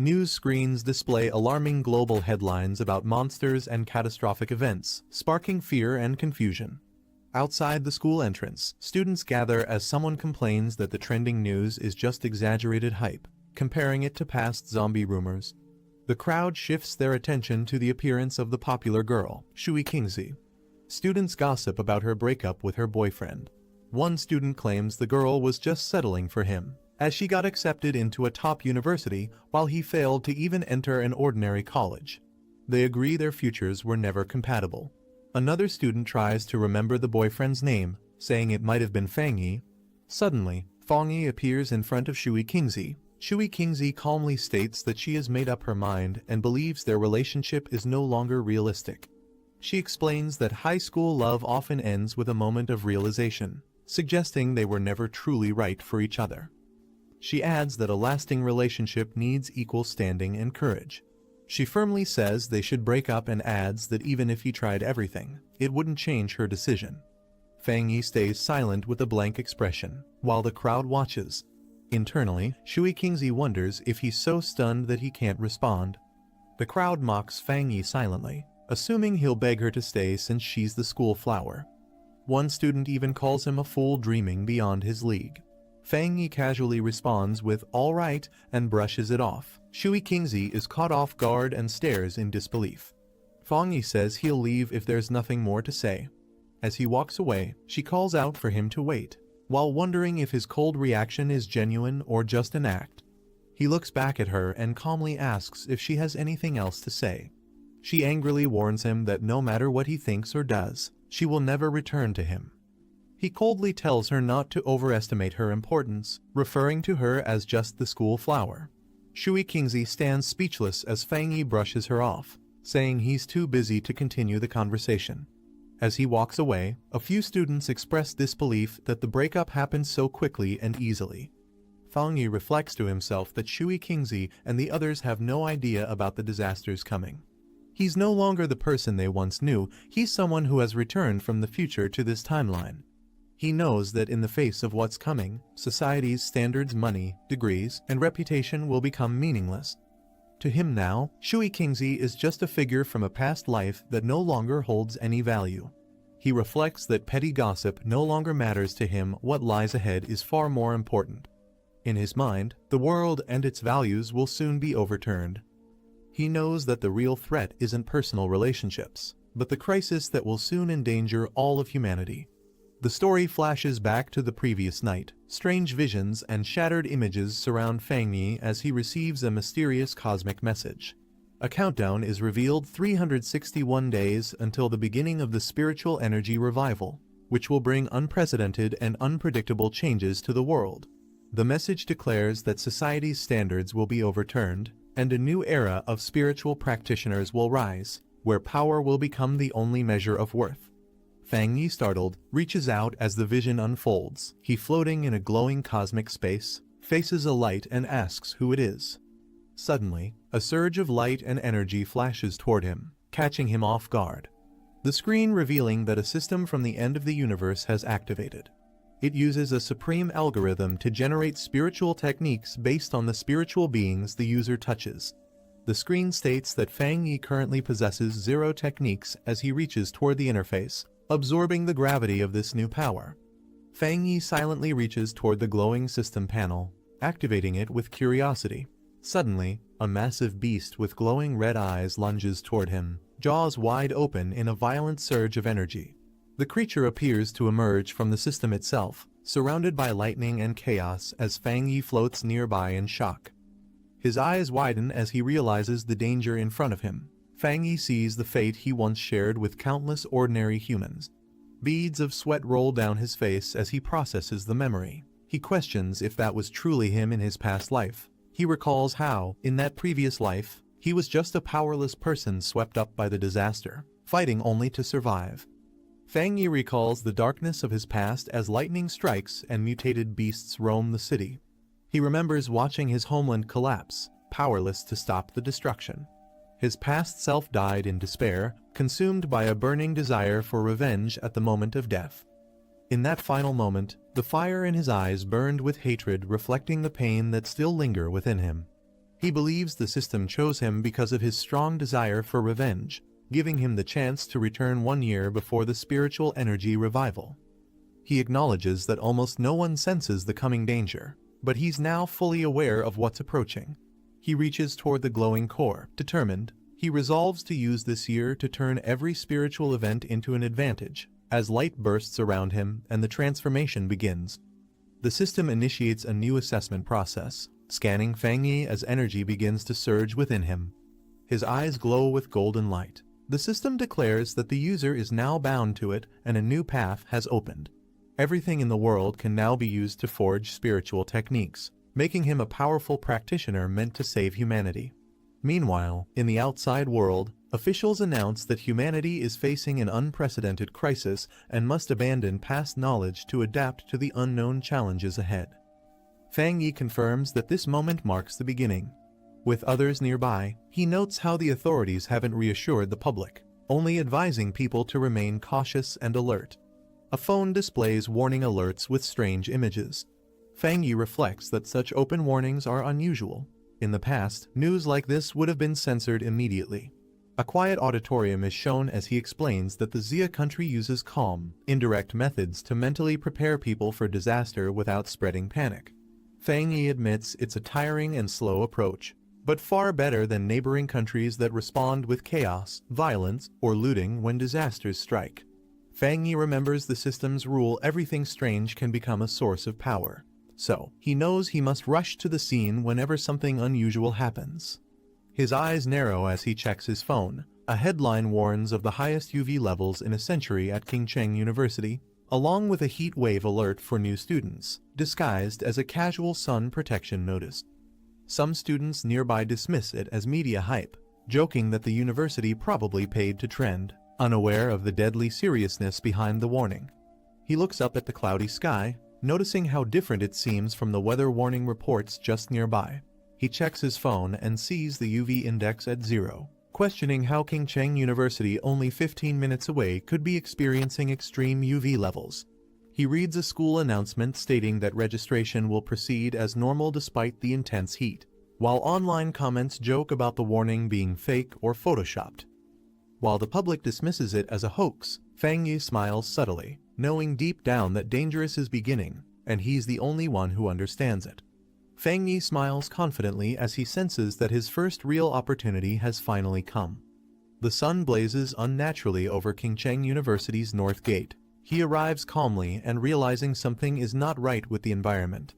News screens display alarming global headlines about monsters and catastrophic events, sparking fear and confusion. Outside the school entrance, students gather as someone complains that the trending news is just exaggerated hype, comparing it to past zombie rumors. The crowd shifts their attention to the appearance of the popular girl, Shui Kingzi. Students gossip about her breakup with her boyfriend. One student claims the girl was just settling for him, as she got accepted into a top university while he failed to even enter an ordinary college. They agree their futures were never compatible. Another student tries to remember the boyfriend's name, saying it might have been Fang Yi. Suddenly, Fang Yi appears in front of Shui Kingzi. Shui Kingzi calmly states that she has made up her mind and believes their relationship is no longer realistic. She explains that high school love often ends with a moment of realization, suggesting they were never truly right for each other. She adds that a lasting relationship needs equal standing and courage. She firmly says they should break up and adds that even if he tried everything, it wouldn't change her decision. Fang Yi stays silent with a blank expression, while the crowd watches. Internally, Shui Kingzi wonders if he's so stunned that he can't respond. The crowd mocks Fang Yi silently, assuming he'll beg her to stay since she's the school flower. One student even calls him a fool dreaming beyond his league. Fang Yi casually responds with "all right" and brushes it off. Shui Kingzi is caught off guard and stares in disbelief. Fang Yi says he'll leave if there's nothing more to say. As he walks away, she calls out for him to wait, while wondering if his cold reaction is genuine or just an act. He looks back at her and calmly asks if she has anything else to say. She angrily warns him that no matter what he thinks or does, she will never return to him. He coldly tells her not to overestimate her importance, referring to her as just the school flower. Shui Kingzi stands speechless as Fang Yi brushes her off, saying he's too busy to continue the conversation. As he walks away, a few students express disbelief that the breakup happened so quickly and easily. Fang Yi reflects to himself that Shui Kingzi and the others have no idea about the disasters coming. He's no longer the person they once knew, he's someone who has returned from the future to this timeline. He knows that in the face of what's coming, society's standards, money, degrees, and reputation will become meaningless. To him now, Shui Kingzi is just a figure from a past life that no longer holds any value. He reflects that petty gossip no longer matters to him. What lies ahead is far more important. In his mind, the world and its values will soon be overturned. He knows that the real threat isn't personal relationships, but the crisis that will soon endanger all of humanity. The story flashes back to the previous night. Strange visions and shattered images surround Fang Yi as he receives a mysterious cosmic message. A countdown is revealed: 361 days until the beginning of the spiritual energy revival, which will bring unprecedented and unpredictable changes to the world. The message declares that society's standards will be overturned, and a new era of spiritual practitioners will rise, where power will become the only measure of worth. Fang Yi, startled, reaches out as the vision unfolds. He, floating in a glowing cosmic space, faces a light and asks who it is. Suddenly, a surge of light and energy flashes toward him, catching him off guard. The screen revealing that a system from the end of the universe has activated. It uses a supreme algorithm to generate spiritual techniques based on the spiritual beings the user touches. The screen states that Fang Yi currently possesses 0 techniques as he reaches toward the interface, absorbing the gravity of this new power. Fang Yi silently reaches toward the glowing system panel, activating it with curiosity. Suddenly, a massive beast with glowing red eyes lunges toward him, jaws wide open in a violent surge of energy. The creature appears to emerge from the system itself, surrounded by lightning and chaos as Fang Yi floats nearby in shock. His eyes widen as he realizes the danger in front of him. Fang Yi sees the fate he once shared with countless ordinary humans. Beads of sweat roll down his face as he processes the memory. He questions if that was truly him in his past life. He recalls how, in that previous life, he was just a powerless person swept up by the disaster, fighting only to survive. Fang Yi recalls the darkness of his past as lightning strikes and mutated beasts roam the city. He remembers watching his homeland collapse, powerless to stop the destruction. His past self died in despair, consumed by a burning desire for revenge at the moment of death. In that final moment, the fire in his eyes burned with hatred, reflecting the pain that still lingered within him. He believes the system chose him because of his strong desire for revenge, giving him the chance to return 1 year before the spiritual energy revival. He acknowledges that almost no one senses the coming danger, but he's now fully aware of what's approaching. He reaches toward the glowing core, determined. He resolves to use this year to turn every spiritual event into an advantage, as light bursts around him and the transformation begins. The system initiates a new assessment process, scanning Fang Yi as energy begins to surge within him. His eyes glow with golden light. The system declares that the user is now bound to it and a new path has opened. Everything in the world can now be used to forge spiritual techniques, making him a powerful practitioner meant to save humanity. Meanwhile, in the outside world, officials announce that humanity is facing an unprecedented crisis and must abandon past knowledge to adapt to the unknown challenges ahead. Fang Yi confirms that this moment marks the beginning. With others nearby, he notes how the authorities haven't reassured the public, only advising people to remain cautious and alert. A phone displays warning alerts with strange images. Fang Yi reflects that such open warnings are unusual. In the past, news like this would have been censored immediately. A quiet auditorium is shown as he explains that the Xia country uses calm, indirect methods to mentally prepare people for disaster without spreading panic. Fang Yi admits it's a tiring and slow approach, but far better than neighboring countries that respond with chaos, violence, or looting when disasters strike. Fang Yi remembers the system's rule: everything strange can become a source of power. So, he knows he must rush to the scene whenever something unusual happens. His eyes narrow as he checks his phone. A headline warns of the highest UV levels in a century at Qingcheng University, along with a heat wave alert for new students, disguised as a casual sun protection notice. Some students nearby dismiss it as media hype, joking that the university probably paid to trend, unaware of the deadly seriousness behind the warning. He looks up at the cloudy sky, noticing how different it seems from the weather warning reports just nearby. He checks his phone and sees the UV index at 0, questioning how Qingcheng University, only 15 minutes away, could be experiencing extreme UV levels. He reads a school announcement stating that registration will proceed as normal despite the intense heat, while online comments joke about the warning being fake or photoshopped. While the public dismisses it as a hoax, Fang Yi smiles subtly, knowing deep down that dangerous is beginning, and he's the only one who understands it. Fang Yi smiles confidently as he senses that his first real opportunity has finally come. The sun blazes unnaturally over Qingcheng University's north gate. He arrives calmly and realizing something is not right with the environment.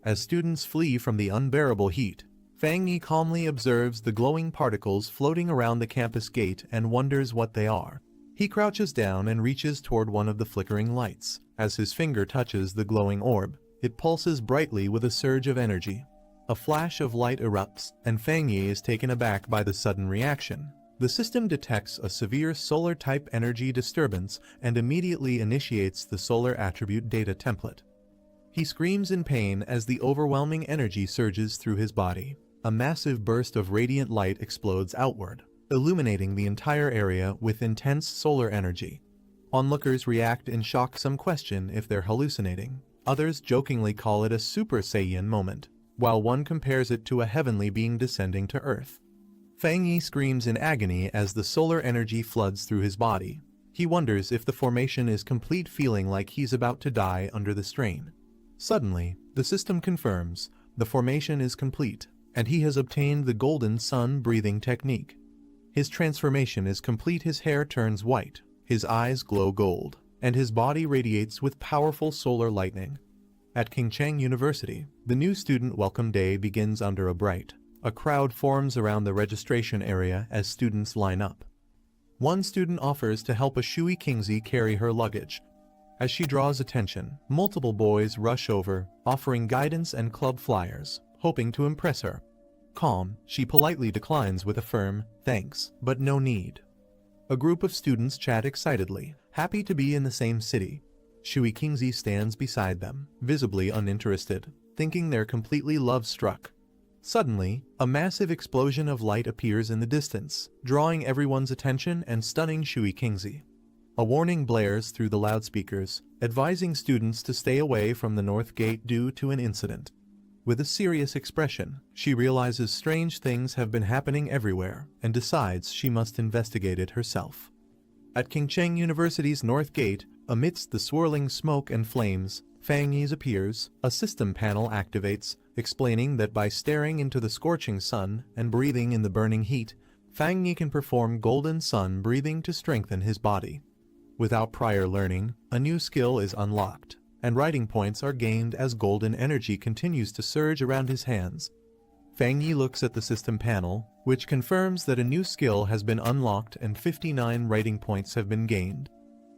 As students flee from the unbearable heat, Fang Yi calmly observes the glowing particles floating around the campus gate and wonders what they are. He crouches down and reaches toward one of the flickering lights. As his finger touches the glowing orb, it pulses brightly with a surge of energy. A flash of light erupts, and Fang Yi is taken aback by the sudden reaction. The system detects a severe solar-type energy disturbance and immediately initiates the solar attribute data template. He screams in pain as the overwhelming energy surges through his body. A massive burst of radiant light explodes outward, illuminating the entire area with intense solar energy. Onlookers react in shock. Some question if they're hallucinating. Others jokingly call it a Super Saiyan moment, while one compares it to a heavenly being descending to Earth. Fang Yi screams in agony as the solar energy floods through his body. He wonders if the formation is complete, feeling like he's about to die under the strain. Suddenly, the system confirms the formation is complete, and he has obtained the golden sun breathing technique. His transformation is complete. His hair turns white, his eyes glow gold, and his body radiates with powerful solar lightning. At Qingcheng University, the new student welcome day begins under a bright. A crowd forms around the registration area as students line up. One student offers to help a Shui Kingzi carry her luggage. As she draws attention, multiple boys rush over, offering guidance and club flyers, hoping to impress her. Calm, she politely declines with a firm, "Thanks, but no need." A group of students chat excitedly, happy to be in the same city. Shui Kingzi stands beside them, visibly uninterested, thinking they're completely love-struck. Suddenly, a massive explosion of light appears in the distance, drawing everyone's attention and stunning Shui Kingzi. A warning blares through the loudspeakers, advising students to stay away from the north gate due to an incident. With a serious expression, she realizes strange things have been happening everywhere and decides she must investigate it herself. At Qingcheng University's North Gate, amidst the swirling smoke and flames, Fang Yi appears. A system panel activates, explaining that by staring into the scorching sun and breathing in the burning heat, Fang Yi can perform golden sun breathing to strengthen his body. Without prior learning, a new skill is unlocked, and writing points are gained as golden energy continues to surge around his hands. Fang Yi looks at the system panel, which confirms that a new skill has been unlocked and 59 writing points have been gained.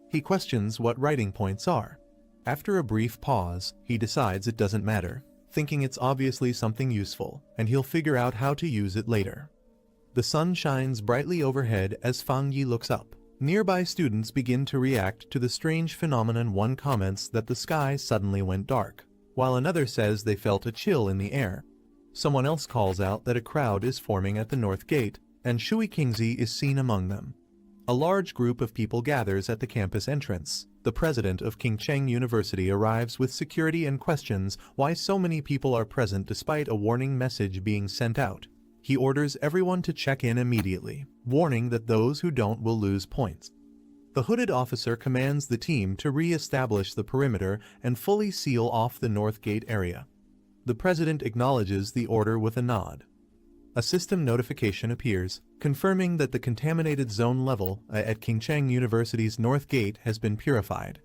He questions what writing points are. After a brief pause, he decides it doesn't matter, thinking it's obviously something useful, and he'll figure out how to use it later. The sun shines brightly overhead as Fang Yi looks up. Nearby students begin to react to the strange phenomenon. One comments that the sky suddenly went dark, while another says they felt a chill in the air. Someone else calls out that a crowd is forming at the North Gate, and Shui Qingzi is seen among them. A large group of people gathers at the campus entrance. The president of Qingcheng University arrives with security and questions why so many people are present despite a warning message being sent out. He orders everyone to check in immediately, warning that those who don't will lose points. The hooded officer commands the team to re-establish the perimeter and fully seal off the North Gate area. The president acknowledges the order with a nod. A system notification appears, confirming that the contaminated zone level at Qingcheng University's North Gate has been purified.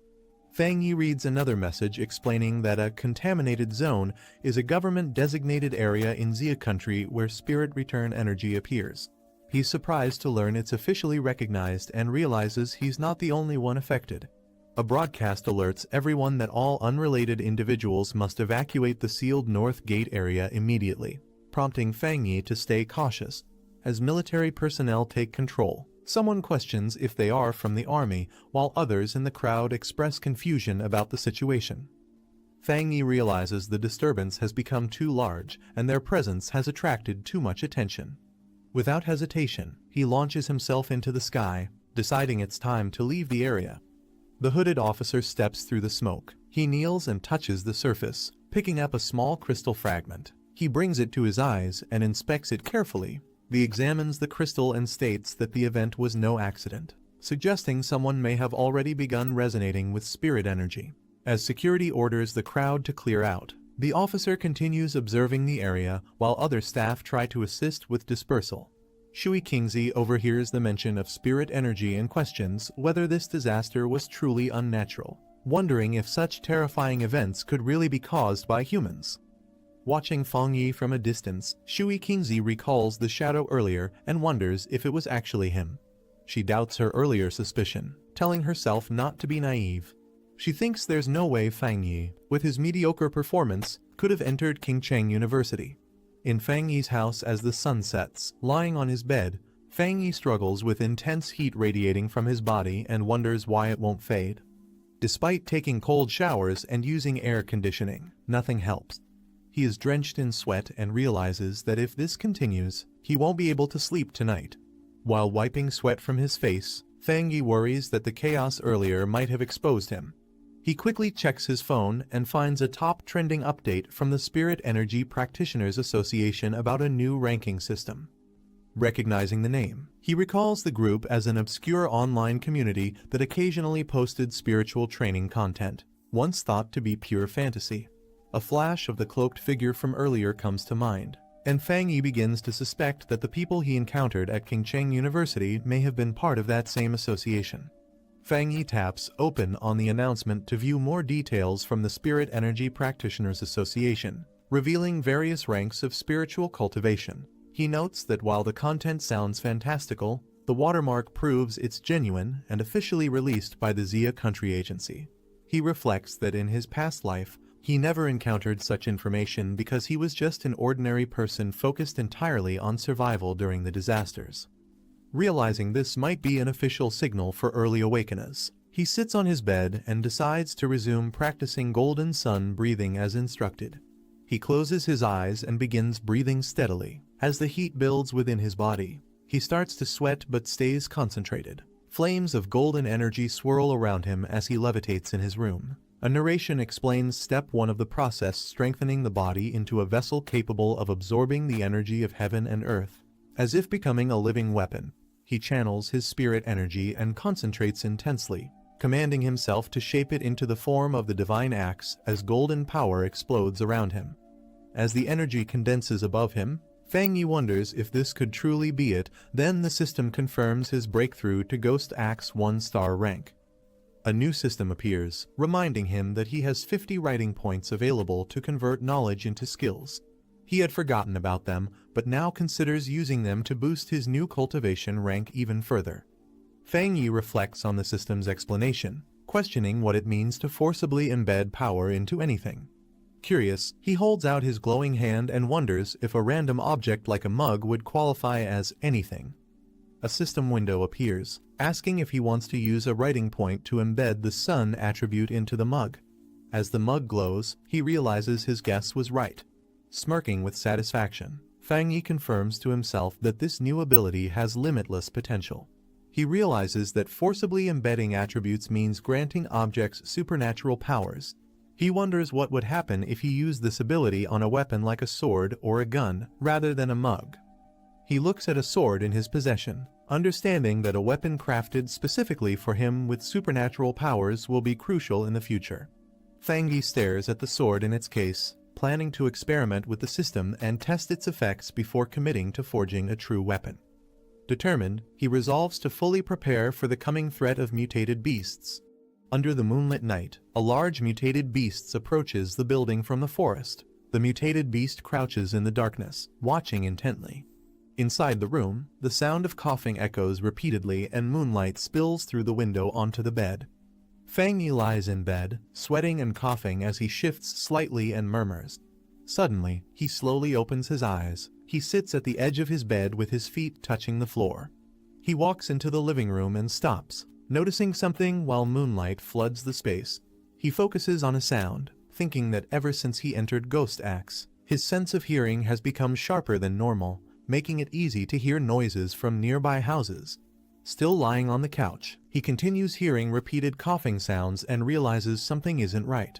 Fang Yi reads another message explaining that a contaminated zone is a government-designated area in Xia country where spirit return energy appears. He's surprised to learn it's officially recognized and realizes he's not the only one affected. A broadcast alerts everyone that all unrelated individuals must evacuate the sealed North Gate area immediately, prompting Fang Yi to stay cautious. As military personnel take control, someone questions if they are from the army, while others in the crowd express confusion about the situation. Fang Yi realizes the disturbance has become too large and their presence has attracted too much attention. Without hesitation, he launches himself into the sky, deciding it's time to leave the area. The hooded officer steps through the smoke. He kneels and touches the surface, picking up a small crystal fragment. He brings it to his eyes and inspects it carefully. He examines the crystal and states that the event was no accident, suggesting someone may have already begun resonating with spirit energy. As security orders the crowd to clear out, the officer continues observing the area while other staff try to assist with dispersal. Shui Qingzi overhears the mention of spirit energy and questions whether this disaster was truly unnatural, wondering if such terrifying events could really be caused by humans. Watching Fang Yi from a distance, Shui Qingzi recalls the shadow earlier and wonders if it was actually him. She doubts her earlier suspicion, telling herself not to be naive. She thinks there's no way Fang Yi, with his mediocre performance, could have entered Qingcheng University. In Fang Yi's house as the sun sets, lying on his bed, Fang Yi struggles with intense heat radiating from his body and wonders why it won't fade. Despite taking cold showers and using air conditioning, nothing helps. He is drenched in sweat and realizes that if this continues, he won't be able to sleep tonight. While wiping sweat from his face, Fang Yi worries that the chaos earlier might have exposed him. He quickly checks his phone and finds a top trending update from the Spirit Energy Practitioners Association about a new ranking system. Recognizing the name, he recalls the group as an obscure online community that occasionally posted spiritual training content, once thought to be pure fantasy. A flash of the cloaked figure from earlier comes to mind, and Fang Yi begins to suspect that the people he encountered at Qingcheng University may have been part of that same association. Fang Yi taps open on the announcement to view more details from the Spirit Energy Practitioners Association, revealing various ranks of spiritual cultivation. He notes that while the content sounds fantastical, the watermark proves it's genuine and officially released by the Xia Country Agency. He reflects that in his past life, he never encountered such information because he was just an ordinary person focused entirely on survival during the disasters. Realizing this might be an official signal for early awakeners, he sits on his bed and decides to resume practicing golden sun breathing as instructed. He closes his eyes and begins breathing steadily. As the heat builds within his body, he starts to sweat but stays concentrated. Flames of golden energy swirl around him as he levitates in his room. A narration explains step 1 of the process, strengthening the body into a vessel capable of absorbing the energy of heaven and earth. As if becoming a living weapon, he channels his spirit energy and concentrates intensely, commanding himself to shape it into the form of the divine axe as golden power explodes around him. As the energy condenses above him, Fang Yi wonders if this could truly be it. Then the system confirms his breakthrough to Ghost Axe 1-star rank. A new system appears, reminding him that he has 50 writing points available to convert knowledge into skills. He had forgotten about them, but now considers using them to boost his new cultivation rank even further. Fang Yi reflects on the system's explanation, questioning what it means to forcibly embed power into anything. Curious, he holds out his glowing hand and wonders if a random object like a mug would qualify as anything. A system window appears, asking if he wants to use a writing point to embed the sun attribute into the mug. As the mug glows, he realizes his guess was right. Smirking with satisfaction, Fang Yi confirms to himself that this new ability has limitless potential. He realizes that forcibly embedding attributes means granting objects supernatural powers. He wonders what would happen if he used this ability on a weapon like a sword or a gun, rather than a mug. He looks at a sword in his possession, understanding that a weapon crafted specifically for him with supernatural powers will be crucial in the future. Fang Yi stares at the sword in its case, planning to experiment with the system and test its effects before committing to forging a true weapon. Determined, he resolves to fully prepare for the coming threat of mutated beasts. Under the moonlit night, a large mutated beast approaches the building from the forest. The mutated beast crouches in the darkness, watching intently. Inside the room, the sound of coughing echoes repeatedly and moonlight spills through the window onto the bed. Fang Yi lies in bed, sweating and coughing as he shifts slightly and murmurs. Suddenly, he slowly opens his eyes. He sits at the edge of his bed with his feet touching the floor. He walks into the living room and stops, noticing something while moonlight floods the space. He focuses on a sound, thinking that ever since he entered Ghost Axe, his sense of hearing has become sharper than normal, making it easy to hear noises from nearby houses. Still lying on the couch, he continues hearing repeated coughing sounds and realizes something isn't right.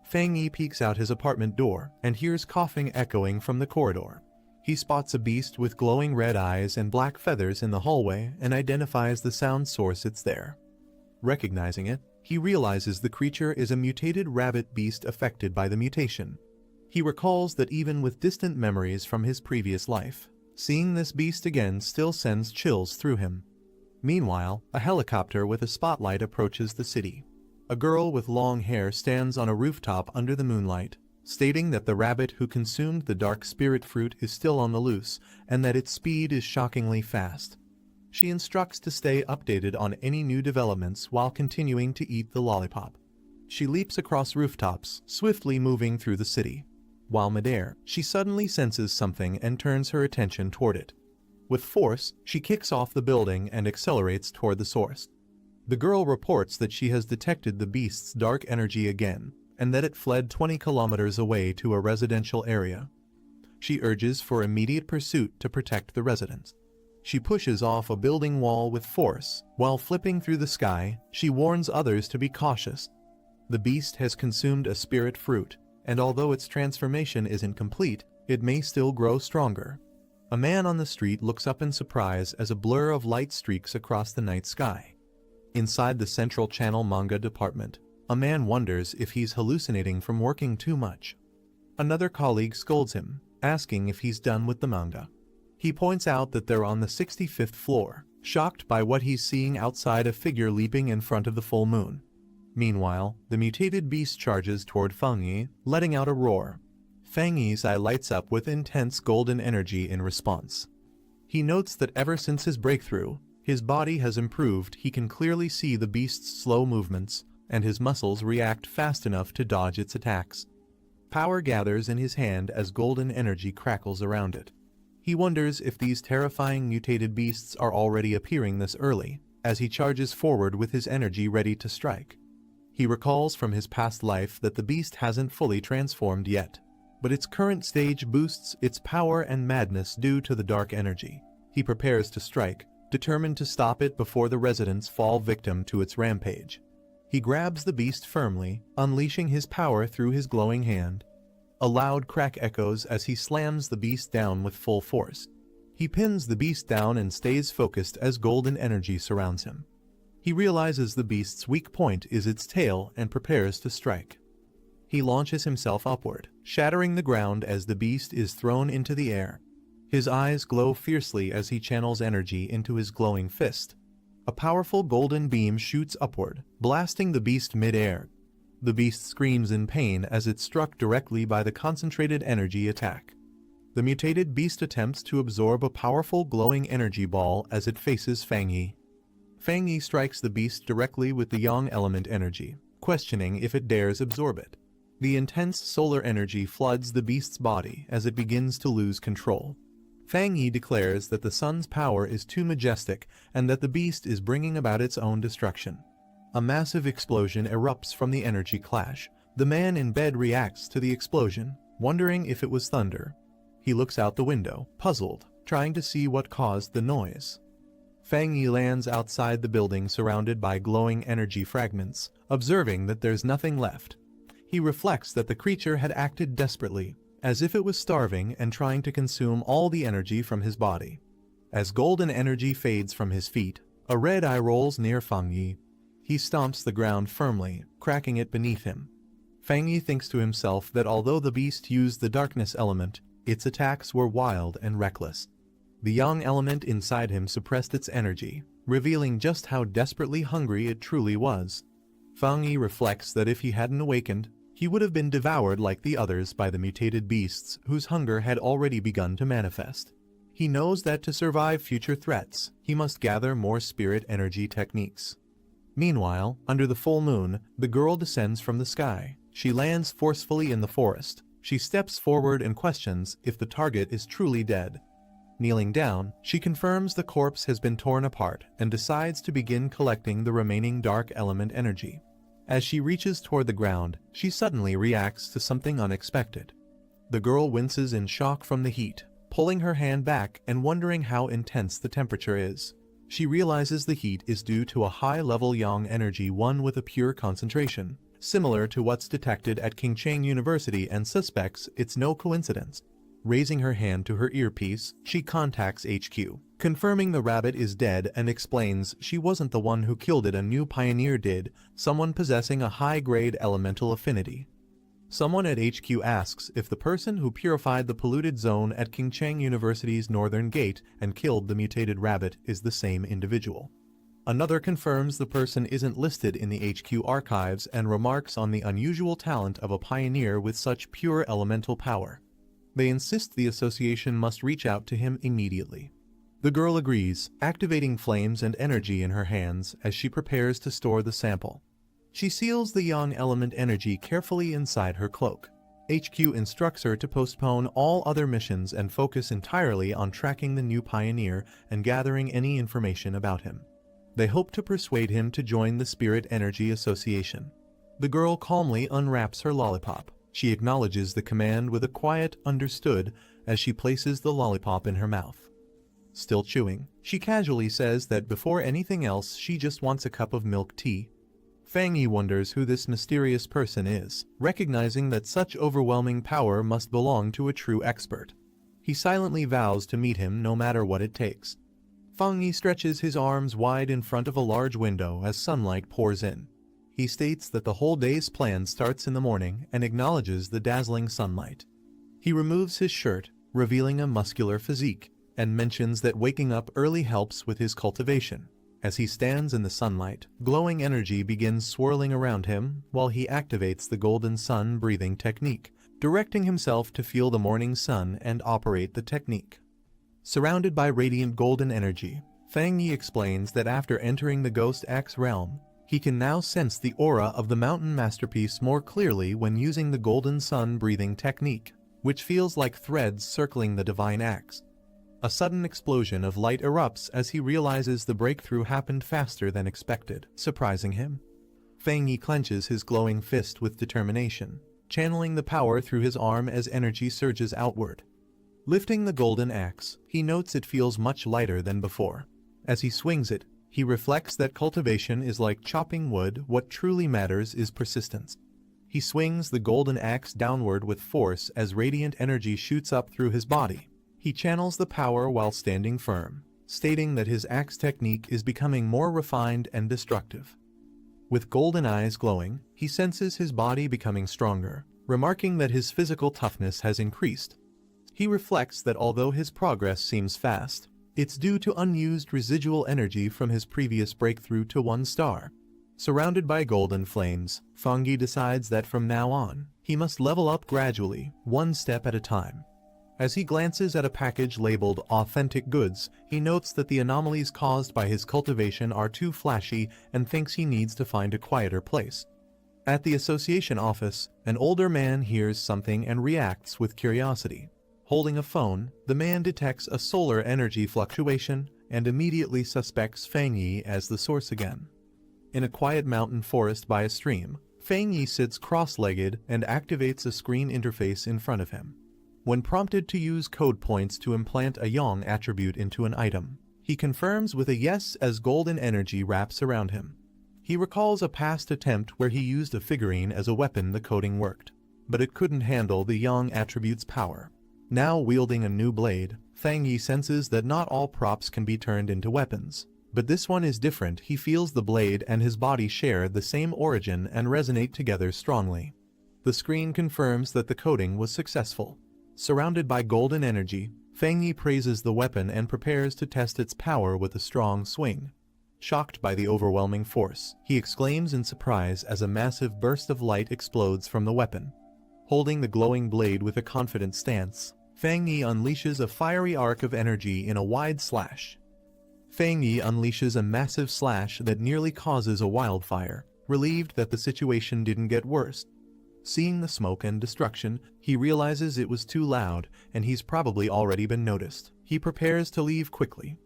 Fang Yi peeks out his apartment door and hears coughing echoing from the corridor. He spots a beast with glowing red eyes and black feathers in the hallway and identifies the sound source. It's there. Recognizing it, he realizes the creature is a mutated rabbit beast affected by the mutation. He recalls that even with distant memories from his previous life, seeing this beast again still sends chills through him. Meanwhile, a helicopter with a spotlight approaches the city. A girl with long hair stands on a rooftop under the moonlight, stating that the rabbit who consumed the dark spirit fruit is still on the loose, and that its speed is shockingly fast. She instructs to stay updated on any new developments while continuing to eat the lollipop. She leaps across rooftops, swiftly moving through the city. While midair, she suddenly senses something and turns her attention toward it. With force, she kicks off the building and accelerates toward the source. The girl reports that she has detected the beast's dark energy again, and that it fled 20 kilometers away to a residential area. She urges for immediate pursuit to protect the residents. She pushes off a building wall with force. While flipping through the sky, she warns others to be cautious. The beast has consumed a spirit fruit, and although its transformation isn't complete, it may still grow stronger. A man on the street looks up in surprise as a blur of light streaks across the night sky. Inside the Central Channel manga department, a man wonders if he's hallucinating from working too much. Another colleague scolds him, asking if he's done with the manga. He points out that they're on the 65th floor, shocked by what he's seeing outside, a figure leaping in front of the full moon. Meanwhile, the mutated beast charges toward Fang Yi, letting out a roar. Fang Yi's eye lights up with intense golden energy in response. He notes that ever since his breakthrough, his body has improved. He can clearly see the beast's slow movements, and his muscles react fast enough to dodge its attacks. Power gathers in his hand as golden energy crackles around it. He wonders if these terrifying mutated beasts are already appearing this early, as he charges forward with his energy ready to strike. He recalls from his past life that the beast hasn't fully transformed yet, but its current stage boosts its power and madness due to the dark energy. He prepares to strike, determined to stop it before the residents fall victim to its rampage. He grabs the beast firmly, unleashing his power through his glowing hand. A loud crack echoes as he slams the beast down with full force. He pins the beast down and stays focused as golden energy surrounds him. He realizes the beast's weak point is its tail and prepares to strike. He launches himself upward, shattering the ground as the beast is thrown into the air. His eyes glow fiercely as he channels energy into his glowing fist. A powerful golden beam shoots upward, blasting the beast mid-air. The beast screams in pain as it's struck directly by the concentrated energy attack. The mutated beast attempts to absorb a powerful glowing energy ball as it faces Fang Yi. Fang Yi strikes the beast directly with the yang element energy, questioning if it dares absorb it. The intense solar energy floods the beast's body as it begins to lose control. Fang Yi declares that the sun's power is too majestic and that the beast is bringing about its own destruction. A massive explosion erupts from the energy clash. The man in bed reacts to the explosion, wondering if it was thunder. He looks out the window, puzzled, trying to see what caused the noise. Fang Yi lands outside the building surrounded by glowing energy fragments, observing that there's nothing left. He reflects that the creature had acted desperately, as if it was starving and trying to consume all the energy from his body. As golden energy fades from his feet, a red eye rolls near Fang Yi. He stomps the ground firmly, cracking it beneath him. Fang Yi thinks to himself that although the beast used the darkness element, its attacks were wild and reckless. The yang element inside him suppressed its energy, revealing just how desperately hungry it truly was. Fang Yi reflects that if he hadn't awakened, he would have been devoured like the others by the mutated beasts whose hunger had already begun to manifest. He knows that to survive future threats, he must gather more spirit energy techniques. Meanwhile, under the full moon, the girl descends from the sky. She lands forcefully in the forest. She steps forward and questions if the target is truly dead. Kneeling down, she confirms the corpse has been torn apart and decides to begin collecting the remaining dark element energy. As she reaches toward the ground, she suddenly reacts to something unexpected. The girl winces in shock from the heat, pulling her hand back and wondering how intense the temperature is. She realizes the heat is due to a high-level yang energy, one with a pure concentration, similar to what's detected at Qingcheng University, and suspects it's no coincidence. Raising her hand to her earpiece, she contacts HQ, confirming the rabbit is dead and explains she wasn't the one who killed it. A new pioneer did, someone possessing a high-grade elemental affinity. Someone at HQ asks if the person who purified the polluted zone at Qingcheng University's northern gate and killed the mutated rabbit is the same individual. Another confirms the person isn't listed in the HQ archives and remarks on the unusual talent of a pioneer with such pure elemental power. They insist the association must reach out to him immediately. The girl agrees, activating flames and energy in her hands as she prepares to store the sample. She seals the yang element energy carefully inside her cloak. HQ instructs her to postpone all other missions and focus entirely on tracking the new pioneer and gathering any information about him. They hope to persuade him to join the Spirit Energy Association. The girl calmly unwraps her lollipop. She acknowledges the command with a quiet "understood" as she places the lollipop in her mouth. Still chewing, she casually says that before anything else she just wants a cup of milk tea. Fang Yi wonders who this mysterious person is, recognizing that such overwhelming power must belong to a true expert. He silently vows to meet him no matter what it takes. Fang Yi stretches his arms wide in front of a large window as sunlight pours in. He states that the whole day's plan starts in the morning and acknowledges the dazzling sunlight. He removes his shirt, revealing a muscular physique, and mentions that waking up early helps with his cultivation. As he stands in the sunlight, glowing energy begins swirling around him while he activates the golden sun breathing technique, directing himself to feel the morning sun and operate the technique. Surrounded by radiant golden energy, Fang Yi explains that after entering the Ghost Axe realm, he can now sense the aura of the mountain masterpiece more clearly when using the golden sun breathing technique, which feels like threads circling the divine axe. A sudden explosion of light erupts as he realizes the breakthrough happened faster than expected, surprising him. Fang Yi clenches his glowing fist with determination, channeling the power through his arm as energy surges outward. Lifting the golden axe, he notes it feels much lighter than before. As he swings it, He reflects that cultivation is like chopping wood. What truly matters is persistence. He swings the golden axe downward with force as radiant energy shoots up through his body. He channels the power while standing firm, stating that his axe technique is becoming more refined and destructive. With golden eyes glowing, he senses his body becoming stronger, remarking that his physical toughness has increased. He reflects that although his progress seems fast, it's due to unused residual energy from his previous breakthrough to 1 star. Surrounded by golden flames, Fangi decides that from now on, he must level up gradually, 1 step at a time. As he glances at a package labeled authentic goods, he notes that the anomalies caused by his cultivation are too flashy and thinks he needs to find a quieter place. At the association office, an older man hears something and reacts with curiosity. Holding a phone, the man detects a solar energy fluctuation and immediately suspects Fang Yi as the source again. In a quiet mountain forest by a stream, Fang Yi sits cross-legged and activates a screen interface in front of him. When prompted to use code points to implant a yang attribute into an item, he confirms with a yes as golden energy wraps around him. He recalls a past attempt where he used a figurine as a weapon. The coding worked, but it couldn't handle the yang attribute's power. Now wielding a new blade, Fang Yi senses that not all props can be turned into weapons. But this one is different. He feels the blade and his body share the same origin and resonate together strongly. The screen confirms that the coding was successful. Surrounded by golden energy, Fang Yi praises the weapon and prepares to test its power with a strong swing. Shocked by the overwhelming force, he exclaims in surprise as a massive burst of light explodes from the weapon. Holding the glowing blade with a confident stance, Fang Yi unleashes a fiery arc of energy in a wide slash. Fang Yi unleashes a massive slash that nearly causes a wildfire, relieved that the situation didn't get worse. Seeing the smoke and destruction, he realizes it was too loud and he's probably already been noticed. He prepares to leave quickly.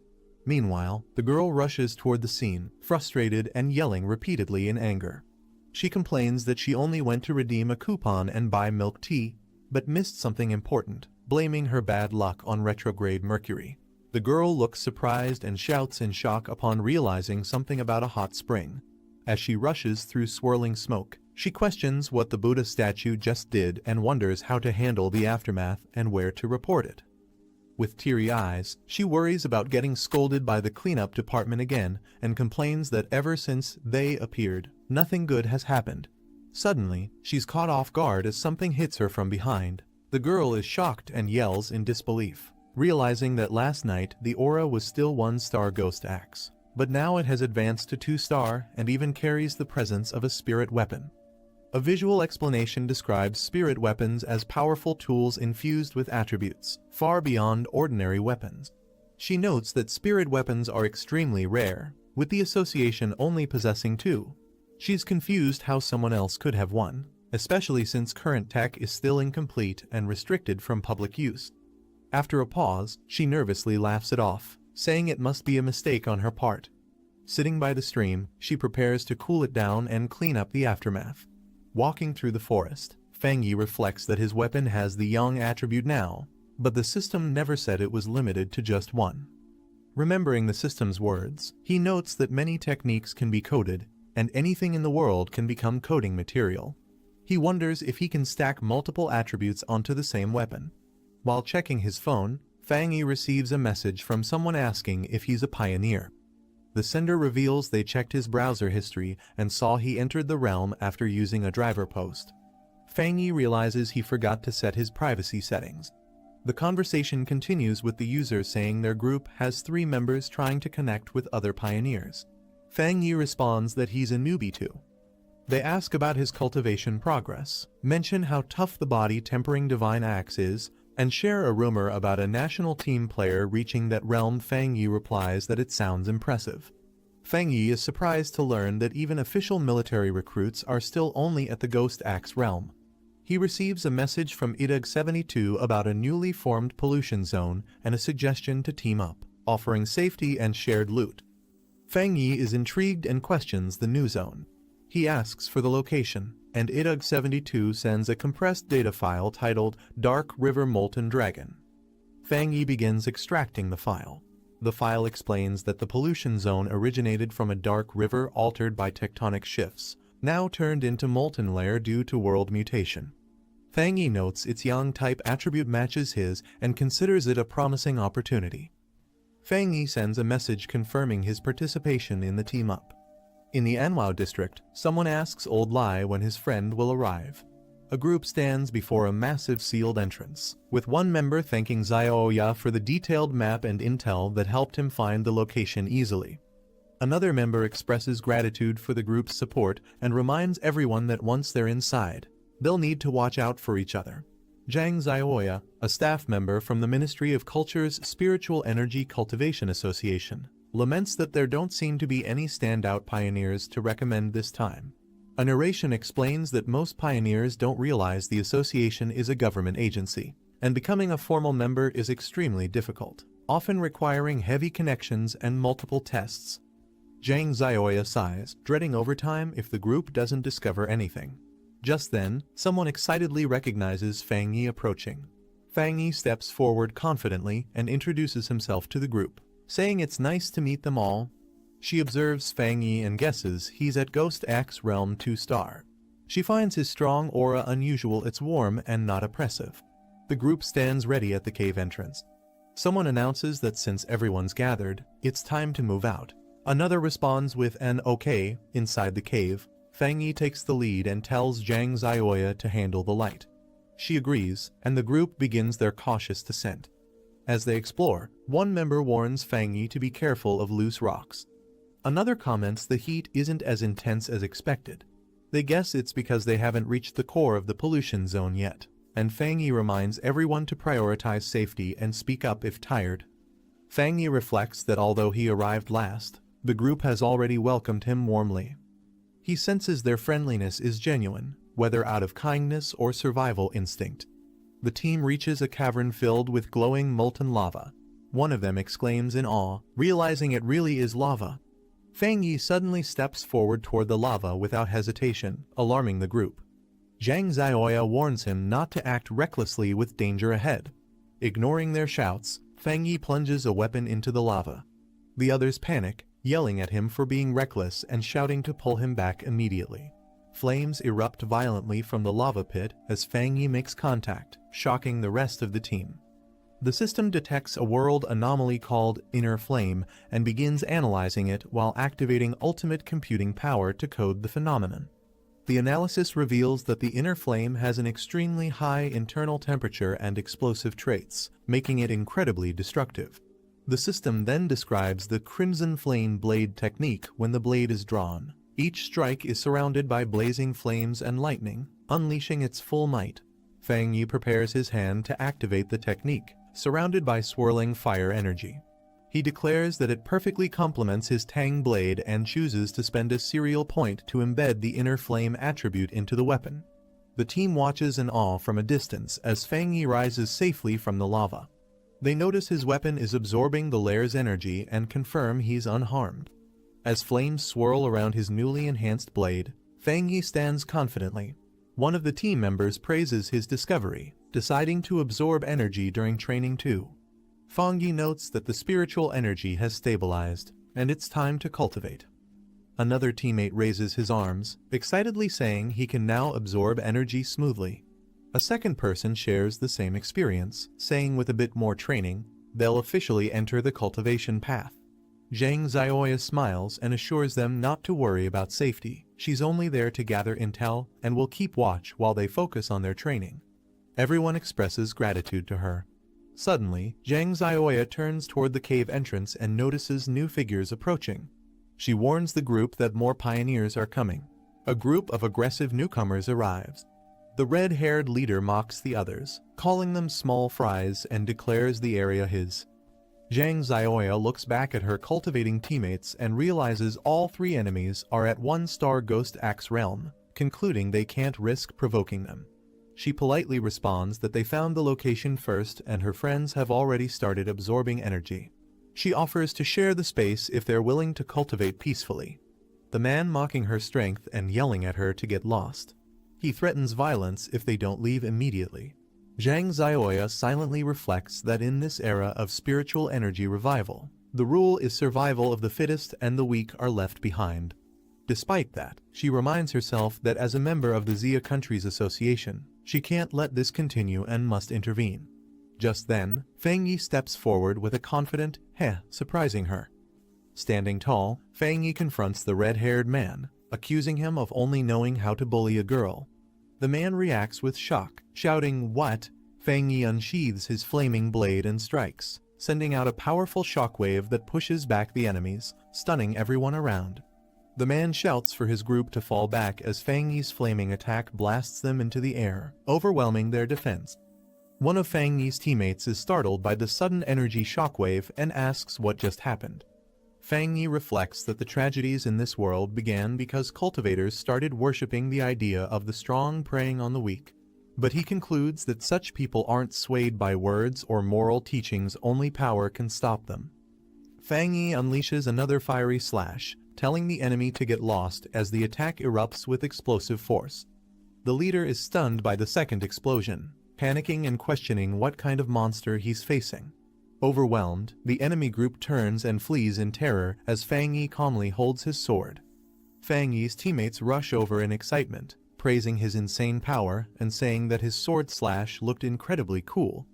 Meanwhile, the girl rushes toward the scene, frustrated and yelling repeatedly in anger. She complains that she only went to redeem a coupon and buy milk tea, but missed something important, blaming her bad luck on retrograde Mercury. The girl looks surprised and shouts in shock upon realizing something about a hot spring. As she rushes through swirling smoke, she questions what the Buddha statue just did and wonders how to handle the aftermath and where to report it. With teary eyes, she worries about getting scolded by the cleanup department again and complains that ever since they appeared, nothing good has happened. Suddenly, she's caught off guard as something hits her from behind. The girl is shocked and yells in disbelief, realizing that last night the aura was still 1-star ghost axe, but now it has advanced to 2-star and even carries the presence of a spirit weapon. A visual explanation describes spirit weapons as powerful tools infused with attributes, far beyond ordinary weapons. She notes that spirit weapons are extremely rare, with the association only possessing 2. She's confused how someone else could have one, especially since current tech is still incomplete and restricted from public use. After a pause, she nervously laughs it off, saying it must be a mistake on her part. Sitting by the stream, she prepares to cool it down and clean up the aftermath. Walking through the forest, Fang Yi reflects that his weapon has the yang attribute now, but the system never said it was limited to just one. Remembering the system's words, he notes that many techniques can be coded, and anything in the world can become coding material. He wonders if he can stack multiple attributes onto the same weapon. While checking his phone, Fang Yi receives a message from someone asking if he's a pioneer. The sender reveals they checked his browser history and saw he entered the realm after using a driver post. Fang Yi realizes he forgot to set his privacy settings. The conversation continues with the user saying their group has 3 members trying to connect with other pioneers. Fang Yi responds that he's a newbie too. They ask about his cultivation progress, mention how tough the body tempering divine axe is, and share a rumor about a national team player reaching that realm. Fang Yi replies that it sounds impressive. Fang Yi is surprised to learn that even official military recruits are still only at the Ghost Axe realm. He receives a message from IDUG-72 about a newly formed pollution zone and a suggestion to team up, offering safety and shared loot. Fang Yi is intrigued and questions the new zone. He asks for the location, and IDUG-72 sends a compressed data file titled Dark River Molten Dragon. Fang Yi begins extracting the file. The file explains that the pollution zone originated from a dark river altered by tectonic shifts, now turned into molten layer due to world mutation. Fang Yi notes its yang-type attribute matches his and considers it a promising opportunity. Fang Yi sends a message confirming his participation in the team-up. In the Anhwa district, someone asks Old Lai when his friend will arrive. A group stands before a massive sealed entrance, with one member thanking Xiaoya for the detailed map and intel that helped him find the location easily. Another member expresses gratitude for the group's support and reminds everyone that once they're inside, they'll need to watch out for each other. Zhang Xiaoya, a staff member from the Ministry of Culture's Spiritual Energy Cultivation Association, laments that there don't seem to be any standout pioneers to recommend this time. A narration explains that most pioneers don't realize the association is a government agency, and becoming a formal member is extremely difficult, often requiring heavy connections and multiple tests. Zhang Xiaoya sighs, dreading overtime if the group doesn't discover anything. Just then, someone excitedly recognizes Fang Yi approaching. Fang Yi steps forward confidently and introduces himself to the group, saying it's nice to meet them all. She observes Fang Yi and guesses he's at Ghost Axe Realm 2-star. She finds his strong aura unusual. It's warm and not oppressive. The group stands ready at the cave entrance. Someone announces that since everyone's gathered, it's time to move out. Another responds with an okay. Inside the cave, Fang Yi takes the lead and tells Zhang Xiaoya to handle the light. She agrees, and the group begins their cautious descent. As they explore, one member warns Fang Yi to be careful of loose rocks. Another comments the heat isn't as intense as expected. They guess it's because they haven't reached the core of the pollution zone yet, and Fang Yi reminds everyone to prioritize safety and speak up if tired. Fang Yi reflects that although he arrived last, the group has already welcomed him warmly. He senses their friendliness is genuine, whether out of kindness or survival instinct. The team reaches a cavern filled with glowing molten lava. One of them exclaims in awe, realizing it really is lava. Fang Yi suddenly steps forward toward the lava without hesitation, alarming the group. Zhang Xiaoya warns him not to act recklessly with danger ahead. Ignoring their shouts, Fang Yi plunges a weapon into the lava. The others panic, yelling at him for being reckless and shouting to pull him back immediately. Flames erupt violently from the lava pit as Fang Yi makes contact, shocking the rest of the team. The system detects a world anomaly called Inner Flame and begins analyzing it while activating ultimate computing power to code the phenomenon. The analysis reveals that the Inner Flame has an extremely high internal temperature and explosive traits, making it incredibly destructive. The system then describes the Crimson Flame Blade technique when the blade is drawn. Each strike is surrounded by blazing flames and lightning, unleashing its full might. Fang Yi prepares his hand to activate the technique, surrounded by swirling fire energy. He declares that it perfectly complements his Tang blade and chooses to spend a serial point to embed the Inner Flame attribute into the weapon. The team watches in awe from a distance as Fang Yi rises safely from the lava. They notice his weapon is absorbing the layer's energy and confirm he's unharmed. As flames swirl around his newly enhanced blade, Fang Yi stands confidently. One of the team members praises his discovery, deciding to absorb energy during training too. Fang Yi notes that the spiritual energy has stabilized, and it's time to cultivate. Another teammate raises his arms, excitedly saying he can now absorb energy smoothly. A second person shares the same experience, saying with a bit more training, they'll officially enter the cultivation path. Zhang Xiaoya smiles and assures them not to worry about safety. She's only there to gather intel and will keep watch while they focus on their training. Everyone expresses gratitude to her. Suddenly, Zhang Xiaoya turns toward the cave entrance and notices new figures approaching. She warns the group that more pioneers are coming. A group of aggressive newcomers arrives. The red-haired leader mocks the others, calling them small fries, and declares the area his. Zhang Xiaoya looks back at her cultivating teammates and realizes all three enemies are at 1-star Ghost Axe Realm, concluding they can't risk provoking them. She politely responds that they found the location first and her friends have already started absorbing energy. She offers to share the space if they're willing to cultivate peacefully. The man mocking her strength and yelling at her to get lost. He threatens violence if they don't leave immediately. Zhang Xiaoya silently reflects that in this era of spiritual energy revival, The rule is survival of the fittest and the weak are left behind. Despite that, she reminds herself that as a member of the Xia Countries Association, she can't let this continue and must intervene. Just then, Fang Yi steps forward with a confident "heh," surprising her. Standing tall, Fang Yi confronts the red-haired man, accusing him of only knowing how to bully a girl. The man reacts with shock, shouting, "What?" Fang Yi unsheathes his flaming blade and strikes, sending out a powerful shockwave that pushes back the enemies, stunning everyone around. The man shouts for his group to fall back as Fang Yi's flaming attack blasts them into the air, overwhelming their defense. One of Fang Yi's teammates is startled by the sudden energy shockwave and asks what just happened. Fang Yi reflects that the tragedies in this world began because cultivators started worshipping the idea of the strong preying on the weak. But he concludes that such people aren't swayed by words or moral teachings, only power can stop them. Fang Yi unleashes another fiery slash, telling the enemy to get lost as the attack erupts with explosive force. The leader is stunned by the second explosion, panicking and questioning what kind of monster he's facing. Overwhelmed, the enemy group turns and flees in terror as Fang Yi calmly holds his sword. Fang Yi's teammates rush over in excitement, praising his insane power and saying that his sword slash looked incredibly cool.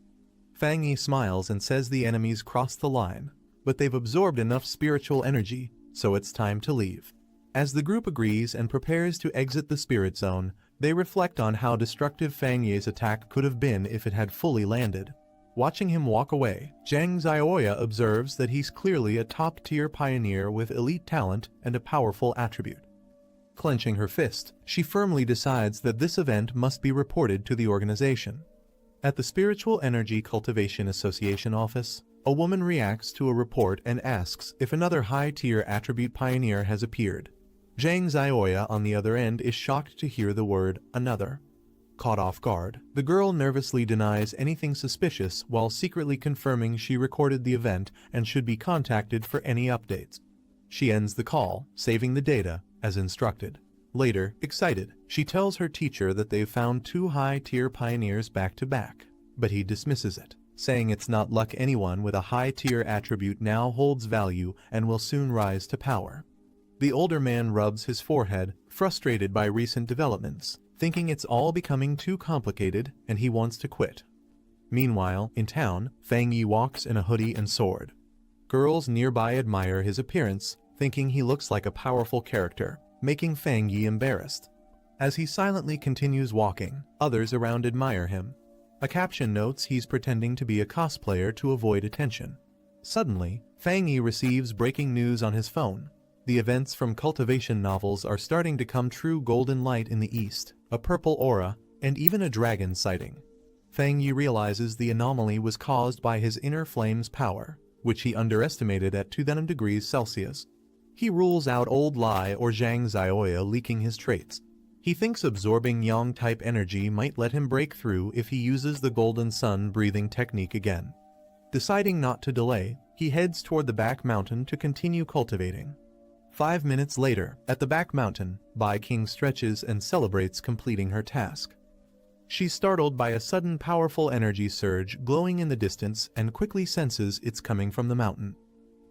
Fang Yi smiles and says the enemies crossed the line, but they've absorbed enough spiritual energy, so it's time to leave. As the group agrees and prepares to exit the spirit zone, they reflect on how destructive Fang Yi's attack could have been if it had fully landed. Watching him walk away, Zhang Xiaoya observes that he's clearly a top-tier pioneer with elite talent and a powerful attribute. Clenching her fist, she firmly decides that this event must be reported to the organization. At the Spiritual Energy Cultivation Association office, a woman reacts to a report and asks if another high-tier attribute pioneer has appeared. Zhang Xiaoya on the other end is shocked to hear the word "another." Caught off guard, the girl nervously denies anything suspicious while secretly confirming she recorded the event and should be contacted for any updates. She ends the call, saving the data, as instructed. Later, excited, she tells her teacher that they've found 2 high-tier pioneers back-to-back, but he dismisses it, saying it's not luck. Anyone with a high-tier attribute now holds value and will soon rise to power. The older man rubs his forehead, frustrated by recent developments, thinking it's all becoming too complicated and he wants to quit. Meanwhile, in town, Fang Yi walks in a hoodie and sword. Girls nearby admire his appearance, thinking he looks like a powerful character, making Fang Yi embarrassed. As he silently continues walking, others around admire him. A caption notes he's pretending to be a cosplayer to avoid attention. Suddenly, Fang Yi receives breaking news on his phone. The events from cultivation novels are starting to come true. Golden light in the east, a purple aura, and even a dragon sighting. Fang Yi realizes the anomaly was caused by his inner flame's power, which he underestimated at 2 degrees Celsius. He rules out Old Lai or Zhang Xiaoya leaking his traits. He thinks absorbing yang-type energy might let him break through if he uses the golden sun breathing technique again. Deciding not to delay, he heads toward the back mountain to continue cultivating. 5 minutes later, at the back mountain, Bai King stretches and celebrates completing her task. She's startled by a sudden powerful energy surge glowing in the distance and quickly senses it's coming from the mountain.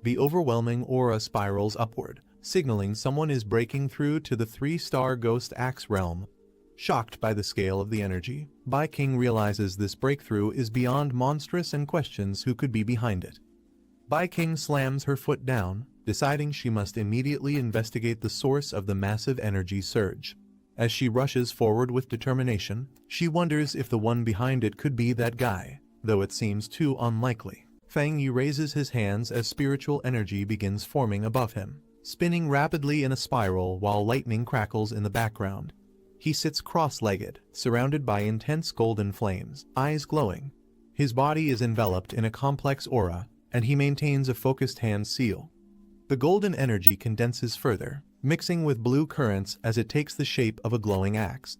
The overwhelming aura spirals upward, signaling someone is breaking through to the 3-star Ghost Axe realm. Shocked by the scale of the energy, Bai King realizes this breakthrough is beyond monstrous and questions who could be behind it. Bai King slams her foot down, deciding she must immediately investigate the source of the massive energy surge. As she rushes forward with determination, she wonders if the one behind it could be that guy, though it seems too unlikely. Fang Yi raises his hands as spiritual energy begins forming above him, spinning rapidly in a spiral while lightning crackles in the background. He sits cross-legged, surrounded by intense golden flames, eyes glowing. His body is enveloped in a complex aura, and he maintains a focused hand seal. The golden energy condenses further, mixing with blue currents as it takes the shape of a glowing axe.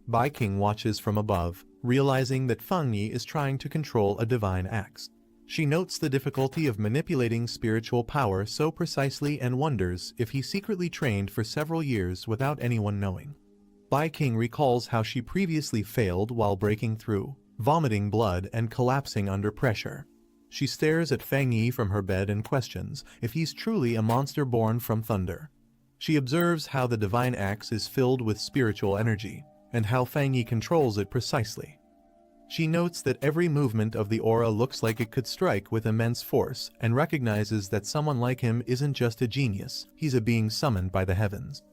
Bai King watches from above, realizing that Fang Yi is trying to control a divine axe. She notes the difficulty of manipulating spiritual power so precisely and wonders if he secretly trained for several years without anyone knowing. Bai King recalls how she previously failed while breaking through, vomiting blood and collapsing under pressure. She stares at Fang Yi from her bed and questions if he's truly a monster born from thunder. She observes how the divine axe is filled with spiritual energy, and how Fang Yi controls it precisely. She notes that every movement of the aura looks like it could strike with immense force, and recognizes that someone like him isn't just a genius, he's a being summoned by the heavens.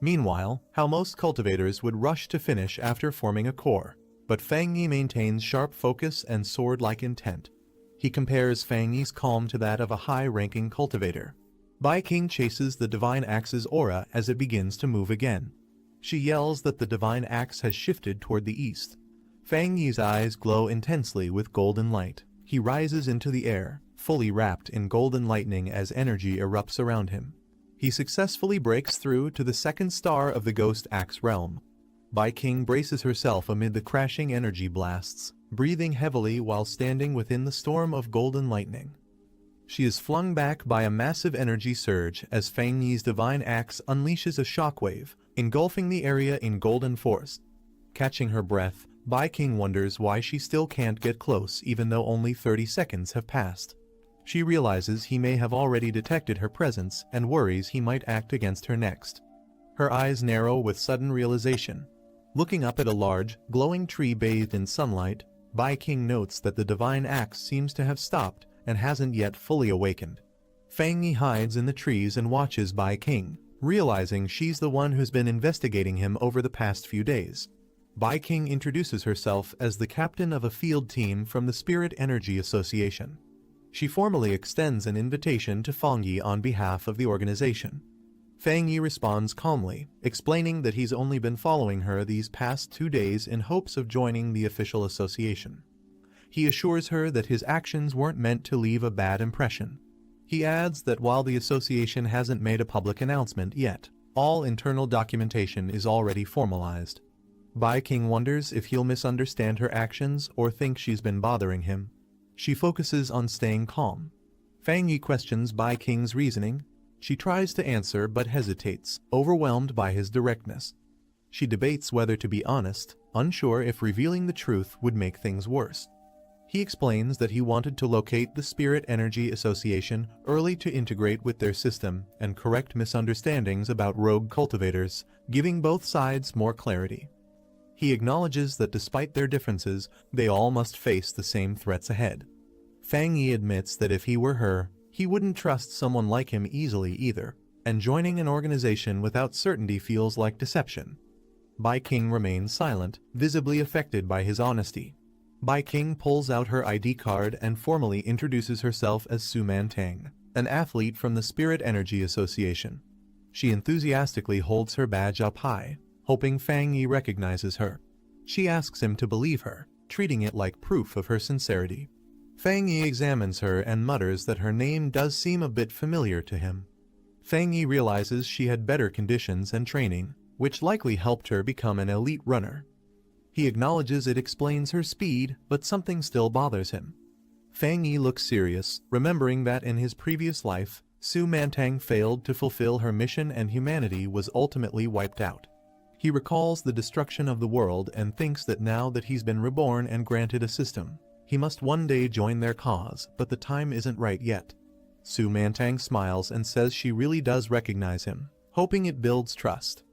Meanwhile, how most cultivators would rush to finish after forming a core, but Fang Yi maintains sharp focus and sword-like intent. He compares Fang Yi's calm to that of a high-ranking cultivator. Bai King chases the divine axe's aura as it begins to move again. She yells that the divine axe has shifted toward the east. Fang Yi's eyes glow intensely with golden light. He rises into the air, fully wrapped in golden lightning as energy erupts around him. He successfully breaks through to the second star of the Ghost Axe realm. Bai King braces herself amid the crashing energy blasts, breathing heavily while standing within the storm of golden lightning. She is flung back by a massive energy surge as Fang Yi's divine axe unleashes a shockwave, engulfing the area in golden force. Catching her breath, Bai King wonders why she still can't get close even though only 30 seconds have passed. She realizes he may have already detected her presence and worries he might act against her next. Her eyes narrow with sudden realization. Looking up at a large, glowing tree bathed in sunlight, Bai King notes that the divine axe seems to have stopped and hasn't yet fully awakened. Fang Yi hides in the trees and watches Bai King, realizing she's the one who's been investigating him over the past few days. Bai King introduces herself as the captain of a field team from the Spirit Energy Association. She formally extends an invitation to Fang Yi on behalf of the organization. Fang Yi responds calmly, explaining that he's only been following her these past 2 days in hopes of joining the official association. He assures her that his actions weren't meant to leave a bad impression. He adds that while the association hasn't made a public announcement yet, all internal documentation is already formalized. Bai King wonders if he'll misunderstand her actions or think she's been bothering him. She focuses on staying calm. Fang Yi questions Bai King's reasoning. She tries to answer but hesitates, overwhelmed by his directness. She debates whether to be honest, unsure if revealing the truth would make things worse. He explains that he wanted to locate the Spirit Energy Association early to integrate with their system and correct misunderstandings about rogue cultivators, giving both sides more clarity. He acknowledges that despite their differences, they all must face the same threats ahead. Fang Yi admits that if he were her, he wouldn't trust someone like him easily either, and joining an organization without certainty feels like deception. Bai King remains silent, visibly affected by his honesty. Bai King pulls out her ID card and formally introduces herself as Su Mantang, an athlete from the Spirit Energy Association. She enthusiastically holds her badge up high, hoping Fang Yi recognizes her. She asks him to believe her, treating it like proof of her sincerity. Fang Yi examines her and mutters that her name does seem a bit familiar to him. Fang Yi realizes she had better conditions and training, which likely helped her become an elite runner. He acknowledges it explains her speed, but something still bothers him. Fang Yi looks serious, remembering that in his previous life, Su Mantang failed to fulfill her mission and humanity was ultimately wiped out. He recalls the destruction of the world and thinks that now that he's been reborn and granted a system, he must one day join their cause, but the time isn't right yet. Su Mantang smiles and says she really does recognize him, hoping it builds trust.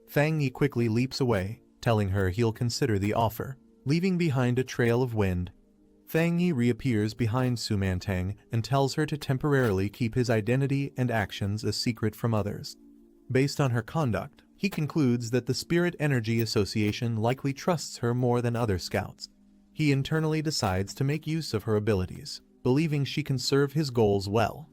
Fang Yi quickly leaps away, telling her he'll consider the offer, leaving behind a trail of wind. Fang Yi reappears behind Su Mantang and tells her to temporarily keep his identity and actions a secret from others. Based on her conduct, he concludes that the Spirit Energy Association likely trusts her more than other scouts. He internally decides to make use of her abilities, believing she can serve his goals well.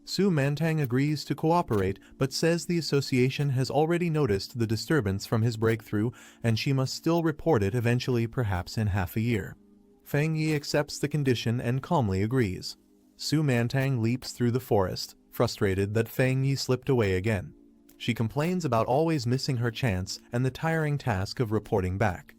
Su Mantang agrees to cooperate but says the association has already noticed the disturbance from his breakthrough and she must still report it eventually, perhaps in half a year. Fang Yi accepts the condition and calmly agrees. Su Mantang leaps through the forest, frustrated that Fang Yi slipped away again. She complains about always missing her chance and the tiring task of reporting back.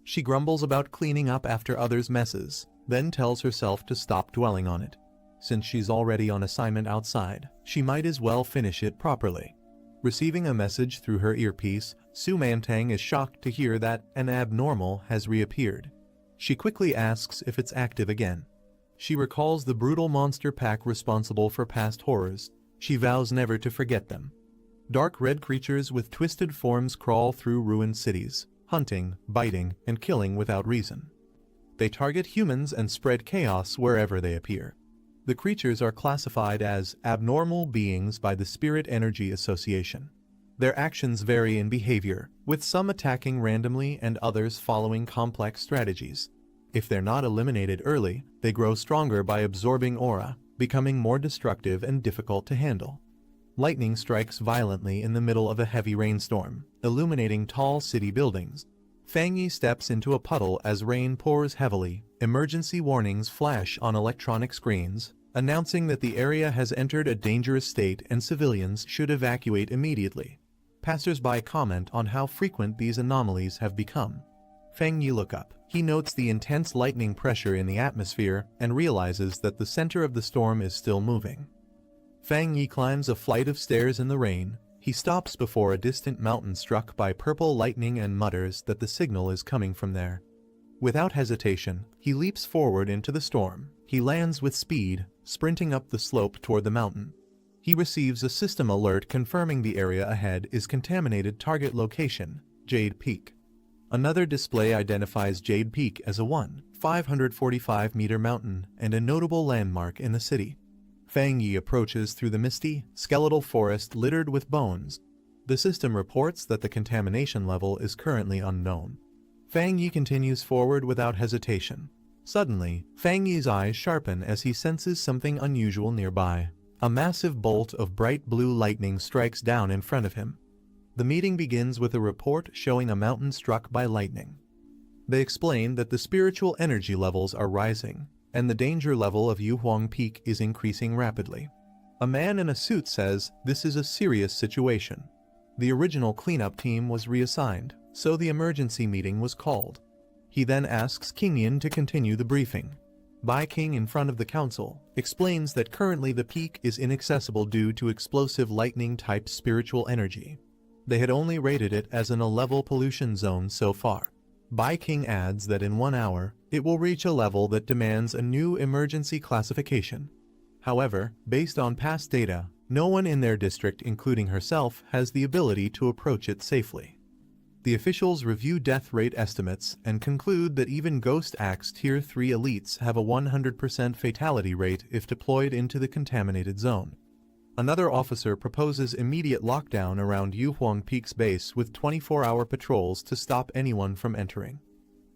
She grumbles about cleaning up after others' messes, then tells herself to stop dwelling on it. Since she's already on assignment outside, she might as well finish it properly. Receiving a message through her earpiece, Su Mantang is shocked to hear that an abnormal has reappeared. She quickly asks if it's active again. She recalls the brutal monster pack responsible for past horrors. She vows never to forget them. Dark red creatures with twisted forms crawl through ruined cities, hunting, biting, and killing without reason. They target humans and spread chaos wherever they appear. The creatures are classified as abnormal beings by the Spirit Energy Association. Their actions vary in behavior, with some attacking randomly and others following complex strategies. If they're not eliminated early, they grow stronger by absorbing aura, becoming more destructive and difficult to handle. Lightning strikes violently in the middle of a heavy rainstorm, illuminating tall city buildings. Fang Yi steps into a puddle as rain pours heavily. Emergency warnings flash on electronic screens, announcing that the area has entered a dangerous state and civilians should evacuate immediately. Passers-by comment on how frequent these anomalies have become. Fang Yi looks up. He notes the intense lightning pressure in the atmosphere and realizes that the center of the storm is still moving. Fang Yi climbs a flight of stairs in the rain. He stops before a distant mountain struck by purple lightning and mutters that the signal is coming from there. Without hesitation, he leaps forward into the storm. He lands with speed, sprinting up the slope toward the mountain. He receives a system alert confirming the area ahead is contaminated. Target location, Jade Peak. Another display identifies Jade Peak as a 545-meter mountain and a notable landmark in the city. Fang Yi approaches through the misty, skeletal forest littered with bones. The system reports that the contamination level is currently unknown. Fang Yi continues forward without hesitation. Suddenly, Fang Yi's eyes sharpen as he senses something unusual nearby. A massive bolt of bright blue lightning strikes down in front of him. The meeting begins with a report showing a mountain struck by lightning. They explain that the spiritual energy levels are rising, and the danger level of Yuhuang Peak is increasing rapidly. A man in a suit says this is a serious situation. The original cleanup team was reassigned, so the emergency meeting was called. He then asks King Yin to continue the briefing. Bai King, in front of the council, explains that currently the peak is inaccessible due to explosive lightning-type spiritual energy. They had only rated it as an A-level pollution zone so far. Bai King adds that in 1 hour, it will reach a level that demands a new emergency classification. However, based on past data, no one in their district, including herself, has the ability to approach it safely. The officials review death rate estimates and conclude that even Ghost Axe Tier 3 elites have a 100% fatality rate if deployed into the contaminated zone. Another officer proposes immediate lockdown around Yuhuang Peak's base with 24-hour patrols to stop anyone from entering.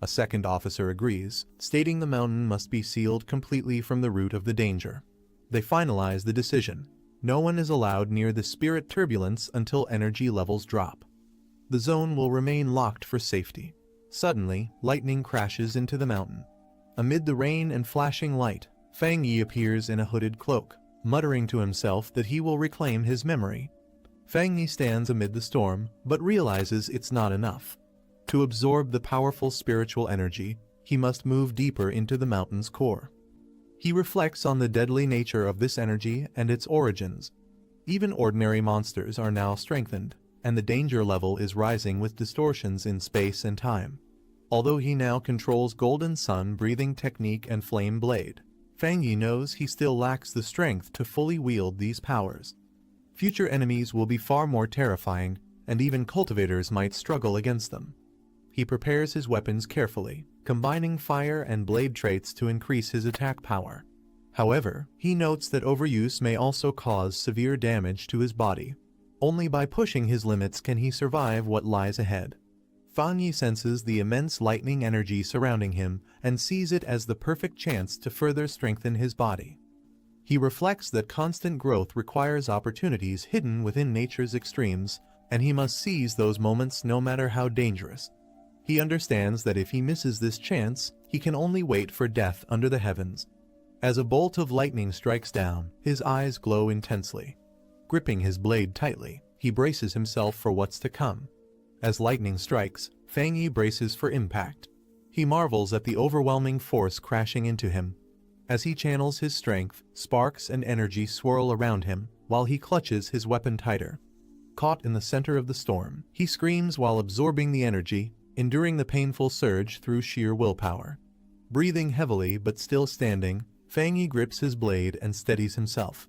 A second officer agrees, stating the mountain must be sealed completely from the root of the danger. They finalize the decision. No one is allowed near the spirit turbulence until energy levels drop. The zone will remain locked for safety. Suddenly, lightning crashes into the mountain. Amid the rain and flashing light, Fang Yi appears in a hooded cloak, muttering to himself that he will reclaim his memory. Fang Yi stands amid the storm, but realizes it's not enough. To absorb the powerful spiritual energy, he must move deeper into the mountain's core. He reflects on the deadly nature of this energy and its origins. Even ordinary monsters are now strengthened, and the danger level is rising with distortions in space and time. Although he now controls Golden Sun breathing technique and Flame Blade, Fang Yi knows he still lacks the strength to fully wield these powers. Future enemies will be far more terrifying, and even cultivators might struggle against them. He prepares his weapons carefully, combining fire and blade traits to increase his attack power. However, he notes that overuse may also cause severe damage to his body. Only by pushing his limits can he survive what lies ahead. Fang Yi senses the immense lightning energy surrounding him and sees it as the perfect chance to further strengthen his body. He reflects that constant growth requires opportunities hidden within nature's extremes, and he must seize those moments no matter how dangerous. He understands that if he misses this chance, he can only wait for death under the heavens. As a bolt of lightning strikes down, his eyes glow intensely. Gripping his blade tightly, he braces himself for what's to come. As lightning strikes, Fang Yi braces for impact. He marvels at the overwhelming force crashing into him. As he channels his strength, sparks and energy swirl around him, while he clutches his weapon tighter. Caught in the center of the storm, he screams while absorbing the energy, enduring the painful surge through sheer willpower. Breathing heavily but still standing, Fang Yi grips his blade and steadies himself.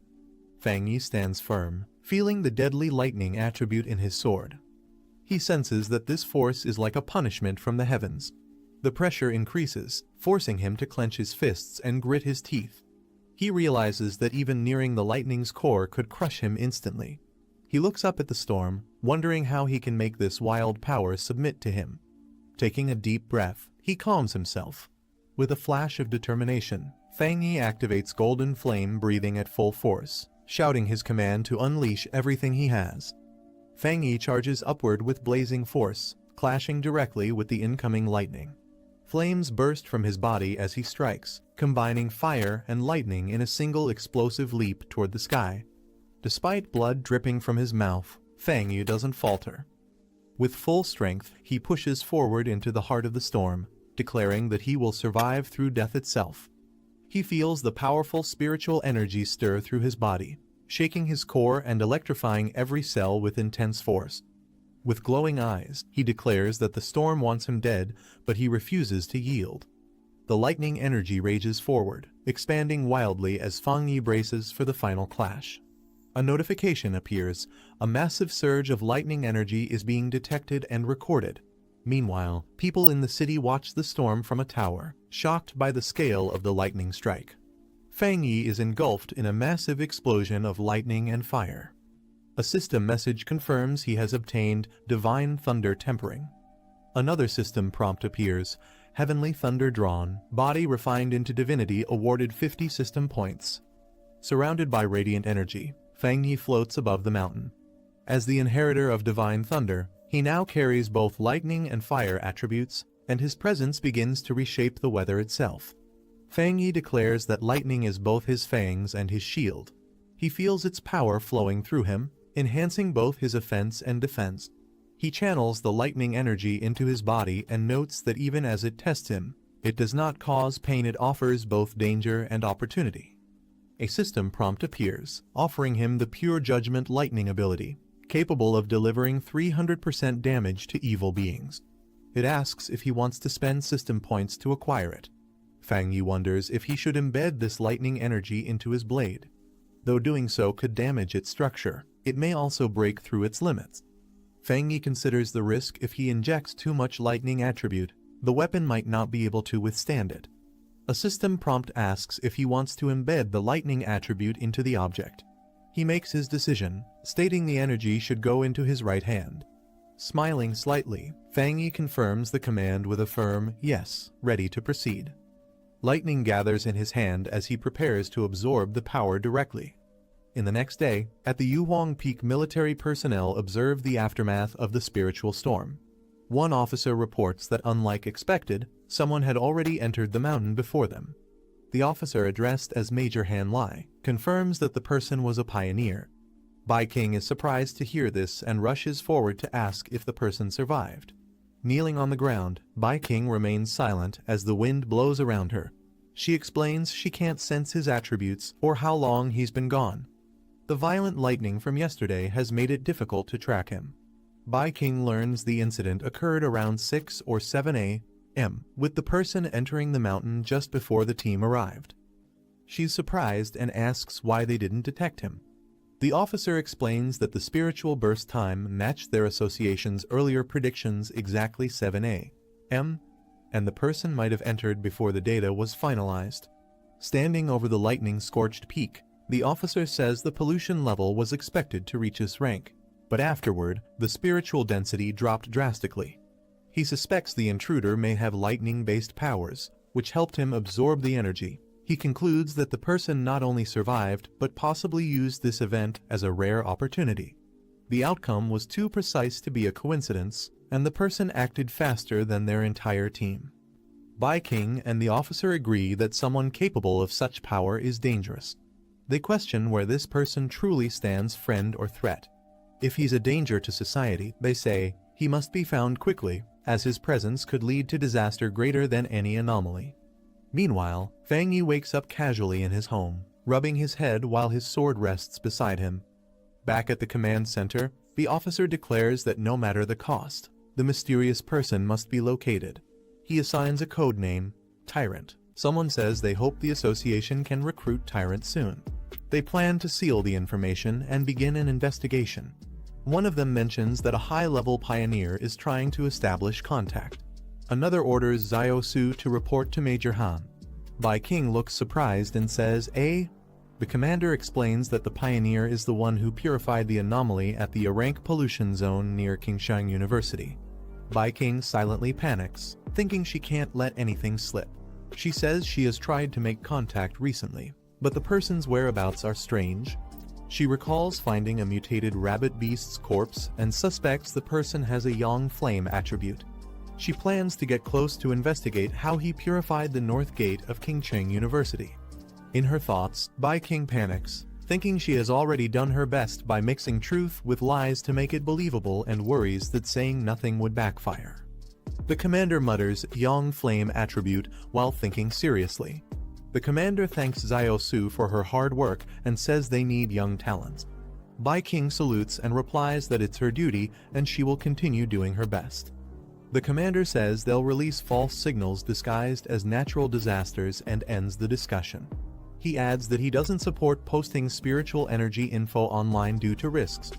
Fang Yi stands firm, feeling the deadly lightning attribute in his sword. He senses that this force is like a punishment from the heavens. The pressure increases, forcing him to clench his fists and grit his teeth. He realizes that even nearing the lightning's core could crush him instantly. He looks up at the storm, wondering how he can make this wild power submit to him. Taking a deep breath, he calms himself. With a flash of determination, Fang Yi activates Golden Flame breathing at full force, shouting his command to unleash everything he has. Fang Yi charges upward with blazing force, clashing directly with the incoming lightning. Flames burst from his body as he strikes, combining fire and lightning in a single explosive leap toward the sky. Despite blood dripping from his mouth, Fang Yi doesn't falter. With full strength, he pushes forward into the heart of the storm, declaring that he will survive through death itself. He feels the powerful spiritual energy stir through his body, shaking his core and electrifying every cell with intense force. With glowing eyes, he declares that the storm wants him dead, but he refuses to yield. The lightning energy rages forward, expanding wildly as Fang Yi braces for the final clash. A notification appears. A massive surge of lightning energy is being detected and recorded. Meanwhile, people in the city watch the storm from a tower, shocked by the scale of the lightning strike. Fang Yi is engulfed in a massive explosion of lightning and fire. A system message confirms he has obtained Divine Thunder Tempering. Another system prompt appears. Heavenly Thunder drawn, body refined into divinity awarded 50 system points. Surrounded by radiant energy, Fang Yi floats above the mountain. As the inheritor of Divine Thunder, he now carries both lightning and fire attributes, and his presence begins to reshape the weather itself. Fang Yi declares that lightning is both his fangs and his shield. He feels its power flowing through him, enhancing both his offense and defense. He channels the lightning energy into his body and notes that even as it tests him, it does not cause pain. It offers both danger and opportunity. A system prompt appears, offering him the Pure Judgment Lightning ability, capable of delivering 300% damage to evil beings. It asks if he wants to spend system points to acquire it. Fang Yi wonders if he should embed this lightning energy into his blade. Though doing so could damage its structure, it may also break through its limits. Fang Yi considers the risk. If he injects too much lightning attribute, the weapon might not be able to withstand it. A system prompt asks if he wants to embed the lightning attribute into the object. He makes his decision, stating the energy should go into his right hand. Smiling slightly, Fang Yi confirms the command with a firm yes, ready to proceed. Lightning gathers in his hand as he prepares to absorb the power directly. In the next day, at the Yuhuang Peak, military personnel observe the aftermath of the spiritual storm. One officer reports that, unlike expected, someone had already entered the mountain before them. The officer, addressed as Major Han Lai, confirms that the person was a pioneer. Bai King is surprised to hear this and rushes forward to ask if the person survived. Kneeling on the ground, Bai King remains silent as the wind blows around her. She explains she can't sense his attributes or how long he's been gone. The violent lightning from yesterday has made it difficult to track him. Bai King learns the incident occurred around 6 or 7 a.m., with the person entering the mountain just before the team arrived. She's surprised and asks why they didn't detect him. The officer explains that the spiritual burst time matched their association's earlier predictions exactly 7 a.m., and the person might have entered before the data was finalized. Standing over the lightning-scorched peak, the officer says the pollution level was expected to reach this rank, but afterward, the spiritual density dropped drastically. He suspects the intruder may have lightning-based powers, which helped him absorb the energy. He concludes that the person not only survived, but possibly used this event as a rare opportunity. The outcome was too precise to be a coincidence, and the person acted faster than their entire team. Bai King and the officer agree that someone capable of such power is dangerous. They question where this person truly stands, friend or threat. If he's a danger to society, they say, he must be found quickly, as his presence could lead to disaster greater than any anomaly. Meanwhile, Fang Yi wakes up casually in his home, rubbing his head while his sword rests beside him. Back at the command center, the officer declares that no matter the cost, the mysterious person must be located. He assigns a code name, Tyrant, Someone says they hope the association can recruit tyrants soon. They plan to seal the information and begin an investigation. One of them mentions that a high-level pioneer is trying to establish contact. Another orders Xiao Su to report to Major Han. Bai King looks surprised and says, "Eh?" The commander explains that the pioneer is the one who purified the anomaly at the A-rank pollution zone near Qingshan University. Bai King silently panics, thinking she can't let anything slip. She says she has tried to make contact recently, but the person's whereabouts are strange. She recalls finding a mutated rabbit beast's corpse and suspects the person has a Yang Flame attribute. She plans to get close to investigate how he purified the north gate of Qingshan University. In her thoughts, Bai King panics, thinking she has already done her best by mixing truth with lies to make it believable and worries that saying nothing would backfire. The commander mutters Yang Flame attribute while thinking seriously. The commander thanks Xiao Su for her hard work and says they need young talents. Bai King salutes and replies that it's her duty and she will continue doing her best. The commander says they'll release false signals disguised as natural disasters and ends the discussion. He adds that he doesn't support posting spiritual energy info online due to risks.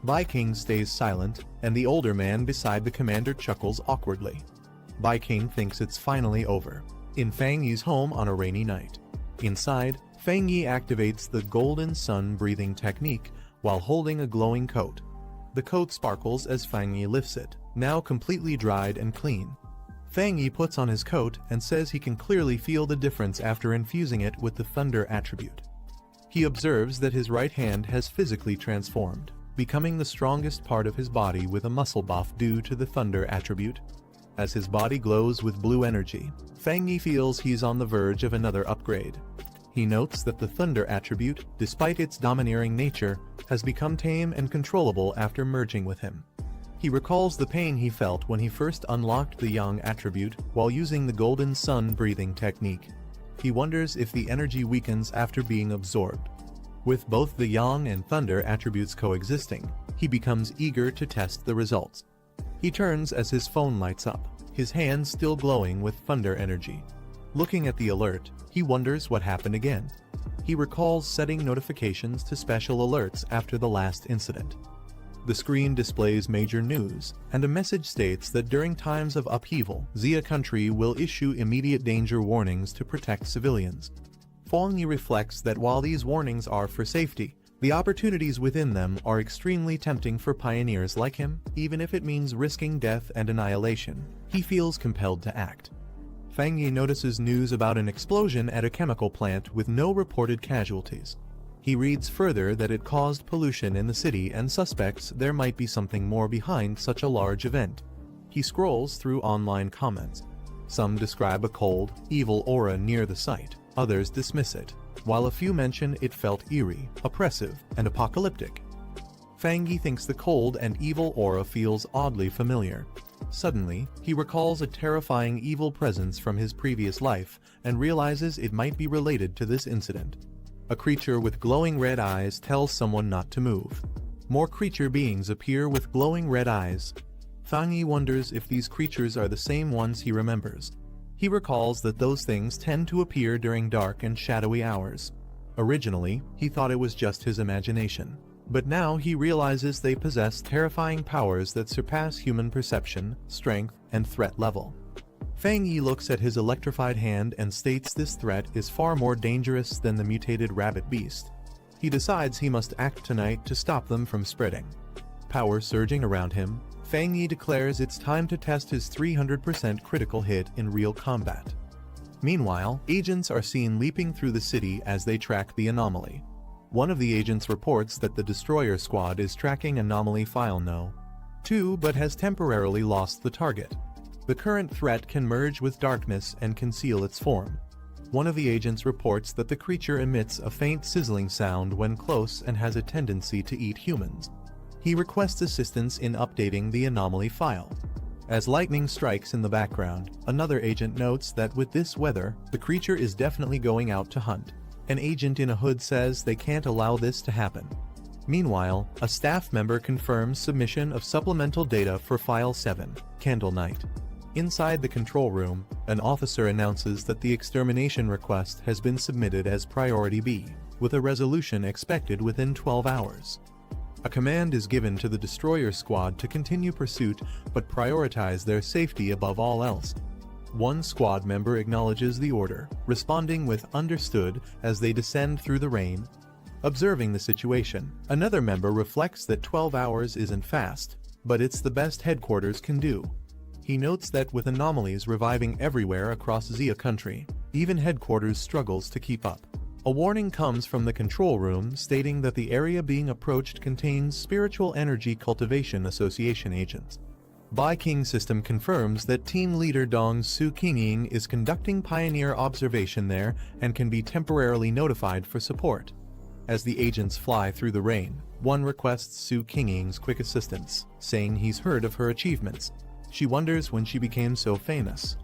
Bai King stays silent, and the older man beside the commander chuckles awkwardly. Bai King thinks it's finally over. In Fang Yi's home on a rainy night. Inside, Fang Yi activates the golden sun breathing technique while holding a glowing coat. The coat sparkles as Fang Yi lifts it, now completely dried and clean. Fang Yi puts on his coat and says he can clearly feel the difference after infusing it with the thunder attribute. He observes that his right hand has physically transformed, becoming the strongest part of his body with a muscle buff due to the thunder attribute. As his body glows with blue energy, Fang Yi feels he's on the verge of another upgrade. He notes that the thunder attribute, despite its domineering nature, has become tame and controllable after merging with him. He recalls the pain he felt when he first unlocked the Yang attribute while using the golden sun breathing technique. He wonders if the energy weakens after being absorbed. With both the Yang and thunder attributes coexisting, he becomes eager to test the results. He turns as his phone lights up, his hands still glowing with thunder energy. Looking at the alert, he wonders what happened again. He recalls setting notifications to special alerts after the last incident. The screen displays major news, and a message states that during times of upheaval, Xia country will issue immediate danger warnings to protect civilians. Fang Yi reflects that while these warnings are for safety, the opportunities within them are extremely tempting for pioneers like him, even if it means risking death and annihilation. He feels compelled to act. Fang Yi notices news about an explosion at a chemical plant with no reported casualties. He reads further that it caused pollution in the city and suspects there might be something more behind such a large event. He scrolls through online comments. Some describe a cold, evil aura near the site, others dismiss it, while a few mention it felt eerie, oppressive, and apocalyptic. Fang Yi thinks the cold and evil aura feels oddly familiar. Suddenly, he recalls a terrifying evil presence from his previous life and realizes it might be related to this incident. A creature with glowing red eyes tells someone not to move. More creature beings appear with glowing red eyes. Fang Yi wonders if these creatures are the same ones he remembers. He recalls that those things tend to appear during dark and shadowy hours. Originally, he thought it was just his imagination, but now he realizes they possess terrifying powers that surpass human perception, strength, and threat level. Fang Yi looks at his electrified hand and states this threat is far more dangerous than the mutated rabbit beast. He decides he must act tonight to stop them from spreading. Power surging around him, Fang Yi declares it's time to test his 300% critical hit in real combat. Meanwhile, agents are seen leaping through the city as they track the anomaly. One of the agents reports that the destroyer squad is tracking anomaly file No. 2 but has temporarily lost the target. The current threat can merge with darkness and conceal its form. One of the agents reports that the creature emits a faint sizzling sound when close and has a tendency to eat humans. He requests assistance in updating the anomaly file. As lightning strikes in the background, another agent notes that with this weather, the creature is definitely going out to hunt. An agent in a hood says they can't allow this to happen. Meanwhile, a staff member confirms submission of supplemental data for File 7, Candle Night. Inside the control room, an officer announces that the extermination request has been submitted as Priority B, with a resolution expected within 12 hours. A command is given to the destroyer squad to continue pursuit but prioritize their safety above all else. One squad member acknowledges the order, responding with "understood" as they descend through the rain. Observing the situation, another member reflects that 12 hours isn't fast, but it's the best headquarters can do. He notes that with anomalies reviving everywhere across Xia country, even headquarters struggles to keep up. A warning comes from the control room stating that the area being approached contains Spiritual Energy Cultivation Association agents. King system confirms that team leader Dong Su Qingying is conducting pioneer observation there and can be temporarily notified for support. As the agents fly through the rain, one requests Su Qingying's quick assistance, saying he's heard of her achievements. She wonders when she became so famous.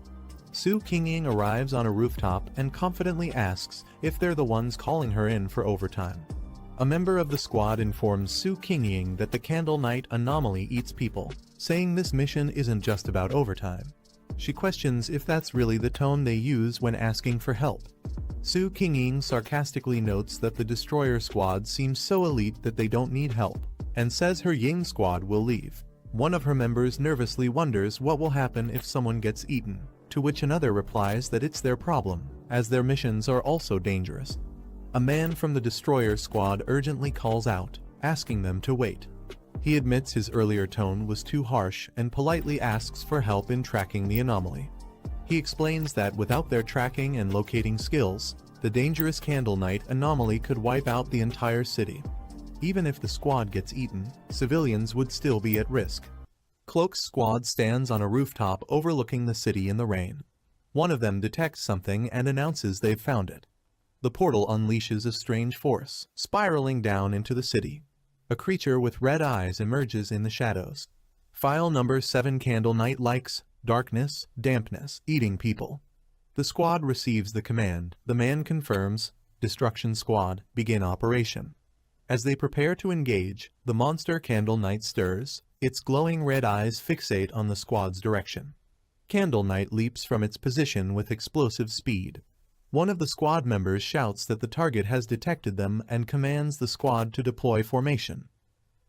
Su Qingying arrives on a rooftop and confidently asks if they're the ones calling her in for overtime. A member of the squad informs Su Qingying that the Candle Night anomaly eats people, saying this mission isn't just about overtime. She questions if that's really the tone they use when asking for help. Su Qingying sarcastically notes that the destroyer squad seems so elite that they don't need help, and says her Ying squad will leave. One of her members nervously wonders what will happen if someone gets eaten, to which another replies that it's their problem, as their missions are also dangerous. A man from the destroyer squad urgently calls out, asking them to wait. He admits his earlier tone was too harsh and politely asks for help in tracking the anomaly. He explains that without their tracking and locating skills, the dangerous Candle Night anomaly could wipe out the entire city. Even if the squad gets eaten, civilians would still be at risk. Cloak's squad stands on a rooftop overlooking the city in the rain. One of them detects something and announces they've found it. The portal unleashes a strange force, spiraling down into the city. A creature with red eyes emerges in the shadows. File number 7 Candle Night likes darkness, dampness, eating people. The squad receives the command. The man confirms, Destruction Squad, begin operation. As they prepare to engage, the monster Candle Night stirs, its glowing red eyes fixate on the squad's direction. Candle Night leaps from its position with explosive speed. One of the squad members shouts that the target has detected them and commands the squad to deploy formation.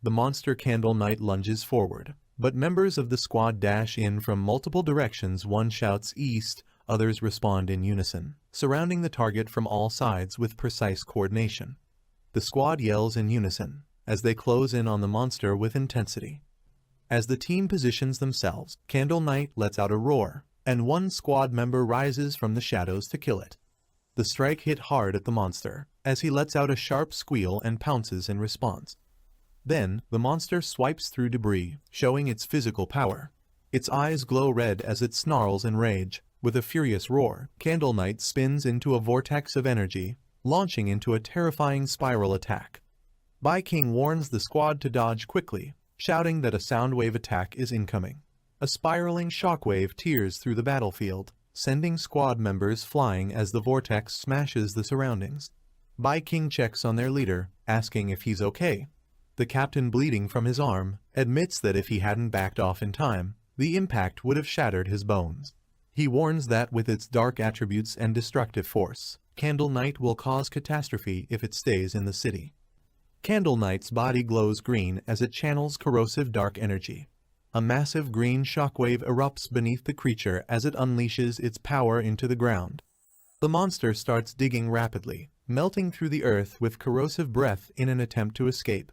The monster Candle Night lunges forward, but members of the squad dash in from multiple directions. One shouts east, others respond in unison, surrounding the target from all sides with precise coordination. The squad yells in unison, as they close in on the monster with intensity. As the team positions themselves, Candle Night lets out a roar, and one squad member rises from the shadows to kill it. The strike hit hard at the monster, as he lets out a sharp squeal and pounces in response. Then, the monster swipes through debris, showing its physical power. Its eyes glow red as it snarls in rage. With a furious roar, Candle Night spins into a vortex of energy, launching into a terrifying spiral attack. King warns the squad to dodge quickly, shouting that a soundwave attack is incoming. A spiraling shockwave tears through the battlefield, sending squad members flying as the vortex smashes the surroundings. King checks on their leader, asking if he's okay. The captain, bleeding from his arm, admits that if he hadn't backed off in time, the impact would have shattered his bones. He warns that with its dark attributes and destructive force, Candle Night will cause catastrophe if it stays in the city. Candle Night's body glows green as it channels corrosive dark energy. A massive green shockwave erupts beneath the creature as it unleashes its power into the ground. The monster starts digging rapidly, melting through the earth with corrosive breath in an attempt to escape.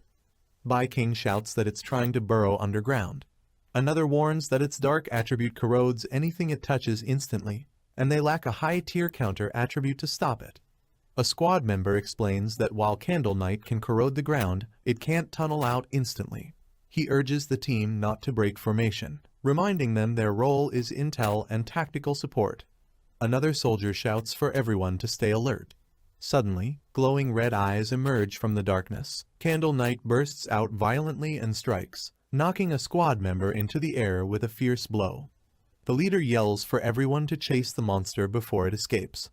King shouts that it's trying to burrow underground. Another warns that its dark attribute corrodes anything it touches instantly, and they lack a high tier counter attribute to stop it. A squad member explains that while Candle Night can corrode the ground, it can't tunnel out instantly. He urges the team not to break formation, reminding them their role is intel and tactical support. Another soldier shouts for everyone to stay alert. Suddenly, glowing red eyes emerge from the darkness. Candle Night bursts out violently and strikes, knocking a squad member into the air with a fierce blow. The leader yells for everyone to chase the monster before it escapes.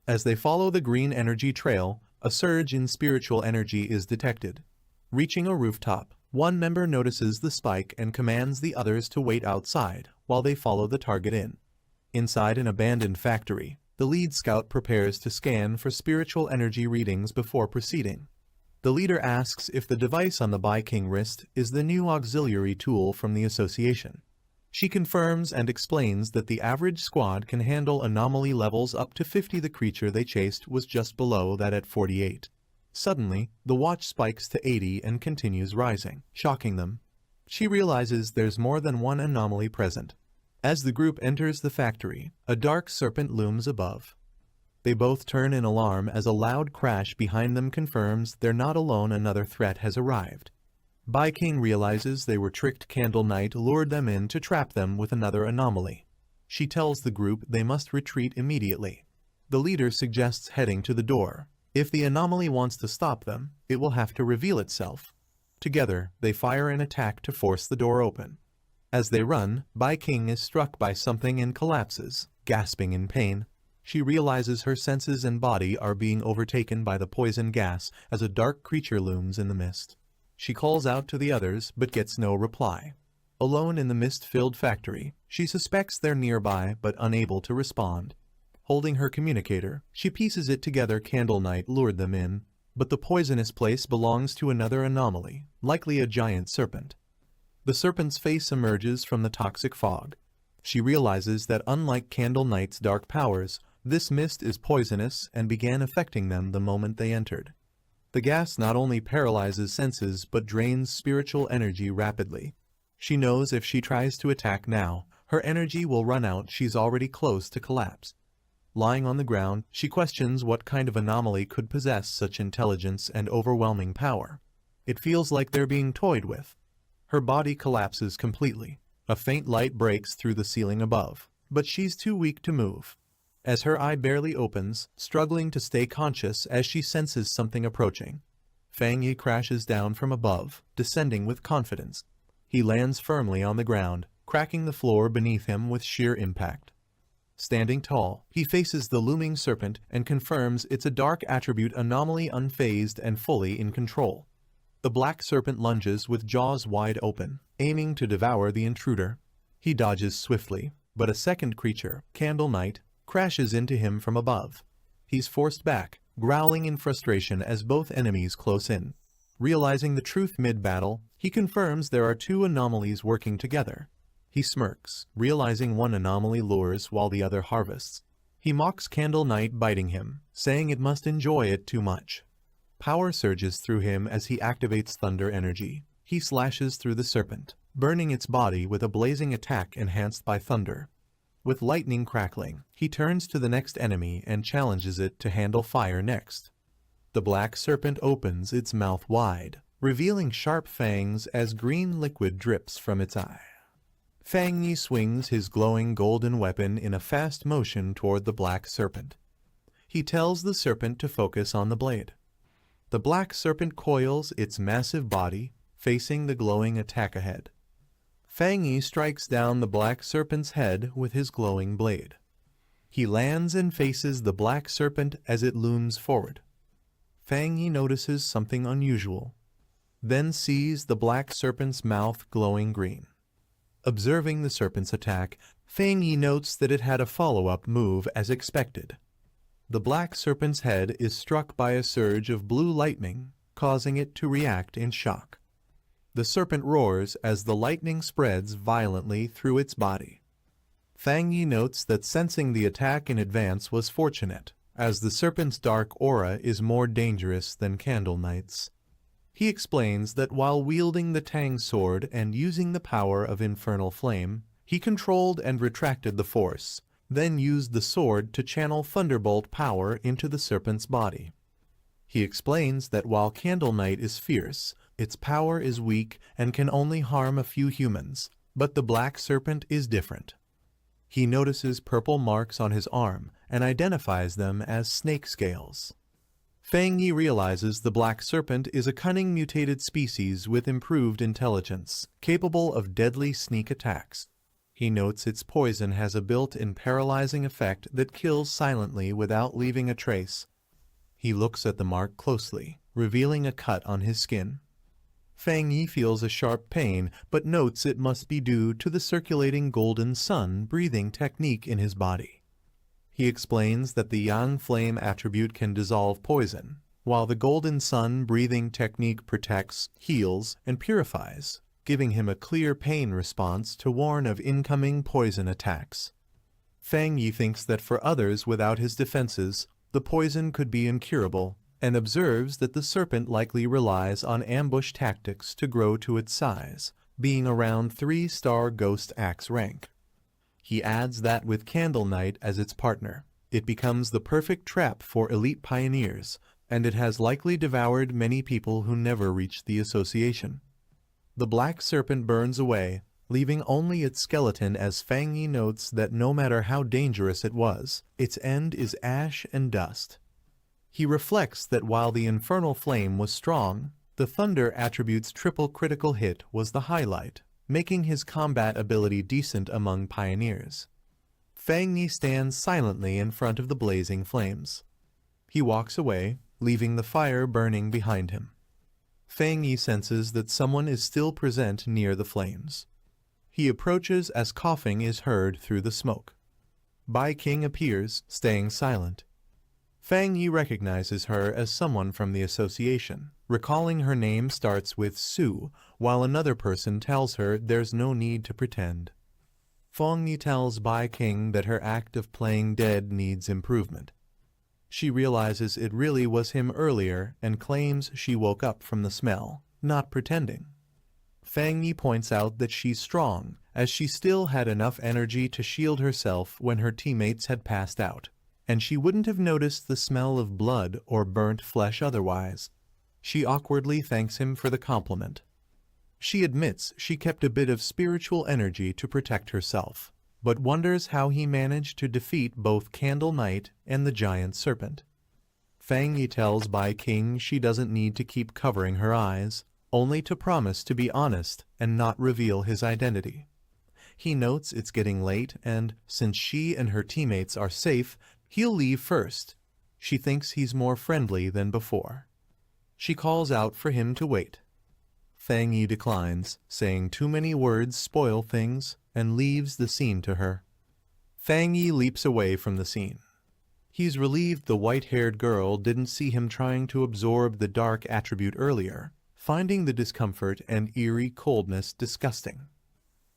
As they follow the green energy trail, a surge in spiritual energy is detected. Reaching a rooftop, one member notices the spike and commands the others to wait outside, while they follow the target in. Inside an abandoned factory, the lead scout prepares to scan for spiritual energy readings before proceeding. The leader asks if the device on the Bi-King wrist is the new auxiliary tool from the association. She confirms and explains that the average squad can handle anomaly levels up to 50. The creature they chased was just below that at 48. Suddenly, the watch spikes to 80 and continues rising, shocking them. She realizes there's more than one anomaly present. As the group enters the factory, a dark serpent looms above. They both turn in alarm as a loud crash behind them confirms they're not alone. Another threat has arrived. Bi-King realizes they were tricked. Candle Knight lured them in to trap them with another anomaly. She tells the group they must retreat immediately. The leader suggests heading to the door. If the anomaly wants to stop them, it will have to reveal itself. Together, they fire an attack to force the door open. As they run, Bi-King is struck by something and collapses, gasping in pain. She realizes her senses and body are being overtaken by the poison gas as a dark creature looms in the mist. She calls out to the others but gets no reply. Alone in the mist-filled factory, she suspects they're nearby but unable to respond. Holding her communicator, she pieces it together. Candle Knight lured them in, but the poisonous place belongs to another anomaly, likely a giant serpent. The serpent's face emerges from the toxic fog. She realizes that unlike Candle Knight's dark powers, this mist is poisonous and began affecting them the moment they entered. The gas not only paralyzes senses but drains spiritual energy rapidly. She knows if she tries to attack now, her energy will run out. She's already close to collapse. Lying on the ground, she questions what kind of anomaly could possess such intelligence and overwhelming power. It feels like they're being toyed with. Her body collapses completely. A faint light breaks through the ceiling above, but she's too weak to move. As her eye barely opens, struggling to stay conscious as she senses something approaching. Fang Yi crashes down from above, descending with confidence. He lands firmly on the ground, cracking the floor beneath him with sheer impact. Standing tall, he faces the looming serpent and confirms it's a dark attribute anomaly, unfazed and fully in control. The black serpent lunges with jaws wide open, aiming to devour the intruder. He dodges swiftly, but a second creature, Candle Knight, crashes into him from above. He's forced back, growling in frustration as both enemies close in. Realizing the truth mid-battle, he confirms there are two anomalies working together. He smirks, realizing one anomaly lures while the other harvests. He mocks Candle Knight, biting him, saying it must enjoy it too much. Power surges through him as he activates thunder energy. He slashes through the serpent, burning its body with a blazing attack enhanced by thunder. With lightning crackling, he turns to the next enemy and challenges it to handle fire next. The black serpent opens its mouth wide, revealing sharp fangs as green liquid drips from its eye. Fang Yi swings his glowing golden weapon in a fast motion toward the black serpent. He tells the serpent to focus on the blade. The black serpent coils its massive body, facing the glowing attack ahead. Fang Yi strikes down the black serpent's head with his glowing blade. He lands and faces the black serpent as it looms forward. Fang Yi notices something unusual, then sees the black serpent's mouth glowing green. Observing the serpent's attack, Fang Yi notes that it had a follow-up move as expected. The black serpent's head is struck by a surge of blue lightning, causing it to react in shock. The serpent roars as the lightning spreads violently through its body. Fang Yi notes that sensing the attack in advance was fortunate, as the serpent's dark aura is more dangerous than Candle Knight's. He explains that while wielding the Tang sword and using the power of infernal flame, he controlled and retracted the force, then used the sword to channel thunderbolt power into the serpent's body. He explains that while Candle Knight is fierce, its power is weak and can only harm a few humans, but the black serpent is different. He notices purple marks on his arm and identifies them as snake scales. Fang Yi realizes the black serpent is a cunning mutated species with improved intelligence, capable of deadly sneak attacks. He notes its poison has a built-in paralyzing effect that kills silently without leaving a trace. He looks at the mark closely, revealing a cut on his skin. Fang Yi feels a sharp pain, but notes it must be due to the circulating golden sun breathing technique in his body. He explains that the yang flame attribute can dissolve poison, while the golden sun breathing technique protects, heals, and purifies, giving him a clear pain response to warn of incoming poison attacks. Fang Yi thinks that for others without his defenses, the poison could be incurable, and observes that the serpent likely relies on ambush tactics to grow to its size, being around 3-star ghost axe rank. He adds that with Candle Knight as its partner, it becomes the perfect trap for elite pioneers, and it has likely devoured many people who never reached the association. The black serpent burns away, leaving only its skeleton as Fang Yi notes that no matter how dangerous it was, its end is ash and dust. He reflects that while the infernal flame was strong, the thunder attribute's triple critical hit was the highlight, making his combat ability decent among pioneers. Fang Yi stands silently in front of the blazing flames. He walks away, leaving the fire burning behind him. Fang Yi senses that someone is still present near the flames. He approaches as coughing is heard through the smoke. Bai King appears, staying silent. Fang Yi recognizes her as someone from the association, recalling her name starts with Su, while another person tells her there's no need to pretend. Fang Yi tells Bai King that her act of playing dead needs improvement. She realizes it really was him earlier and claims she woke up from the smell, not pretending. Fang Yi points out that she's strong, as she still had enough energy to shield herself when her teammates had passed out, and she wouldn't have noticed the smell of blood or burnt flesh otherwise. She awkwardly thanks him for the compliment. She admits she kept a bit of spiritual energy to protect herself, but wonders how he managed to defeat both Candle Knight and the giant serpent. Fang Yi tells Bai King she doesn't need to keep covering her eyes, only to promise to be honest and not reveal his identity. He notes it's getting late and, since she and her teammates are safe, he'll leave first. She thinks he's more friendly than before. She calls out for him to wait. Fang Yi declines, saying too many words spoil things, and leaves the scene to her. Fang Yi leaps away from the scene. He's relieved the white-haired girl didn't see him trying to absorb the dark attribute earlier, finding the discomfort and eerie coldness disgusting.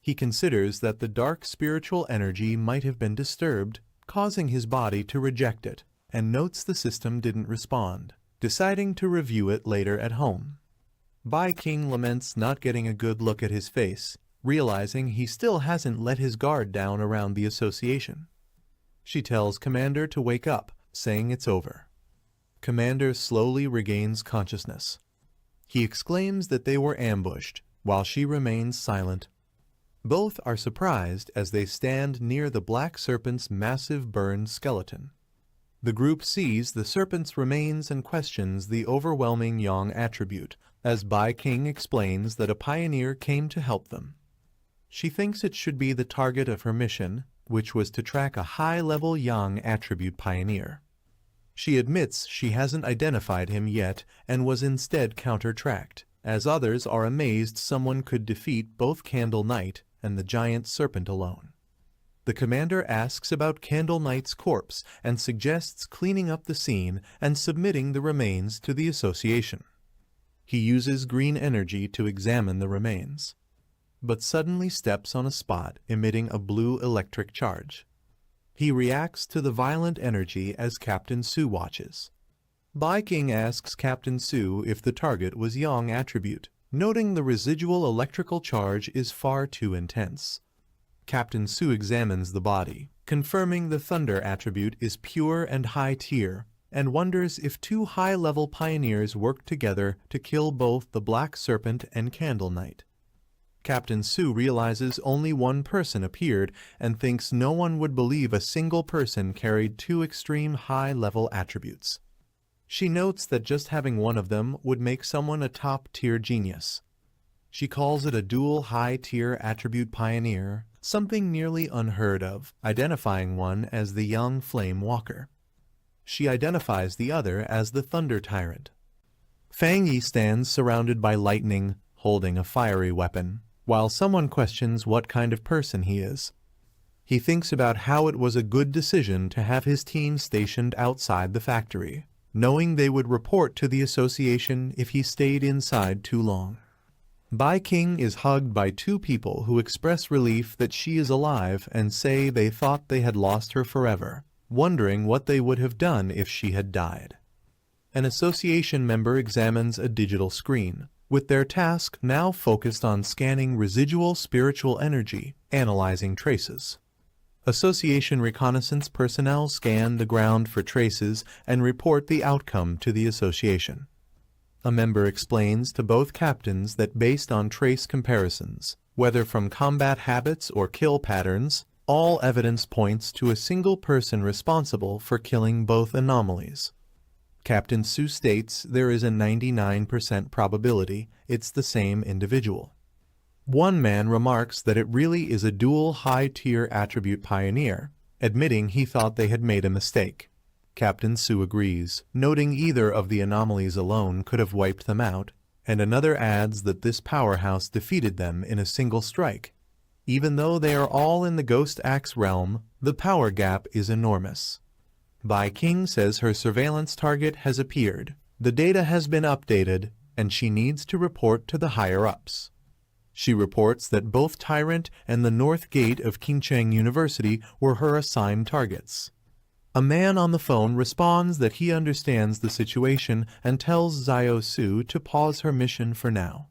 He considers that the dark spiritual energy might have been disturbed, causing his body to reject it, and notes the system didn't respond, deciding to review it later at home. Bai King laments not getting a good look at his face, realizing he still hasn't let his guard down around the association. She tells Commander to wake up, saying it's over. Commander slowly regains consciousness. He exclaims that they were ambushed, while she remains silent. Both are surprised as they stand near the black serpent's massive burned skeleton. The group sees the serpent's remains and questions the overwhelming yang attribute, as Bai King explains that a pioneer came to help them. She thinks it should be the target of her mission, which was to track a high-level yang attribute pioneer. She admits she hasn't identified him yet and was instead counter-tracked, as others are amazed someone could defeat both Candle Knight and the giant serpent alone. The commander asks about Candle Knight's corpse and suggests cleaning up the scene and submitting the remains to the association. He uses green energy to examine the remains, but suddenly steps on a spot emitting a blue electric charge. He reacts to the violent energy as Captain Su watches. Bai King asks Captain Su if the target was yang attribute, noting the residual electrical charge is far too intense. Captain Su examines the body, confirming the thunder attribute is pure and high tier, and wonders if two high-level pioneers worked together to kill both the Black Serpent and Candle Knight. Captain Su realizes only one person appeared and thinks no one would believe a single person carried two extreme high-level attributes. She notes that just having one of them would make someone a top-tier genius. She calls it a dual high-tier attribute pioneer, something nearly unheard of, identifying one as the young Flame Walker. She identifies the other as the Thunder Tyrant. Fang Yi stands surrounded by lightning, holding a fiery weapon, while someone questions what kind of person he is. He thinks about how it was a good decision to have his team stationed outside the factory, knowing they would report to the association if he stayed inside too long. Bai King is hugged by two people who express relief that she is alive and say they thought they had lost her forever, wondering what they would have done if she had died. An association member examines a digital screen, with their task now focused on scanning residual spiritual energy, analyzing traces. Association reconnaissance personnel scan the ground for traces and report the outcome to the association. A member explains to both captains that based on trace comparisons, whether from combat habits or kill patterns, all evidence points to a single person responsible for killing both anomalies. Captain Su states there is a 99% probability it's the same individual. One man remarks that it really is a dual high-tier attribute pioneer, admitting he thought they had made a mistake. Captain Su agrees, noting either of the anomalies alone could have wiped them out, and another adds that this powerhouse defeated them in a single strike. Even though they are all in the Ghost Axe realm, the power gap is enormous. Bai King says her surveillance target has appeared, the data has been updated, and she needs to report to the higher-ups. She reports that both Tyrant and the North Gate of Qingcheng University were her assigned targets. A man on the phone responds that he understands the situation and tells Xiao Su to pause her mission for now.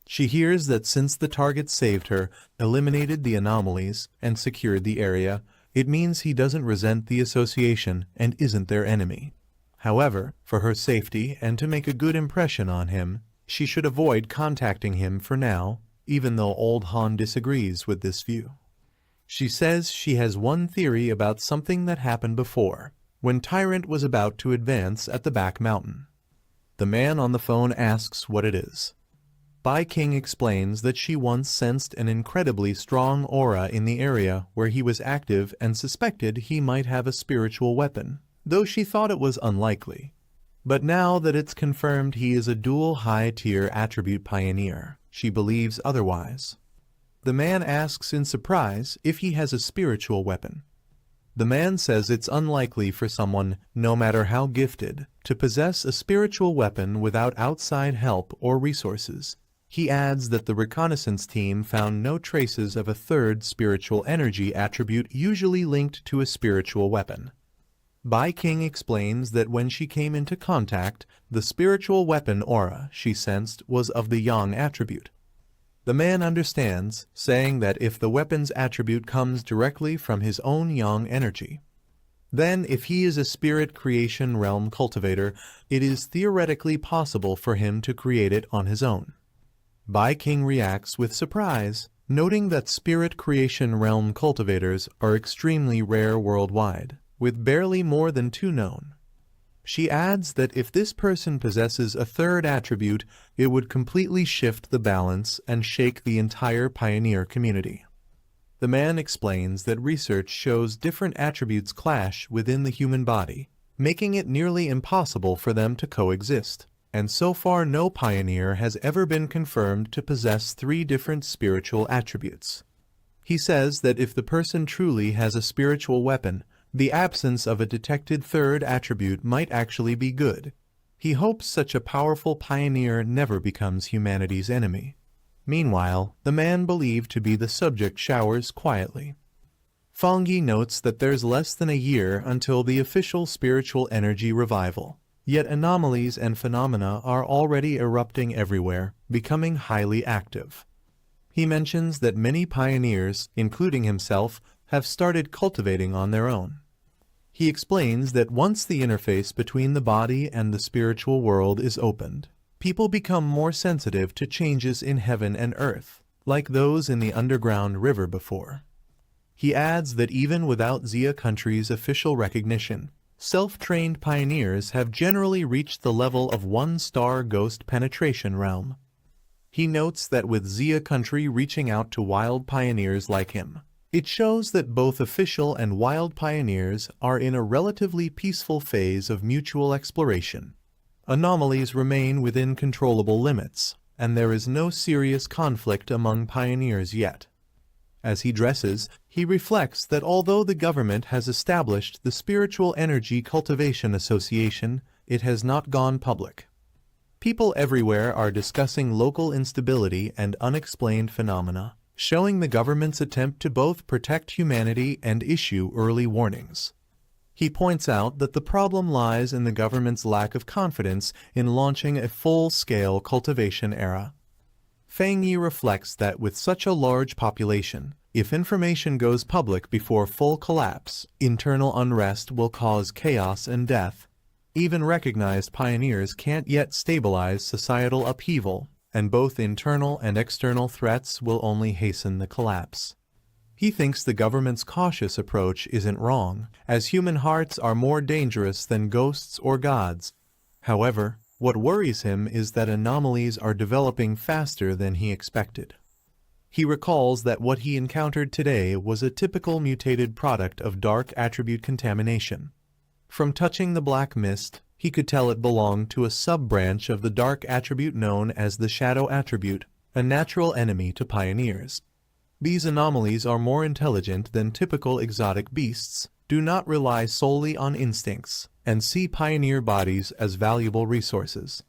She hears that since the target saved her, eliminated the anomalies, and secured the area, it means he doesn't resent the association and isn't their enemy. However, for her safety and to make a good impression on him, she should avoid contacting him for now, even though Old Han disagrees with this view. She says she has one theory about something that happened before, when Tyrant was about to advance at the back mountain. The man on the phone asks what it is. Bai King explains that she once sensed an incredibly strong aura in the area where he was active and suspected he might have a spiritual weapon, though she thought it was unlikely. But now that it's confirmed he is a dual high-tier attribute pioneer, she believes otherwise. The man asks in surprise if he has a spiritual weapon. The man says it's unlikely for someone, no matter how gifted, to possess a spiritual weapon without outside help or resources. He adds that the reconnaissance team found no traces of a third spiritual energy attribute usually linked to a spiritual weapon. Bai King explains that when she came into contact, the spiritual weapon aura she sensed was of the yang attribute. The man understands, saying that if the weapon's attribute comes directly from his own yang energy, then if he is a spirit creation realm cultivator, it is theoretically possible for him to create it on his own. Bai King reacts with surprise, noting that spirit creation realm cultivators are extremely rare worldwide, with barely more than 2 known. She adds that if this person possesses a third attribute, it would completely shift the balance and shake the entire pioneer community. The man explains that research shows different attributes clash within the human body, making it nearly impossible for them to coexist, and so far no pioneer has ever been confirmed to possess 3 different spiritual attributes. He says that if the person truly has a spiritual weapon, the absence of a detected third attribute might actually be good. He hopes such a powerful pioneer never becomes humanity's enemy. Meanwhile, the man believed to be the subject showers quietly. Fangyi notes that there's less than a year until the official spiritual energy revival, yet anomalies and phenomena are already erupting everywhere, becoming highly active. He mentions that many pioneers, including himself, have started cultivating on their own. He explains that once the interface between the body and the spiritual world is opened, people become more sensitive to changes in heaven and earth, like those in the underground river before. He adds that even without Xia country's official recognition, self-trained pioneers have generally reached the level of 1-star ghost penetration realm. He notes that with Xia country reaching out to wild pioneers like him, it shows that both official and wild pioneers are in a relatively peaceful phase of mutual exploration. Anomalies remain within controllable limits, and there is no serious conflict among pioneers yet. As he dresses, he reflects that although the government has established the Spiritual Energy Cultivation Association, it has not gone public. People everywhere are discussing local instability and unexplained phenomena, showing the government's attempt to both protect humanity and issue early warnings. He points out that the problem lies in the government's lack of confidence in launching a full-scale cultivation era. Fang Yi reflects that with such a large population, if information goes public before full collapse, internal unrest will cause chaos and death. Even recognized pioneers can't yet stabilize societal upheaval, and both internal and external threats will only hasten the collapse. He thinks the government's cautious approach isn't wrong, as human hearts are more dangerous than ghosts or gods. However, what worries him is that anomalies are developing faster than he expected. He recalls that what he encountered today was a typical mutated product of dark attribute contamination. From touching the black mist, he could tell it belonged to a sub-branch of the dark attribute known as the shadow attribute, a natural enemy to pioneers. These anomalies are more intelligent than typical exotic beasts, do not rely solely on instincts, and see pioneer bodies as valuable resources.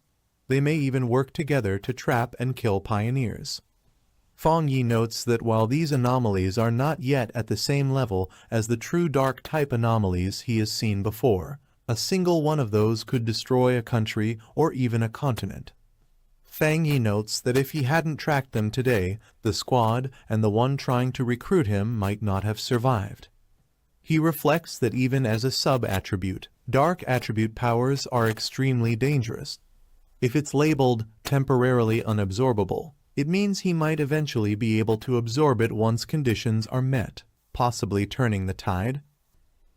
They may even work together to trap and kill pioneers. Fang Yi notes that while these anomalies are not yet at the same level as the true dark-type anomalies he has seen before, a single one of those could destroy a country or even a continent. Fang Yi notes that if he hadn't tracked them today, the squad and the one trying to recruit him might not have survived. He reflects that even as a sub-attribute, dark attribute powers are extremely dangerous. If it's labeled temporarily unabsorbable, it means he might eventually be able to absorb it once conditions are met, possibly turning the tide.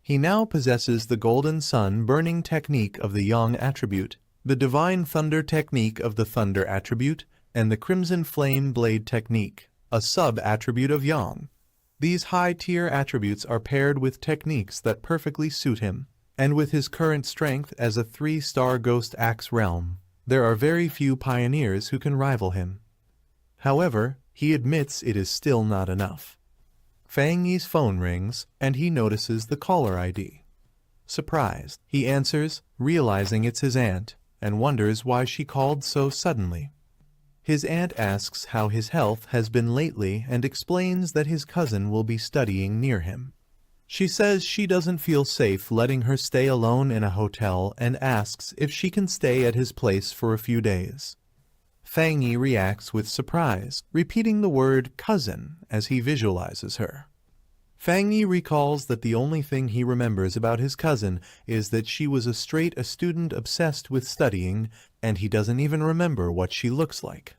He now possesses the Golden Sun burning technique of the Yang attribute, the Divine Thunder technique of the Thunder attribute, and the Crimson Flame Blade technique, a sub-attribute of Yang. These high-tier attributes are paired with techniques that perfectly suit him, and with his current strength as a 3-star Ghost Axe realm, there are very few pioneers who can rival him. However, he admits it is still not enough. Fang Yi's phone rings, and he notices the caller ID. Surprised, he answers, realizing it's his aunt, and wonders why she called so suddenly. His aunt asks how his health has been lately and explains that his cousin will be studying near him. She says she doesn't feel safe letting her stay alone in a hotel and asks if she can stay at his place for a few days. Fang Yi reacts with surprise, repeating the word cousin as he visualizes her. Fang Yi recalls that the only thing he remembers about his cousin is that she was a student obsessed with studying, and he doesn't even remember what she looks like.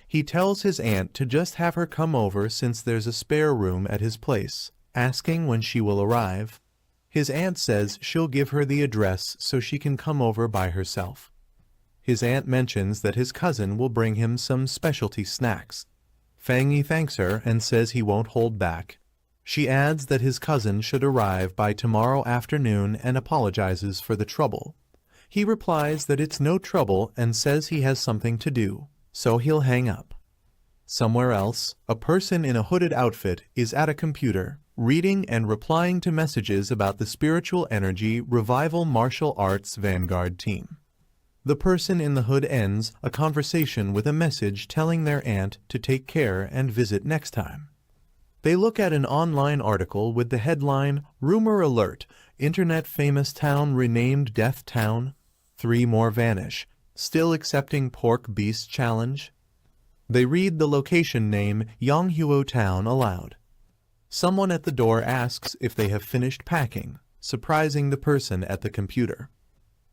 He tells his aunt to just have her come over since there's a spare room at his place, asking when she will arrive. His aunt says she'll give her the address so she can come over by herself. His aunt mentions that his cousin will bring him some specialty snacks. Fang Yi thanks her and says he won't hold back. She adds that his cousin should arrive by tomorrow afternoon and apologizes for the trouble. He replies that it's no trouble and says he has something to do, so he'll hang up. Somewhere else, a person in a hooded outfit is at a computer, reading and replying to messages about the Spiritual Energy Revival Martial Arts Vanguard team. The person in the hood ends a conversation with a message telling their aunt to take care and visit next time. They look at an online article with the headline, Rumor Alert, Internet Famous Town Renamed Death Town, 3 More Vanish, Still Accepting Pork Beast Challenge. They read the location name Yonghuo Town aloud. Someone at the door asks if they have finished packing, surprising the person at the computer.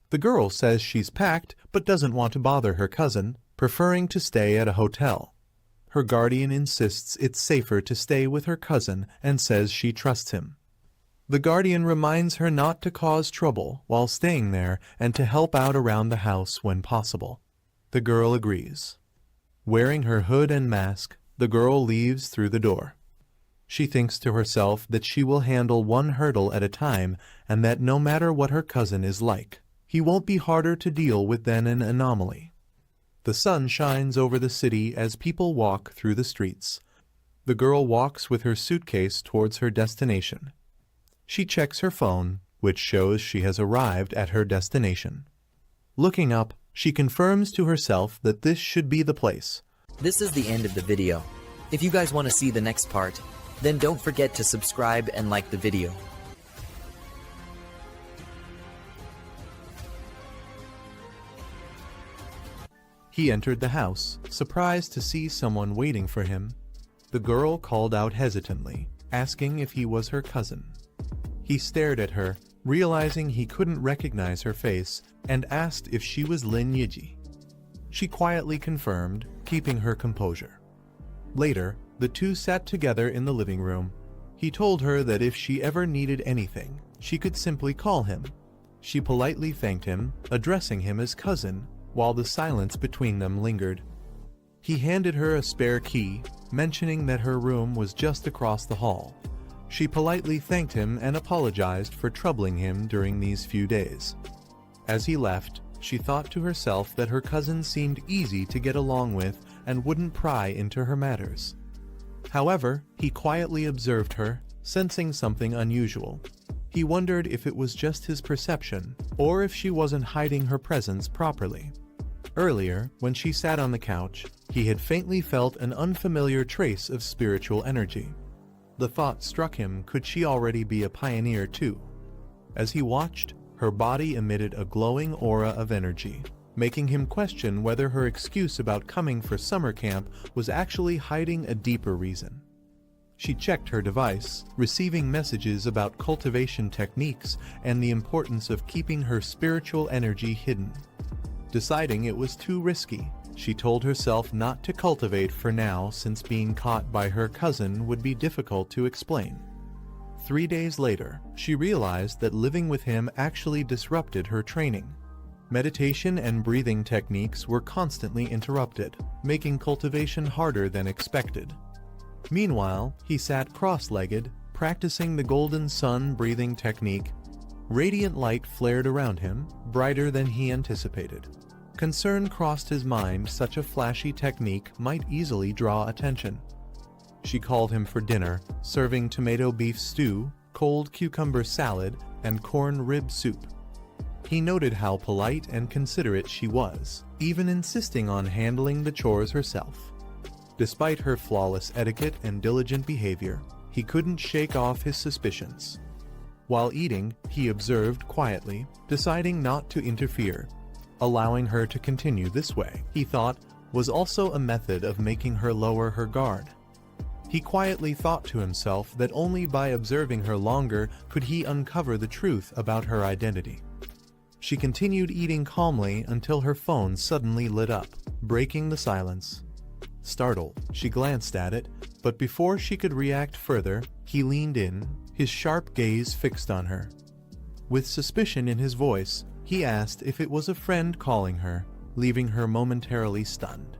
The girl says she's packed but doesn't want to bother her cousin, preferring to stay at a hotel. Her guardian insists it's safer to stay with her cousin and says she trusts him. The guardian reminds her not to cause trouble while staying there and to help out around the house when possible. The girl agrees. Wearing her hood and mask, the girl leaves through the door. She thinks to herself that she will handle one hurdle at a time and that no matter what her cousin is like, he won't be harder to deal with than an anomaly. The sun shines over the city as people walk through the streets. The girl walks with her suitcase towards her destination. She checks her phone, which shows she has arrived at her destination. Looking up, she confirms to herself that this should be the place. This is the end of the video. If you guys want to see the next part, then don't forget to subscribe and like the video. He entered the house, surprised to see someone waiting for him. The girl called out hesitantly, asking if he was her cousin. He stared at her, realizing he couldn't recognize her face, and asked if she was Lin Yiji. She quietly confirmed, keeping her composure. Later, the two sat together in the living room. He told her that if she ever needed anything, she could simply call him. She politely thanked him, addressing him as cousin, while the silence between them lingered. He handed her a spare key, mentioning that her room was just across the hall. She politely thanked him and apologized for troubling him during these few days. As he left, she thought to herself that her cousin seemed easy to get along with and wouldn't pry into her matters. However, he quietly observed her, sensing something unusual. He wondered if it was just his perception, or if she wasn't hiding her presence properly. Earlier, when she sat on the couch, he had faintly felt an unfamiliar trace of spiritual energy. The thought struck him, could she already be a pioneer too? As he watched, her body emitted a glowing aura of energy, making him question whether her excuse about coming for summer camp was actually hiding a deeper reason. She checked her device, receiving messages about cultivation techniques and the importance of keeping her spiritual energy hidden. Deciding it was too risky, she told herself not to cultivate for now, since being caught by her cousin would be difficult to explain. 3 days later, she realized that living with him actually disrupted her training. Meditation and breathing techniques were constantly interrupted, making cultivation harder than expected. Meanwhile, he sat cross-legged, practicing the golden sun breathing technique. Radiant light flared around him, brighter than he anticipated. Concern crossed his mind, such a flashy technique might easily draw attention. She called him for dinner, serving tomato beef stew, cold cucumber salad, and corn rib soup. He noted how polite and considerate she was, even insisting on handling the chores herself. Despite her flawless etiquette and diligent behavior, he couldn't shake off his suspicions. While eating, he observed quietly, deciding not to interfere. Allowing her to continue this way, he thought, was also a method of making her lower her guard. He quietly thought to himself that only by observing her longer could he uncover the truth about her identity. She continued eating calmly until her phone suddenly lit up, breaking the silence. Startled, she glanced at it, but before she could react further, he leaned in, his sharp gaze fixed on her. With suspicion in his voice, he asked if it was a friend calling her, leaving her momentarily stunned.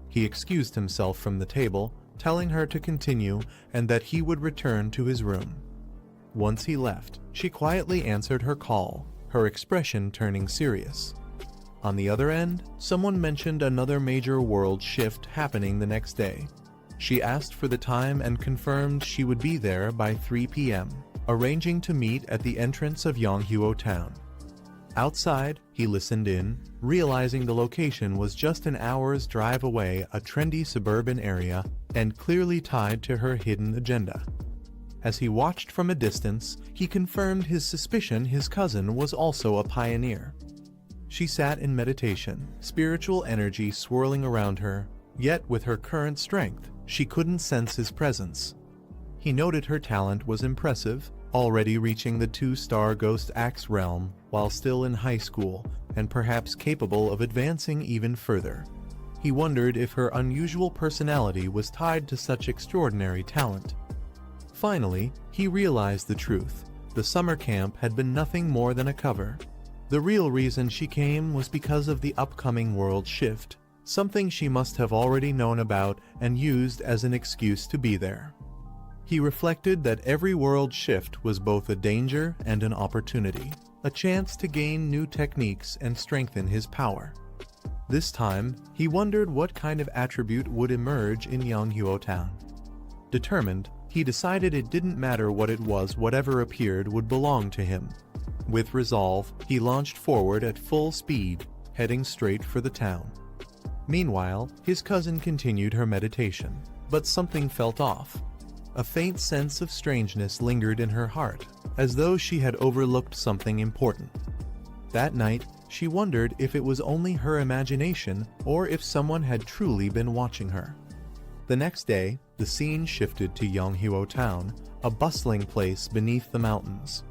He excused himself from the table, telling her to continue and that he would return to his room. Once he left, she quietly answered her call, her expression turning serious. On the other end, someone mentioned another major world shift happening the next day. She asked for the time and confirmed she would be there by 3 p.m., arranging to meet at the entrance of Yonghuo town. Outside, he listened in, realizing the location was just an hour's drive away, a trendy suburban area, and clearly tied to her hidden agenda. As he watched from a distance, he confirmed his suspicion his cousin was also a pioneer. She sat in meditation, spiritual energy swirling around her, yet with her current strength, she couldn't sense his presence. He noted her talent was impressive, already reaching the 2-star Ghost Axe realm while still in high school, and perhaps capable of advancing even further. He wondered if her unusual personality was tied to such extraordinary talent. Finally, he realized the truth. The summer camp had been nothing more than a cover. The real reason she came was because of the upcoming world shift, something she must have already known about and used as an excuse to be there. He reflected that every world shift was both a danger and an opportunity, a chance to gain new techniques and strengthen his power. This time, he wondered what kind of attribute would emerge in Yonghuo Town. Determined, he decided it didn't matter what it was, whatever appeared would belong to him. With resolve, he launched forward at full speed, heading straight for the town. Meanwhile, his cousin continued her meditation, but something felt off. A faint sense of strangeness lingered in her heart, as though she had overlooked something important. That night, she wondered if it was only her imagination or if someone had truly been watching her. The next day, the scene shifted to Yonghuo Town, a bustling place beneath the mountains.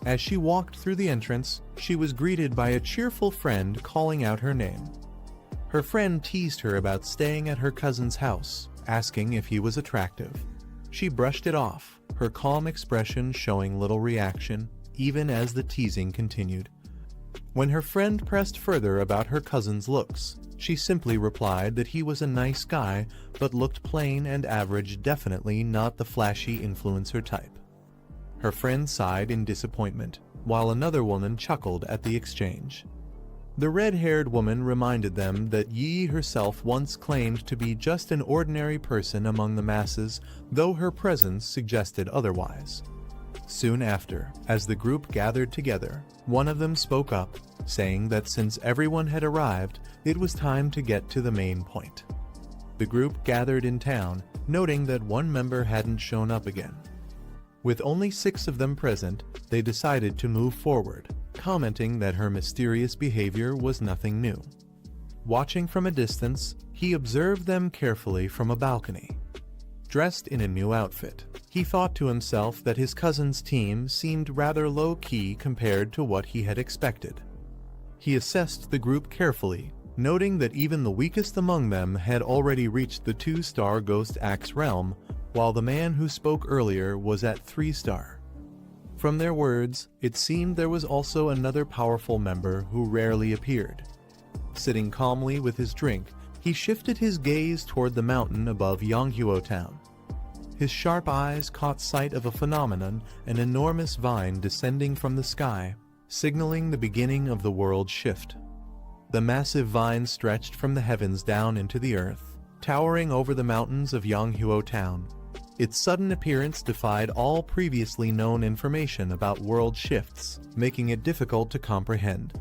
As she walked through the entrance, she was greeted by a cheerful friend calling out her name. Her friend teased her about staying at her cousin's house, asking if he was attractive. She brushed it off, her calm expression showing little reaction, even as the teasing continued. When her friend pressed further about her cousin's looks, she simply replied that he was a nice guy, but looked plain and average, definitely not the flashy influencer type. Her friend sighed in disappointment, while another woman chuckled at the exchange. The red-haired woman reminded them that Yi herself once claimed to be just an ordinary person among the masses, though her presence suggested otherwise. Soon after, as the group gathered together, one of them spoke up, saying that since everyone had arrived, it was time to get to the main point. The group gathered in town, noting that one member hadn't shown up again. With only 6 of them present, they decided to move forward, commenting that her mysterious behavior was nothing new. Watching from a distance, he observed them carefully from a balcony. Dressed in a new outfit, he thought to himself that his cousin's team seemed rather low-key compared to what he had expected. He assessed the group carefully, noting that even the weakest among them had already reached the 2-star Ghost Axe realm, while the man who spoke earlier was at 3-star. From their words, it seemed there was also another powerful member who rarely appeared. Sitting calmly with his drink, he shifted his gaze toward the mountain above Yonghuo Town. His sharp eyes caught sight of a phenomenon, an enormous vine descending from the sky, signaling the beginning of the world shift. The massive vine stretched from the heavens down into the earth, towering over the mountains of Yonghuo Town. Its sudden appearance defied all previously known information about world shifts, making it difficult to comprehend.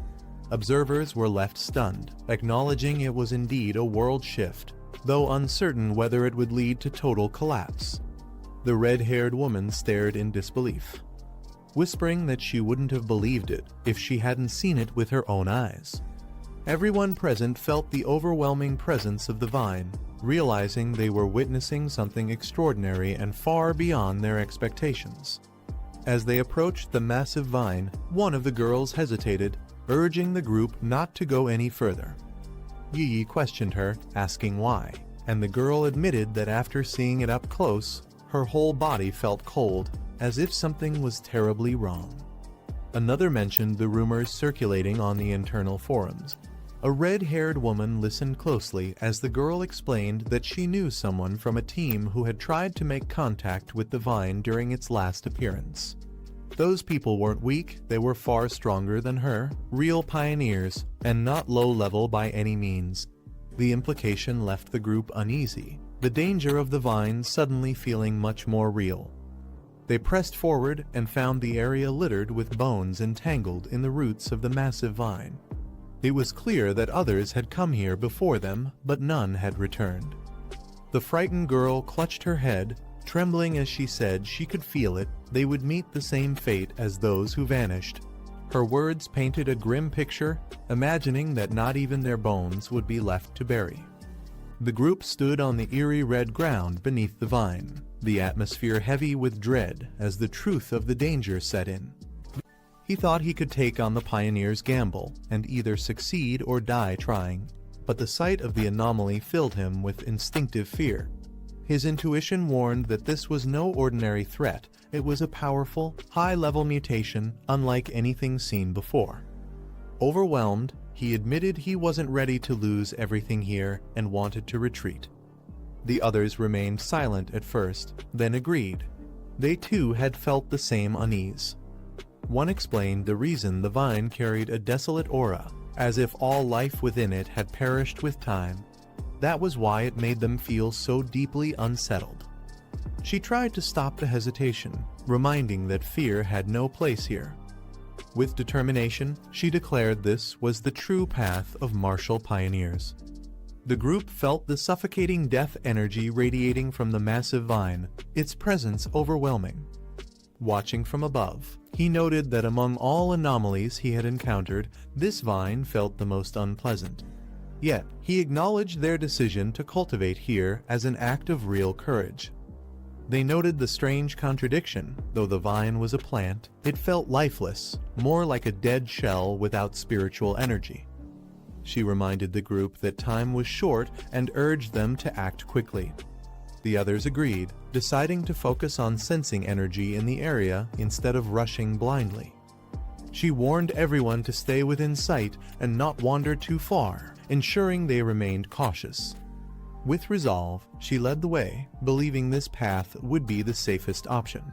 Observers were left stunned, acknowledging it was indeed a world shift, though uncertain whether it would lead to total collapse. The red-haired woman stared in disbelief, whispering that she wouldn't have believed it if she hadn't seen it with her own eyes. Everyone present felt the overwhelming presence of the vine, realizing they were witnessing something extraordinary and far beyond their expectations. As they approached the massive vine, one of the girls hesitated, urging the group not to go any further. Yi questioned her, asking why, and the girl admitted that after seeing it up close, her whole body felt cold, as if something was terribly wrong. Another mentioned the rumors circulating on the internal forums. A red-haired woman listened closely as the girl explained that she knew someone from a team who had tried to make contact with the vine during its last appearance. Those people weren't weak, they were far stronger than her, real pioneers, and not low-level by any means. The implication left the group uneasy, the danger of the vine suddenly feeling much more real. They pressed forward and found the area littered with bones entangled in the roots of the massive vine. It was clear that others had come here before them, but none had returned. The frightened girl clutched her head, trembling as she said she could feel it, they would meet the same fate as those who vanished. Her words painted a grim picture, imagining that not even their bones would be left to bury. The group stood on the eerie red ground beneath the vine, the atmosphere heavy with dread as the truth of the danger set in. He thought he could take on the pioneer's gamble and either succeed or die trying, but the sight of the anomaly filled him with instinctive fear. His intuition warned that this was no ordinary threat, it was a powerful, high-level mutation unlike anything seen before. Overwhelmed, he admitted he wasn't ready to lose everything here and wanted to retreat. The others remained silent at first, then agreed. They too had felt the same unease. One explained the reason the vine carried a desolate aura, as if all life within it had perished with time. That was why it made them feel so deeply unsettled. She tried to stop the hesitation, reminding that fear had no place here. With determination, she declared this was the true path of martial pioneers. The group felt the suffocating death energy radiating from the massive vine, its presence overwhelming. Watching from above, he noted that among all anomalies he had encountered, this vine felt the most unpleasant. Yet, he acknowledged their decision to cultivate here as an act of real courage. They noted the strange contradiction. Though the vine was a plant, it felt lifeless, more like a dead shell without spiritual energy. She reminded the group that time was short and urged them to act quickly. The others agreed, deciding to focus on sensing energy in the area instead of rushing blindly. She warned everyone to stay within sight and not wander too far, ensuring they remained cautious. With resolve, she led the way, believing this path would be the safest option.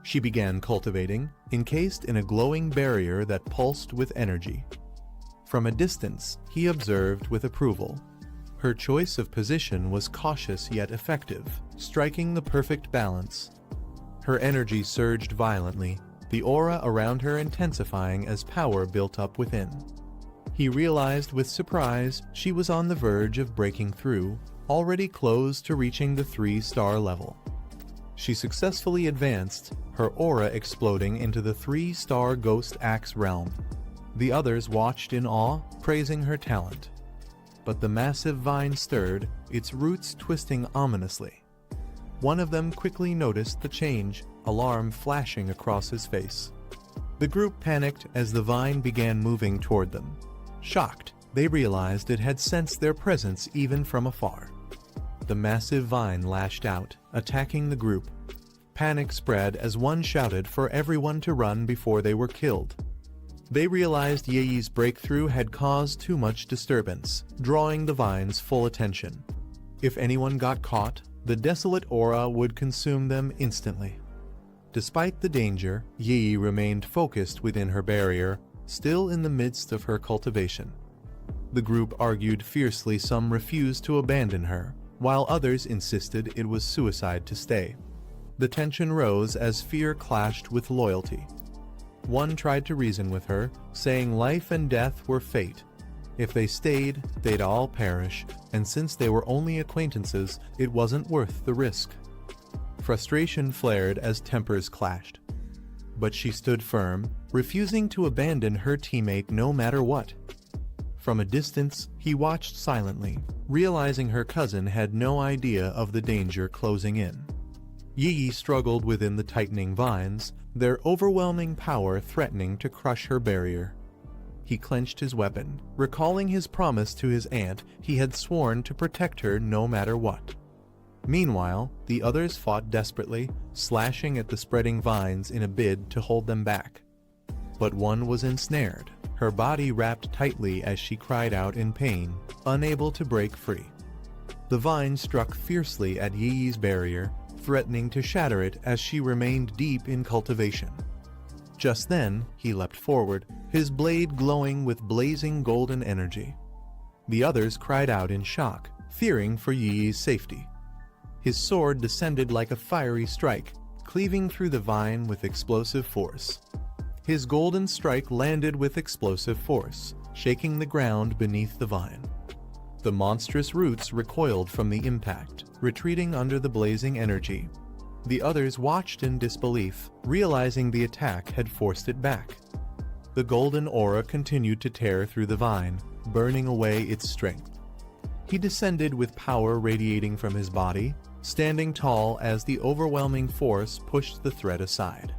She began cultivating, encased in a glowing barrier that pulsed with energy. From a distance, he observed with approval. Her choice of position was cautious yet effective, striking the perfect balance. Her energy surged violently, the aura around her intensifying as power built up within. He realized with surprise she was on the verge of breaking through, already close to reaching the 3-star level. She successfully advanced, her aura exploding into the 3-star Ghost Axe realm. The others watched in awe, praising her talent. But the massive vine stirred, its roots twisting ominously. One of them quickly noticed the change, alarm flashing across his face. The group panicked as the vine began moving toward them. Shocked, they realized it had sensed their presence even from afar. The massive vine lashed out, attacking the group. Panic spread as one shouted for everyone to run before they were killed. They realized Ye's breakthrough had caused too much disturbance, drawing the vine's full attention. If anyone got caught, the desolate aura would consume them instantly. Despite the danger, Yi remained focused within her barrier, still in the midst of her cultivation. The group argued fiercely. Some refused to abandon her, while others insisted it was suicide to stay. The tension rose as fear clashed with loyalty. One tried to reason with her, saying life and death were fate. If they stayed, they'd all perish, and since they were only acquaintances, it wasn't worth the risk. Frustration flared as tempers clashed. But she stood firm, refusing to abandon her teammate no matter what. From a distance, he watched silently, realizing her cousin had no idea of the danger closing in. Yi struggled within the tightening vines, their overwhelming power threatening to crush her barrier. He clenched his weapon, recalling his promise to his aunt he had sworn to protect her no matter what. Meanwhile, the others fought desperately, slashing at the spreading vines in a bid to hold them back. But one was ensnared, her body wrapped tightly as she cried out in pain, unable to break free. The vine struck fiercely at Yi's barrier, threatening to shatter it as she remained deep in cultivation. Just then, he leapt forward, his blade glowing with blazing golden energy. The others cried out in shock, fearing for Yi's safety. His sword descended like a fiery strike, cleaving through the vine with explosive force. His golden strike landed with explosive force, shaking the ground beneath the vine. The monstrous roots recoiled from the impact, retreating under the blazing energy. The others watched in disbelief, realizing the attack had forced it back. The golden aura continued to tear through the vine, burning away its strength. He descended with power radiating from his body, standing tall as the overwhelming force pushed the threat aside.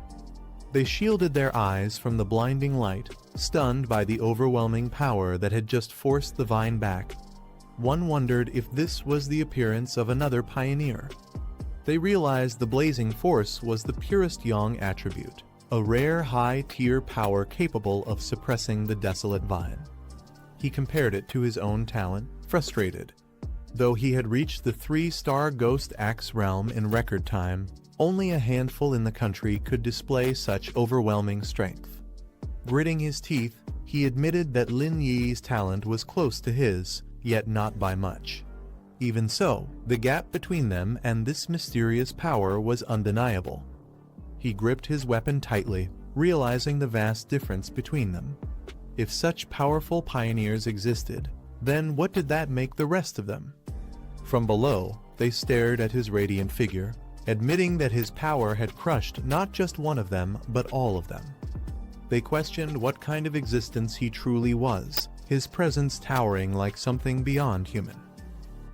They shielded their eyes from the blinding light, stunned by the overwhelming power that had just forced the vine back. One wondered if this was the appearance of another pioneer. They realized the blazing force was the purest Yang attribute, a rare high-tier power capable of suppressing the desolate vine. He compared it to his own talent, frustrated. Though he had reached the 3-star Ghost Axe realm in record time, only a handful in the country could display such overwhelming strength. Gritting his teeth, he admitted that Lin Yi's talent was close to his, yet not by much. Even so, the gap between them and this mysterious power was undeniable. He gripped his weapon tightly, realizing the vast difference between them. If such powerful pioneers existed, then what did that make the rest of them? From below, they stared at his radiant figure, admitting that his power had crushed not just one of them, but all of them. They questioned what kind of existence he truly was, his presence towering like something beyond human.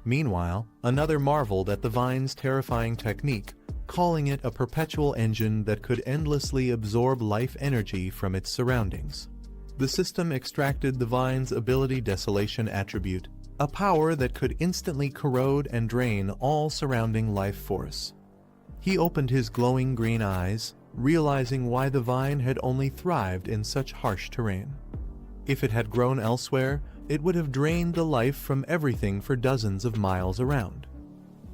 Meanwhile, another marveled at the vine's terrifying technique, calling it a perpetual engine that could endlessly absorb life energy from its surroundings. The system extracted the vine's ability desolation attribute, a power that could instantly corrode and drain all surrounding life force. He opened his glowing green eyes, realizing why the vine had only thrived in such harsh terrain. If it had grown elsewhere, it would have drained the life from everything for dozens of miles around.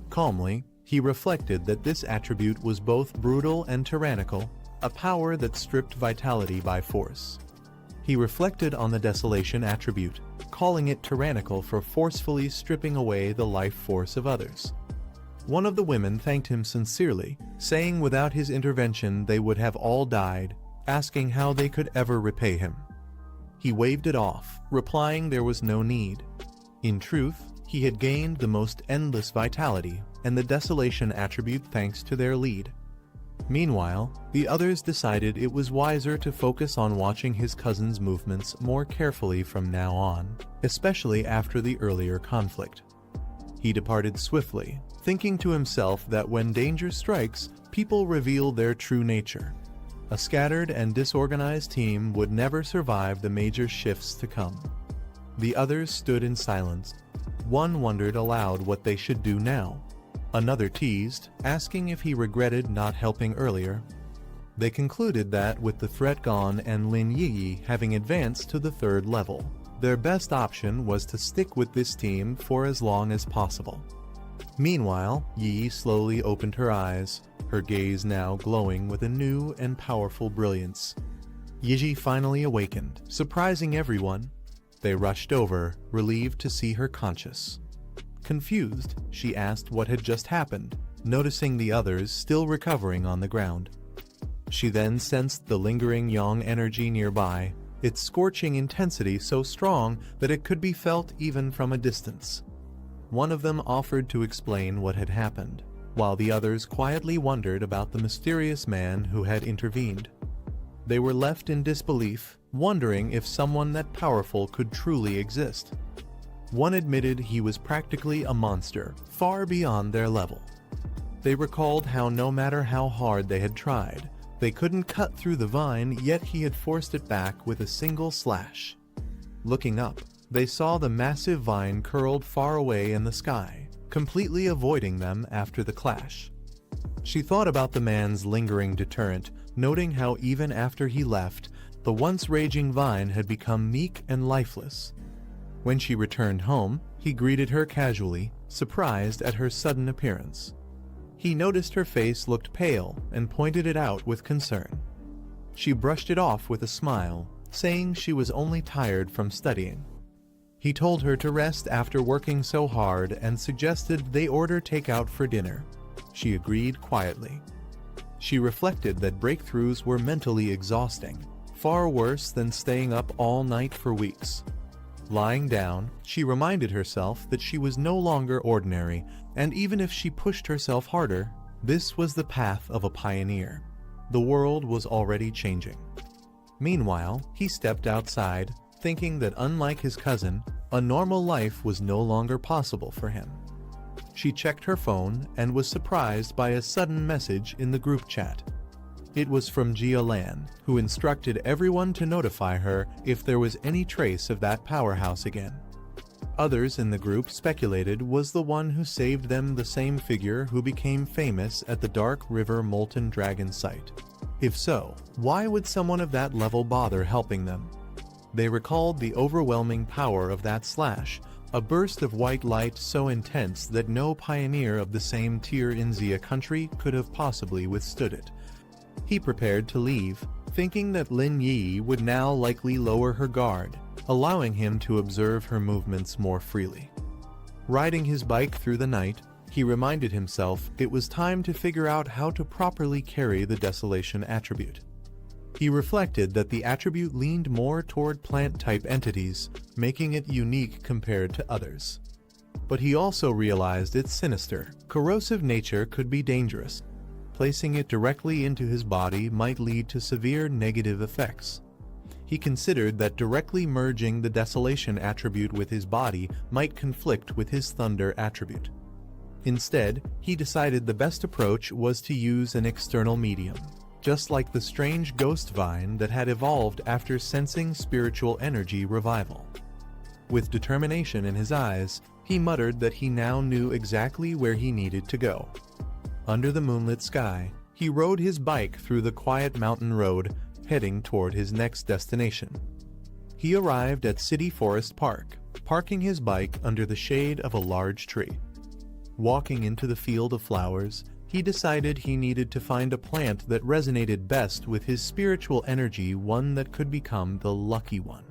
Calmly, he reflected that this attribute was both brutal and tyrannical, a power that stripped vitality by force. He reflected on the desolation attribute, calling it tyrannical for forcefully stripping away the life force of others. One of the women thanked him sincerely, saying without his intervention they would have all died, asking how they could ever repay him. He waved it off, replying there was no need. In truth, he had gained the most endless vitality and the desolation attribute thanks to their lead. Meanwhile, the others decided it was wiser to focus on watching his cousin's movements more carefully from now on, especially after the earlier conflict. He departed swiftly, thinking to himself that when danger strikes, people reveal their true nature. A scattered and disorganized team would never survive the major shifts to come. The others stood in silence. One wondered aloud what they should do now. Another teased, asking if he regretted not helping earlier. They concluded that with the threat gone and Lin Yi having advanced to the third level, their best option was to stick with this team for as long as possible. Meanwhile, Yi slowly opened her eyes, her gaze now glowing with a new and powerful brilliance. Yi finally awakened, surprising everyone. They rushed over, relieved to see her conscious. Confused, she asked what had just happened, noticing the others still recovering on the ground. She then sensed the lingering yang energy nearby, its scorching intensity so strong that it could be felt even from a distance. One of them offered to explain what had happened, while the others quietly wondered about the mysterious man who had intervened. They were left in disbelief, wondering if someone that powerful could truly exist. One admitted he was practically a monster, far beyond their level. They recalled how no matter how hard they had tried, they couldn't cut through the vine, yet he had forced it back with a single slash. Looking up, they saw the massive vine curled far away in the sky, completely avoiding them after the clash. She thought about the man's lingering deterrent, noting how even after he left, the once raging vine had become meek and lifeless. When she returned home, he greeted her casually, surprised at her sudden appearance. He noticed her face looked pale and pointed it out with concern. She brushed it off with a smile, saying she was only tired from studying. He told her to rest after working so hard and suggested they order takeout for dinner. She agreed quietly. She reflected that breakthroughs were mentally exhausting, far worse than staying up all night for weeks. Lying down, she reminded herself that she was no longer ordinary, and even if she pushed herself harder, this was the path of a pioneer. The world was already changing. Meanwhile, he stepped outside, thinking that unlike his cousin, a normal life was no longer possible for him. She checked her phone and was surprised by a sudden message in the group chat. It was from Jia Lan, who instructed everyone to notify her if there was any trace of that powerhouse again. Others in the group speculated was the one who saved them the same figure who became famous at the Dark River Molten Dragon site. If so, why would someone of that level bother helping them? They recalled the overwhelming power of that slash, a burst of white light so intense that no pioneer of the same tier in Xia country could have possibly withstood it. He prepared to leave, thinking that Lin Yi would now likely lower her guard, allowing him to observe her movements more freely. Riding his bike through the night, he reminded himself it was time to figure out how to properly carry the desolation attribute. He reflected that the attribute leaned more toward plant-type entities, making it unique compared to others. But he also realized its sinister, corrosive nature could be dangerous. Placing it directly into his body might lead to severe negative effects. He considered that directly merging the desolation attribute with his body might conflict with his thunder attribute. Instead, he decided the best approach was to use an external medium, just like the strange ghost vine that had evolved after sensing spiritual energy revival. With determination in his eyes, he muttered that he now knew exactly where he needed to go. Under the moonlit sky, he rode his bike through the quiet mountain road, heading toward his next destination. He arrived at City Forest Park, parking his bike under the shade of a large tree. Walking into the field of flowers, he decided he needed to find a plant that resonated best with his spiritual energy, one that could become the lucky one.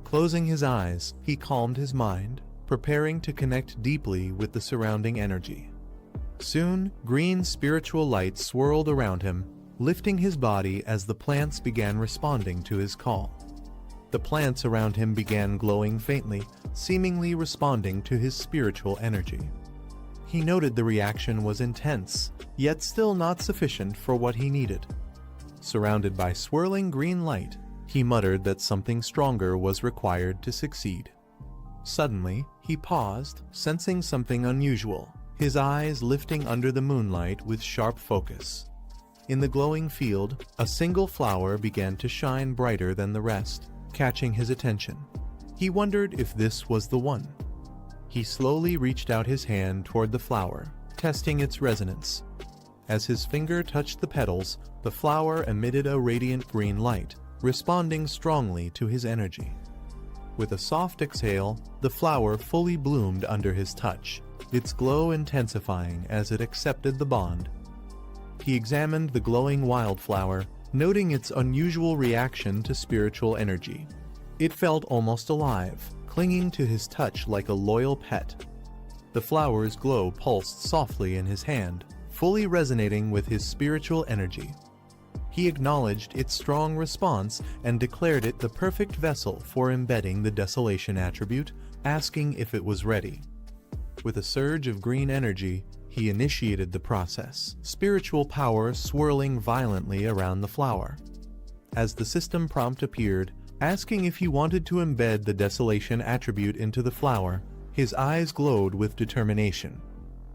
Closing his eyes, he calmed his mind, preparing to connect deeply with the surrounding energy. Soon, green spiritual light swirled around him, lifting his body as the plants began responding to his call. The plants around him began glowing faintly, seemingly responding to his spiritual energy. He noted the reaction was intense, yet still not sufficient for what he needed. Surrounded by swirling green light, he muttered that something stronger was required to succeed. Suddenly, he paused, sensing something unusual, his eyes lifting under the moonlight with sharp focus. In the glowing field, a single flower began to shine brighter than the rest, catching his attention. He wondered if this was the one. He slowly reached out his hand toward the flower, testing its resonance. As his finger touched the petals, the flower emitted a radiant green light, responding strongly to his energy. With a soft exhale, the flower fully bloomed under his touch, its glow intensifying as it accepted the bond. He examined the glowing wildflower, noting its unusual reaction to spiritual energy. It felt almost alive, clinging to his touch like a loyal pet. The flower's glow pulsed softly in his hand, fully resonating with his spiritual energy. He acknowledged its strong response and declared it the perfect vessel for embedding the desolation attribute, asking if it was ready. With a surge of green energy, he initiated the process, spiritual power swirling violently around the flower. As the system prompt appeared, asking if he wanted to embed the desolation attribute into the flower, his eyes glowed with determination.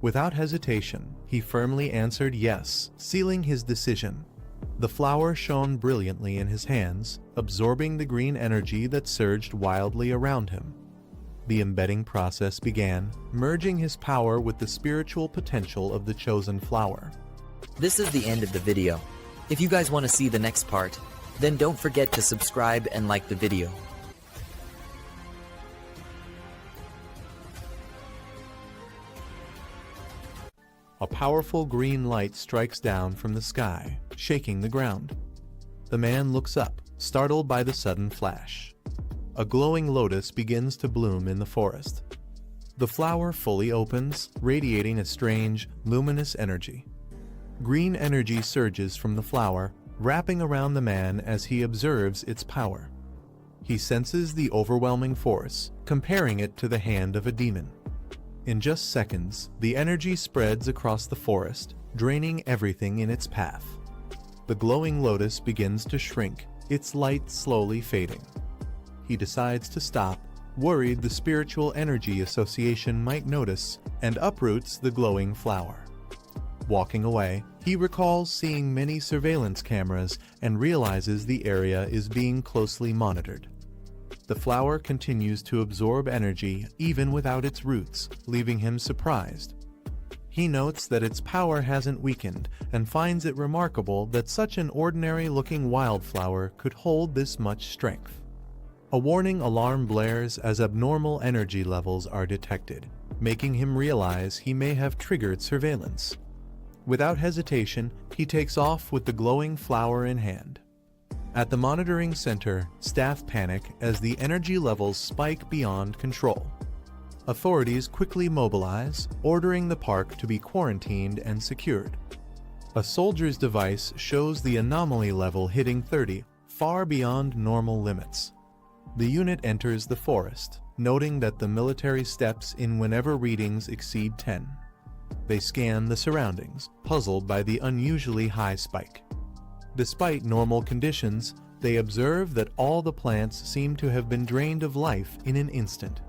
Without hesitation, he firmly answered yes, sealing his decision. The flower shone brilliantly in his hands, absorbing the green energy that surged wildly around him. The embedding process began, merging his power with the spiritual potential of the chosen flower. This is the end of the video. If you guys want to see the next part, then don't forget to subscribe and like the video. A powerful green light strikes down from the sky, shaking the ground. The man looks up, startled by the sudden flash. A glowing lotus begins to bloom in the forest. The flower fully opens, radiating a strange, luminous energy. Green energy surges from the flower, wrapping around the man as he observes its power. He senses the overwhelming force, comparing it to the hand of a demon. In just seconds, the energy spreads across the forest, draining everything in its path. The glowing lotus begins to shrink, its light slowly fading. He decides to stop, worried the spiritual energy association might notice, and uproots the glowing flower. Walking away, he recalls seeing many surveillance cameras and realizes the area is being closely monitored. The flower continues to absorb energy even without its roots, leaving him surprised. He notes that its power hasn't weakened and finds it remarkable that such an ordinary-looking wildflower could hold this much strength. A warning alarm blares as abnormal energy levels are detected, making him realize he may have triggered surveillance. Without hesitation, he takes off with the glowing flower in hand. At the monitoring center, staff panic as the energy levels spike beyond control. Authorities quickly mobilize, ordering the park to be quarantined and secured. A soldier's device shows the anomaly level hitting 30, far beyond normal limits. The unit enters the forest, noting that the military steps in whenever readings exceed 10. They scan the surroundings, puzzled by the unusually high spike. Despite normal conditions, they observe that all the plants seem to have been drained of life in an instant.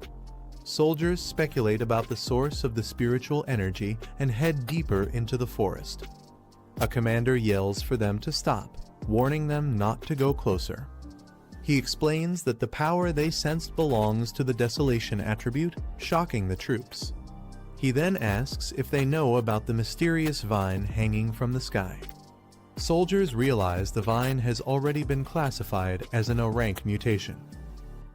Soldiers speculate about the source of the spiritual energy and head deeper into the forest. A commander yells for them to stop, warning them not to go closer. He explains that the power they sensed belongs to the desolation attribute, shocking the troops. He then asks if they know about the mysterious vine hanging from the sky. Soldiers realize the vine has already been classified as an O-rank mutation.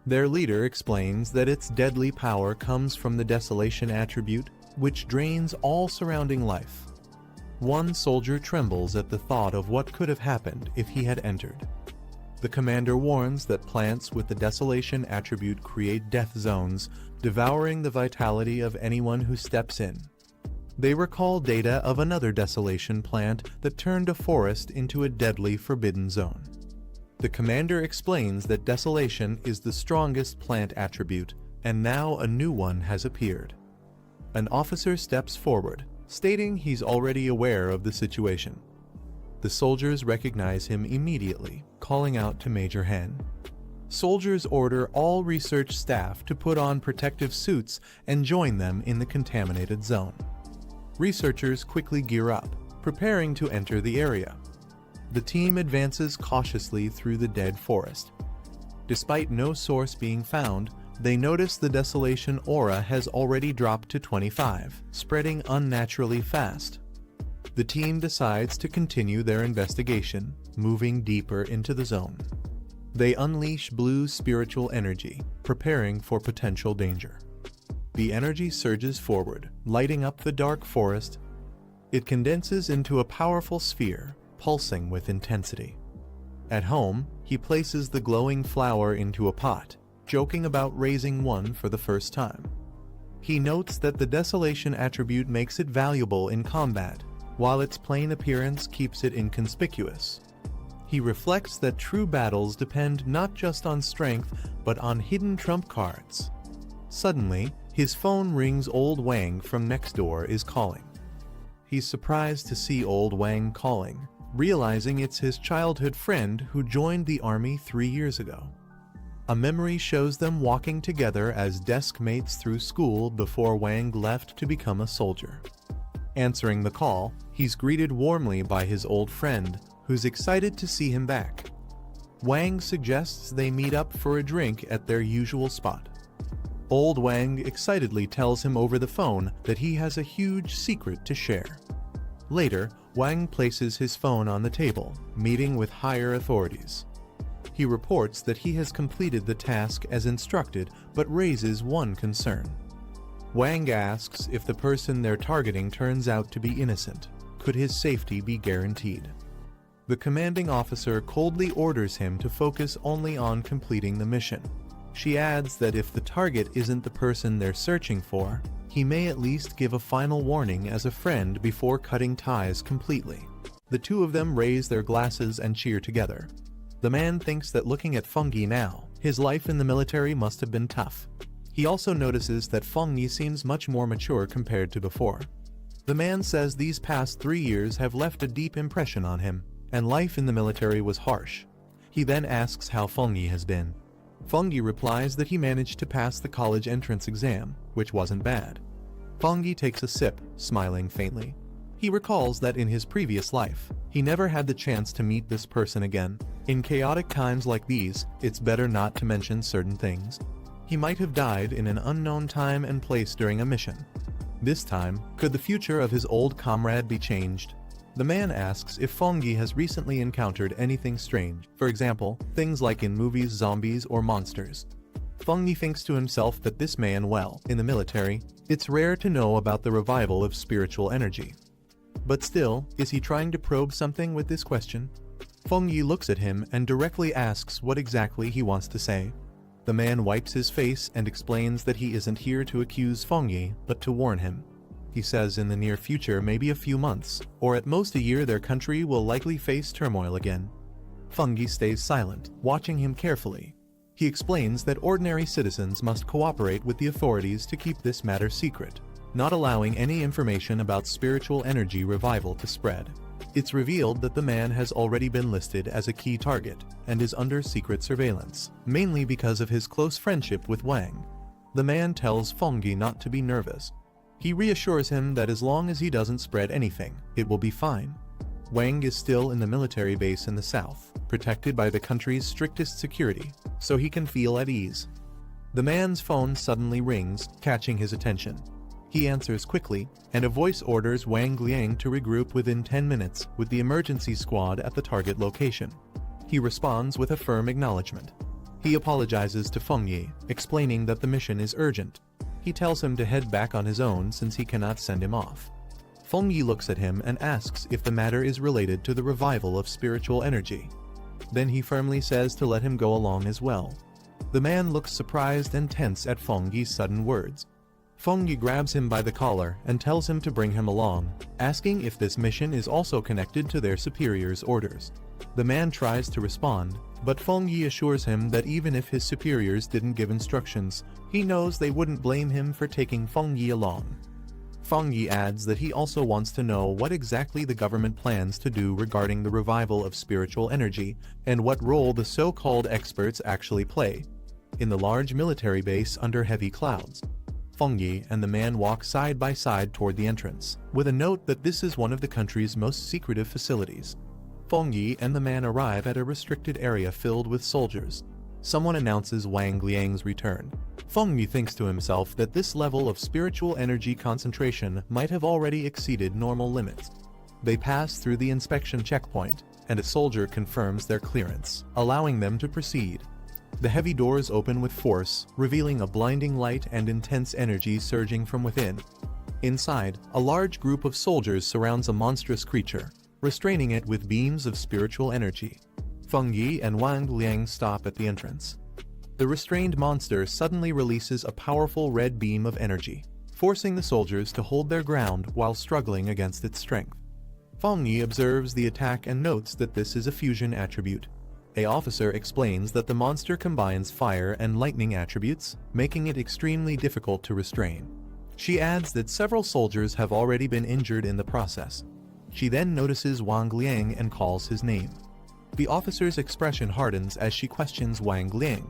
Their leader explains that its deadly power comes from the desolation attribute, which drains all surrounding life. One soldier trembles at the thought of what could have happened if he had entered. The commander warns that plants with the desolation attribute create death zones, devouring the vitality of anyone who steps in. They recall data of another desolation plant that turned a forest into a deadly forbidden zone. The commander explains that desolation is the strongest plant attribute, and now a new one has appeared. An officer steps forward, stating he's already aware of the situation. The soldiers recognize him immediately, calling out to Major Hen. Soldiers order all research staff to put on protective suits and join them in the contaminated zone. Researchers quickly gear up, preparing to enter the area. The team advances cautiously through the dead forest. Despite no source being found, they notice the desolation aura has already dropped to 25, spreading unnaturally fast. The team decides to continue their investigation, moving deeper into the zone. They unleash blue spiritual energy, preparing for potential danger. The energy surges forward, lighting up the dark forest. It condenses into a powerful sphere, pulsing with intensity. At home, he places the glowing flower into a pot, joking about raising one for the first time. He notes that the desolation attribute makes it valuable in combat, while its plain appearance keeps it inconspicuous. He reflects that true battles depend not just on strength, but on hidden trump cards. Suddenly, his phone rings. Old Wang from next door is calling. He's surprised to see Old Wang calling, realizing it's his childhood friend who joined the army 3 years ago. A memory shows them walking together as desk mates through school before Wang left to become a soldier. Answering the call, he's greeted warmly by his old friend, who's excited to see him back. Wang suggests they meet up for a drink at their usual spot. Old Wang excitedly tells him over the phone that he has a huge secret to share. Later, Wang places his phone on the table, meeting with higher authorities. He reports that he has completed the task as instructed, but raises one concern. Wang asks if the person they're targeting turns out to be innocent. Could his safety be guaranteed? The commanding officer coldly orders him to focus only on completing the mission. She adds that if the target isn't the person they're searching for, he may at least give a final warning as a friend before cutting ties completely. The two of them raise their glasses and cheer together. The man thinks that looking at Fengyi now, his life in the military must have been tough. He also notices that Fengyi seems much more mature compared to before. The man says these past 3 years have left a deep impression on him, and life in the military was harsh. He then asks how Fengyi has been. Fengyi replies that he managed to pass the college entrance exam, which wasn't bad. Fengyi takes a sip, smiling faintly. He recalls that in his previous life, he never had the chance to meet this person again. In chaotic times like these, it's better not to mention certain things. He might have died in an unknown time and place during a mission. This time, could the future of his old comrade be changed? The man asks if Fengyi has recently encountered anything strange, for example, things like in movies, zombies, or monsters. Fengyi thinks to himself that this man, well, in the military, it's rare to know about the revival of spiritual energy. But still, is he trying to probe something with this question? Feng Yi looks at him and directly asks what exactly he wants to say. The man wipes his face and explains that he isn't here to accuse Feng Yi, but to warn him. He says in the near future, maybe a few months, or at most a year, their country will likely face turmoil again. Feng Yi stays silent, watching him carefully. He explains that ordinary citizens must cooperate with the authorities to keep this matter secret, not allowing any information about spiritual energy revival to spread. It's revealed that the man has already been listed as a key target and is under secret surveillance, mainly because of his close friendship with Wang. The man tells Feng Yi not to be nervous. He reassures him that as long as he doesn't spread anything, it will be fine. Wang is still in the military base in the south, protected by the country's strictest security, so he can feel at ease. The man's phone suddenly rings, catching his attention. He answers quickly, and a voice orders Wang Liang to regroup within 10 minutes with the emergency squad at the target location. He responds with a firm acknowledgement. He apologizes to Feng Yi, explaining that the mission is urgent. He tells him to head back on his own since he cannot send him off. Feng Yi looks at him and asks if the matter is related to the revival of spiritual energy. Then he firmly says to let him go along as well. The man looks surprised and tense at Feng Yi's sudden words. Feng Yi grabs him by the collar and tells him to bring him along, asking if this mission is also connected to their superior's orders. The man tries to respond, but Feng Yi assures him that even if his superiors didn't give instructions, he knows they wouldn't blame him for taking Feng Yi along. Feng Yi adds that he also wants to know what exactly the government plans to do regarding the revival of spiritual energy and what role the so-called experts actually play in the large military base under heavy clouds. Feng Yi and the man walk side by side toward the entrance, with a note that this is one of the country's most secretive facilities. Feng Yi and the man arrive at a restricted area filled with soldiers. Someone announces Wang Liang's return. Feng Yi thinks to himself that this level of spiritual energy concentration might have already exceeded normal limits. They pass through the inspection checkpoint, and a soldier confirms their clearance, allowing them to proceed. The heavy doors open with force, revealing a blinding light and intense energy surging from within. Inside, a large group of soldiers surrounds a monstrous creature, restraining it with beams of spiritual energy. Feng Yi and Wang Liang stop at the entrance. The restrained monster suddenly releases a powerful red beam of energy, forcing the soldiers to hold their ground while struggling against its strength. Feng Yi observes the attack and notes that this is a fusion attribute. An officer explains that the monster combines fire and lightning attributes, making it extremely difficult to restrain. She adds that several soldiers have already been injured in the process. She then notices Wang Liang and calls his name. The officer's expression hardens as she questions Wang Liang.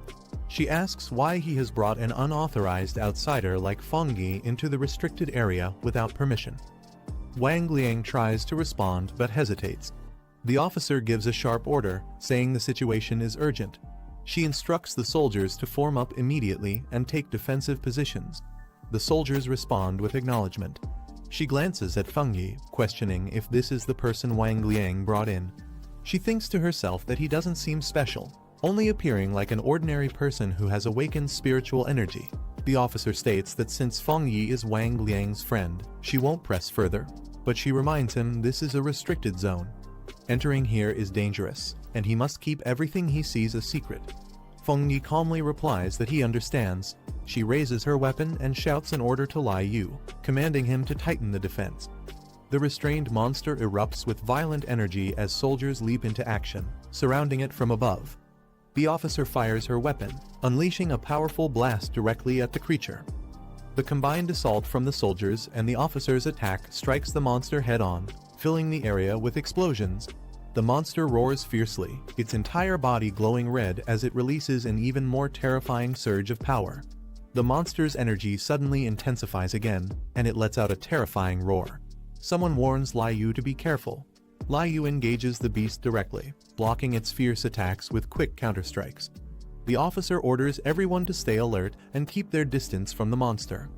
She asks why he has brought an unauthorized outsider like Feng Yi into the restricted area without permission. Wang Liang tries to respond but hesitates. The officer gives a sharp order, saying the situation is urgent. She instructs the soldiers to form up immediately and take defensive positions. The soldiers respond with acknowledgement. She glances at Feng Yi, questioning if this is the person Wang Liang brought in. She thinks to herself that he doesn't seem special, only appearing like an ordinary person who has awakened spiritual energy. The officer states that since Feng Yi is Wang Liang's friend, she won't press further, but she reminds him this is a restricted zone. Entering here is dangerous, and he must keep everything he sees a secret. Feng Yi calmly replies that he understands. She raises her weapon and shouts an order to Lai Yu, commanding him to tighten the defense. The restrained monster erupts with violent energy as soldiers leap into action, surrounding it from above. The officer fires her weapon, unleashing a powerful blast directly at the creature. The combined assault from the soldiers and the officer's attack strikes the monster head-on, filling the area with explosions. The monster roars fiercely, its entire body glowing red as it releases an even more terrifying surge of power. The monster's energy suddenly intensifies again, and it lets out a terrifying roar. Someone warns Lai Yu to be careful. Lai Yu engages the beast directly, blocking its fierce attacks with quick counterstrikes. The officer orders everyone to stay alert and keep their distance from the monster.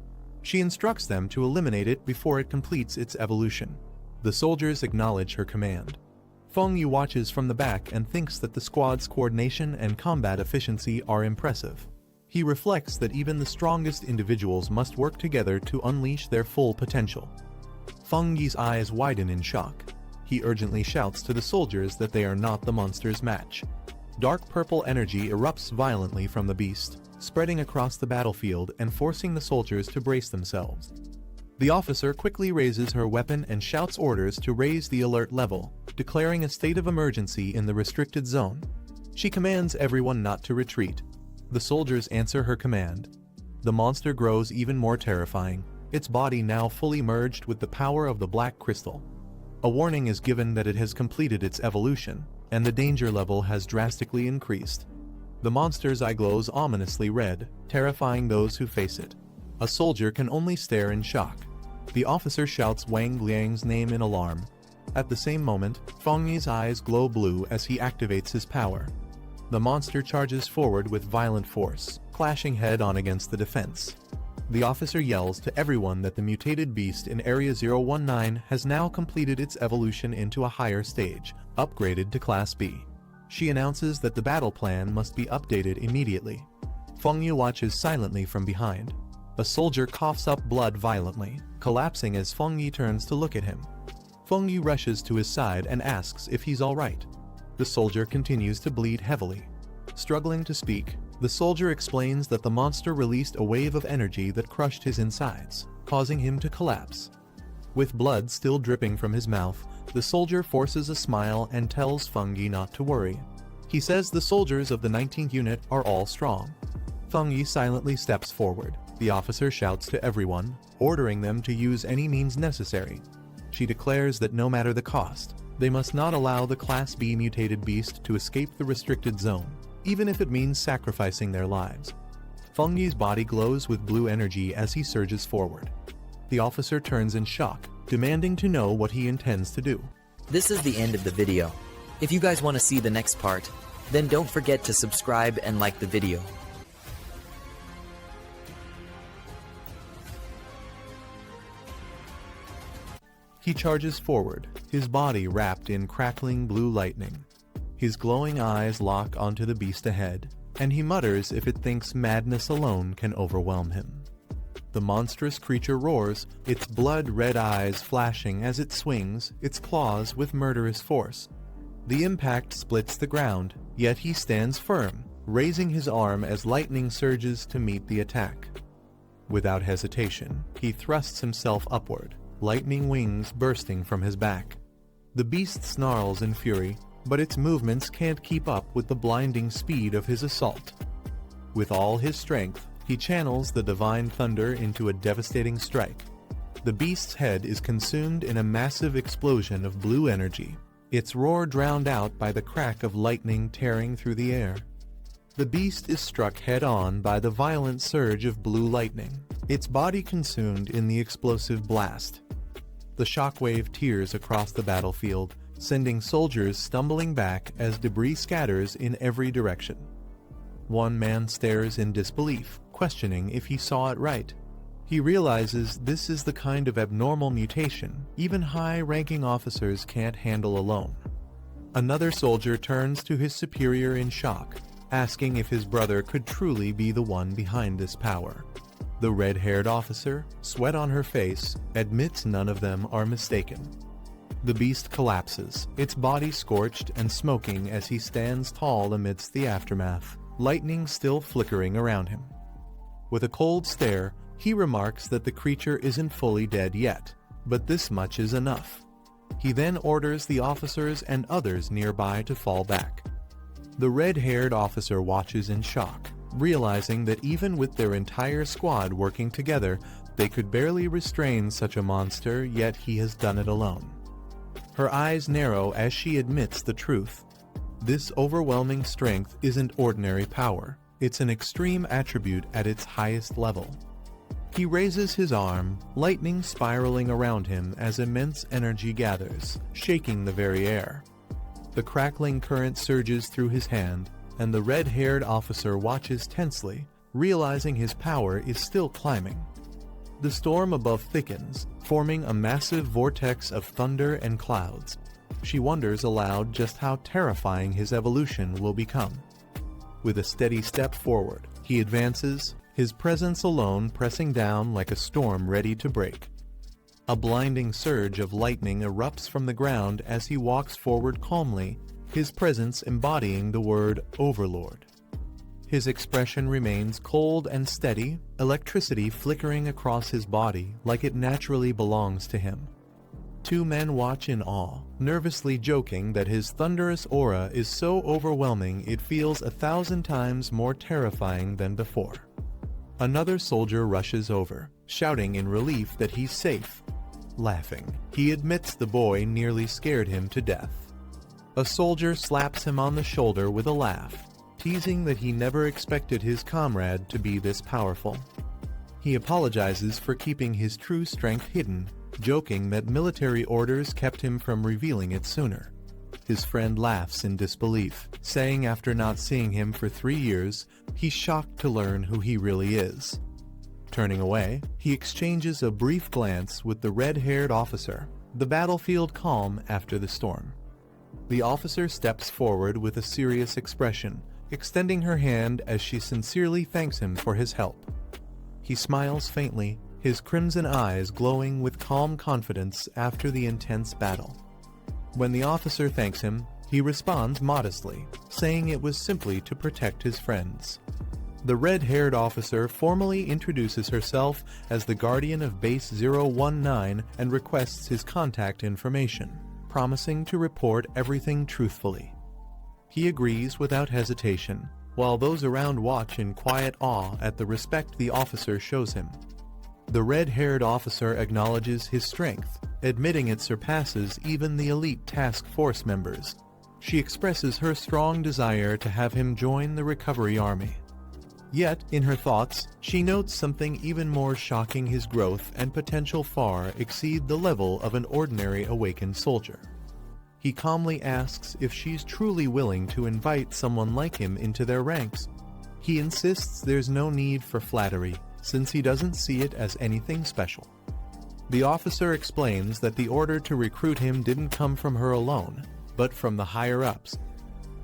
She instructs them to eliminate it before it completes its evolution. The soldiers acknowledge her command. Feng Yi watches from the back and thinks that the squad's coordination and combat efficiency are impressive. He reflects that even the strongest individuals must work together to unleash their full potential. Feng Yi's eyes widen in shock. he urgently shouts to the soldiers that they are not the monster's match. Dark purple energy erupts violently from the beast, spreading across the battlefield and forcing the soldiers to brace themselves. The officer quickly raises her weapon and shouts orders to raise the alert level, declaring a state of emergency in the restricted zone. She commands everyone not to retreat. The soldiers answer her command. The monster grows even more terrifying, its body now fully merged with the power of the black crystal. A warning is given that it has completed its evolution, and the danger level has drastically increased. The monster's eye glows ominously red, terrifying those who face it. A soldier can only stare in shock. The officer shouts Wang Liang's name in alarm. At the same moment, Feng Yi's eyes glow blue as he activates his power. The monster charges forward with violent force, clashing head-on against the defense. The officer yells to everyone that the mutated beast in Area 019 has now completed its evolution into a higher stage, upgraded to Class B. She announces that the battle plan must be updated immediately. Feng Yi watches silently from behind. A soldier coughs up blood violently, collapsing as Feng Yi turns to look at him. Feng Yi rushes to his side and asks if he's alright. The soldier continues to bleed heavily. Struggling to speak, the soldier explains that the monster released a wave of energy that crushed his insides, causing him to collapse. With blood still dripping from his mouth, the soldier forces a smile and tells Feng Yi not to worry. He says the soldiers of the 19th unit are all strong. Feng Yi silently steps forward. The officer shouts to everyone, ordering them to use any means necessary. She declares that no matter the cost, they must not allow the Class B mutated beast to escape the restricted zone, even if it means sacrificing their lives. Feng Yi's body glows with blue energy as he surges forward. The officer turns in shock, demanding to know what he intends to do. This is the end of the video. If you guys want to see the next part, then don't forget to subscribe and like the video. He charges forward, his body wrapped in crackling blue lightning. His glowing eyes lock onto the beast ahead, and he mutters if it thinks madness alone can overwhelm him. The monstrous creature roars, its blood-red eyes flashing as it swings its claws with murderous force. The impact splits the ground, yet he stands firm, raising his arm as lightning surges to meet the attack. Without hesitation, he thrusts himself upward, lightning wings bursting from his back. The beast snarls in fury, but its movements can't keep up with the blinding speed of his assault. With all his strength, he channels the divine thunder into a devastating strike. The beast's head is consumed in a massive explosion of blue energy, its roar drowned out by the crack of lightning tearing through the air. The beast is struck head-on by the violent surge of blue lightning, its body consumed in the explosive blast. The shockwave tears across the battlefield, sending soldiers stumbling back as debris scatters in every direction. One man stares in disbelief, questioning if he saw it right. He realizes this is the kind of abnormal mutation even high-ranking officers can't handle alone. Another soldier turns to his superior in shock, asking if his brother could truly be the one behind this power. The red-haired officer, sweat on her face, admits none of them are mistaken. The beast collapses, its body scorched and smoking as he stands tall amidst the aftermath, lightning still flickering around him. With a cold stare, he remarks that the creature isn't fully dead yet, but this much is enough. He then orders the officers and others nearby to fall back. The red-haired officer watches in shock, realizing that even with their entire squad working together, they could barely restrain such a monster, yet he has done it alone. Her eyes narrow as she admits the truth. This overwhelming strength isn't ordinary power, it's an extreme attribute at its highest level. He raises his arm, lightning spiraling around him as immense energy gathers, shaking the very air. The crackling current surges through his hand, and the red-haired officer watches tensely, realizing his power is still climbing. The storm above thickens, forming a massive vortex of thunder and clouds. She wonders aloud just how terrifying his evolution will become. With a steady step forward, he advances, his presence alone pressing down like a storm ready to break. A blinding surge of lightning erupts from the ground as he walks forward calmly, his presence embodying the word Overlord. His expression remains cold and steady, electricity flickering across his body like it naturally belongs to him. Two men watch in awe, nervously joking that his thunderous aura is so overwhelming it feels 1,000 times more terrifying than before. Another soldier rushes over, shouting in relief that he's safe. Laughing, he admits the boy nearly scared him to death. A soldier slaps him on the shoulder with a laugh, teasing that he never expected his comrade to be this powerful. He apologizes for keeping his true strength hidden, joking that military orders kept him from revealing it sooner. His friend laughs in disbelief, saying after not seeing him for 3 years, he's shocked to learn who he really is. Turning away, he exchanges a brief glance with the red-haired officer, the battlefield calm after the storm. The officer steps forward with a serious expression, extending her hand as she sincerely thanks him for his help. He smiles faintly, his crimson eyes glowing with calm confidence after the intense battle. When the officer thanks him, he responds modestly, saying it was simply to protect his friends. The red-haired officer formally introduces herself as the guardian of Base 019 and requests his contact information, promising to report everything truthfully. He agrees without hesitation, while those around watch in quiet awe at the respect the officer shows him. The red-haired officer acknowledges his strength, admitting it surpasses even the elite task force members. She expresses her strong desire to have him join the recovery army. Yet, in her thoughts, she notes something even more shocking: his growth and potential far exceed the level of an ordinary awakened soldier. He calmly asks if she's truly willing to invite someone like him into their ranks. He insists there's no need for flattery, since he doesn't see it as anything special. The officer explains that the order to recruit him didn't come from her alone, but from the higher-ups.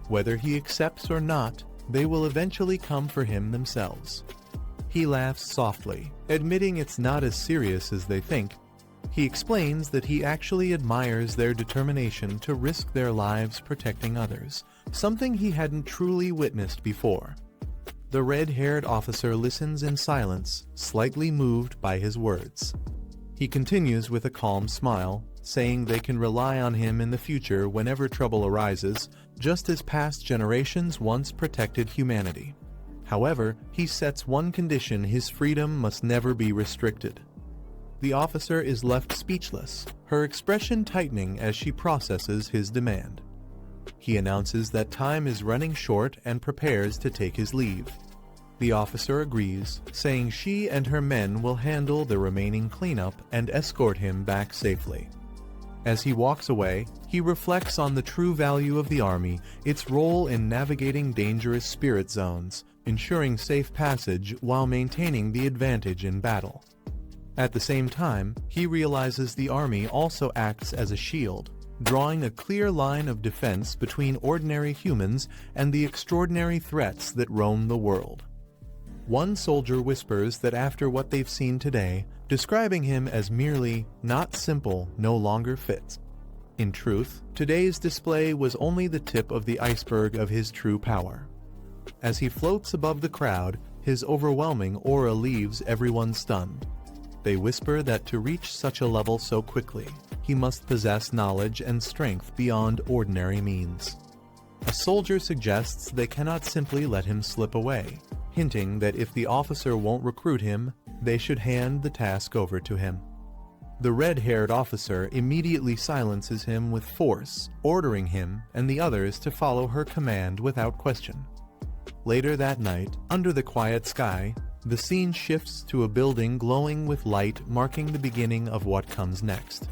Whether he accepts or not, they will eventually come for him themselves. He laughs softly, admitting it's not as serious as they think. He explains that he actually admires their determination to risk their lives protecting others, something he hadn't truly witnessed before. The red-haired officer listens in silence, slightly moved by his words. He continues with a calm smile, saying they can rely on him in the future whenever trouble arises, just as past generations once protected humanity. However, he sets one condition: his freedom must never be restricted. The officer is left speechless, her expression tightening as she processes his demand. He announces that time is running short and prepares to take his leave. The officer agrees, saying she and her men will handle the remaining cleanup and escort him back safely. As he walks away, he reflects on the true value of the army, its role in navigating dangerous spirit zones, ensuring safe passage while maintaining the advantage in battle. At the same time, he realizes the army also acts as a shield, drawing a clear line of defense between ordinary humans and the extraordinary threats that roam the world. One soldier whispers that after what they've seen today, describing him as merely not simple no longer fits. In truth, today's display was only the tip of the iceberg of his true power. As he floats above the crowd, his overwhelming aura leaves everyone stunned. They whisper that to reach such a level so quickly, he must possess knowledge and strength beyond ordinary means. A soldier suggests they cannot simply let him slip away, hinting that if the officer won't recruit him, they should hand the task over to him. The red-haired officer immediately silences him with force, ordering him and the others to follow her command without question. Later that night, under the quiet sky, the scene shifts to a building glowing with light, marking the beginning of what comes next.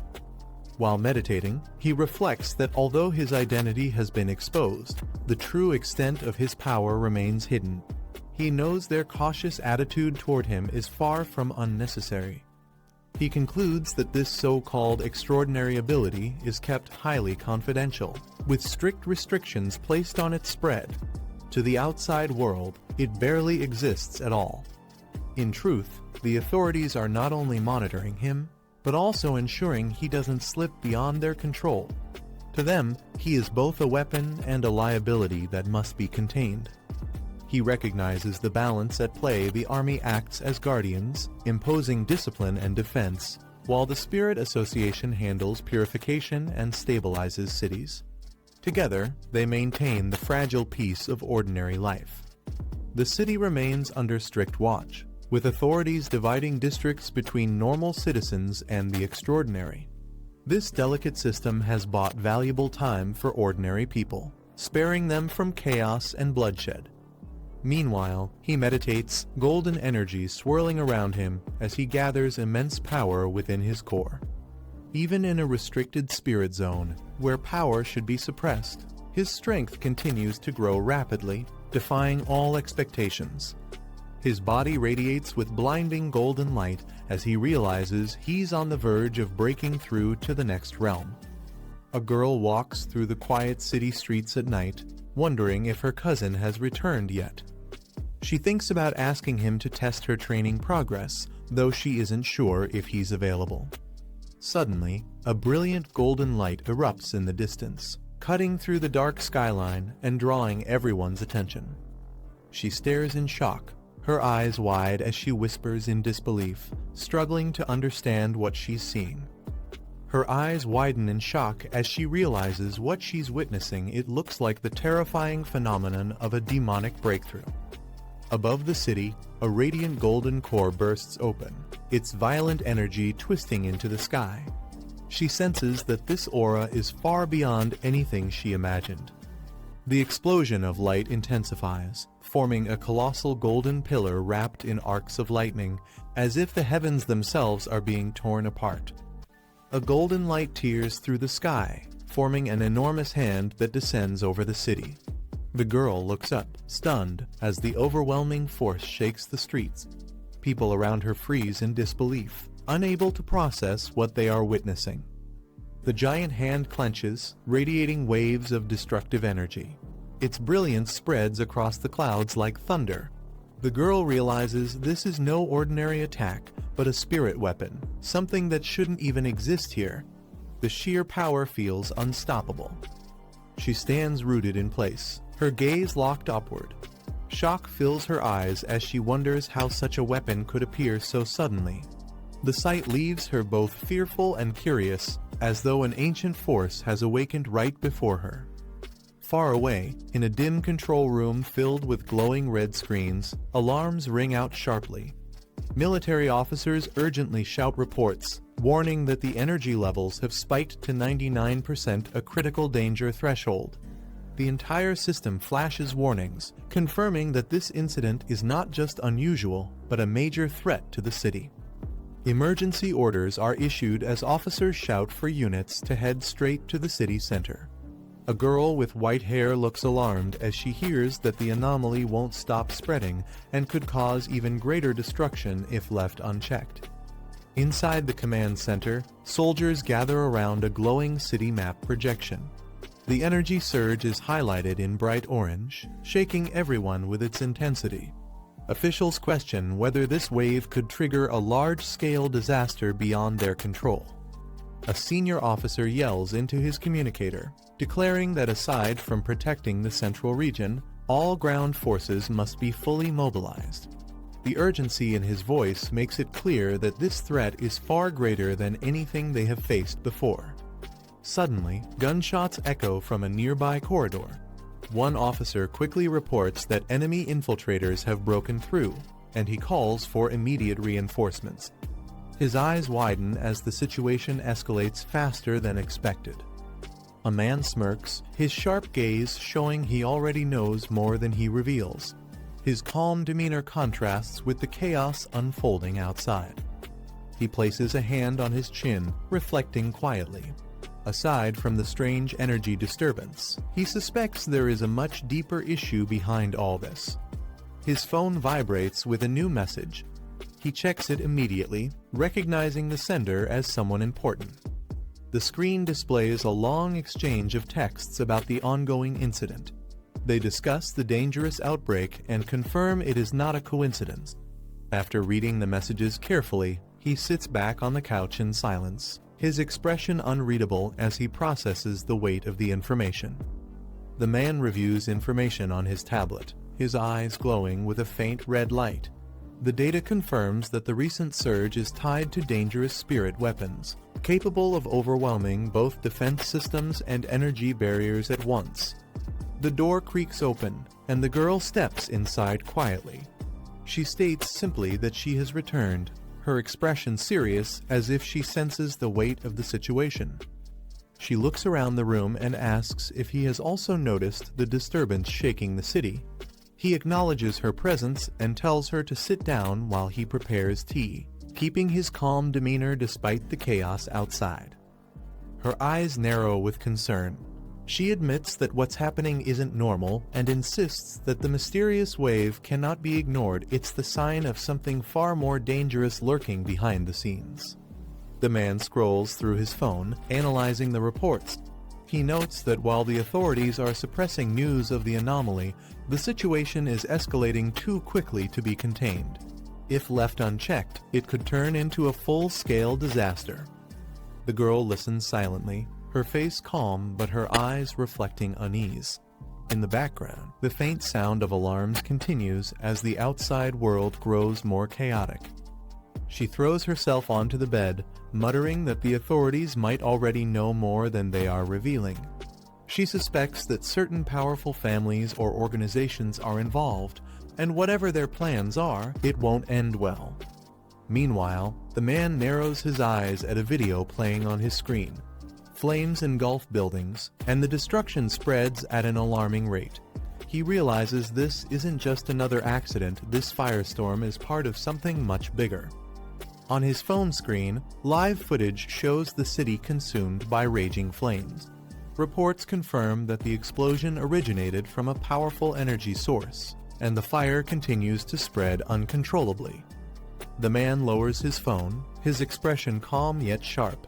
While meditating, he reflects that although his identity has been exposed, the true extent of his power remains hidden. He knows their cautious attitude toward him is far from unnecessary. He concludes that this so-called extraordinary ability is kept highly confidential, with strict restrictions placed on its spread. To the outside world, it barely exists at all. In truth, the authorities are not only monitoring him, but also ensuring he doesn't slip beyond their control. To them, he is both a weapon and a liability that must be contained. He recognizes the balance at play. The army acts as guardians, imposing discipline and defense, while the Spirit Association handles purification and stabilizes cities. Together, they maintain the fragile peace of ordinary life. The city remains under strict watch, with authorities dividing districts between normal citizens and the extraordinary. This delicate system has bought valuable time for ordinary people, sparing them from chaos and bloodshed. Meanwhile, he meditates, golden energy swirling around him as he gathers immense power within his core. Even in a restricted spirit zone, where power should be suppressed, his strength continues to grow rapidly, defying all expectations. His body radiates with blinding golden light as he realizes he's on the verge of breaking through to the next realm. A girl walks through the quiet city streets at night, wondering if her cousin has returned yet. She thinks about asking him to test her training progress, though she isn't sure if he's available. Suddenly, a brilliant golden light erupts in the distance, cutting through the dark skyline and drawing everyone's attention. She stares in shock, her eyes wide as she whispers in disbelief, struggling to understand what she's seeing. Her eyes widen in shock as she realizes what she's witnessing. It looks like the terrifying phenomenon of a demonic breakthrough. Above the city, a radiant golden core bursts open, its violent energy twisting into the sky. She senses that this aura is far beyond anything she imagined. The explosion of light intensifies, forming a colossal golden pillar wrapped in arcs of lightning, as if the heavens themselves are being torn apart. A golden light tears through the sky, forming an enormous hand that descends over the city. The girl looks up, stunned, as the overwhelming force shakes the streets. People around her freeze in disbelief, unable to process what they are witnessing. The giant hand clenches, radiating waves of destructive energy. Its brilliance spreads across the clouds like thunder. The girl realizes this is no ordinary attack, but a spirit weapon, something that shouldn't even exist here. The sheer power feels unstoppable. She stands rooted in place, her gaze locked upward. Shock fills her eyes as she wonders how such a weapon could appear so suddenly. The sight leaves her both fearful and curious, as though an ancient force has awakened right before her. Far away, in a dim control room filled with glowing red screens, alarms ring out sharply. Military officers urgently shout reports, warning that the energy levels have spiked to 99%, a critical danger threshold. The entire system flashes warnings, confirming that this incident is not just unusual, but a major threat to the city. Emergency orders are issued as officers shout for units to head straight to the city center. A girl with white hair looks alarmed as she hears that the anomaly won't stop spreading and could cause even greater destruction if left unchecked. Inside the command center, soldiers gather around a glowing city map projection. The energy surge is highlighted in bright orange, shaking everyone with its intensity. Officials question whether this wave could trigger a large-scale disaster beyond their control. A senior officer yells into his communicator, declaring that aside from protecting the central region, all ground forces must be fully mobilized. The urgency in his voice makes it clear that this threat is far greater than anything they have faced before. Suddenly, gunshots echo from a nearby corridor. One officer quickly reports that enemy infiltrators have broken through, and he calls for immediate reinforcements. His eyes widen as the situation escalates faster than expected. A man smirks, his sharp gaze showing he already knows more than he reveals. His calm demeanor contrasts with the chaos unfolding outside. He places a hand on his chin, reflecting quietly. Aside from the strange energy disturbance, he suspects there is a much deeper issue behind all this. His phone vibrates with a new message. He checks it immediately, recognizing the sender as someone important. The screen displays a long exchange of texts about the ongoing incident. They discuss the dangerous outbreak and confirm it is not a coincidence. After reading the messages carefully, He sits back on the couch in silence, his expression unreadable as he processes the weight of the information. The man reviews information on his tablet, his eyes glowing with a faint red light. The data confirms that the recent surge is tied to dangerous spirit weapons, capable of overwhelming both defense systems and energy barriers at once. The door creaks open, and the girl steps inside quietly. She states simply that she has returned, her expression serious as if she senses the weight of the situation. She looks around the room and asks if he has also noticed the disturbance shaking the city. He acknowledges her presence and tells her to sit down while he prepares tea, keeping his calm demeanor despite the chaos outside. Her eyes narrow with concern. She admits that what's happening isn't normal and insists that the mysterious wave cannot be ignored. It's the sign of something far more dangerous lurking behind the scenes. The man scrolls through his phone, analyzing the reports. He notes that while the authorities are suppressing news of the anomaly, the situation is escalating too quickly to be contained. If left unchecked, it could turn into a full-scale disaster. The girl listens silently, her face calm but her eyes reflecting unease. In the background, the faint sound of alarms continues as the outside world grows more chaotic. She throws herself onto the bed, muttering that the authorities might already know more than they are revealing. She suspects that certain powerful families or organizations are involved, and whatever their plans are, it won't end well. Meanwhile, the man narrows his eyes at a video playing on his screen. Flames engulf buildings, and the destruction spreads at an alarming rate. He realizes this isn't just another accident. This firestorm is part of something much bigger. On his phone screen, live footage shows the city consumed by raging flames. Reports confirm that the explosion originated from a powerful energy source, and the fire continues to spread uncontrollably. The man lowers his phone, his expression calm yet sharp.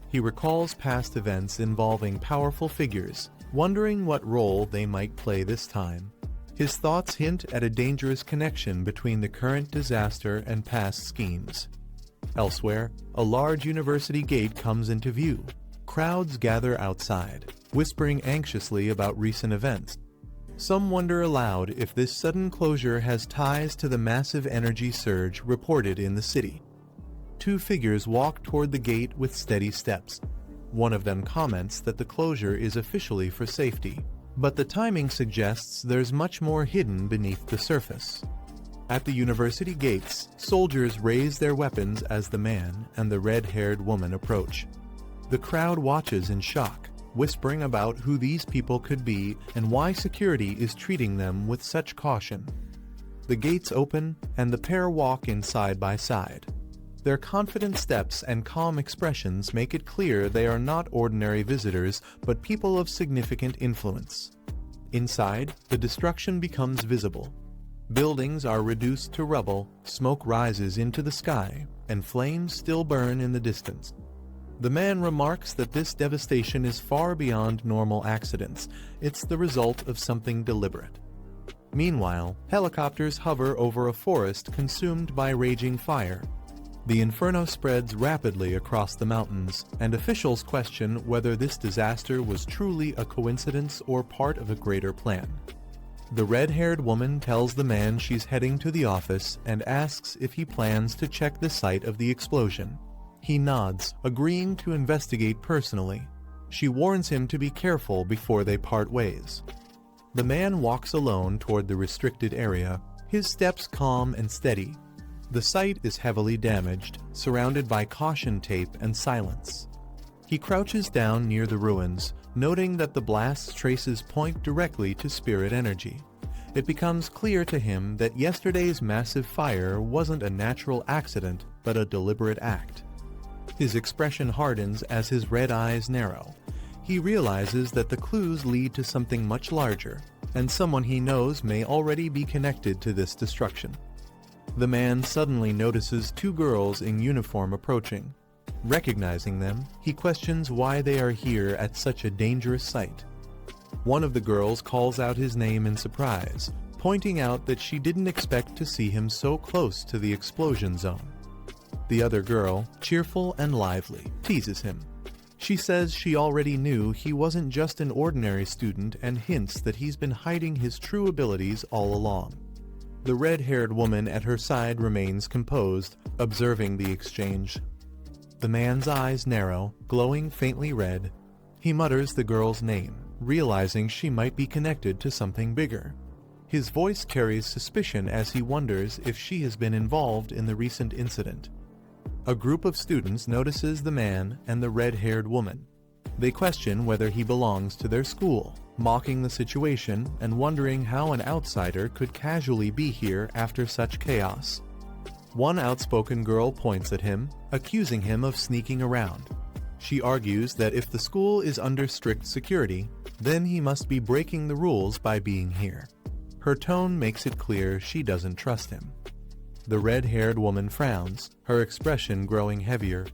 He recalls past events involving powerful figures, wondering what role they might play this time. His thoughts hint at a dangerous connection between the current disaster and past schemes. Elsewhere, a large university gate comes into view. Crowds gather outside, whispering anxiously about recent events. Some wonder aloud if this sudden closure has ties to the massive energy surge reported in the city. Two figures walk toward the gate with steady steps. One of them comments that the closure is officially for safety, but the timing suggests there's much more hidden beneath the surface. At the university gates, soldiers raise their weapons as the man and the red-haired woman approach. The crowd watches in shock, whispering about who these people could be and why security is treating them with such caution. The gates open, and the pair walk in side by side. Their confident steps and calm expressions make it clear they are not ordinary visitors, but people of significant influence. Inside, the destruction becomes visible. Buildings are reduced to rubble, smoke rises into the sky, and flames still burn in the distance. The man remarks that this devastation is far beyond normal accidents. It's the result of something deliberate. Meanwhile, helicopters hover over a forest consumed by raging fire. The inferno spreads rapidly across the mountains, and officials question whether this disaster was truly a coincidence or part of a greater plan. The red-haired woman tells the man she's heading to the office and asks if he plans to check the site of the explosion. He nods, agreeing to investigate personally. She warns him to be careful before they part ways. The man walks alone toward the restricted area, his steps calm and steady. The site is heavily damaged, surrounded by caution tape and silence. He crouches down near the ruins, noting that the blast's traces point directly to spirit energy. It becomes clear to him that yesterday's massive fire wasn't a natural accident, but a deliberate act. His expression hardens as his red eyes narrow. He realizes that the clues lead to something much larger, and someone he knows may already be connected to this destruction. The man suddenly notices two girls in uniform approaching. Recognizing them, he questions why they are here at such a dangerous site. One of the girls calls out his name in surprise, pointing out that she didn't expect to see him so close to the explosion zone. The other girl, cheerful and lively, teases him. She says she already knew he wasn't just an ordinary student and hints that he's been hiding his true abilities all along. The red-haired woman at her side remains composed, observing the exchange. The man's eyes narrow, glowing faintly red. He mutters the girl's name, realizing she might be connected to something bigger. His voice carries suspicion as he wonders if she has been involved in the recent incident. A group of students notices the man and the red-haired woman. They question whether he belongs to their school, mocking the situation and wondering how an outsider could casually be here after such chaos. One outspoken girl points at him, accusing him of sneaking around. She argues that if the school is under strict security, then he must be breaking the rules by being here. Her tone makes it clear she doesn't trust him. The red-haired woman frowns, her expression growing heavier.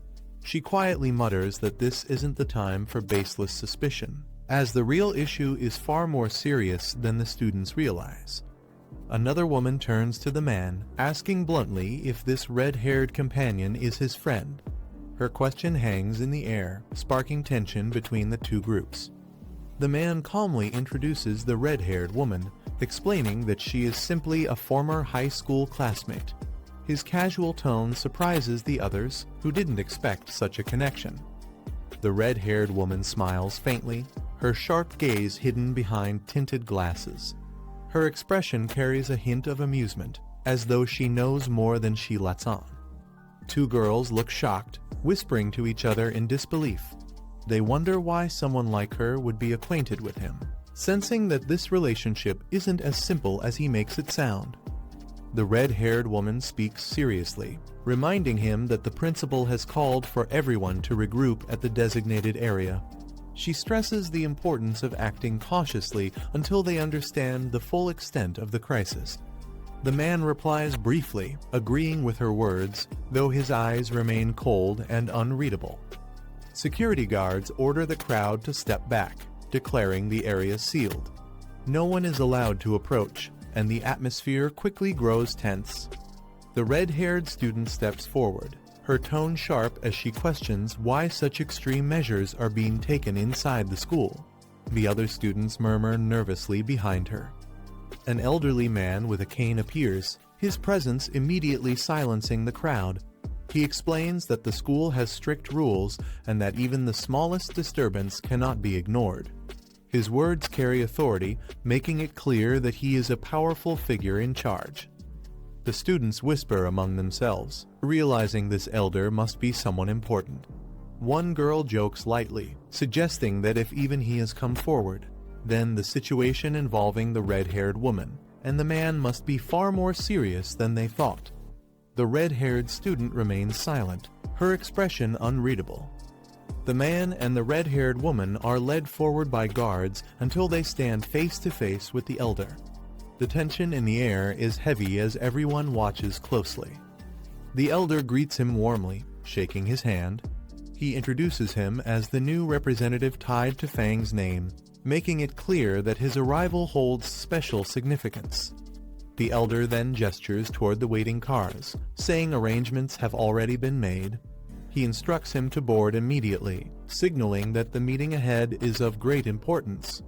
She quietly mutters that this isn't the time for baseless suspicion, as the real issue is far more serious than the students realize. Another woman turns to the man, asking bluntly if this red-haired companion is his friend. Her question hangs in the air, sparking tension between the two groups. The man calmly introduces the red-haired woman, explaining that she is simply a former high school classmate. His casual tone surprises the others, who didn't expect such a connection. The red-haired woman smiles faintly, her sharp gaze hidden behind tinted glasses. Her expression carries a hint of amusement, as though she knows more than she lets on. Two girls look shocked, whispering to each other in disbelief. They wonder why someone like her would be acquainted with him, sensing that this relationship isn't as simple as he makes it sound. The red-haired woman speaks seriously, reminding him that the principal has called for everyone to regroup at the designated area. She stresses the importance of acting cautiously until they understand the full extent of the crisis. The man replies briefly, agreeing with her words, though his eyes remain cold and unreadable. Security guards order the crowd to step back, declaring the area sealed. No one is allowed to approach, and the atmosphere quickly grows tense. The red-haired student steps forward, her tone sharp as she questions why such extreme measures are being taken inside the school. The other students murmur nervously behind her. An elderly man with a cane appears, his presence immediately silencing the crowd. He explains that the school has strict rules and that even the smallest disturbance cannot be ignored. His words carry authority, making it clear that he is a powerful figure in charge. The students whisper among themselves, realizing this elder must be someone important. One girl jokes lightly, suggesting that if even he has come forward, then the situation involving the red-haired woman and the man must be far more serious than they thought. The red-haired student remains silent, her expression unreadable. The man and the red-haired woman are led forward by guards until they stand face to face with the elder. The tension in the air is heavy as everyone watches closely. The elder greets him warmly, shaking his hand. He introduces him as the new representative tied to Fang's name, making it clear that his arrival holds special significance. The elder then gestures toward the waiting cars, saying arrangements have already been made. He instructs him to board immediately, signaling that the meeting ahead is of great importance.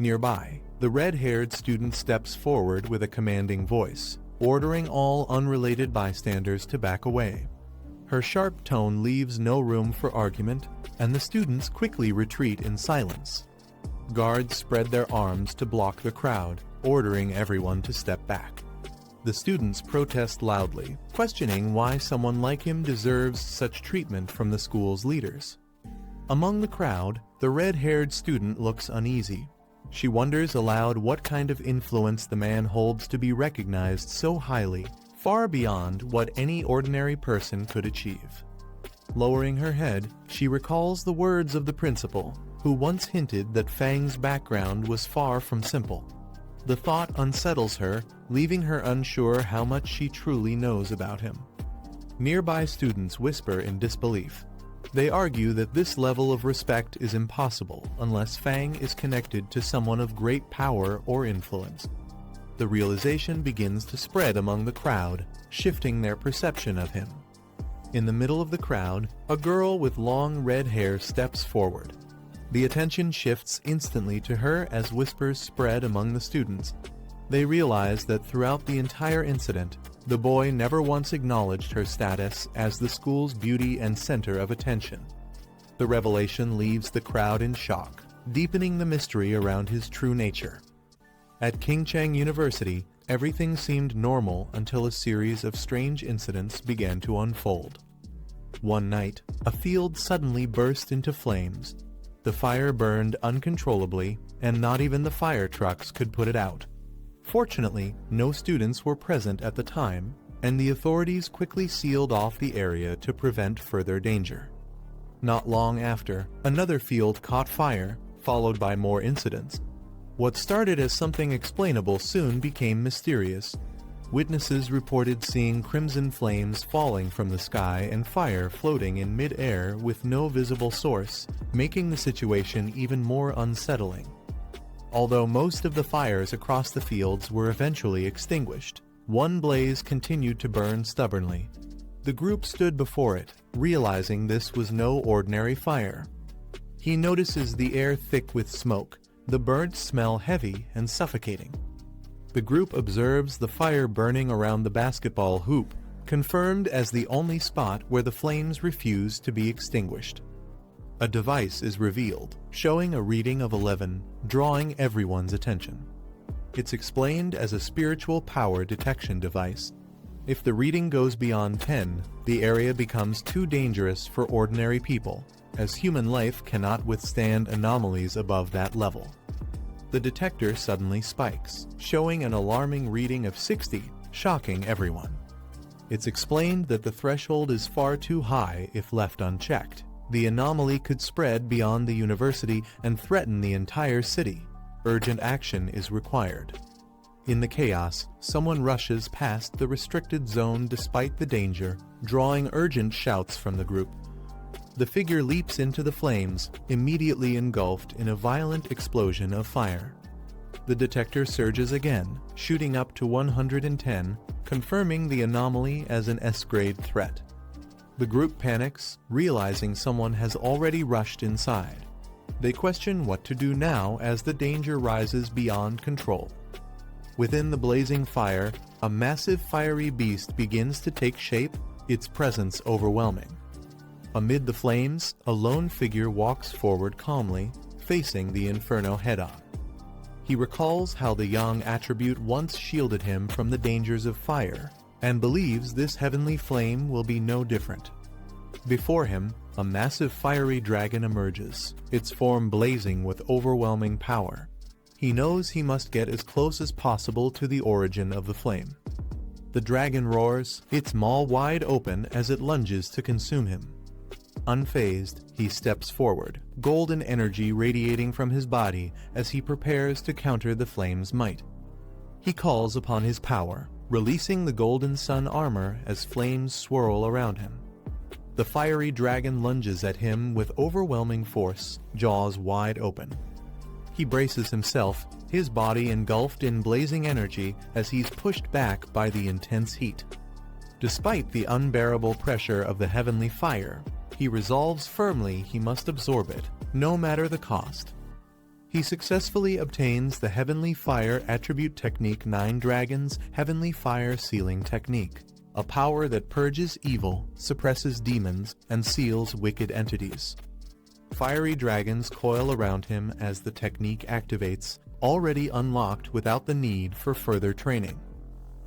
Nearby, the red-haired student steps forward with a commanding voice, ordering all unrelated bystanders to back away. Her sharp tone leaves no room for argument, and the students quickly retreat in silence. Guards spread their arms to block the crowd, ordering everyone to step back. The students protest loudly, questioning why someone like him deserves such treatment from the school's leaders. Among the crowd, the red-haired student looks uneasy. She wonders aloud what kind of influence the man holds to be recognized so highly, far beyond what any ordinary person could achieve. Lowering her head, she recalls the words of the principal, who once hinted that Fang's background was far from simple. The thought unsettles her, leaving her unsure how much she truly knows about him. Nearby students whisper in disbelief. They argue that this level of respect is impossible unless Fang is connected to someone of great power or influence. The realization begins to spread among the crowd, shifting their perception of him. In the middle of the crowd, a girl with long red hair steps forward. The attention shifts instantly to her as whispers spread among the students. They realize that throughout the entire incident, the boy never once acknowledged her status as the school's beauty and center of attention. The revelation leaves the crowd in shock, deepening the mystery around his true nature. At Kingcheng University, everything seemed normal until a series of strange incidents began to unfold. One night, a field suddenly burst into flames. The fire burned uncontrollably, and not even the fire trucks could put it out. Fortunately, no students were present at the time, and the authorities quickly sealed off the area to prevent further danger. Not long after, another field caught fire, followed by more incidents. What started as something explainable soon became mysterious. Witnesses reported seeing crimson flames falling from the sky and fire floating in mid-air with no visible source, making the situation even more unsettling. Although most of the fires across the fields were eventually extinguished, one blaze continued to burn stubbornly. The group stood before it, realizing this was no ordinary fire. He notices the air thick with smoke, the burnt smell heavy and suffocating. The group observes the fire burning around the basketball hoop, confirmed as the only spot where the flames refuse to be extinguished. A device is revealed, showing a reading of 11, drawing everyone's attention. It's explained as a spiritual power detection device. If the reading goes beyond 10, the area becomes too dangerous for ordinary people, as human life cannot withstand anomalies above that level. The detector suddenly spikes, showing an alarming reading of 60, shocking everyone. It's explained that the threshold is far too high if left unchecked. The anomaly could spread beyond the university and threaten the entire city. Urgent action is required. In the chaos, someone rushes past the restricted zone despite the danger, drawing urgent shouts from the group. The figure leaps into the flames, immediately engulfed in a violent explosion of fire. The detector surges again, shooting up to 110, confirming the anomaly as an S-grade threat. The group panics, realizing someone has already rushed inside. They question what to do now as the danger rises beyond control. Within the blazing fire, a massive fiery beast begins to take shape, its presence overwhelming. Amid the flames, a lone figure walks forward calmly, facing the inferno head-on. He recalls how the young attribute once shielded him from the dangers of fire, and believes this heavenly flame will be no different. Before him, a massive fiery dragon emerges, its form blazing with overwhelming power. He knows he must get as close as possible to the origin of the flame. The dragon roars, its maw wide open as it lunges to consume him. Unfazed, he steps forward, golden energy radiating from his body as he prepares to counter the flame's might. He calls upon his power, releasing the golden sun armor as flames swirl around him. The fiery dragon lunges at him with overwhelming force, jaws wide open. He braces himself, his body engulfed in blazing energy as he's pushed back by the intense heat. Despite the unbearable pressure of the heavenly fire, he resolves firmly he must absorb it, no matter the cost. He successfully obtains the Heavenly Fire Attribute Technique 9 Dragons Heavenly Fire Sealing Technique, a power that purges evil, suppresses demons, and seals wicked entities. Fiery dragons coil around him as the technique activates, already unlocked without the need for further training.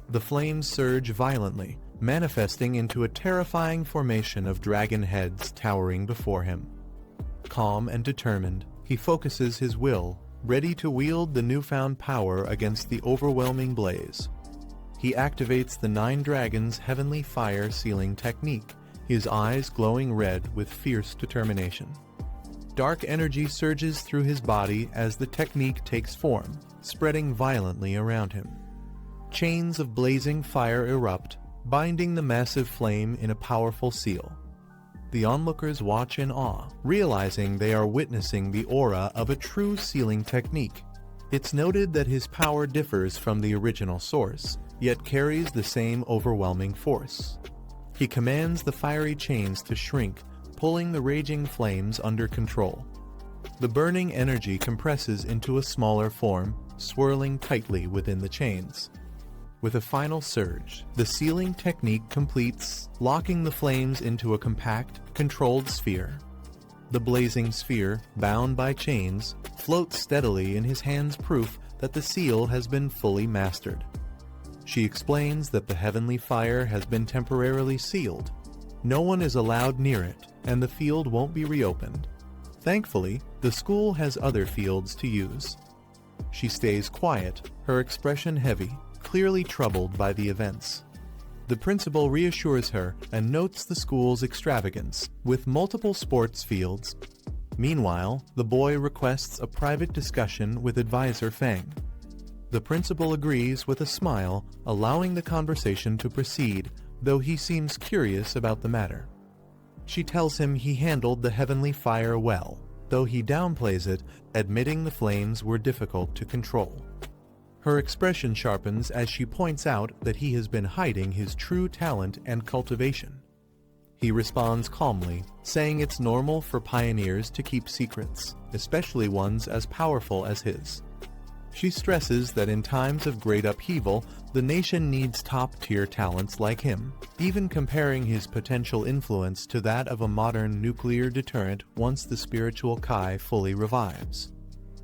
The flames surge violently, manifesting into a terrifying formation of dragon heads towering before him. Calm and determined, he focuses his will, ready to wield the newfound power against the overwhelming blaze. He activates the 9 Dragons Heavenly Fire Sealing Technique, his eyes glowing red with fierce determination. Dark energy surges through his body as the technique takes form, spreading violently around him. Chains of blazing fire erupt, binding the massive flame in a powerful seal. The onlookers watch in awe, realizing they are witnessing the aura of a true sealing technique. It's noted that his power differs from the original source, yet carries the same overwhelming force. He commands the fiery chains to shrink, pulling the raging flames under control. The burning energy compresses into a smaller form, swirling tightly within the chains. With a final surge, the sealing technique completes, locking the flames into a compact, controlled sphere. The blazing sphere, bound by chains, floats steadily in his hands, proof that the seal has been fully mastered. She explains that the heavenly fire has been temporarily sealed. No one is allowed near it, and the field won't be reopened. Thankfully, the school has other fields to use. She stays quiet, her expression heavy, clearly troubled by the events. The principal reassures her and notes the school's extravagance, with multiple sports fields. Meanwhile, the boy requests a private discussion with advisor Feng. The principal agrees with a smile, allowing the conversation to proceed, though he seems curious about the matter. She tells him he handled the heavenly fire well, though he downplays it, admitting the flames were difficult to control. Her expression sharpens as she points out that he has been hiding his true talent and cultivation. He responds calmly, saying it's normal for pioneers to keep secrets, especially ones as powerful as his. She stresses that in times of great upheaval, the nation needs top-tier talents like him, even comparing his potential influence to that of a modern nuclear deterrent once the spiritual Kai fully revives.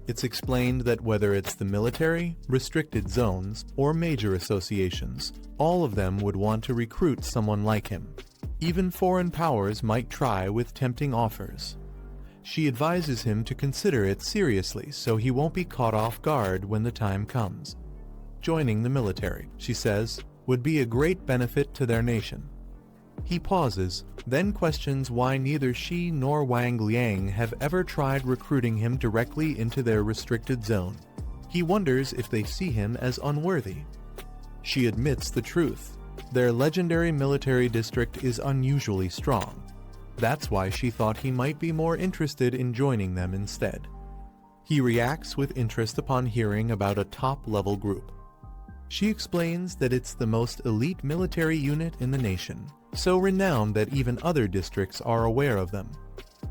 It's explained that whether it's the military, restricted zones, or major associations, all of them would want to recruit someone like him. Even foreign powers might try with tempting offers. She advises him to consider it seriously so he won't be caught off guard when the time comes. Joining the military, she says, would be a great benefit to their nation. He pauses, then questions why neither she nor Wang Liang have ever tried recruiting him directly into their restricted zone. He wonders if they see him as unworthy. She admits the truth. Their legendary military district is unusually strong. That's why she thought he might be more interested in joining them instead. He reacts with interest upon hearing about a top-level group. She explains that it's the most elite military unit in the nation, so renowned that even other districts are aware of them.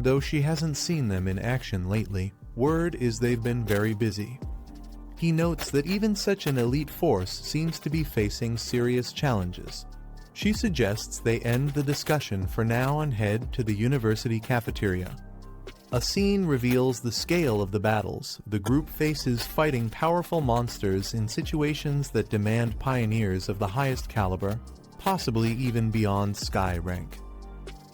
Though she hasn't seen them in action lately, word is they've been very busy. He notes that even such an elite force seems to be facing serious challenges. She suggests they end the discussion for now and head to the university cafeteria. A scene reveals the scale of the battles the group faces, fighting powerful monsters in situations that demand pioneers of the highest caliber, possibly even beyond sky rank.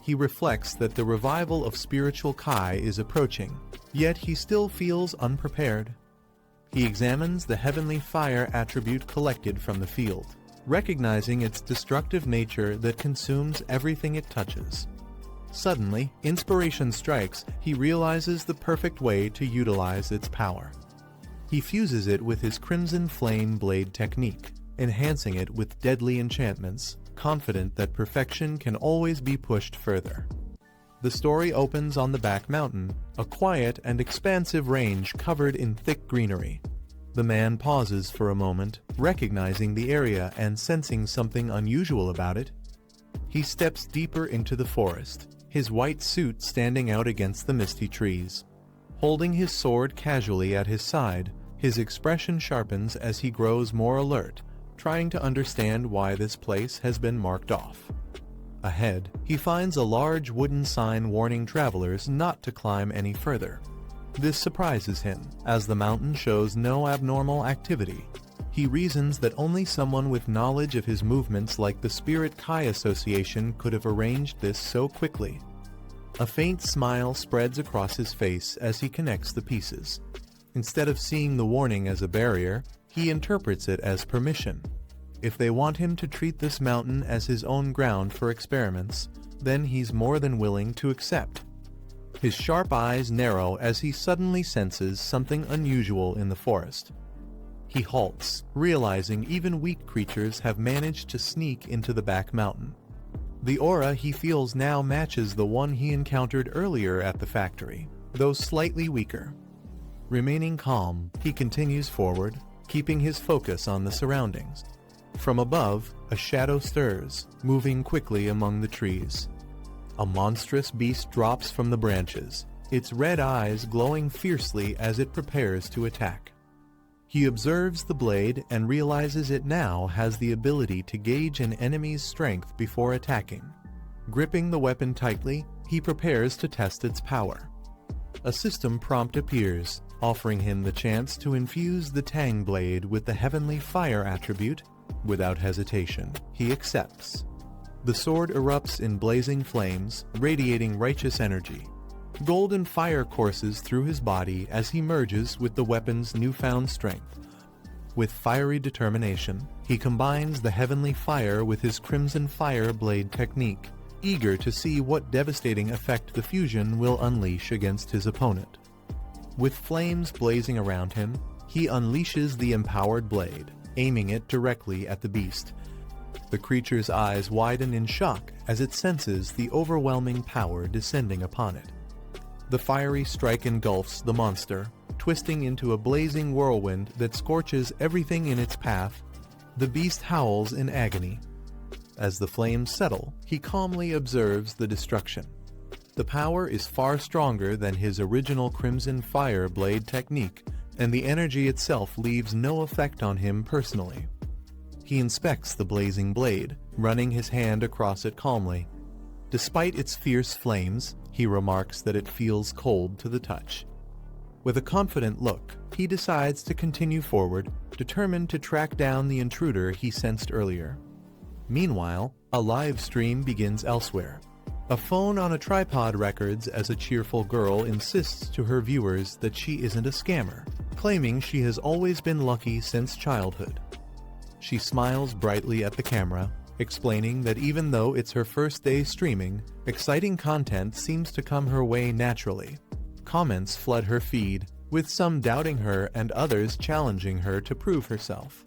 He reflects that the revival of spiritual Kai is approaching, yet he still feels unprepared. He examines the heavenly fire attribute collected from the field, recognizing its destructive nature that consumes everything it touches. Suddenly, inspiration strikes. He realizes the perfect way to utilize its power. He fuses it with his Crimson Flame Blade technique, enhancing it with deadly enchantments, confident that perfection can always be pushed further. The story opens on the back mountain, a quiet and expansive range covered in thick greenery. The man pauses for a moment, recognizing the area and sensing something unusual about it. He steps deeper into the forest, his white suit standing out against the misty trees. Holding his sword casually at his side, his expression sharpens as he grows more alert, trying to understand why this place has been marked off. Ahead, he finds a large wooden sign warning travelers not to climb any further. This surprises him, as the mountain shows no abnormal activity. He reasons that only someone with knowledge of his movements like the Spirit Kai Association could have arranged this so quickly. A faint smile spreads across his face as he connects the pieces. Instead of seeing the warning as a barrier, he interprets it as permission. If they want him to treat this mountain as his own ground for experiments, then he's more than willing to accept. His sharp eyes narrow as he suddenly senses something unusual in the forest. He halts, realizing even weak creatures have managed to sneak into the back mountain. The aura he feels now matches the one he encountered earlier at the factory, though slightly weaker. Remaining calm, he continues forward, keeping his focus on the surroundings. From above, a shadow stirs, moving quickly among the trees. A monstrous beast drops from the branches, its red eyes glowing fiercely as it prepares to attack. He observes the blade and realizes it now has the ability to gauge an enemy's strength before attacking. Gripping the weapon tightly, he prepares to test its power. A system prompt appears, offering him the chance to infuse the Tang blade with the heavenly fire attribute. Without hesitation, he accepts. The sword erupts in blazing flames, radiating righteous energy. Golden fire courses through his body as he merges with the weapon's newfound strength. With fiery determination, he combines the heavenly fire with his crimson fire blade technique, eager to see what devastating effect the fusion will unleash against his opponent. With flames blazing around him, he unleashes the empowered blade, aiming it directly at the beast. The creature's eyes widen in shock as it senses the overwhelming power descending upon it. The fiery strike engulfs the monster, twisting into a blazing whirlwind that scorches everything in its path. The beast howls in agony. As the flames settle, he calmly observes the destruction. The power is far stronger than his original Crimson Fire blade technique, and the energy itself leaves no effect on him personally. He inspects the blazing blade, running his hand across it calmly. Despite its fierce flames, he remarks that it feels cold to the touch. With a confident look, he decides to continue forward, determined to track down the intruder he sensed earlier. Meanwhile, a live stream begins elsewhere. A phone on a tripod records as a cheerful girl insists to her viewers that she isn't a scammer, claiming she has always been lucky since childhood. She smiles brightly at the camera, explaining that even though it's her first day streaming, exciting content seems to come her way naturally. Comments flood her feed, with some doubting her and others challenging her to prove herself.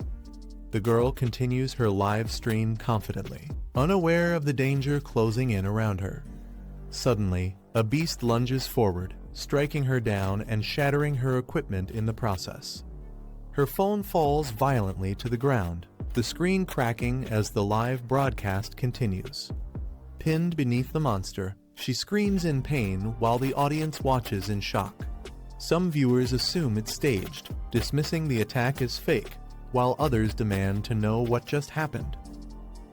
The girl continues her live stream confidently, unaware of the danger closing in around her. Suddenly, a beast lunges forward, striking her down and shattering her equipment in the process. Her phone falls violently to the ground, the screen cracking as the live broadcast continues. Pinned beneath the monster, she screams in pain while the audience watches in shock. Some viewers assume it's staged, dismissing the attack as fake, while others demand to know what just happened.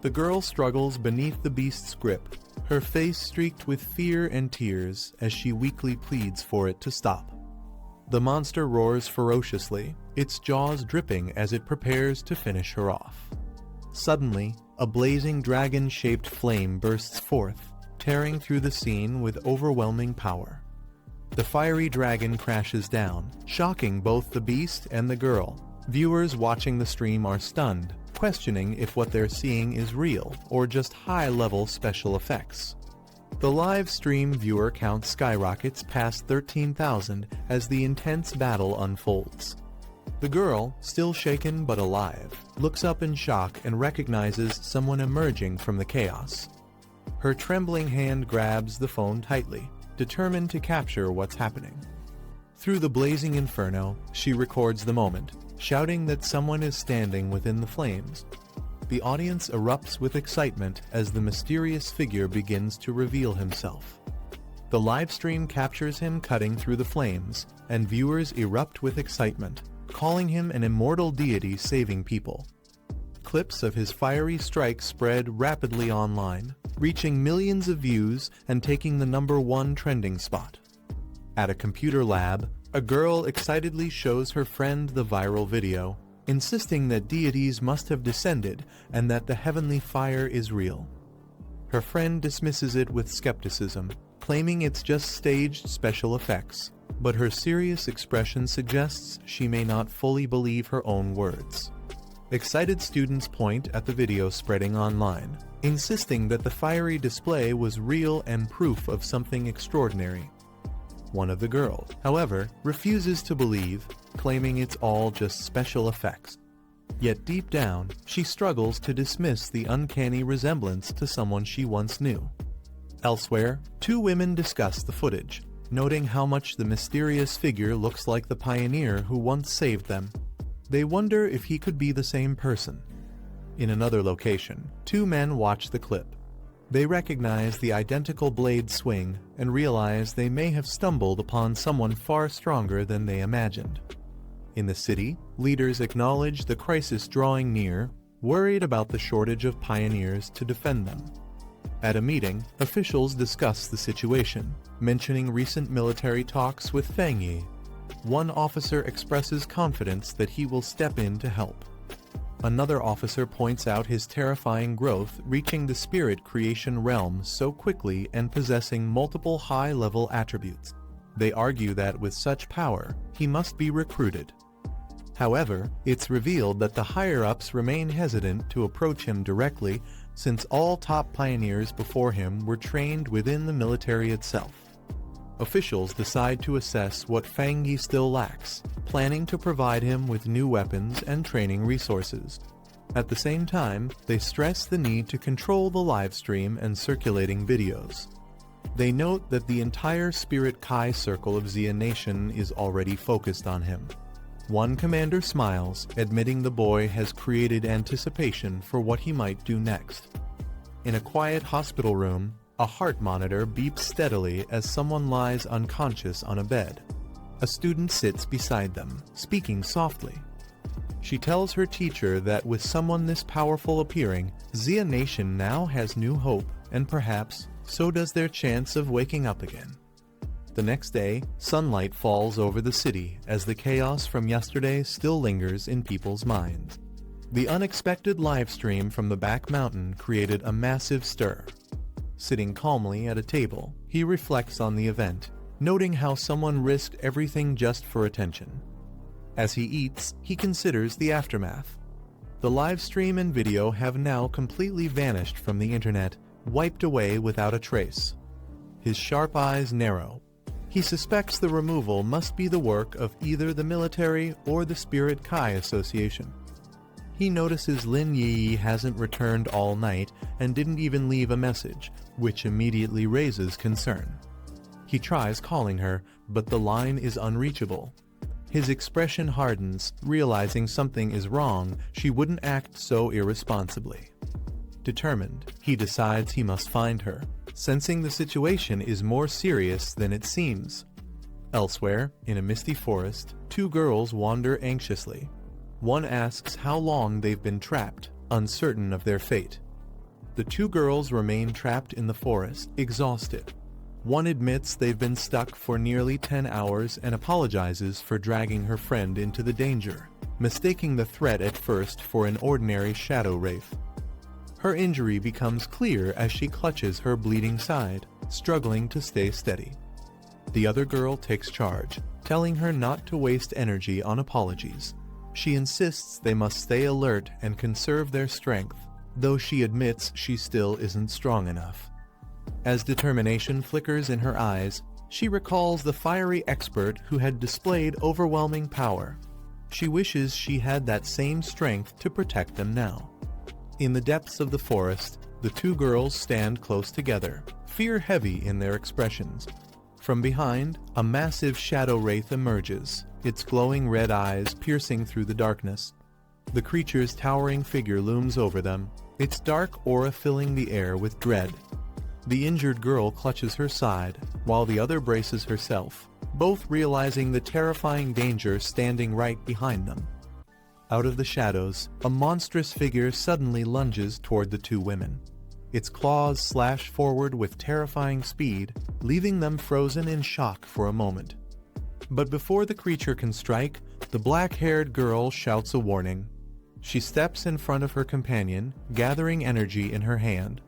The girl struggles beneath the beast's grip, her face streaked with fear and tears as she weakly pleads for it to stop. The monster roars ferociously, its jaws dripping as it prepares to finish her off. Suddenly, a blazing dragon-shaped flame bursts forth, tearing through the scene with overwhelming power. The fiery dragon crashes down, shocking both the beast and the girl. Viewers watching the stream are stunned, questioning if what they're seeing is real or just high-level special effects. The live stream viewer count skyrockets past 13,000 as the intense battle unfolds. The girl, still shaken but alive, looks up in shock and recognizes someone emerging from the chaos. Her trembling hand grabs the phone tightly, determined to capture what's happening. Through the blazing inferno, she records the moment, shouting that someone is standing within the flames. The audience erupts with excitement as the mysterious figure begins to reveal himself. The livestream captures him cutting through the flames, and viewers erupt with excitement, calling him an immortal deity saving people. Clips of his fiery strikes spread rapidly online, reaching millions of views and taking the #1 trending spot. At a computer lab, a girl excitedly shows her friend the viral video, insisting that deities must have descended and that the heavenly fire is real. Her friend dismisses it with skepticism, claiming it's just staged special effects, but her serious expression suggests she may not fully believe her own words. Excited students point at the video spreading online, insisting that the fiery display was real and proof of something extraordinary. One of the girls, however, refuses to believe, claiming it's all just special effects. Yet deep down, she struggles to dismiss the uncanny resemblance to someone she once knew. Elsewhere, two women discuss the footage, noting how much the mysterious figure looks like the pioneer who once saved them. They wonder if he could be the same person. In another location, two men watch the clip. They recognize the identical blade swing and realize they may have stumbled upon someone far stronger than they imagined. In the city, leaders acknowledge the crisis drawing near, worried about the shortage of pioneers to defend them. At a meeting, officials discuss the situation, mentioning recent military talks with Feng Yi. One officer expresses confidence that he will step in to help. Another officer points out his terrifying growth, reaching the spirit creation realm so quickly and possessing multiple high-level attributes. They argue that with such power, he must be recruited. However, it's revealed that the higher-ups remain hesitant to approach him directly, since all top pioneers before him were trained within the military itself. Officials decide to assess what Feng Yi still lacks, planning to provide him with new weapons and training resources. At the same time, they stress the need to control the live stream and circulating videos. They note that the entire Spirit Kai circle of Xia Nation is already focused on him. One commander smiles, admitting the boy has created anticipation for what he might do next. In a quiet hospital room, a heart monitor beeps steadily as someone lies unconscious on a bed. A student sits beside them, speaking softly. She tells her teacher that with someone this powerful appearing, Xia Nation now has new hope, and perhaps so does their chance of waking up again. The next day, sunlight falls over the city as the chaos from yesterday still lingers in people's minds. The unexpected live stream from the back mountain created a massive stir. Sitting calmly at a table, he reflects on the event, noting how someone risked everything just for attention. As he eats, he considers the aftermath. The live stream and video have now completely vanished from the internet, wiped away without a trace. His sharp eyes narrow. He suspects the removal must be the work of either the military or the Spirit Kai Association. He notices Lin Yi hasn't returned all night and didn't even leave a message, which immediately raises concern. He tries calling her, but the line is unreachable. His expression hardens, realizing something is wrong, she wouldn't act so irresponsibly. Determined, he decides he must find her, sensing the situation is more serious than it seems. Elsewhere, in a misty forest, two girls wander anxiously. One asks how long they've been trapped, uncertain of their fate. The two girls remain trapped in the forest, exhausted. One admits they've been stuck for nearly 10 hours and apologizes for dragging her friend into the danger, mistaking the threat at first for an ordinary shadow wraith. Her injury becomes clear as she clutches her bleeding side, struggling to stay steady. The other girl takes charge, telling her not to waste energy on apologies. She insists they must stay alert and conserve their strength, though she admits she still isn't strong enough. As determination flickers in her eyes, she recalls the fiery expert who had displayed overwhelming power. She wishes she had that same strength to protect them now. In the depths of the forest, the two girls stand close together, fear heavy in their expressions. From behind, a massive shadow wraith emerges, its glowing red eyes piercing through the darkness. The creature's towering figure looms over them, its dark aura filling the air with dread. The injured girl clutches her side, while the other braces herself, both realizing the terrifying danger standing right behind them. Out of the shadows, a monstrous figure suddenly lunges toward the two women. Its claws slash forward with terrifying speed, leaving them frozen in shock for a moment. But before the creature can strike, the black-haired girl shouts a warning. She steps in front of her companion, gathering energy in her hand.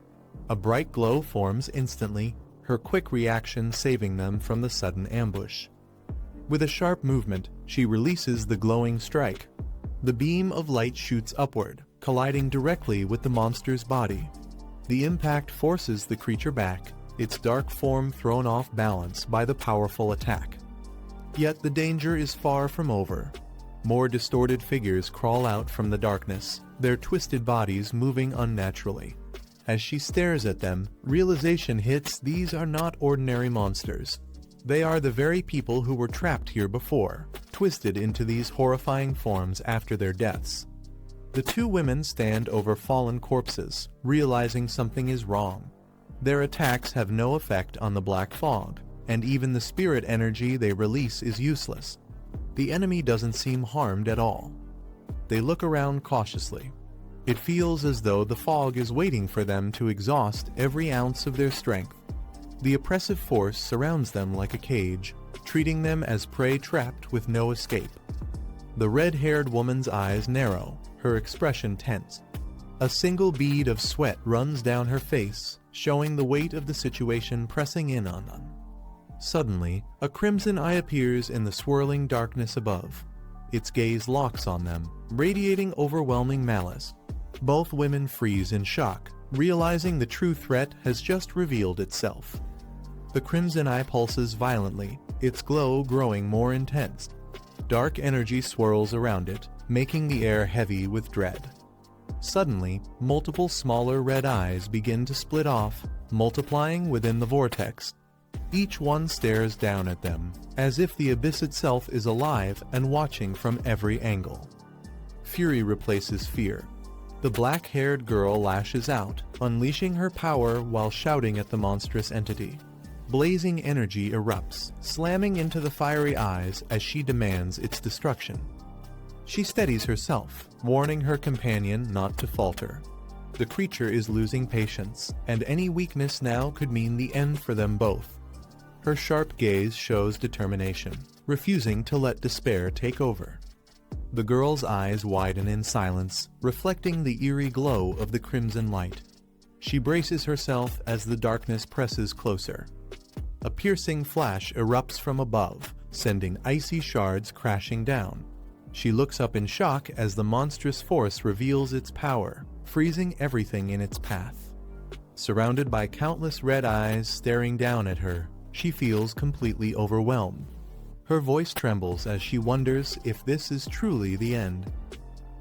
A bright glow forms instantly, her quick reaction saving them from the sudden ambush. With a sharp movement, she releases the glowing strike. The beam of light shoots upward, colliding directly with the monster's body. The impact forces the creature back, its dark form thrown off balance by the powerful attack. Yet the danger is far from over. More distorted figures crawl out from the darkness, their twisted bodies moving unnaturally. As she stares at them, realization hits these are not ordinary monsters. They are the very people who were trapped here before, twisted into these horrifying forms after their deaths. The two women stand over fallen corpses, realizing something is wrong. Their attacks have no effect on the black fog, and even the spirit energy they release is useless. The enemy doesn't seem harmed at all. They look around cautiously. It feels as though the fog is waiting for them to exhaust every ounce of their strength. The oppressive force surrounds them like a cage, treating them as prey trapped with no escape. The red-haired woman's eyes narrow, her expression tense. A single bead of sweat runs down her face, showing the weight of the situation pressing in on them. Suddenly, a crimson eye appears in the swirling darkness above. Its gaze locks on them, radiating overwhelming malice. Both women freeze in shock, realizing the true threat has just revealed itself. The crimson eye pulses violently, its glow growing more intense. Dark energy swirls around it, making the air heavy with dread. Suddenly, multiple smaller red eyes begin to split off, multiplying within the vortex. Each one stares down at them, as if the abyss itself is alive and watching from every angle. Fury replaces fear. The black-haired girl lashes out, unleashing her power while shouting at the monstrous entity. Blazing energy erupts, slamming into the fiery eyes as she demands its destruction. She steadies herself, warning her companion not to falter. The creature is losing patience, and any weakness now could mean the end for them both. Her sharp gaze shows determination, refusing to let despair take over. The girl's eyes widen in silence, reflecting the eerie glow of the crimson light. She braces herself as the darkness presses closer. A piercing flash erupts from above, sending icy shards crashing down. She looks up in shock as the monstrous force reveals its power, freezing everything in its path. Surrounded by countless red eyes staring down at her, she feels completely overwhelmed. Her voice trembles as she wonders if this is truly the end.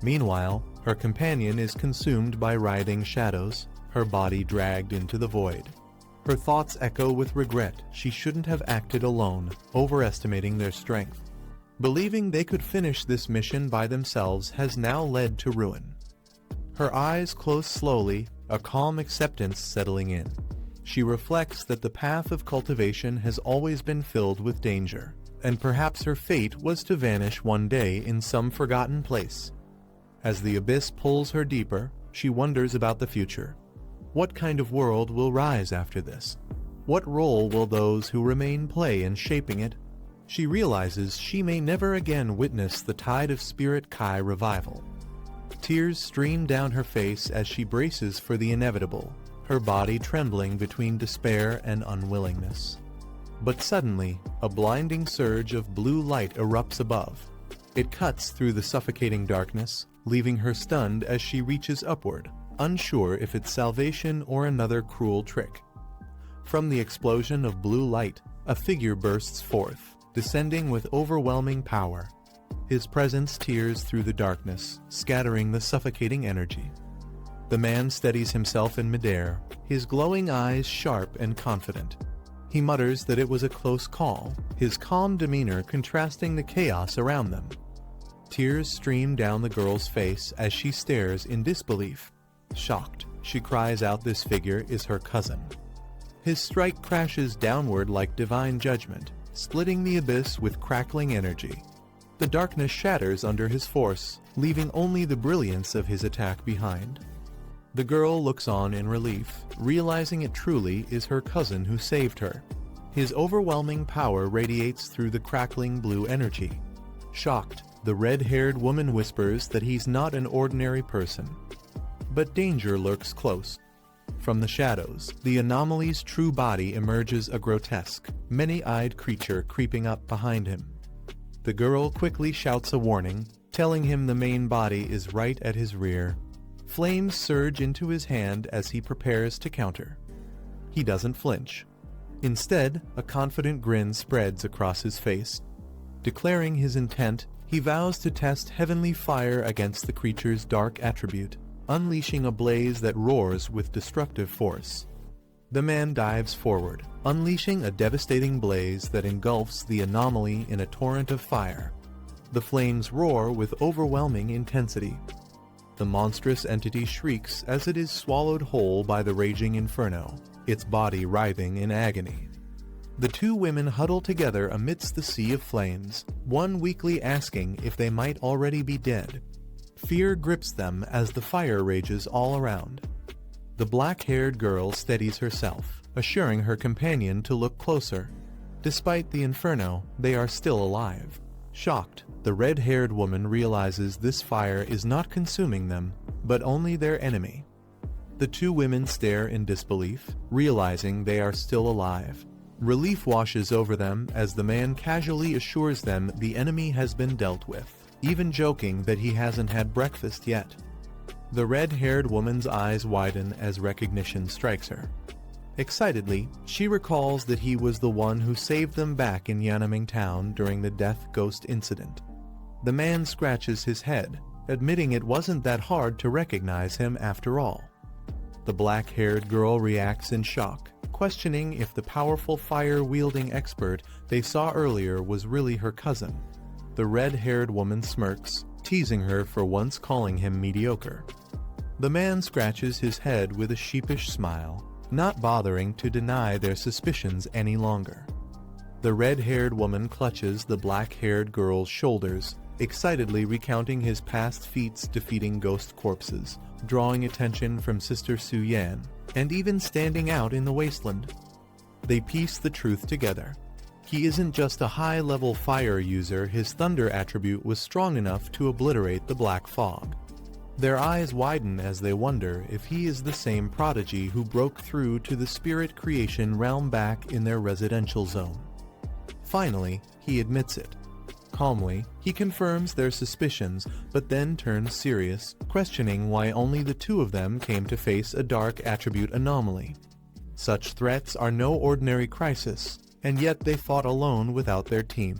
Meanwhile, her companion is consumed by writhing shadows, her body dragged into the void. Her thoughts echo with regret she shouldn't have acted alone, overestimating their strength. Believing they could finish this mission by themselves has now led to ruin. Her eyes close slowly, a calm acceptance settling in. She reflects that the path of cultivation has always been filled with danger, and perhaps her fate was to vanish one day in some forgotten place. As the abyss pulls her deeper, she wonders about the future. What kind of world will rise after this? What role will those who remain play in shaping it? She realizes she may never again witness the tide of Spirit Kai revival. Tears stream down her face as she braces for the inevitable, her body trembling between despair and unwillingness. But suddenly, a blinding surge of blue light erupts above. It cuts through the suffocating darkness, leaving her stunned as she reaches upward, unsure if it's salvation or another cruel trick. From the explosion of blue light, a figure bursts forth, descending with overwhelming power. His presence tears through the darkness, scattering the suffocating energy. The man steadies himself in midair, his glowing eyes sharp and confident. He mutters that it was a close call, his calm demeanor contrasting the chaos around them. Tears stream down the girl's face as she stares in disbelief. Shocked, she cries out this figure is her cousin. His strike crashes downward like divine judgment, splitting the abyss with crackling energy. The darkness shatters under his force, leaving only the brilliance of his attack behind. The girl looks on in relief, realizing it truly is her cousin who saved her. His overwhelming power radiates through the crackling blue energy. Shocked, the red-haired woman whispers that he's not an ordinary person. But danger lurks close. From the shadows, the anomaly's true body emerges a grotesque, many-eyed creature creeping up behind him. The girl quickly shouts a warning, telling him the main body is right at his rear. Flames surge into his hand as he prepares to counter. He doesn't flinch. Instead, a confident grin spreads across his face. Declaring his intent, he vows to test heavenly fire against the creature's dark attribute, unleashing a blaze that roars with destructive force. The man dives forward, unleashing a devastating blaze that engulfs the anomaly in a torrent of fire. The flames roar with overwhelming intensity. The monstrous entity shrieks as it is swallowed whole by the raging inferno, its body writhing in agony. The two women huddle together amidst the sea of flames, one weakly asking if they might already be dead. Fear grips them as the fire rages all around. The black-haired girl steadies herself, assuring her companion to look closer. Despite the inferno, they are still alive. Shocked, the red-haired woman realizes this fire is not consuming them, but only their enemy. The two women stare in disbelief, realizing they are still alive. Relief washes over them as the man casually assures them the enemy has been dealt with, even joking that he hasn't had breakfast yet. The red-haired woman's eyes widen as recognition strikes her. Excitedly, she recalls that he was the one who saved them back in Yanaming Town during the Death Ghost incident. The man scratches his head, admitting it wasn't that hard to recognize him after all. The black-haired girl reacts in shock, questioning if the powerful fire-wielding expert they saw earlier was really her cousin. The red-haired woman smirks, teasing her for once calling him mediocre. The man scratches his head with a sheepish smile, not bothering to deny their suspicions any longer. The red-haired woman clutches the black-haired girl's shoulders, excitedly recounting his past feats defeating ghost corpses, drawing attention from Sister Su Yan, and even standing out in the wasteland. They piece the truth together. He isn't just a high-level fire user, his thunder attribute was strong enough to obliterate the black fog. Their eyes widen as they wonder if he is the same prodigy who broke through to the spirit creation realm back in their residential zone. Finally, he admits it. Calmly, he confirms their suspicions, but then turns serious, questioning why only the two of them came to face a dark attribute anomaly. Such threats are no ordinary crisis, and yet they fought alone without their team.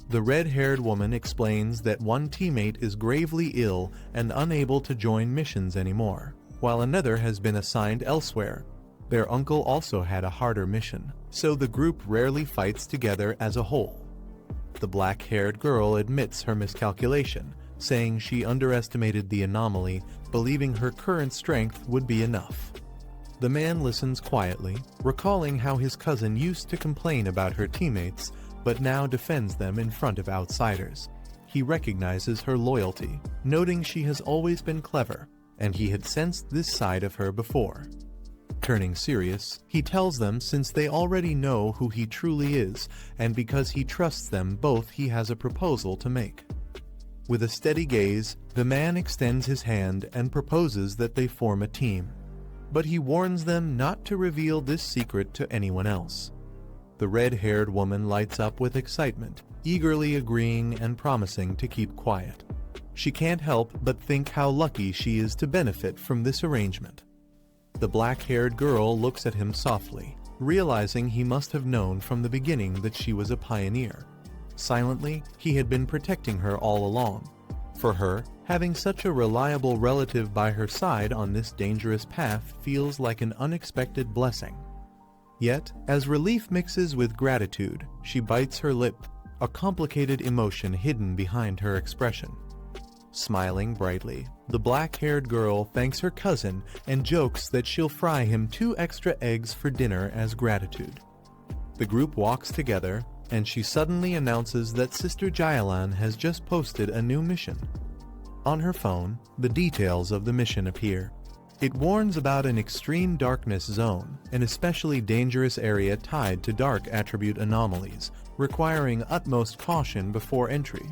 The red-haired woman explains that one teammate is gravely ill and unable to join missions anymore, while another has been assigned elsewhere. Their uncle also had a harder mission, so the group rarely fights together as a whole. The black-haired girl admits her miscalculation, saying she underestimated the anomaly, believing her current strength would be enough. The man listens quietly, recalling how his cousin used to complain about her teammates, but now defends them in front of outsiders. He recognizes her loyalty, noting she has always been clever, and he had sensed this side of her before. Turning serious, he tells them since they already know who he truly is, and because he trusts them both, he has a proposal to make. With a steady gaze, the man extends his hand and proposes that they form a team. But he warns them not to reveal this secret to anyone else. The red-haired woman lights up with excitement, eagerly agreeing and promising to keep quiet. She can't help but think how lucky she is to benefit from this arrangement. The black-haired girl looks at him softly, realizing he must have known from the beginning that she was a pioneer. Silently, he had been protecting her all along. For her, having such a reliable relative by her side on this dangerous path feels like an unexpected blessing. Yet, as relief mixes with gratitude, she bites her lip, a complicated emotion hidden behind her expression. Smiling brightly, the black-haired girl thanks her cousin and jokes that she'll fry him 2 extra eggs for dinner as gratitude. The group walks together, and she suddenly announces that Sister Jailan has just posted a new mission. On her phone, the details of the mission appear. It warns about an extreme darkness zone, an especially dangerous area tied to dark attribute anomalies, requiring utmost caution before entry.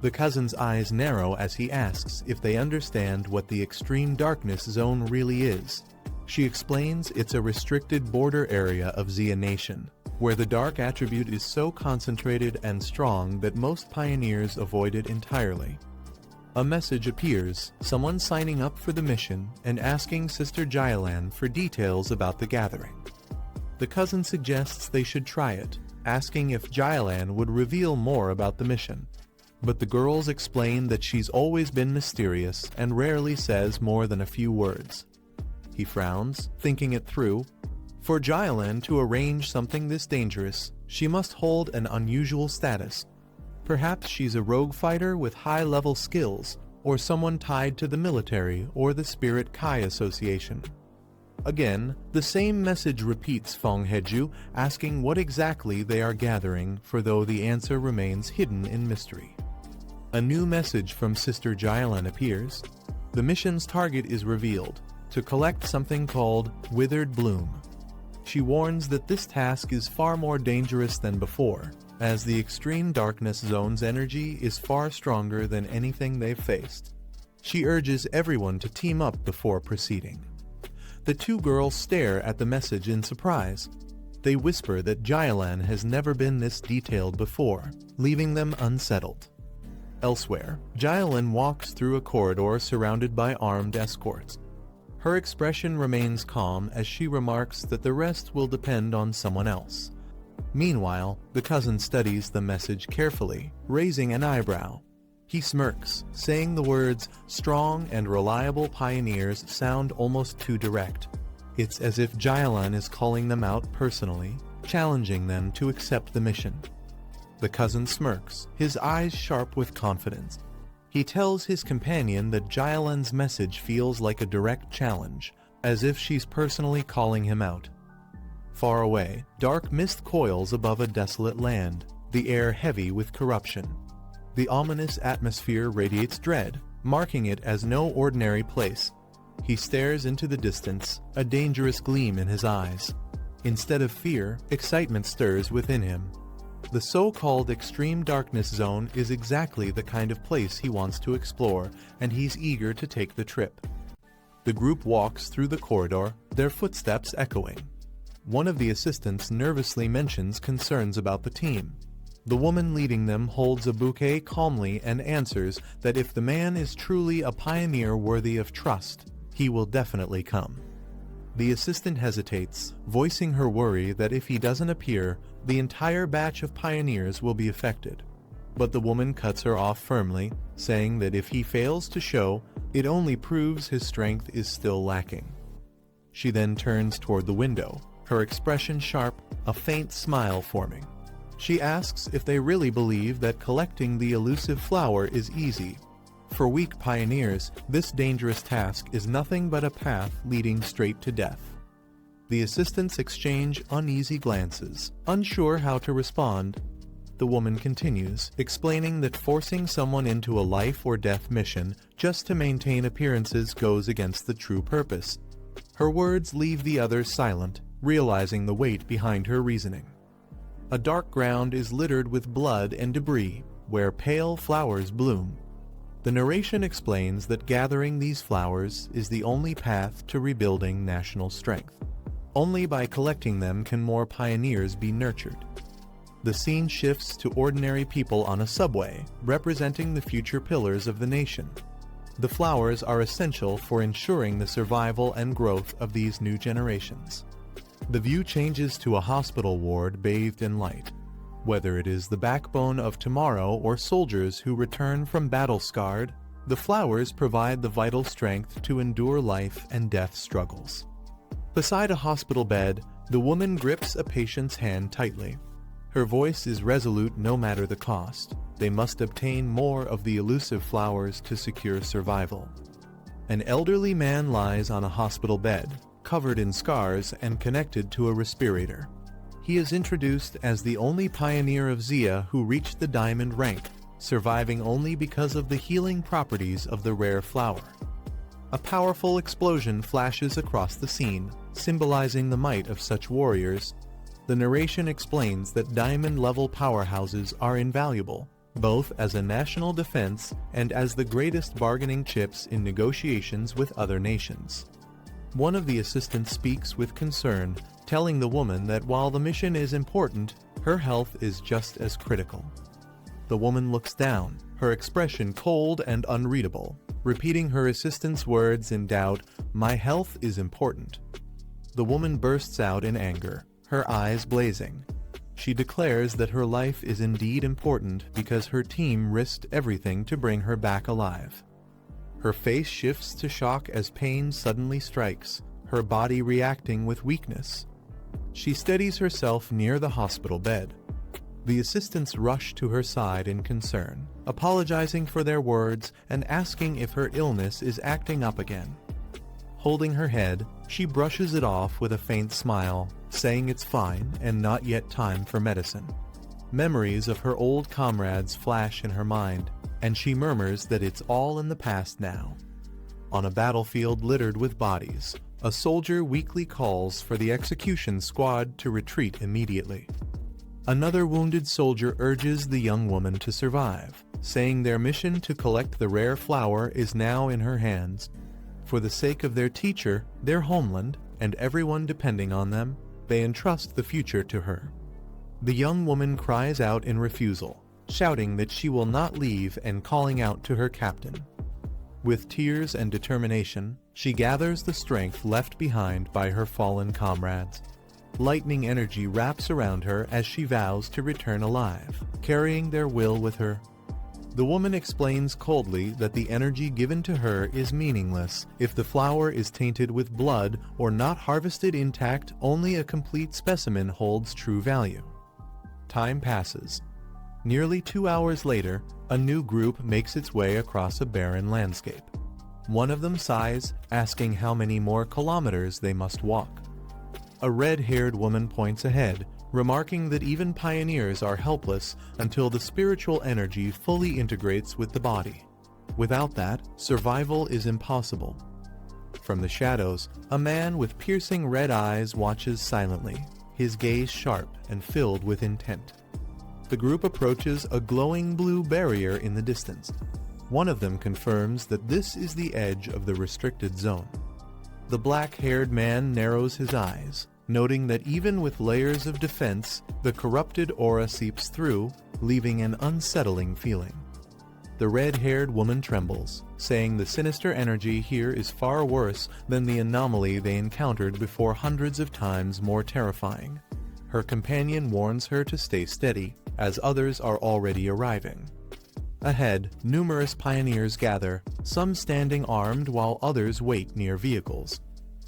The cousin's eyes narrow as he asks if they understand what the extreme darkness zone really is. She explains it's a restricted border area of Xia Nation, where the dark attribute is so concentrated and strong that most pioneers avoid it entirely. A message appears, someone signing up for the mission and asking Sister Jailan for details about the gathering. The cousin suggests they should try it, asking if Jailan would reveal more about the mission. But the girls explain that she's always been mysterious and rarely says more than a few words. He frowns, thinking it through. For Jailan to arrange something this dangerous, she must hold an unusual status. Perhaps she's a rogue fighter with high-level skills, or someone tied to the military or the Spirit Kai Association. Again, the same message repeats Fong Heju, asking what exactly they are gathering, for though the answer remains hidden in mystery. A new message from Sister Jailan appears. The mission's target is revealed, to collect something called Withered Bloom. She warns that this task is far more dangerous than before, as the extreme darkness zone's energy is far stronger than anything they've faced. She urges everyone to team up before proceeding. The two girls stare at the message in surprise. They whisper that Jailan has never been this detailed before, leaving them unsettled. Elsewhere, Jailan walks through a corridor surrounded by armed escorts. Her expression remains calm as she remarks that the rest will depend on someone else. Meanwhile, the cousin studies the message carefully, raising an eyebrow. He smirks, saying the words, "strong and reliable pioneers" sound almost too direct. It's as if Jailan is calling them out personally, challenging them to accept the mission. The cousin smirks, his eyes sharp with confidence. He tells his companion that Jailan's message feels like a direct challenge, as if she's personally calling him out. Far away, dark mist coils above a desolate land, the air heavy with corruption. The ominous atmosphere radiates dread, marking it as no ordinary place. He stares into the distance, a dangerous gleam in his eyes. Instead of fear, excitement stirs within him. The so-called extreme darkness zone is exactly the kind of place he wants to explore, and he's eager to take the trip. The group walks through the corridor, their footsteps echoing. One of the assistants nervously mentions concerns about the team. The woman leading them holds a bouquet calmly and answers that if the man is truly a pioneer worthy of trust, he will definitely come. The assistant hesitates, voicing her worry that if he doesn't appear, the entire batch of pioneers will be affected. But the woman cuts her off firmly, saying that if he fails to show, it only proves his strength is still lacking. She then turns toward the window, her expression sharp, a faint smile forming. She asks if they really believe that collecting the elusive flower is easy. For weak pioneers, this dangerous task is nothing but a path leading straight to death. The assistants exchange uneasy glances, unsure how to respond. The woman continues, explaining that forcing someone into a life or death mission just to maintain appearances goes against the true purpose. Her words leave the others silent, realizing the weight behind her reasoning. A dark ground is littered with blood and debris, where pale flowers bloom. The narration explains that gathering these flowers is the only path to rebuilding national strength. Only by collecting them can more pioneers be nurtured. The scene shifts to ordinary people on a subway, representing the future pillars of the nation. The flowers are essential for ensuring the survival and growth of these new generations. The view changes to a hospital ward bathed in light. Whether it is the backbone of tomorrow or soldiers who return from battle scarred, the flowers provide the vital strength to endure life and death struggles. Beside a hospital bed, the woman grips a patient's hand tightly. Her voice is resolute no matter the cost. They must obtain more of the elusive flowers to secure survival. An elderly man lies on a hospital bed, covered in scars and connected to a respirator. He is introduced as the only pioneer of Xia who reached the diamond rank, surviving only because of the healing properties of the rare flower. A powerful explosion flashes across the scene, symbolizing the might of such warriors. The narration explains that diamond-level powerhouses are invaluable, both as a national defense and as the greatest bargaining chips in negotiations with other nations. One of the assistants speaks with concern, telling the woman that while the mission is important, her health is just as critical. The woman looks down, her expression cold and unreadable, repeating her assistant's words in doubt, "My health is important." The woman bursts out in anger, her eyes blazing. She declares that her life is indeed important because her team risked everything to bring her back alive. Her face shifts to shock as pain suddenly strikes, her body reacting with weakness. She steadies herself near the hospital bed. The assistants rush to her side in concern, apologizing for their words and asking if her illness is acting up again. Holding her head, she brushes it off with a faint smile, saying it's fine and not yet time for medicine. Memories of her old comrades flash in her mind, and she murmurs that it's all in the past now. On a battlefield littered with bodies, a soldier weakly calls for the execution squad to retreat immediately. Another wounded soldier urges the young woman to survive, saying their mission to collect the rare flower is now in her hands. For the sake of their teacher, their homeland, and everyone depending on them, they entrust the future to her. The young woman cries out in refusal, shouting that she will not leave and calling out to her captain. With tears and determination, she gathers the strength left behind by her fallen comrades. Lightning energy wraps around her as she vows to return alive, carrying their will with her. The woman explains coldly that the energy given to her is meaningless if the flower is tainted with blood or not harvested intact. Only a complete specimen holds true value. Time passes. Nearly 2 hours later, a new group makes its way across a barren landscape. One of them sighs, asking how many more kilometers they must walk. A red-haired woman points ahead, remarking that even pioneers are helpless until the spiritual energy fully integrates with the body. Without that, survival is impossible. From the shadows, a man with piercing red eyes watches silently, his gaze sharp and filled with intent. The group approaches a glowing blue barrier in the distance. One of them confirms that this is the edge of the restricted zone. The black-haired man narrows his eyes, noting that even with layers of defense, the corrupted aura seeps through, leaving an unsettling feeling. The red-haired woman trembles, saying the sinister energy here is far worse than the anomaly they encountered before, hundreds of times more terrifying. Her companion warns her to stay steady, as others are already arriving. Ahead, numerous pioneers gather, some standing armed while others wait near vehicles.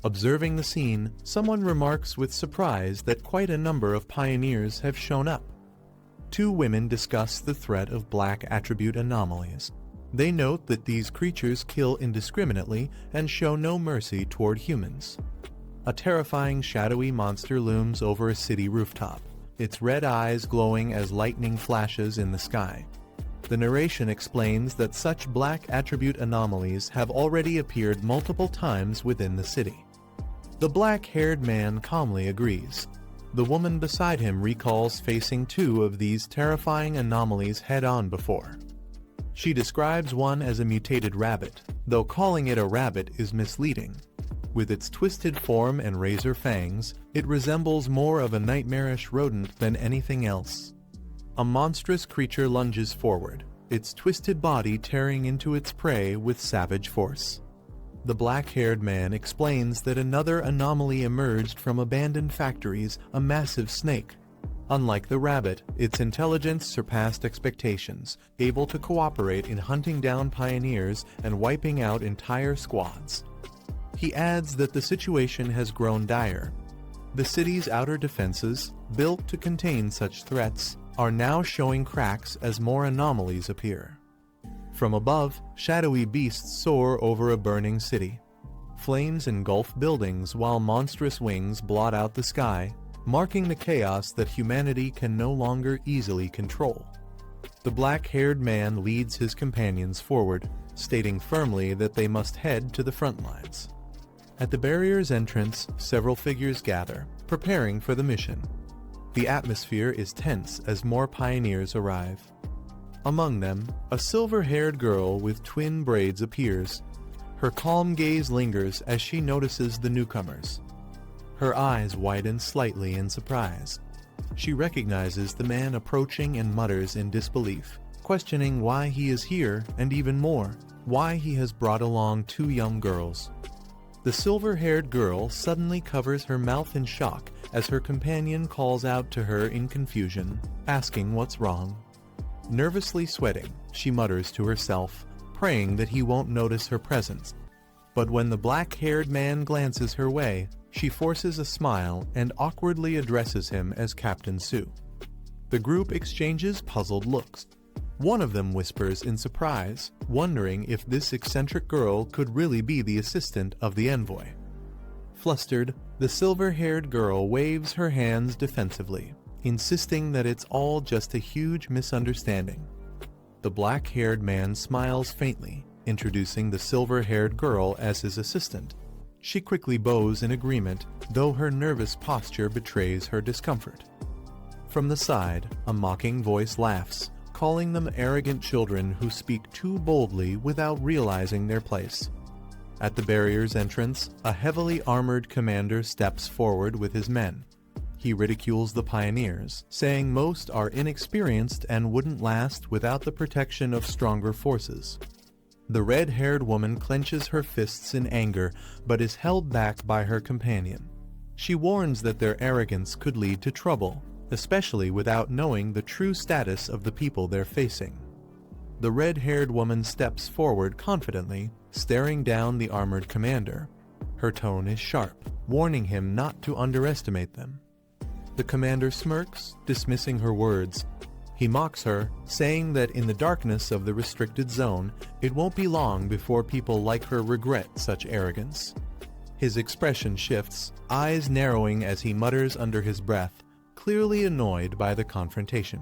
Observing the scene, someone remarks with surprise that quite a number of pioneers have shown up. Two women discuss the threat of black attribute anomalies. They note that these creatures kill indiscriminately and show no mercy toward humans. A terrifying shadowy monster looms over a city rooftop, its red eyes glowing as lightning flashes in the sky. The narration explains that such black attribute anomalies have already appeared multiple times within the city. The black-haired man calmly agrees. The woman beside him recalls facing two of these terrifying anomalies head-on before. She describes one as a mutated rabbit, though calling it a rabbit is misleading. With its twisted form and razor fangs, it resembles more of a nightmarish rodent than anything else. A monstrous creature lunges forward, its twisted body tearing into its prey with savage force. The black-haired man explains that another anomaly emerged from abandoned factories, a massive snake. Unlike the rabbit, its intelligence surpassed expectations, able to cooperate in hunting down pioneers and wiping out entire squads. He adds that the situation has grown dire. The city's outer defenses, built to contain such threats, are now showing cracks as more anomalies appear. From above, shadowy beasts soar over a burning city. Flames engulf buildings while monstrous wings blot out the sky, marking the chaos that humanity can no longer easily control. The black-haired man leads his companions forward, stating firmly that they must head to the front lines. At the barrier's entrance, several figures gather, preparing for the mission. The atmosphere is tense as more pioneers arrive. Among them, a silver-haired girl with twin braids appears. Her calm gaze lingers as she notices the newcomers. Her eyes widen slightly in surprise. She recognizes the man approaching and mutters in disbelief, questioning why he is here and even more, why he has brought along two young girls. The silver-haired girl suddenly covers her mouth in shock as her companion calls out to her in confusion, asking what's wrong. Nervously sweating, she mutters to herself, praying that he won't notice her presence. But when the black-haired man glances her way, she forces a smile and awkwardly addresses him as Captain Sue. The group exchanges puzzled looks. One of them whispers in surprise, wondering if this eccentric girl could really be the assistant of the envoy. Flustered, the silver-haired girl waves her hands defensively, insisting that it's all just a huge misunderstanding. The black-haired man smiles faintly, introducing the silver-haired girl as his assistant. She quickly bows in agreement, though her nervous posture betrays her discomfort. From the side, a mocking voice laughs, calling them arrogant children who speak too boldly without realizing their place. At the barrier's entrance, a heavily armored commander steps forward with his men. He ridicules the pioneers, saying most are inexperienced and wouldn't last without the protection of stronger forces. The red-haired woman clenches her fists in anger, but is held back by her companion. She warns that their arrogance could lead to trouble, especially without knowing the true status of the people they're facing. The red-haired woman steps forward confidently, staring down the armored commander. Her tone is sharp, warning him not to underestimate them. The commander smirks, dismissing her words. He mocks her, saying that in the darkness of the restricted zone, it won't be long before people like her regret such arrogance. His expression shifts, eyes narrowing as he mutters under his breath, clearly annoyed by the confrontation.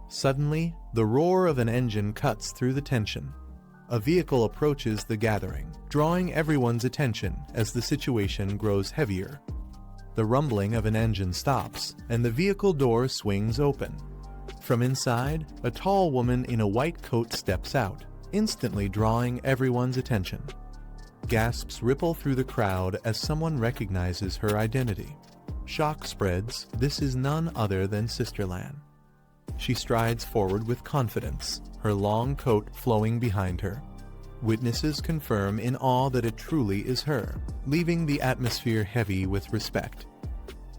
Suddenly, the roar of an engine cuts through the tension. A vehicle approaches the gathering, drawing everyone's attention as the situation grows heavier. The rumbling of an engine stops, and the vehicle door swings open. From inside, a tall woman in a white coat steps out, instantly drawing everyone's attention. Gasps ripple through the crowd as someone recognizes her identity. Shock spreads, this is none other than Sister Lan. She strides forward with confidence, her long coat flowing behind her. Witnesses confirm in awe that it truly is her, leaving the atmosphere heavy with respect.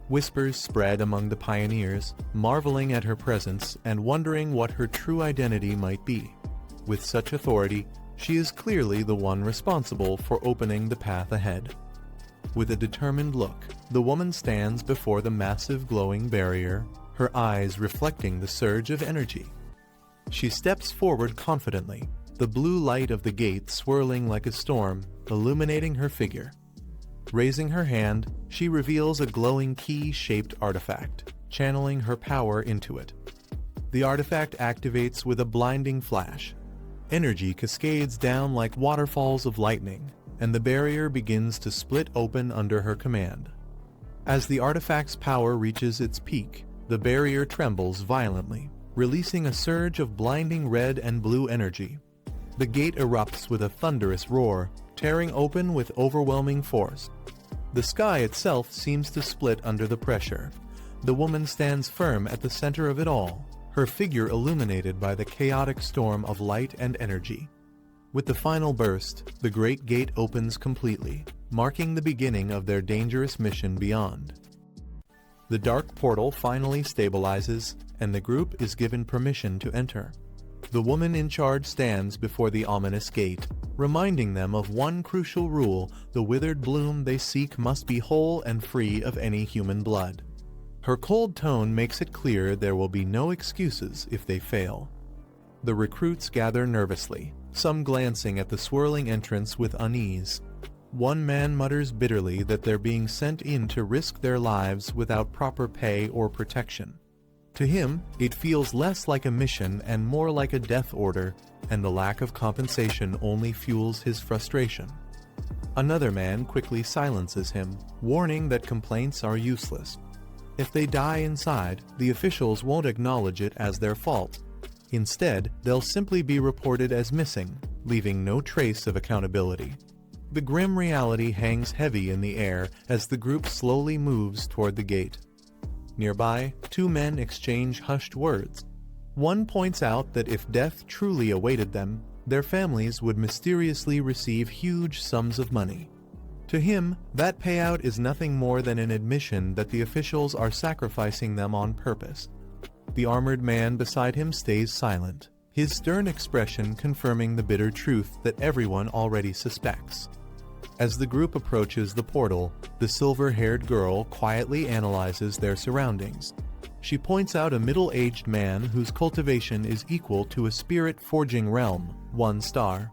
Whispers spread among the pioneers, marveling at her presence and wondering what her true identity might be. With such authority, she is clearly the one responsible for opening the path ahead. With a determined look, the woman stands before the massive glowing barrier, her eyes reflecting the surge of energy. She steps forward confidently, the blue light of the gate swirling like a storm, illuminating her figure. Raising her hand, she reveals a glowing key-shaped artifact, channeling her power into it. The artifact activates with a blinding flash. Energy cascades down like waterfalls of lightning, and the barrier begins to split open under her command. As the artifact's power reaches its peak, the barrier trembles violently, releasing a surge of blinding red and blue energy. The gate erupts with a thunderous roar, tearing open with overwhelming force. The sky itself seems to split under the pressure. The woman stands firm at the center of it all, her figure illuminated by the chaotic storm of light and energy. With the final burst, the great gate opens completely, marking the beginning of their dangerous mission beyond. The dark portal finally stabilizes, and the group is given permission to enter. The woman in charge stands before the ominous gate, reminding them of one crucial rule: the withered bloom they seek must be whole and free of any human blood. Her cold tone makes it clear there will be no excuses if they fail. The recruits gather nervously, some glancing at the swirling entrance with unease. One man mutters bitterly that they're being sent in to risk their lives without proper pay or protection. To him, it feels less like a mission and more like a death order, and the lack of compensation only fuels his frustration. Another man quickly silences him, warning that complaints are useless. If they die inside, the officials won't acknowledge it as their fault. Instead, they'll simply be reported as missing, leaving no trace of accountability. The grim reality hangs heavy in the air as the group slowly moves toward the gate. Nearby, two men exchange hushed words. One points out that if death truly awaited them, their families would mysteriously receive huge sums of money. To him, that payout is nothing more than an admission that the officials are sacrificing them on purpose. The armored man beside him stays silent, his stern expression confirming the bitter truth that everyone already suspects. As the group approaches the portal, the silver-haired girl quietly analyzes their surroundings. She points out a middle-aged man whose cultivation is equal to a spirit-forging realm, 1 star.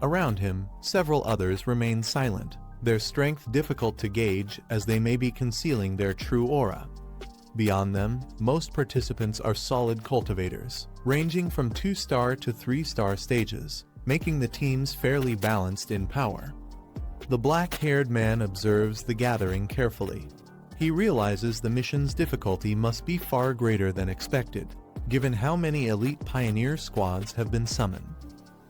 Around him, several others remain silent, their strength difficult to gauge as they may be concealing their true aura. Beyond them, most participants are solid cultivators, ranging from 2-star to 3-star stages, making the teams fairly balanced in power. The black-haired man observes the gathering carefully. He realizes the mission's difficulty must be far greater than expected, given how many elite pioneer squads have been summoned.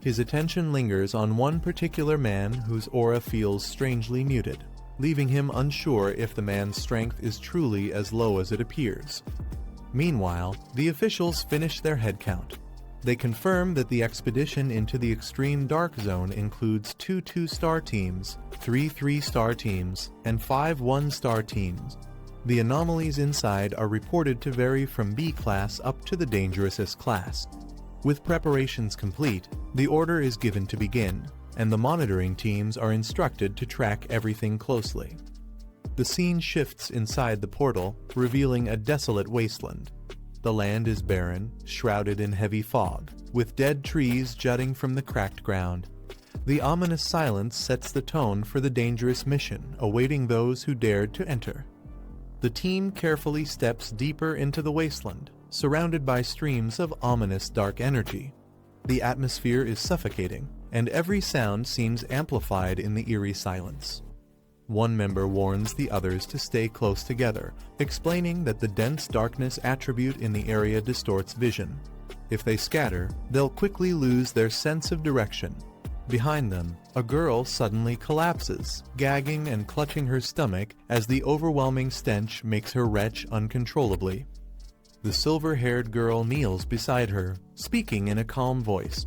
His attention lingers on one particular man whose aura feels strangely muted, leaving him unsure if the man's strength is truly as low as it appears. Meanwhile, the officials finish their head count. They confirm that the expedition into the extreme dark zone includes 2 2-star teams, 3 3-star teams, and 5 1-star teams. The anomalies inside are reported to vary from B class up to the dangerousest class. With preparations complete, the order is given to begin, and the monitoring teams are instructed to track everything closely. The scene shifts inside the portal, revealing a desolate wasteland. The land is barren, shrouded in heavy fog, with dead trees jutting from the cracked ground. The ominous silence sets the tone for the dangerous mission awaiting those who dared to enter. The team carefully steps deeper into the wasteland, surrounded by streams of ominous dark energy. The atmosphere is suffocating, and every sound seems amplified in the eerie silence. One member warns the others to stay close together, explaining that the dense darkness attribute in the area distorts vision. If they scatter, they'll quickly lose their sense of direction. Behind them, a girl suddenly collapses, gagging and clutching her stomach as the overwhelming stench makes her retch uncontrollably. The silver-haired girl kneels beside her, speaking in a calm voice.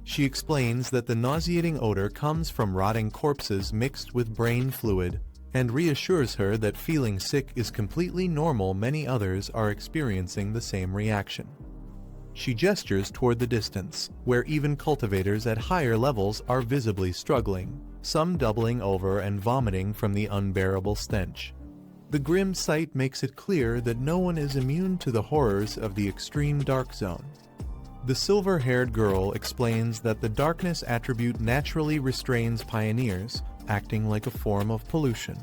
She explains that the nauseating odor comes from rotting corpses mixed with brain fluid, and reassures her that feeling sick is completely normal. Many others are experiencing the same reaction. She gestures toward the distance, where even cultivators at higher levels are visibly struggling, some doubling over and vomiting from the unbearable stench. The grim sight makes it clear that no one is immune to the horrors of the extreme dark zone. The silver-haired girl explains that the darkness attribute naturally restrains pioneers, acting like a form of pollution.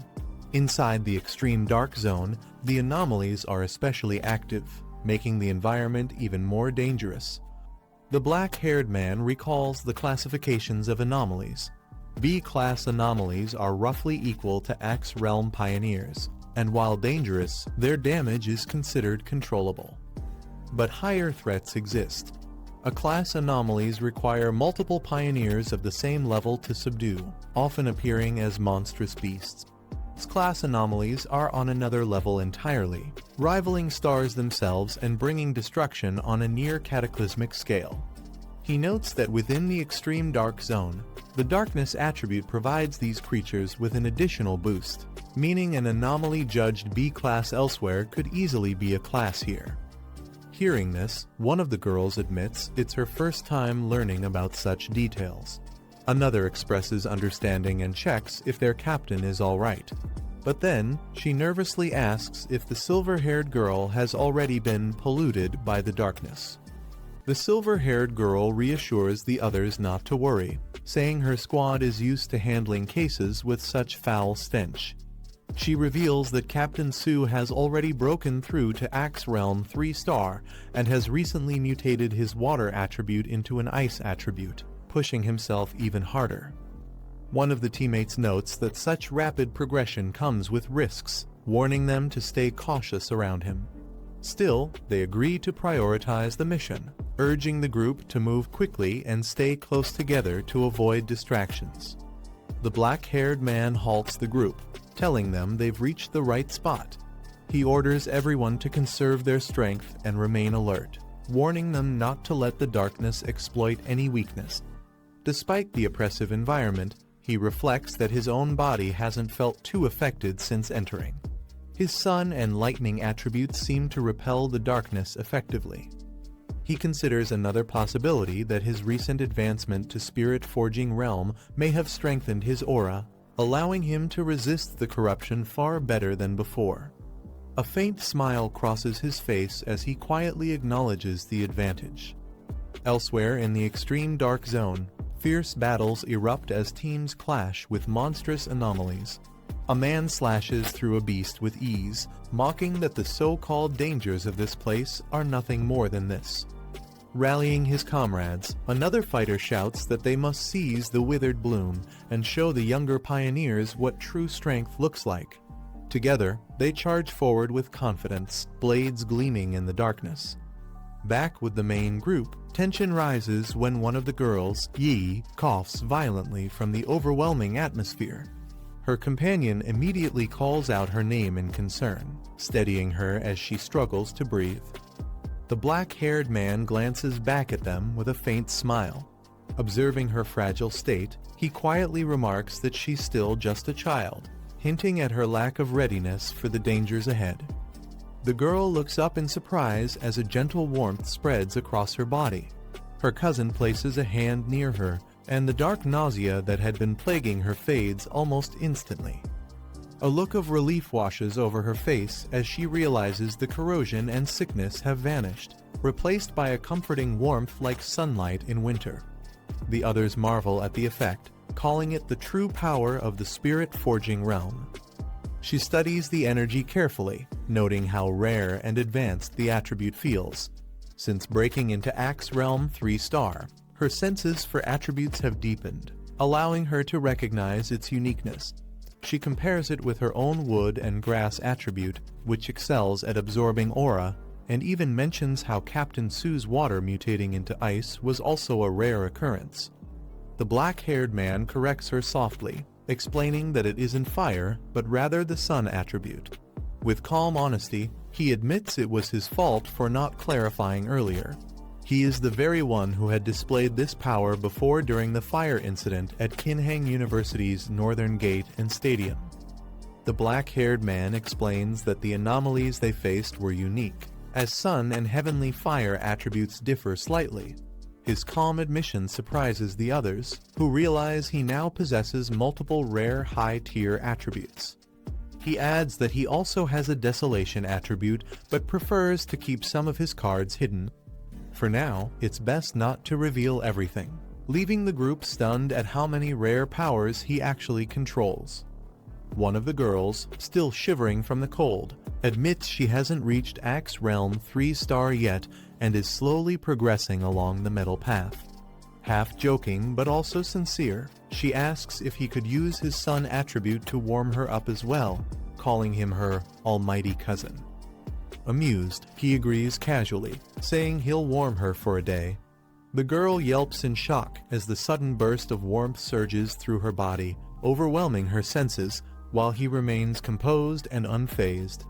Inside the extreme dark zone, the anomalies are especially active, making the environment even more dangerous. The black-haired man recalls the classifications of anomalies. B-class anomalies are roughly equal to X realm pioneers, and while dangerous, their damage is considered controllable. But higher threats exist. A-class anomalies require multiple pioneers of the same level to subdue, often appearing as monstrous beasts. S-class anomalies are on another level entirely, rivaling stars themselves and bringing destruction on a near-cataclysmic scale. He notes that within the extreme dark zone, the darkness attribute provides these creatures with an additional boost, meaning an anomaly judged B-class elsewhere could easily be a class here. Hearing this, one of the girls admits it's her first time learning about such details. Another expresses understanding and checks if their captain is all right. But then, she nervously asks if the silver-haired girl has already been polluted by the darkness. The silver-haired girl reassures the others not to worry, saying her squad is used to handling cases with such foul stench. She reveals that Captain Su has already broken through to Axe Realm 3-star and has recently mutated his water attribute into an ice attribute, pushing himself even harder. One of the teammates notes that such rapid progression comes with risks, warning them to stay cautious around him. Still, they agree to prioritize the mission, urging the group to move quickly and stay close together to avoid distractions. The black-haired man halts the group, telling them they've reached the right spot. He orders everyone to conserve their strength and remain alert, warning them not to let the darkness exploit any weakness. Despite the oppressive environment, he reflects that his own body hasn't felt too affected since entering. His sun and lightning attributes seem to repel the darkness effectively. He considers another possibility that his recent advancement to Spirit Forging Realm may have strengthened his aura, allowing him to resist the corruption far better than before. A faint smile crosses his face as he quietly acknowledges the advantage. Elsewhere in the extreme dark zone, fierce battles erupt as teams clash with monstrous anomalies. A man slashes through a beast with ease, mocking that the so-called dangers of this place are nothing more than this. Rallying his comrades, another fighter shouts that they must seize the withered bloom and show the younger pioneers what true strength looks like. Together, they charge forward with confidence, blades gleaming in the darkness. Back with the main group, tension rises when one of the girls, Yi, coughs violently from the overwhelming atmosphere. Her companion immediately calls out her name in concern, steadying her as she struggles to breathe. The black-haired man glances back at them with a faint smile. Observing her fragile state, he quietly remarks that she's still just a child, hinting at her lack of readiness for the dangers ahead. The girl looks up in surprise as a gentle warmth spreads across her body. Her cousin places a hand near her, and the dark nausea that had been plaguing her fades almost instantly. A look of relief washes over her face as she realizes the corrosion and sickness have vanished, replaced by a comforting warmth like sunlight in winter. The others marvel at the effect, calling it the true power of the spirit-forging realm. She studies the energy carefully, noting how rare and advanced the attribute feels. Since breaking into Axe Realm 3-star, her senses for attributes have deepened, allowing her to recognize its uniqueness. She compares it with her own wood and grass attribute, which excels at absorbing aura, and even mentions how Captain Su's water mutating into ice was also a rare occurrence. The black-haired man corrects her softly, explaining that it isn't fire, but rather the sun attribute. With calm honesty, he admits it was his fault for not clarifying earlier. He is the very one who had displayed this power before during the fire incident at Kinhang University's Northern Gate and Stadium. The black-haired man explains that the anomalies they faced were unique, as sun and heavenly fire attributes differ slightly. His calm admission surprises the others, who realize he now possesses multiple rare high-tier attributes. He adds that he also has a desolation attribute, but prefers to keep some of his cards hidden. For now, it's best not to reveal everything, leaving the group stunned at how many rare powers he actually controls. One of the girls, still shivering from the cold, admits she hasn't reached Axe Realm 3-star yet and is slowly progressing along the metal path. Half joking but also sincere, she asks if he could use his sun attribute to warm her up as well, calling him her almighty cousin. Amused, he agrees casually, saying he'll warm her for a day. The girl yelps in shock as the sudden burst of warmth surges through her body, overwhelming her senses, while he remains composed and unfazed.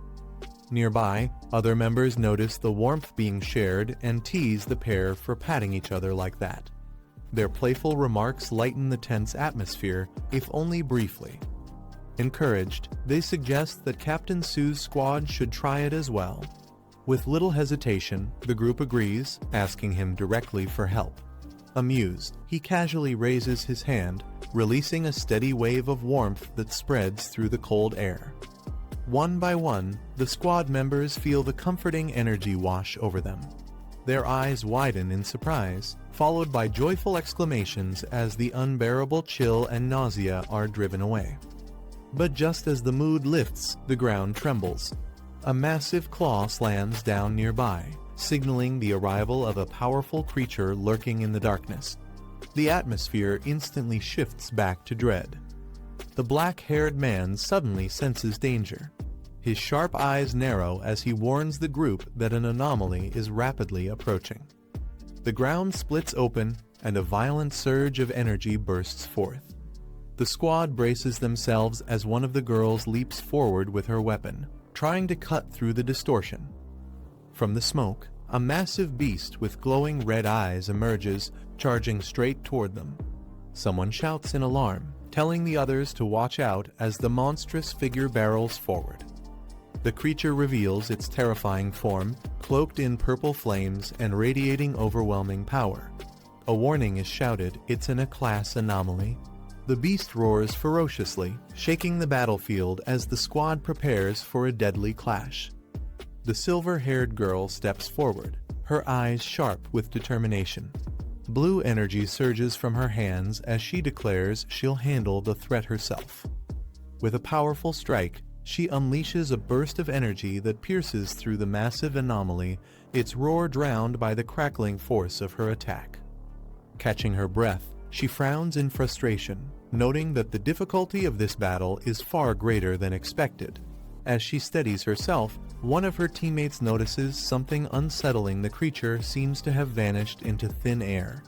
Nearby, other members notice the warmth being shared and tease the pair for patting each other like that. Their playful remarks lighten the tense atmosphere, if only briefly. Encouraged, they suggest that Captain Su's squad should try it as well. With little hesitation, the group agrees, asking him directly for help. Amused, he casually raises his hand, releasing a steady wave of warmth that spreads through the cold air. One by one, the squad members feel the comforting energy wash over them. Their eyes widen in surprise, followed by joyful exclamations as the unbearable chill and nausea are driven away. But just as the mood lifts, the ground trembles. A massive claw slams down nearby, signaling the arrival of a powerful creature lurking in the darkness. The atmosphere instantly shifts back to dread. The black-haired man suddenly senses danger. His sharp eyes narrow as he warns the group that an anomaly is rapidly approaching. The ground splits open, and a violent surge of energy bursts forth. The squad braces themselves as one of the girls leaps forward with her weapon, trying to cut through the distortion. From the smoke, a massive beast with glowing red eyes emerges, charging straight toward them. Someone shouts in alarm, telling the others to watch out as the monstrous figure barrels forward. The creature reveals its terrifying form, cloaked in purple flames and radiating overwhelming power. A warning is shouted, it's an A-class anomaly. The beast roars ferociously, shaking the battlefield as the squad prepares for a deadly clash. The silver-haired girl steps forward, her eyes sharp with determination. Blue energy surges from her hands as she declares she'll handle the threat herself. With a powerful strike, she unleashes a burst of energy that pierces through the massive anomaly, its roar drowned by the crackling force of her attack. Catching her breath, she frowns in frustration, noting that the difficulty of this battle is far greater than expected. As she steadies herself, one of her teammates notices something unsettling. The creature seems to have vanished into thin air.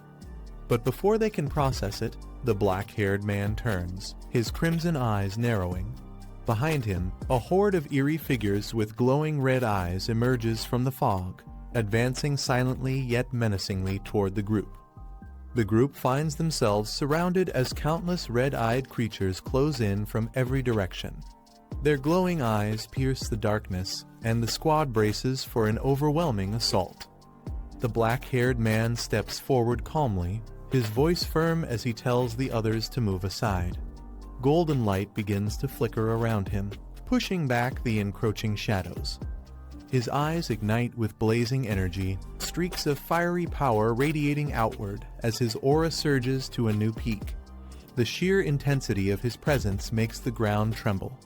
But before they can process it, the black-haired man turns, his crimson eyes narrowing. Behind him, a horde of eerie figures with glowing red eyes emerges from the fog, advancing silently yet menacingly toward the group. The group finds themselves surrounded as countless red-eyed creatures close in from every direction. Their glowing eyes pierce the darkness, and the squad braces for an overwhelming assault. The black-haired man steps forward calmly, his voice firm as he tells the others to move aside. Golden light begins to flicker around him, pushing back the encroaching shadows. His eyes ignite with blazing energy, streaks of fiery power radiating outward as his aura surges to a new peak. The sheer intensity of his presence makes the ground tremble.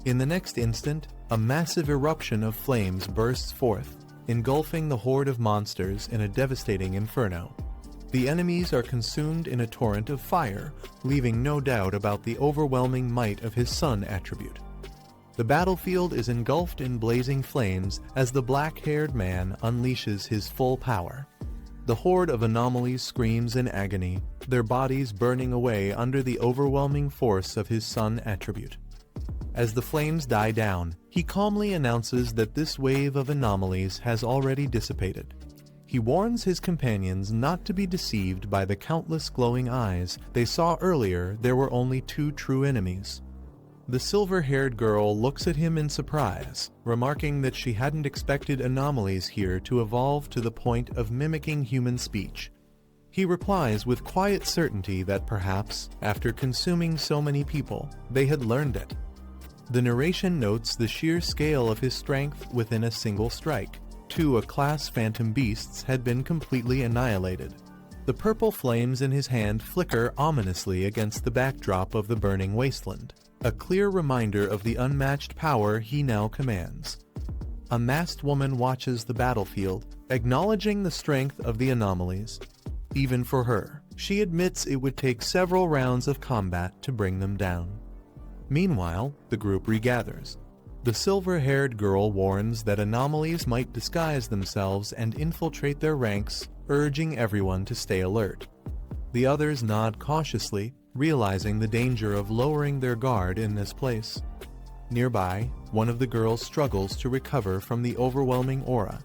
In the next instant, a massive eruption of flames bursts forth, engulfing the horde of monsters in a devastating inferno. The enemies are consumed in a torrent of fire, leaving no doubt about the overwhelming might of his sun attribute. The battlefield is engulfed in blazing flames as the black-haired man unleashes his full power. The horde of anomalies screams in agony, their bodies burning away under the overwhelming force of his sun attribute. As the flames die down, he calmly announces that this wave of anomalies has already dissipated. He warns his companions not to be deceived by the countless glowing eyes they saw earlier. There were only two true enemies. The silver-haired girl looks at him in surprise, remarking that she hadn't expected anomalies here to evolve to the point of mimicking human speech. He replies with quiet certainty that perhaps, after consuming so many people, they had learned it. The narration notes the sheer scale of his strength within a single strike. 2 A-class phantom beasts had been completely annihilated. The purple flames in his hand flicker ominously against the backdrop of the burning wasteland, a clear reminder of the unmatched power he now commands. A masked woman watches the battlefield, acknowledging the strength of the anomalies. Even for her, she admits it would take several rounds of combat to bring them down. Meanwhile, the group regathers. The silver-haired girl warns that anomalies might disguise themselves and infiltrate their ranks, urging everyone to stay alert. The others nod cautiously, realizing the danger of lowering their guard in this place. Nearby, one of the girls struggles to recover from the overwhelming aura.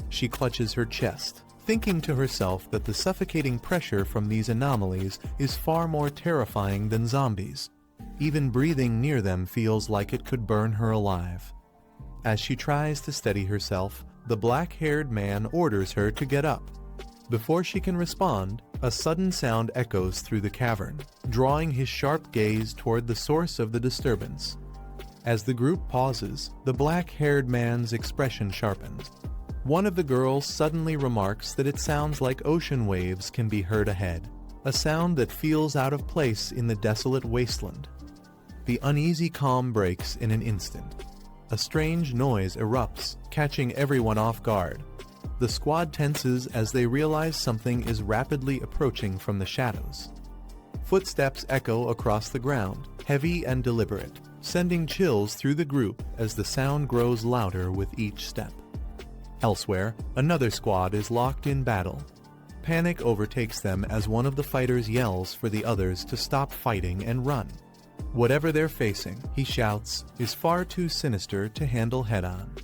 She clutches her chest, thinking to herself that the suffocating pressure from these anomalies is far more terrifying than zombies. Even breathing near them feels like it could burn her alive. As she tries to steady herself, the black-haired man orders her to get up. Before she can respond, a sudden sound echoes through the cavern, drawing his sharp gaze toward the source of the disturbance. As the group pauses, the black-haired man's expression sharpens. One of the girls suddenly remarks that it sounds like ocean waves can be heard ahead, a sound that feels out of place in the desolate wasteland. The uneasy calm breaks in an instant. A strange noise erupts, catching everyone off guard. The squad tenses as they realize something is rapidly approaching from the shadows. Footsteps echo across the ground, heavy and deliberate, sending chills through the group as the sound grows louder with each step. Elsewhere, another squad is locked in battle. Panic overtakes them as one of the fighters yells for the others to stop fighting and run. Whatever they're facing, he shouts, is far too sinister to handle head-on.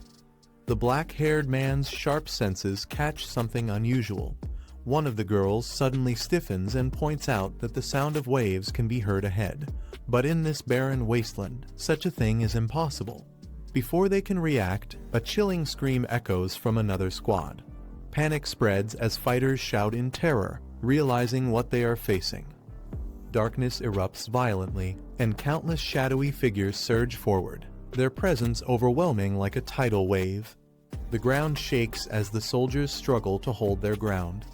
The black-haired man's sharp senses catch something unusual. One of the girls suddenly stiffens and points out that the sound of waves can be heard ahead. But in this barren wasteland, such a thing is impossible. Before they can react, a chilling scream echoes from another squad. Panic spreads as fighters shout in terror, realizing what they are facing. darkness erupts violently, and countless shadowy figures surge forward, their presence overwhelming like a tidal wave. The ground shakes as the soldiers struggle to hold their ground.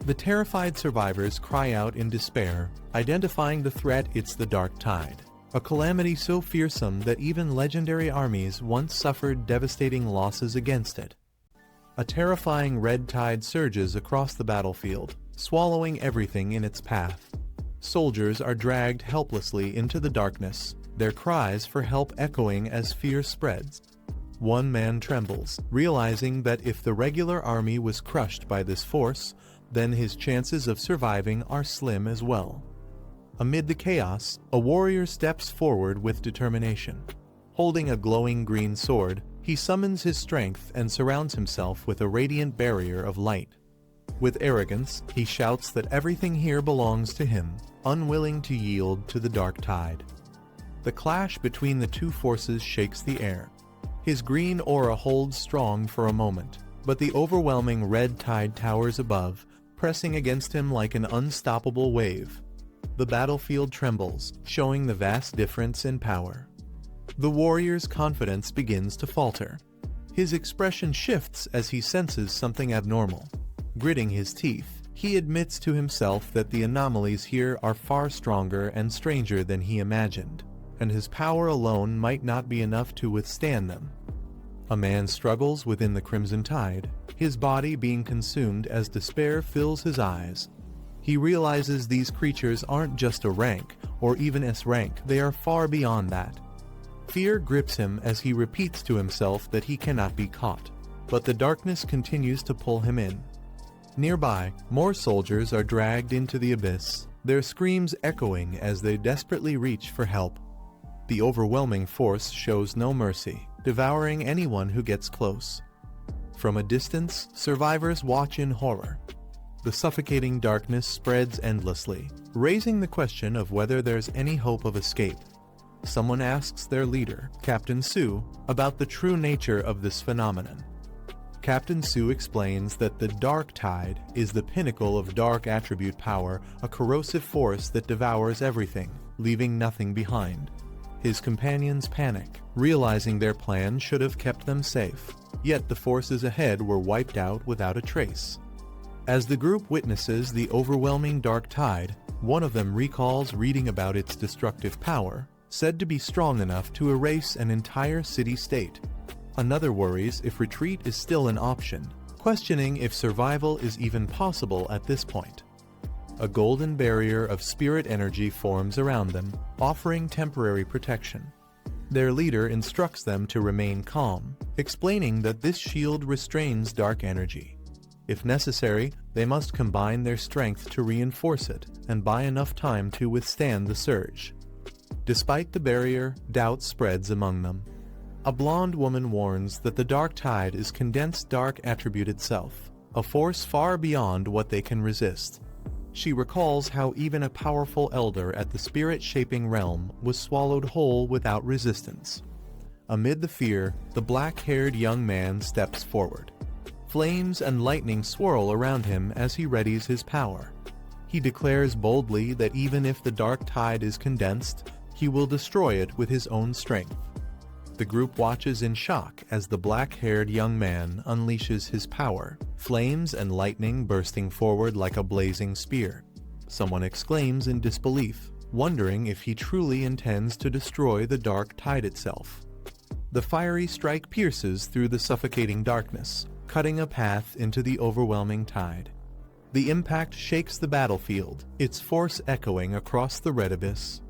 The terrified survivors cry out in despair, identifying the threat. It's the Dark Tide, a calamity so fearsome that even legendary armies once suffered devastating losses against it. A terrifying red tide surges across the battlefield, swallowing everything in its path. Soldiers are dragged helplessly into the darkness, their cries for help echoing as fear spreads. One man trembles, realizing that if the regular army was crushed by this force, then his chances of surviving are slim as well. Amid the chaos, a warrior steps forward with determination. Holding a glowing green sword, he summons his strength and surrounds himself with a radiant barrier of light. With arrogance, he shouts that everything here belongs to him, unwilling to yield to the dark tide. The clash between the two forces shakes the air. His green aura holds strong for a moment, but the overwhelming red tide towers above, pressing against him like an unstoppable wave. The battlefield trembles, showing the vast difference in power. The warrior's confidence begins to falter. His expression shifts as he senses something abnormal. Gritting his teeth, he admits to himself that the anomalies here are far stronger and stranger than he imagined, and his power alone might not be enough to withstand them. A man struggles within the Crimson Tide, his body being consumed as despair fills his eyes. He realizes these creatures aren't just a rank, or even S rank, they are far beyond that. Fear grips him as he repeats to himself that he cannot be caught, but the darkness continues to pull him in. Nearby, more soldiers are dragged into the abyss, their screams echoing as they desperately reach for help. The overwhelming force shows no mercy, devouring anyone who gets close. From a distance, survivors watch in horror. The suffocating darkness spreads endlessly, raising the question of whether there's any hope of escape. Someone asks their leader, Captain Su, about the true nature of this phenomenon. Captain Su explains that the Dark Tide is the pinnacle of dark attribute power, a corrosive force that devours everything, leaving nothing behind. His companions panic, realizing their plan should have kept them safe, yet the forces ahead were wiped out without a trace. As the group witnesses the overwhelming Dark Tide, one of them recalls reading about its destructive power, said to be strong enough to erase an entire city-state. Another worries if retreat is still an option, questioning if survival is even possible at this point. A golden barrier of spirit energy forms around them, offering temporary protection. Their leader instructs them to remain calm, explaining that this shield restrains dark energy. If necessary, they must combine their strength to reinforce it and buy enough time to withstand the surge. Despite the barrier, doubt spreads among them. A blonde woman warns that the Dark Tide is condensed dark attribute itself, a force far beyond what they can resist. She recalls how even a powerful elder at the spirit-shaping realm was swallowed whole without resistance. Amid the fear, the black-haired young man steps forward. Flames and lightning swirl around him as he readies his power. He declares boldly that even if the Dark Tide is condensed, he will destroy it with his own strength. The group watches in shock as the black-haired young man unleashes his power, flames and lightning bursting forward like a blazing spear. Someone exclaims in disbelief, wondering if he truly intends to destroy the Dark Tide itself. The fiery strike pierces through the suffocating darkness, cutting a path into the overwhelming tide. The impact shakes the battlefield, its force echoing across the red abyss.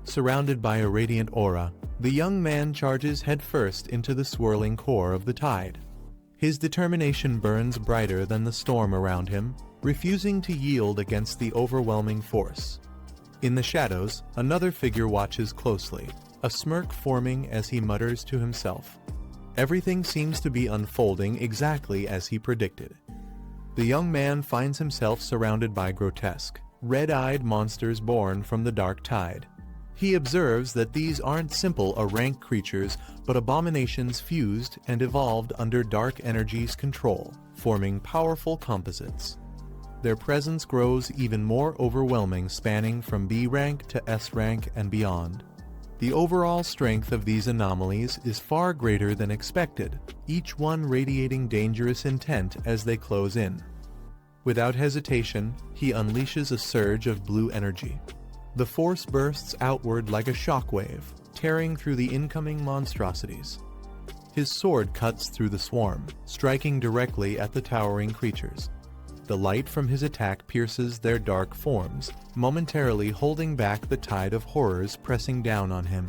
Surrounded by a radiant aura, the young man charges headfirst into the swirling core of the tide. His determination burns brighter than the storm around him, refusing to yield against the overwhelming force. In the shadows, another figure watches closely, a smirk forming as he mutters to himself. Everything seems to be unfolding exactly as he predicted. The young man finds himself surrounded by grotesque, red-eyed monsters born from the Dark Tide. He observes that these aren't simple rank creatures, but abominations fused and evolved under dark energy's control, forming powerful composites. their presence grows even more overwhelming, spanning from B rank to S rank and beyond. The overall strength of these anomalies is far greater than expected, each one radiating dangerous intent as they close in. Without hesitation, he unleashes a surge of blue energy. The force bursts outward like a shockwave, tearing through the incoming monstrosities. His sword cuts through the swarm, striking directly at the towering creatures. The light from his attack pierces their dark forms, momentarily holding back the tide of horrors pressing down on him.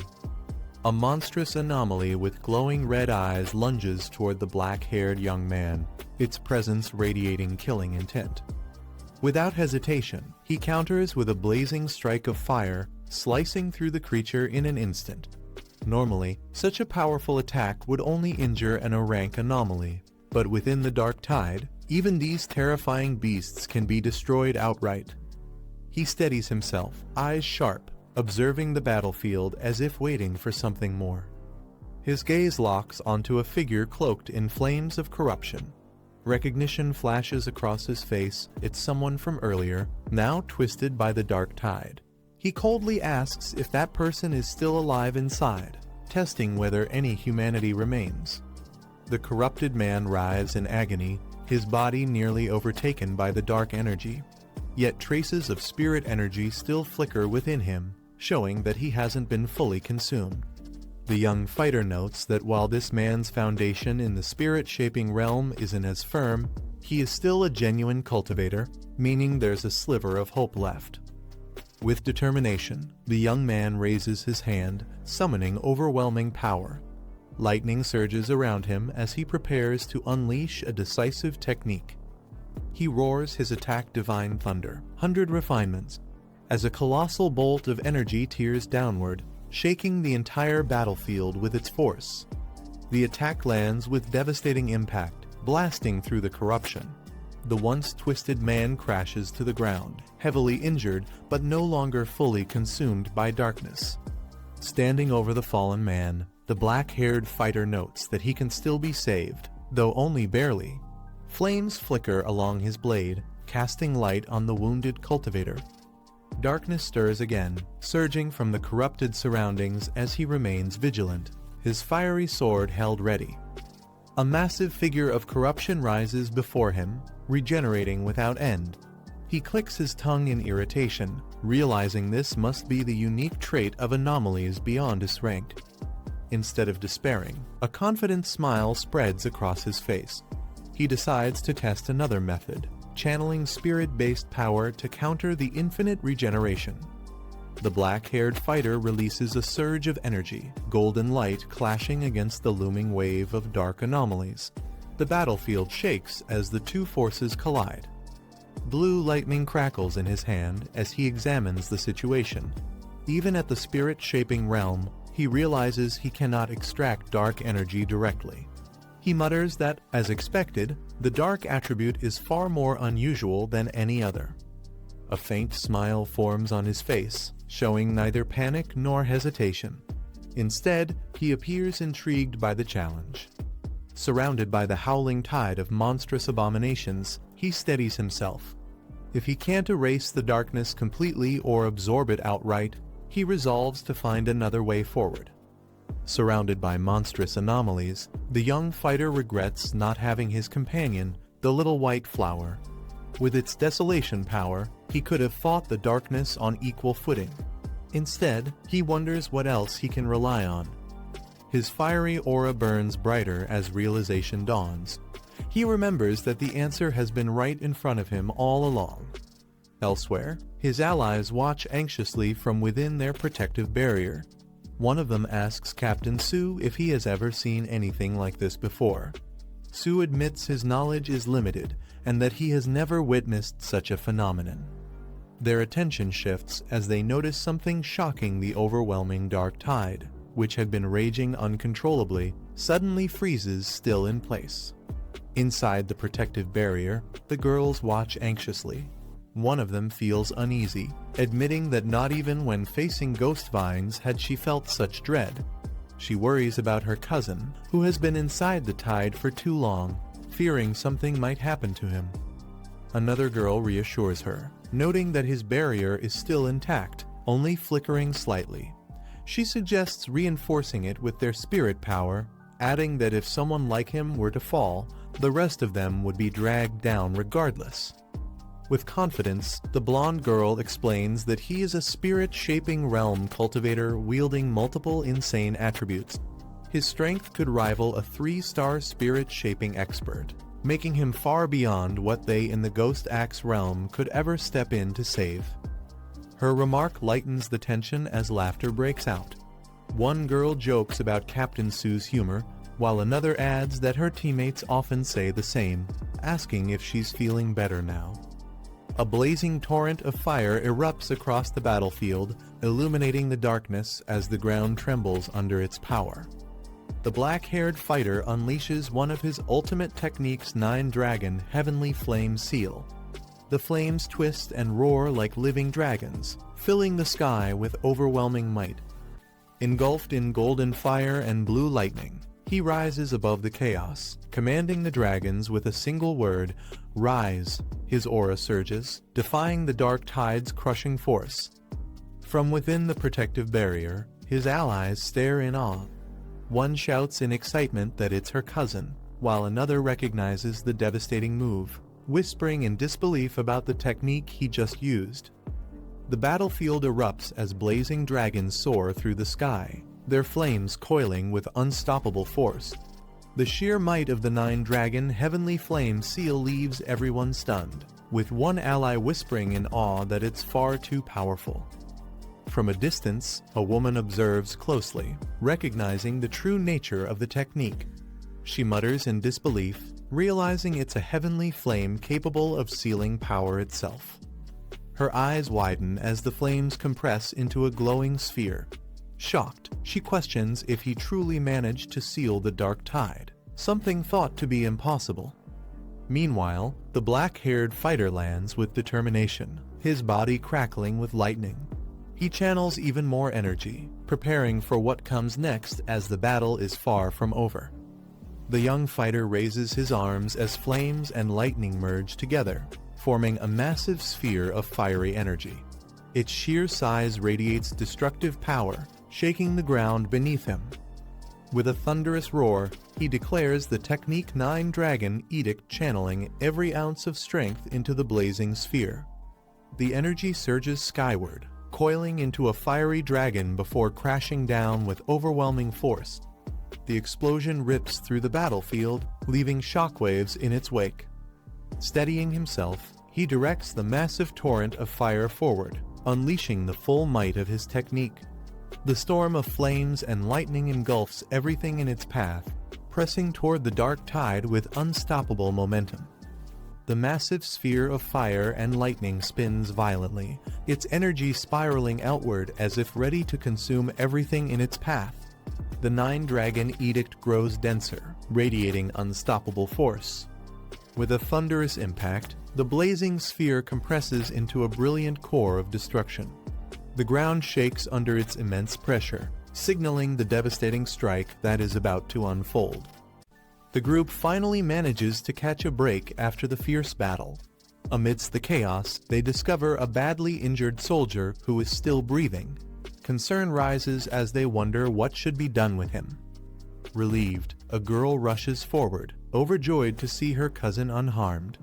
A monstrous anomaly with glowing red eyes lunges toward the black-haired young man, its presence radiating killing intent. Without hesitation, he counters with a blazing strike of fire, slicing through the creature in an instant. Normally, such a powerful attack would only injure an A-rank anomaly, but within the Dark Tide, even these terrifying beasts can be destroyed outright. He steadies himself, eyes sharp, observing the battlefield as if waiting for something more. His gaze locks onto a figure cloaked in flames of corruption. Recognition flashes across his face. It's someone from earlier, now twisted by the Dark Tide. He coldly asks if that person is still alive inside, testing whether any humanity remains. The corrupted man writhes in agony, his body nearly overtaken by the dark energy. Yet traces of spirit energy still flicker within him, showing that he hasn't been fully consumed. The young fighter notes that while this man's foundation in the spirit-shaping realm isn't as firm, he is still a genuine cultivator, meaning there's a sliver of hope left. With determination, the young man raises his hand, summoning overwhelming power. Lightning surges around him as he prepares to unleash a decisive technique. He roars his attack Divine Thunder, 100 refinements, as a colossal bolt of energy tears downward, shaking the entire battlefield with its force. The attack lands with devastating impact, blasting through the corruption. The once twisted man crashes to the ground, heavily injured but no longer fully consumed by darkness. Standing over the fallen man, the black-haired fighter notes that he can still be saved, though only barely. Flames flicker along his blade, casting light on the wounded cultivator. Darkness stirs again, surging from the corrupted surroundings as he remains vigilant, his fiery sword held ready. A massive figure of corruption rises before him, regenerating without end. He clicks his tongue in irritation, realizing this must be the unique trait of anomalies beyond his rank. Instead of despairing, a confident smile spreads across his face. He decides to test another method, channeling spirit-based power to counter the infinite regeneration. The black-haired fighter releases a surge of energy, golden light clashing against the looming wave of dark anomalies. The battlefield shakes as the two forces collide. Blue lightning crackles in his hand as he examines the situation. Even at the spirit-shaping realm, he realizes he cannot extract dark energy directly. He mutters that, as expected, the dark attribute is far more unusual than any other. A faint smile forms on his face, showing neither panic nor hesitation. Instead, he appears intrigued by the challenge. Surrounded by the howling tide of monstrous abominations, he steadies himself. If he can't erase the darkness completely or absorb it outright, he resolves to find another way forward. Surrounded by monstrous anomalies, the young fighter regrets not having his companion, the little white flower. With its desolation power, he could have fought the darkness on equal footing. Instead, he wonders what else he can rely on. His fiery aura burns brighter as realization dawns. He remembers that the answer has been right in front of him all along. Elsewhere, his allies watch anxiously from within their protective barrier. One of them asks Captain Su if he has ever seen anything like this before. Su admits his knowledge is limited and that he has never witnessed such a phenomenon. Their attention shifts as they notice something shocking. The overwhelming dark tide, which had been raging uncontrollably, suddenly freezes still in place. Inside the protective barrier, the girls watch anxiously. One of them feels uneasy, admitting that not even when facing ghost vines had she felt such dread. She worries about her cousin, who has been inside the tide for too long, fearing something might happen to him. Another girl reassures her, noting that his barrier is still intact, only flickering slightly. She suggests reinforcing it with their spirit power, adding that if someone like him were to fall, the rest of them would be dragged down regardless. With confidence, the blonde girl explains that he is a spirit-shaping realm cultivator wielding multiple insane attributes. His strength could rival a 3-star spirit-shaping expert, making him far beyond what they in the Ghost Axe realm could ever step in to save. Her remark lightens the tension as laughter breaks out. One girl jokes about Captain Sue's humor, while another adds that her teammates often say the same, asking if she's feeling better now. A blazing torrent of fire erupts across the battlefield, illuminating the darkness as the ground trembles under its power. The black-haired fighter unleashes one of his ultimate techniques, 9-Dragon Heavenly Flame Seal. The flames twist and roar like living dragons, filling the sky with overwhelming might. Engulfed in golden fire and blue lightning, he rises above the chaos, commanding the dragons with a single word, "Rise." His aura surges, defying the dark tide's crushing force. From within the protective barrier, his allies stare in awe. One shouts in excitement that it's her cousin, while another recognizes the devastating move, whispering in disbelief about the technique he just used. The battlefield erupts as blazing dragons soar through the sky, their flames coiling with unstoppable force. The sheer might of the 9-Dragon Heavenly Flame Seal leaves everyone stunned, with one ally whispering in awe that it's far too powerful. From a distance, a woman observes closely, recognizing the true nature of the technique. She mutters in disbelief, realizing it's a heavenly flame capable of sealing power itself. Her eyes widen as the flames compress into a glowing sphere. Shocked, she questions if he truly managed to seal the dark tide, something thought to be impossible. Meanwhile, the black-haired fighter lands with determination, his body crackling with lightning. He channels even more energy, preparing for what comes next as the battle is far from over. The young fighter raises his arms as flames and lightning merge together, forming a massive sphere of fiery energy. Its sheer size radiates destructive power, shaking the ground beneath him. With a thunderous roar, he declares the technique 9-Dragon Edict, channeling every ounce of strength into the blazing sphere. The energy surges skyward, coiling into a fiery dragon before crashing down with overwhelming force. The explosion rips through the battlefield, leaving shockwaves in its wake. Steadying himself, he directs the massive torrent of fire forward, unleashing the full might of his technique. The storm of flames and lightning engulfs everything in its path, pressing toward the dark tide with unstoppable momentum. The massive sphere of fire and lightning spins violently, its energy spiraling outward as if ready to consume everything in its path. The 9-Dragon Edict grows denser, radiating unstoppable force. With a thunderous impact, the blazing sphere compresses into a brilliant core of destruction. The ground shakes under its immense pressure, signaling the devastating strike that is about to unfold. The group finally manages to catch a break after the fierce battle. Amidst the chaos, they discover a badly injured soldier who is still breathing. Concern rises as they wonder what should be done with him. Relieved, a girl rushes forward, overjoyed to see her cousin unharmed.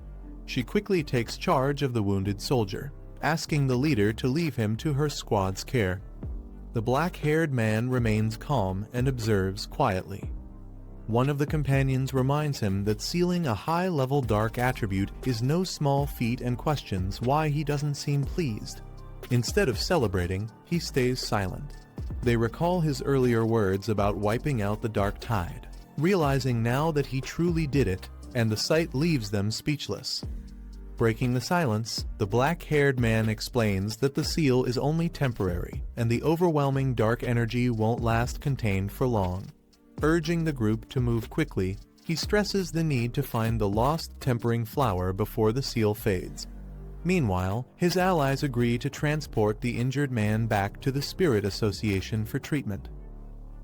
She quickly takes charge of the wounded soldier, asking the leader to leave him to her squad's care. The black-haired man remains calm and observes quietly. One of the companions reminds him that sealing a high-level dark attribute is no small feat and questions why he doesn't seem pleased. Instead of celebrating, he stays silent. They recall his earlier words about wiping out the dark tide, realizing now that he truly did it, and the sight leaves them speechless. Breaking the silence, the black-haired man explains that the seal is only temporary, and the overwhelming dark energy won't last contained for long. Urging the group to move quickly, he stresses the need to find the lost tempering flower before the seal fades. Meanwhile, his allies agree to transport the injured man back to the Spirit Association for treatment.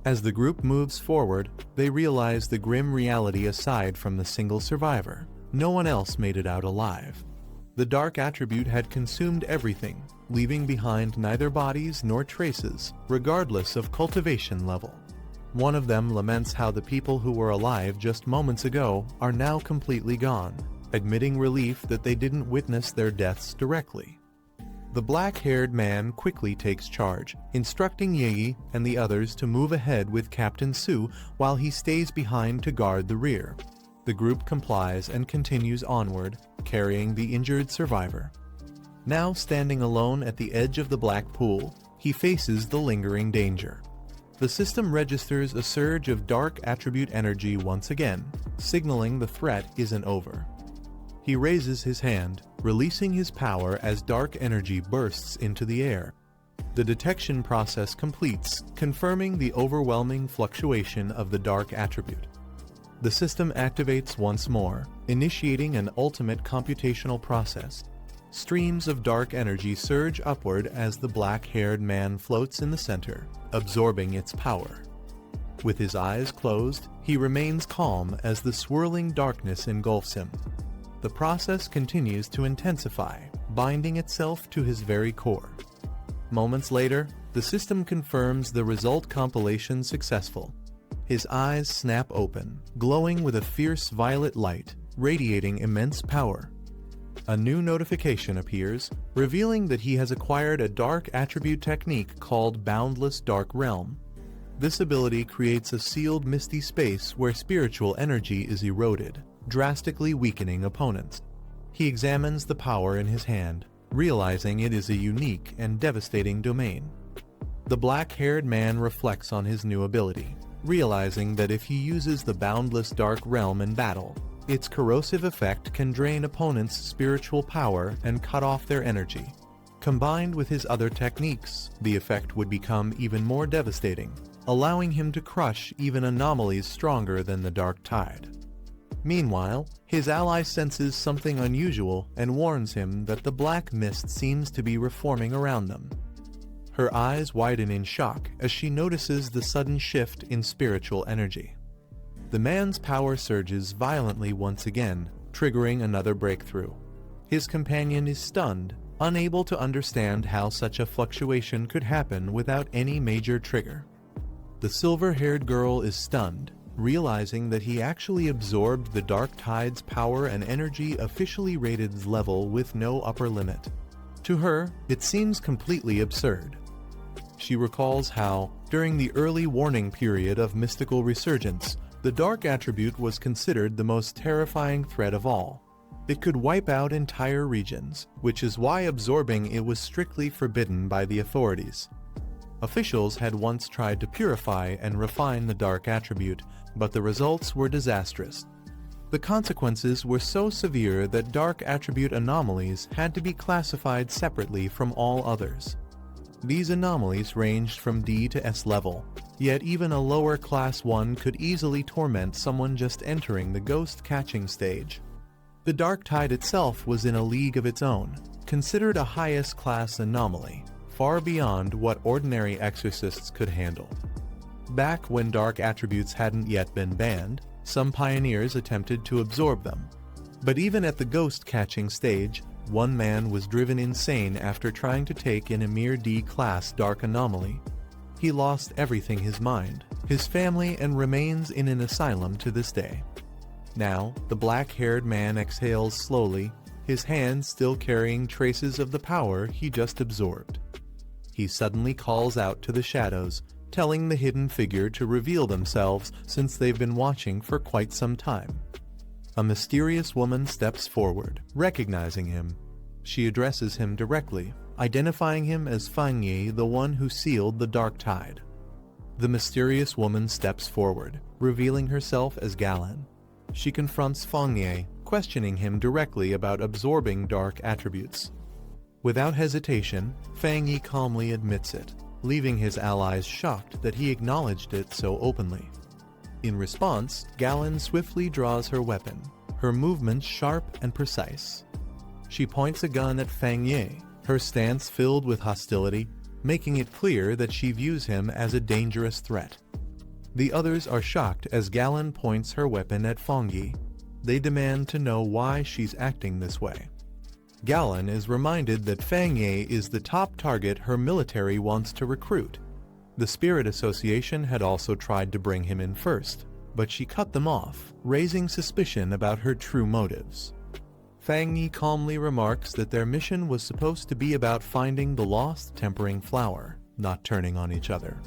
As the group moves forward, they realize the grim reality aside from the single survivor. No one else made it out alive. The dark attribute had consumed everything, leaving behind neither bodies nor traces, regardless of cultivation level. One of them laments how the people who were alive just moments ago are now completely gone, admitting relief that they didn't witness their deaths directly. The black-haired man quickly takes charge, instructing Yi and the others to move ahead with Captain Su while he stays behind to guard the rear. The group complies and continues onward, carrying the injured survivor. Now standing alone at the edge of the black pool, he faces the lingering danger. The system registers a surge of dark attribute energy once again, signaling the threat isn't over. He raises his hand, releasing his power as dark energy bursts into the air. The detection process completes, confirming the overwhelming fluctuation of the dark attribute. The system activates once more, initiating an ultimate computational process. Streams of dark energy surge upward as the black-haired man floats in the center, absorbing its power. With his eyes closed, he remains calm as the swirling darkness engulfs him. The process continues to intensify, binding itself to his very core. Moments later, the system confirms the result compilation successful. His eyes snap open, glowing with a fierce violet light, radiating immense power. A new notification appears, revealing that he has acquired a dark attribute technique called Boundless Dark Realm. This ability creates a sealed misty space where spiritual energy is eroded, drastically weakening opponents. He examines the power in his hand, realizing it is a unique and devastating domain. The black-haired man reflects on his new ability, realizing that if he uses the Boundless Dark Realm in battle, its corrosive effect can drain opponents' spiritual power and cut off their energy. Combined with his other techniques, the effect would become even more devastating, allowing him to crush even anomalies stronger than the Dark Tide. Meanwhile, his ally senses something unusual and warns him that the black mist seems to be reforming around them. Her eyes widen in shock as she notices the sudden shift in spiritual energy. The man's power surges violently once again, triggering another breakthrough. His companion is stunned, unable to understand how such a fluctuation could happen without any major trigger. The silver-haired girl is stunned, realizing that he actually absorbed the Dark Tide's power and energy officially rated level with no upper limit. To her, it seems completely absurd. She recalls how, during the early warning period of mystical resurgence, the dark attribute was considered the most terrifying threat of all. It could wipe out entire regions, which is why absorbing it was strictly forbidden by the authorities. Officials had once tried to purify and refine the dark attribute, but the results were disastrous. The consequences were so severe that dark attribute anomalies had to be classified separately from all others. These anomalies ranged from D to S level, yet even a lower class 1 could easily torment someone just entering the ghost catching stage. The Dark Tide itself was in a league of its own, considered a highest class anomaly, far beyond what ordinary exorcists could handle. Back when dark attributes hadn't yet been banned, some pioneers attempted to absorb them. But even at the ghost catching stage, one man was driven insane after trying to take in a mere D-class dark anomaly. He lost everything: his mind, his family, and remains in an asylum to this day. Now, the black-haired man exhales slowly, his hands still carrying traces of the power he just absorbed. He suddenly calls out to the shadows, telling the hidden figure to reveal themselves since they've been watching for quite some time. A mysterious woman steps forward, recognizing him. She addresses him directly, identifying him as Fang Yi, the one who sealed the Dark Tide. The mysterious woman steps forward, revealing herself as Galan. She confronts Fang Yi, questioning him directly about absorbing dark attributes. Without hesitation, Fang Yi calmly admits it, leaving his allies shocked that he acknowledged it so openly. In response, Galan swiftly draws her weapon, her movements sharp and precise. She points a gun at Fang Yi, her stance filled with hostility, making it clear that she views him as a dangerous threat. The others are shocked as Galan points her weapon at Fang Yi. They demand to know why she's acting this way. Galen is reminded that Fang Ye is the top target her military wants to recruit. The Spirit Association had also tried to bring him in first, but she cut them off, raising suspicion about her true motives. Fang Yi calmly remarks that their mission was supposed to be about finding the lost tempering flower, not turning on each other.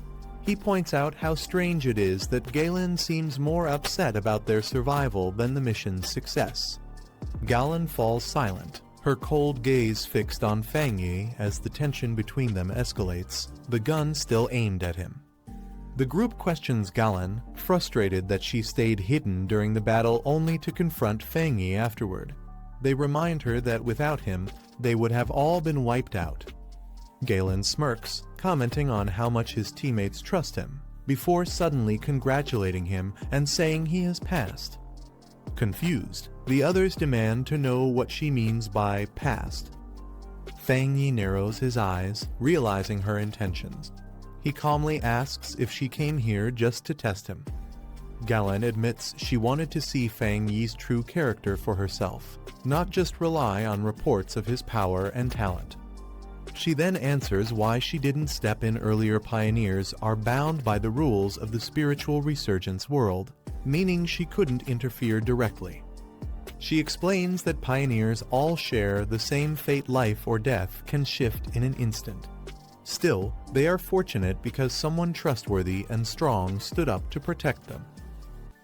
He points out how strange it is that Galen seems more upset about their survival than the mission's success. Galen falls silent, her cold gaze fixed on Fang Yi as the tension between them escalates, the gun still aimed at him. The group questions Galen, frustrated that she stayed hidden during the battle only to confront Fang Yi afterward. They remind her that without him, they would have all been wiped out. Galen smirks, commenting on how much his teammates trust him, before suddenly congratulating him and saying he has passed. Confused, the others demand to know what she means by passed. Fang Yi narrows his eyes, realizing her intentions. He calmly asks if she came here just to test him. Galen admits she wanted to see Fang Yi's true character for herself, not just rely on reports of his power and talent. She then answers why she didn't step in earlier. Pioneers are bound by the rules of the spiritual resurgence world, meaning she couldn't interfere directly. She explains that pioneers all share the same fate. Life or death can shift in an instant. Still, they are fortunate because someone trustworthy and strong stood up to protect them.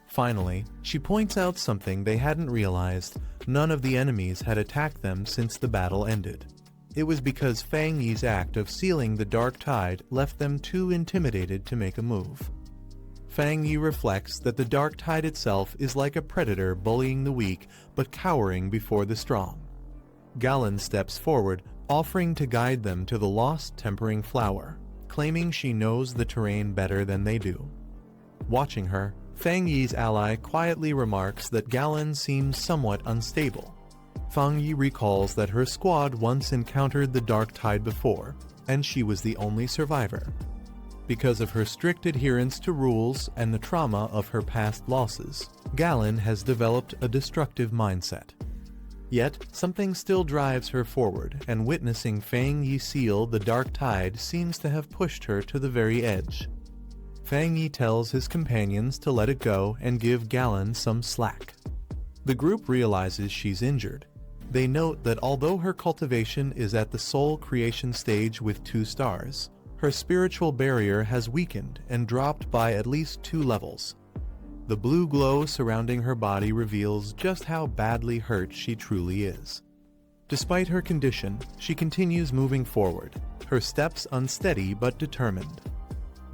Finally, she points out something they hadn't realized: none of the enemies had attacked them since the battle ended. It was because Fang Yi's act of sealing the dark tide left them too intimidated to make a move. Fang Yi reflects that the dark tide itself is like a predator bullying the weak but cowering before the strong. Galen steps forward, offering to guide them to the lost tempering flower, claiming she knows the terrain better than they do. Watching her, Fang Yi's ally quietly remarks that Galen seems somewhat unstable. Fang Yi recalls that her squad once encountered the dark tide before, and she was the only survivor. Because of her strict adherence to rules and the trauma of her past losses, Galen has developed a destructive mindset. Yet, something still drives her forward, and witnessing Fang Yi seal the dark tide seems to have pushed her to the very edge. Fang Yi tells his companions to let it go and give Galen some slack. The group realizes she's injured. They note that although her cultivation is at the soul creation stage with 2 stars, her spiritual barrier has weakened and dropped by at least 2 levels. The blue glow surrounding her body reveals just how badly hurt she truly is. Despite her condition, she continues moving forward, her steps unsteady but determined.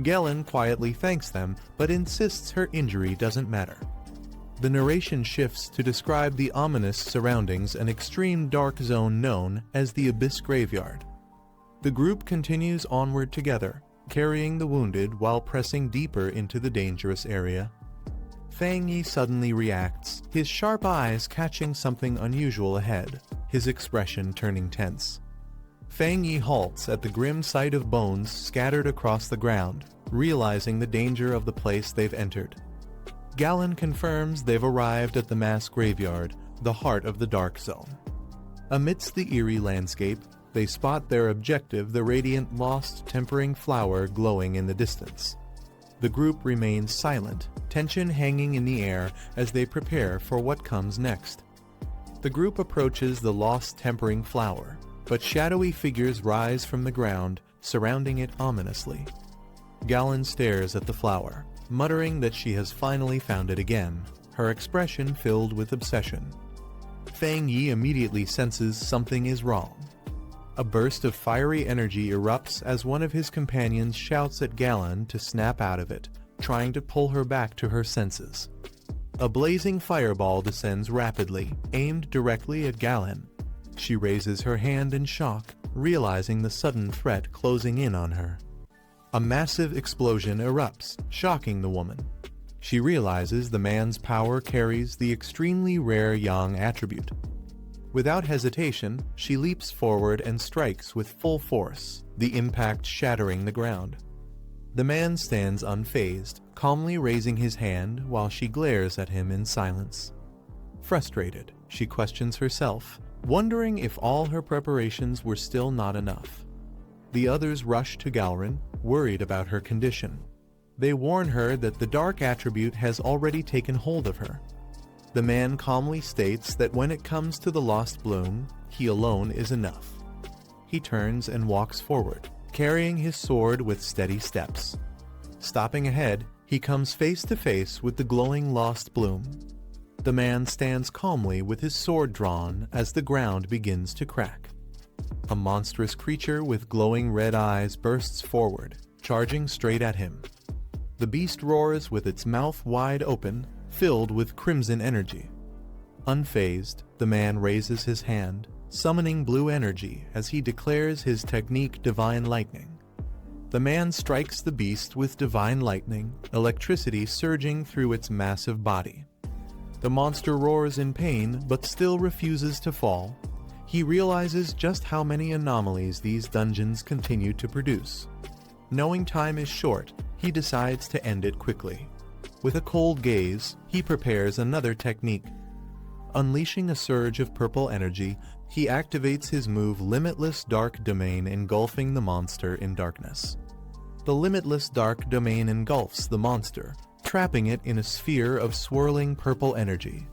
Galen quietly thanks them but insists her injury doesn't matter. The narration shifts to describe the ominous surroundings, an extreme dark zone known as the Abyss Graveyard. The group continues onward together, carrying the wounded while pressing deeper into the dangerous area. Fang Yi suddenly reacts, his sharp eyes catching something unusual ahead, his expression turning tense. Fang Yi halts at the grim sight of bones scattered across the ground, realizing the danger of the place they've entered. Galen confirms they've arrived at the mass graveyard, the heart of the dark zone. Amidst the eerie landscape, they spot their objective, the radiant lost tempering flower glowing in the distance. The group remains silent, tension hanging in the air as they prepare for what comes next. The group approaches the lost tempering flower, but shadowy figures rise from the ground, surrounding it ominously. Galen stares at the flower, muttering that she has finally found it again, her expression filled with obsession. Fang Yi immediately senses something is wrong. A burst of fiery energy erupts as one of his companions shouts at Galen to snap out of it, trying to pull her back to her senses. A blazing fireball descends rapidly, aimed directly at Galen. She raises her hand in shock, realizing the sudden threat closing in on her. A massive explosion erupts, shocking the woman. She realizes the man's power carries the extremely rare Yang attribute. Without hesitation, she leaps forward and strikes with full force, the impact shattering the ground. The man stands unfazed, calmly raising his hand while she glares at him in silence. Frustrated, she questions herself, wondering if all her preparations were still not enough. The others rush to Galrin, worried about her condition. They warn her that the dark attribute has already taken hold of her. The man calmly states that when it comes to the lost bloom, he alone is enough. He turns and walks forward, carrying his sword with steady steps. Stopping ahead, he comes face to face with the glowing lost bloom. The man stands calmly with his sword drawn as the ground begins to crack. A monstrous creature with glowing red eyes bursts forward, charging straight at him. The beast roars with its mouth wide open, filled with crimson energy. Unfazed, the man raises his hand, summoning blue energy as he declares his technique Divine Lightning. The man strikes the beast with divine lightning, electricity surging through its massive body. The monster roars in pain but still refuses to fall. He realizes just how many anomalies these dungeons continue to produce. Knowing time is short, he decides to end it quickly. With a cold gaze, he prepares another technique. Unleashing a surge of purple energy, he activates his move Limitless Dark Domain, engulfing the monster in darkness. The limitless dark domain engulfs the monster, trapping it in a sphere of swirling purple energy.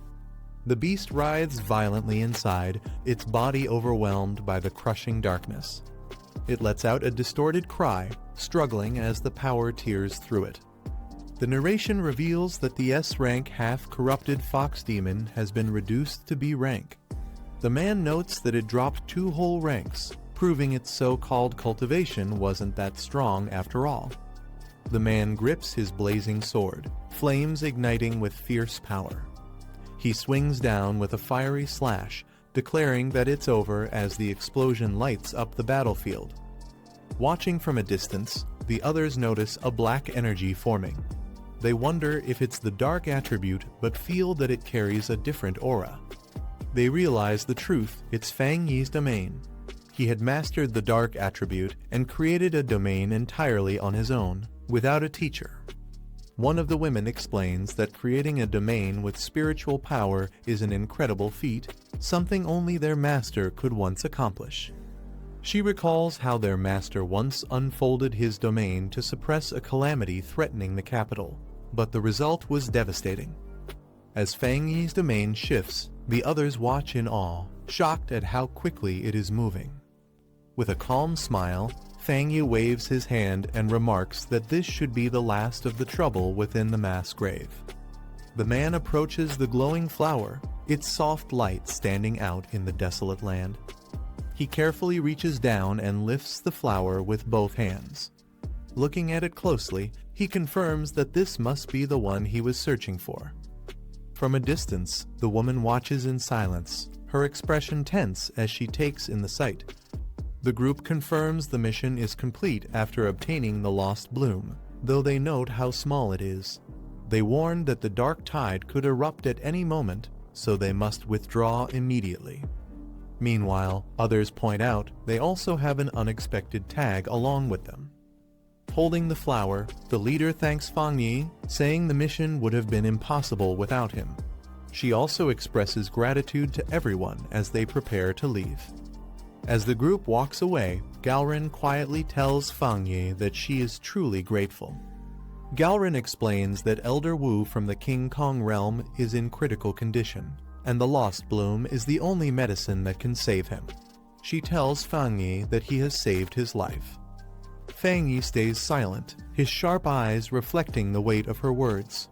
The beast writhes violently inside, its body overwhelmed by the crushing darkness. It lets out a distorted cry, struggling as the power tears through it. The narration reveals that the S-rank half-corrupted fox demon has been reduced to B rank. The man notes that it dropped 2 whole ranks, proving its so-called cultivation wasn't that strong after all. The man grips his blazing sword, flames igniting with fierce power. He swings down with a fiery slash, declaring that it's over as the explosion lights up the battlefield. Watching from a distance, the others notice a black energy forming. They wonder if it's the dark attribute but feel that it carries a different aura. They realize the truth, it's Fang Yi's domain. He had mastered the dark attribute and created a domain entirely on his own, without a teacher. One of the women explains that creating a domain with spiritual power is an incredible feat, something only their master could once accomplish. She recalls how their master once unfolded his domain to suppress a calamity threatening the capital, but the result was devastating. As Fang Yi's domain shifts, the others watch in awe, shocked at how quickly it is moving. With a calm smile, Fang Yi waves his hand and remarks that this should be the last of the trouble within the mass grave. The man approaches the glowing flower, its soft light standing out in the desolate land. He carefully reaches down and lifts the flower with both hands. Looking at it closely, he confirms that this must be the one he was searching for. From a distance, the woman watches in silence, her expression tense as she takes in the sight. The group confirms the mission is complete after obtaining the lost bloom, though they note how small it is. They warn that the dark tide could erupt at any moment, so they must withdraw immediately. Meanwhile, others point out they also have an unexpected tag along with them. Holding the flower, the leader thanks Fang Yi, saying the mission would have been impossible without him. She also expresses gratitude to everyone as they prepare to leave. As the group walks away, Galrin quietly tells Fang Yi that she is truly grateful. Galrin explains that Elder Wu from the King Kong realm is in critical condition, and the lost bloom is the only medicine that can save him. She tells Fang Yi that he has saved his life. Fang Yi stays silent, his sharp eyes reflecting the weight of her words.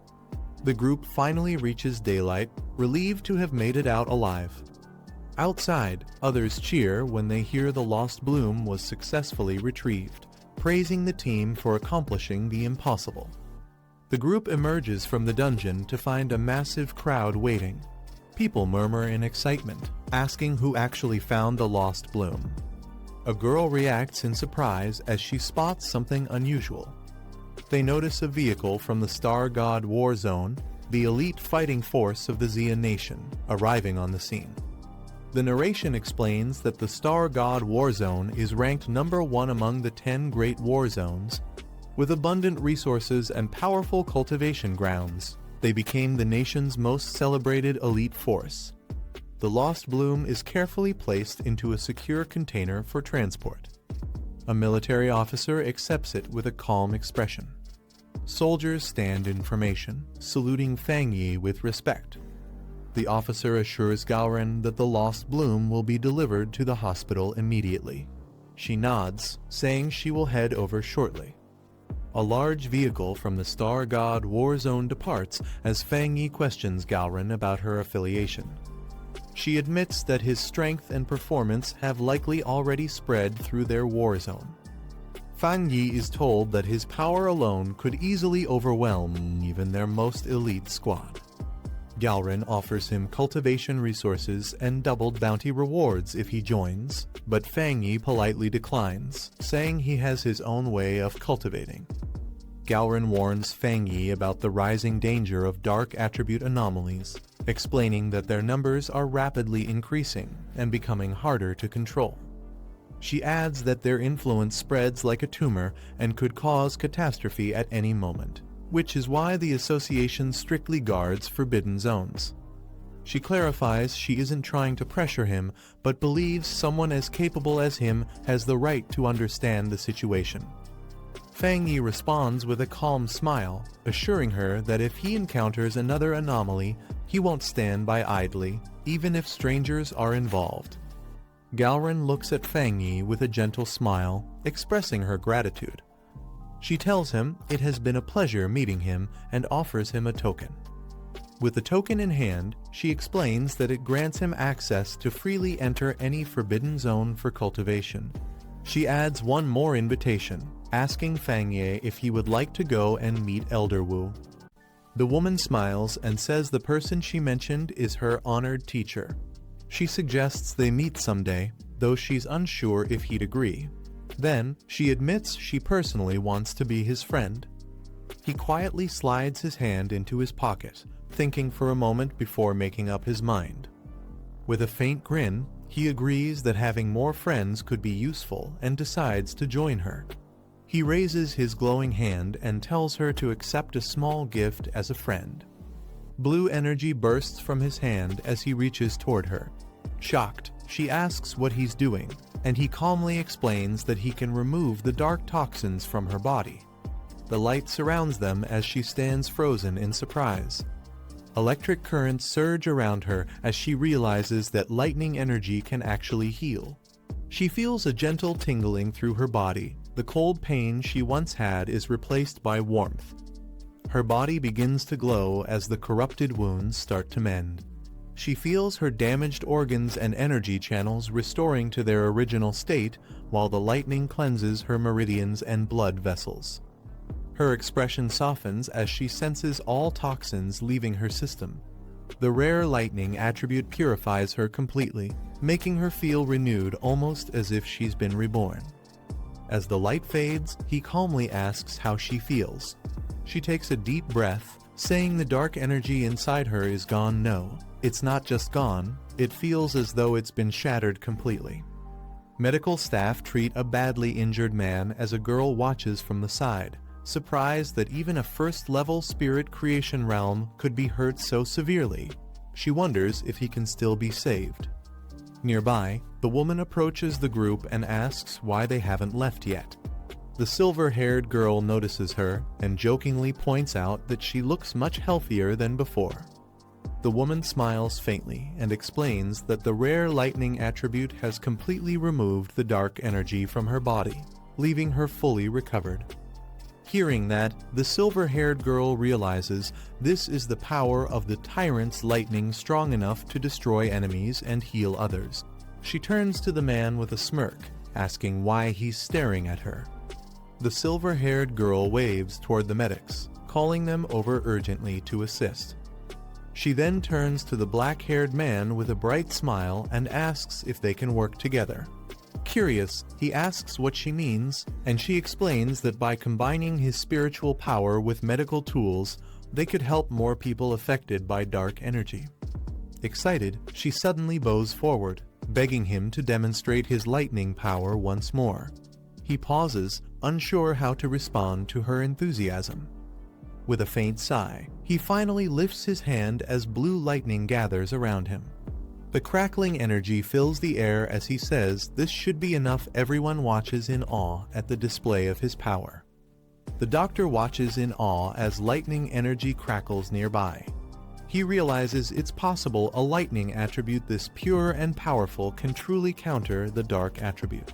The group finally reaches daylight, relieved to have made it out alive. Outside, others cheer when they hear the lost bloom was successfully retrieved, praising the team for accomplishing the impossible. The group emerges from the dungeon to find a massive crowd waiting. People murmur in excitement, asking who actually found the lost bloom. A girl reacts in surprise as she spots something unusual. They notice a vehicle from the Star God War Zone, the elite fighting force of the Xia Nation, arriving on the scene. The narration explains that the Star God War Zone is ranked number 1 among the 10 great war zones. With abundant resources and powerful cultivation grounds, they became the nation's most celebrated elite force. the lost bloom is carefully placed into a secure container for transport. A military officer accepts it with a calm expression. Soldiers stand in formation, saluting Fang Yi with respect. The officer assures Gaoren that the lost bloom will be delivered to the hospital immediately. She nods, saying she will head over shortly. A large vehicle from the Star God War Zone departs as Fang Yi questions Gaoren about her affiliation. She admits that his strength and performance have likely already spread through their war zone. Fang Yi is told that his power alone could easily overwhelm even their most elite squad. Gaoren offers him cultivation resources and doubled bounty rewards if he joins, but Fang Yi politely declines, saying he has his own way of cultivating. Gaoren warns Fang Yi about the rising danger of dark attribute anomalies, explaining that their numbers are rapidly increasing and becoming harder to control. She adds that their influence spreads like a tumor and could cause catastrophe at any moment, which is why the association strictly guards forbidden zones. She clarifies she isn't trying to pressure him, but believes someone as capable as him has the right to understand the situation. Fang Yi responds with a calm smile, assuring her that if he encounters another anomaly, he won't stand by idly, even if strangers are involved. Gaoren looks at Fang Yi with a gentle smile, expressing her gratitude. She tells him it has been a pleasure meeting him and offers him a token. With the token in hand, she explains that it grants him access to freely enter any forbidden zone for cultivation. She adds one more invitation, asking Fang Yi if he would like to go and meet Elder Wu. The woman smiles and says the person she mentioned is her honored teacher. She suggests they meet someday, though she's unsure if he'd agree. Then, she admits she personally wants to be his friend. He quietly slides his hand into his pocket, thinking for a moment before making up his mind. With a faint grin, he agrees that having more friends could be useful and decides to join her. He raises his glowing hand and tells her to accept a small gift as a friend. Blue energy bursts from his hand as he reaches toward her. Shocked, she asks what he's doing, and he calmly explains that he can remove the dark toxins from her body. The light surrounds them as she stands frozen in surprise. Electric currents surge around her as she realizes that lightning energy can actually heal. She feels a gentle tingling through her body. The cold pain she once had is replaced by warmth. Her body begins to glow as the corrupted wounds start to mend. She feels her damaged organs and energy channels restoring to their original state, while the lightning cleanses her meridians and blood vessels. Her expression softens as she senses all toxins leaving her system. The rare lightning attribute purifies her completely, making her feel renewed almost as if she's been reborn. As the light fades, he calmly asks how she feels. She takes a deep breath, saying the dark energy inside her is gone. No, it's not just gone, it feels as though it's been shattered completely. Medical staff treat a badly injured man as a girl watches from the side, surprised that even a first-level spirit creation realm could be hurt so severely. She wonders if he can still be saved. Nearby, the woman approaches the group and asks why they haven't left yet. The silver-haired girl notices her and jokingly points out that she looks much healthier than before. The woman smiles faintly and explains that the rare lightning attribute has completely removed the dark energy from her body, leaving her fully recovered. Hearing that, the silver-haired girl realizes this is the power of the tyrant's lightning strong enough to destroy enemies and heal others. She turns to the man with a smirk, asking why he's staring at her. The silver-haired girl waves toward the medics, calling them over urgently to assist. She then turns to the black-haired man with a bright smile and asks if they can work together. Curious, he asks what she means, and she explains that by combining his spiritual power with medical tools, they could help more people affected by dark energy. Excited, she suddenly bows forward, begging him to demonstrate his lightning power once more. He pauses, unsure how to respond to her enthusiasm. With a faint sigh, he finally lifts his hand as blue lightning gathers around him. The crackling energy fills the air as he says this should be enough. Everyone watches in awe at the display of his power. The doctor watches in awe as lightning energy crackles nearby. He realizes it's possible a lightning attribute this pure and powerful can truly counter the dark attribute.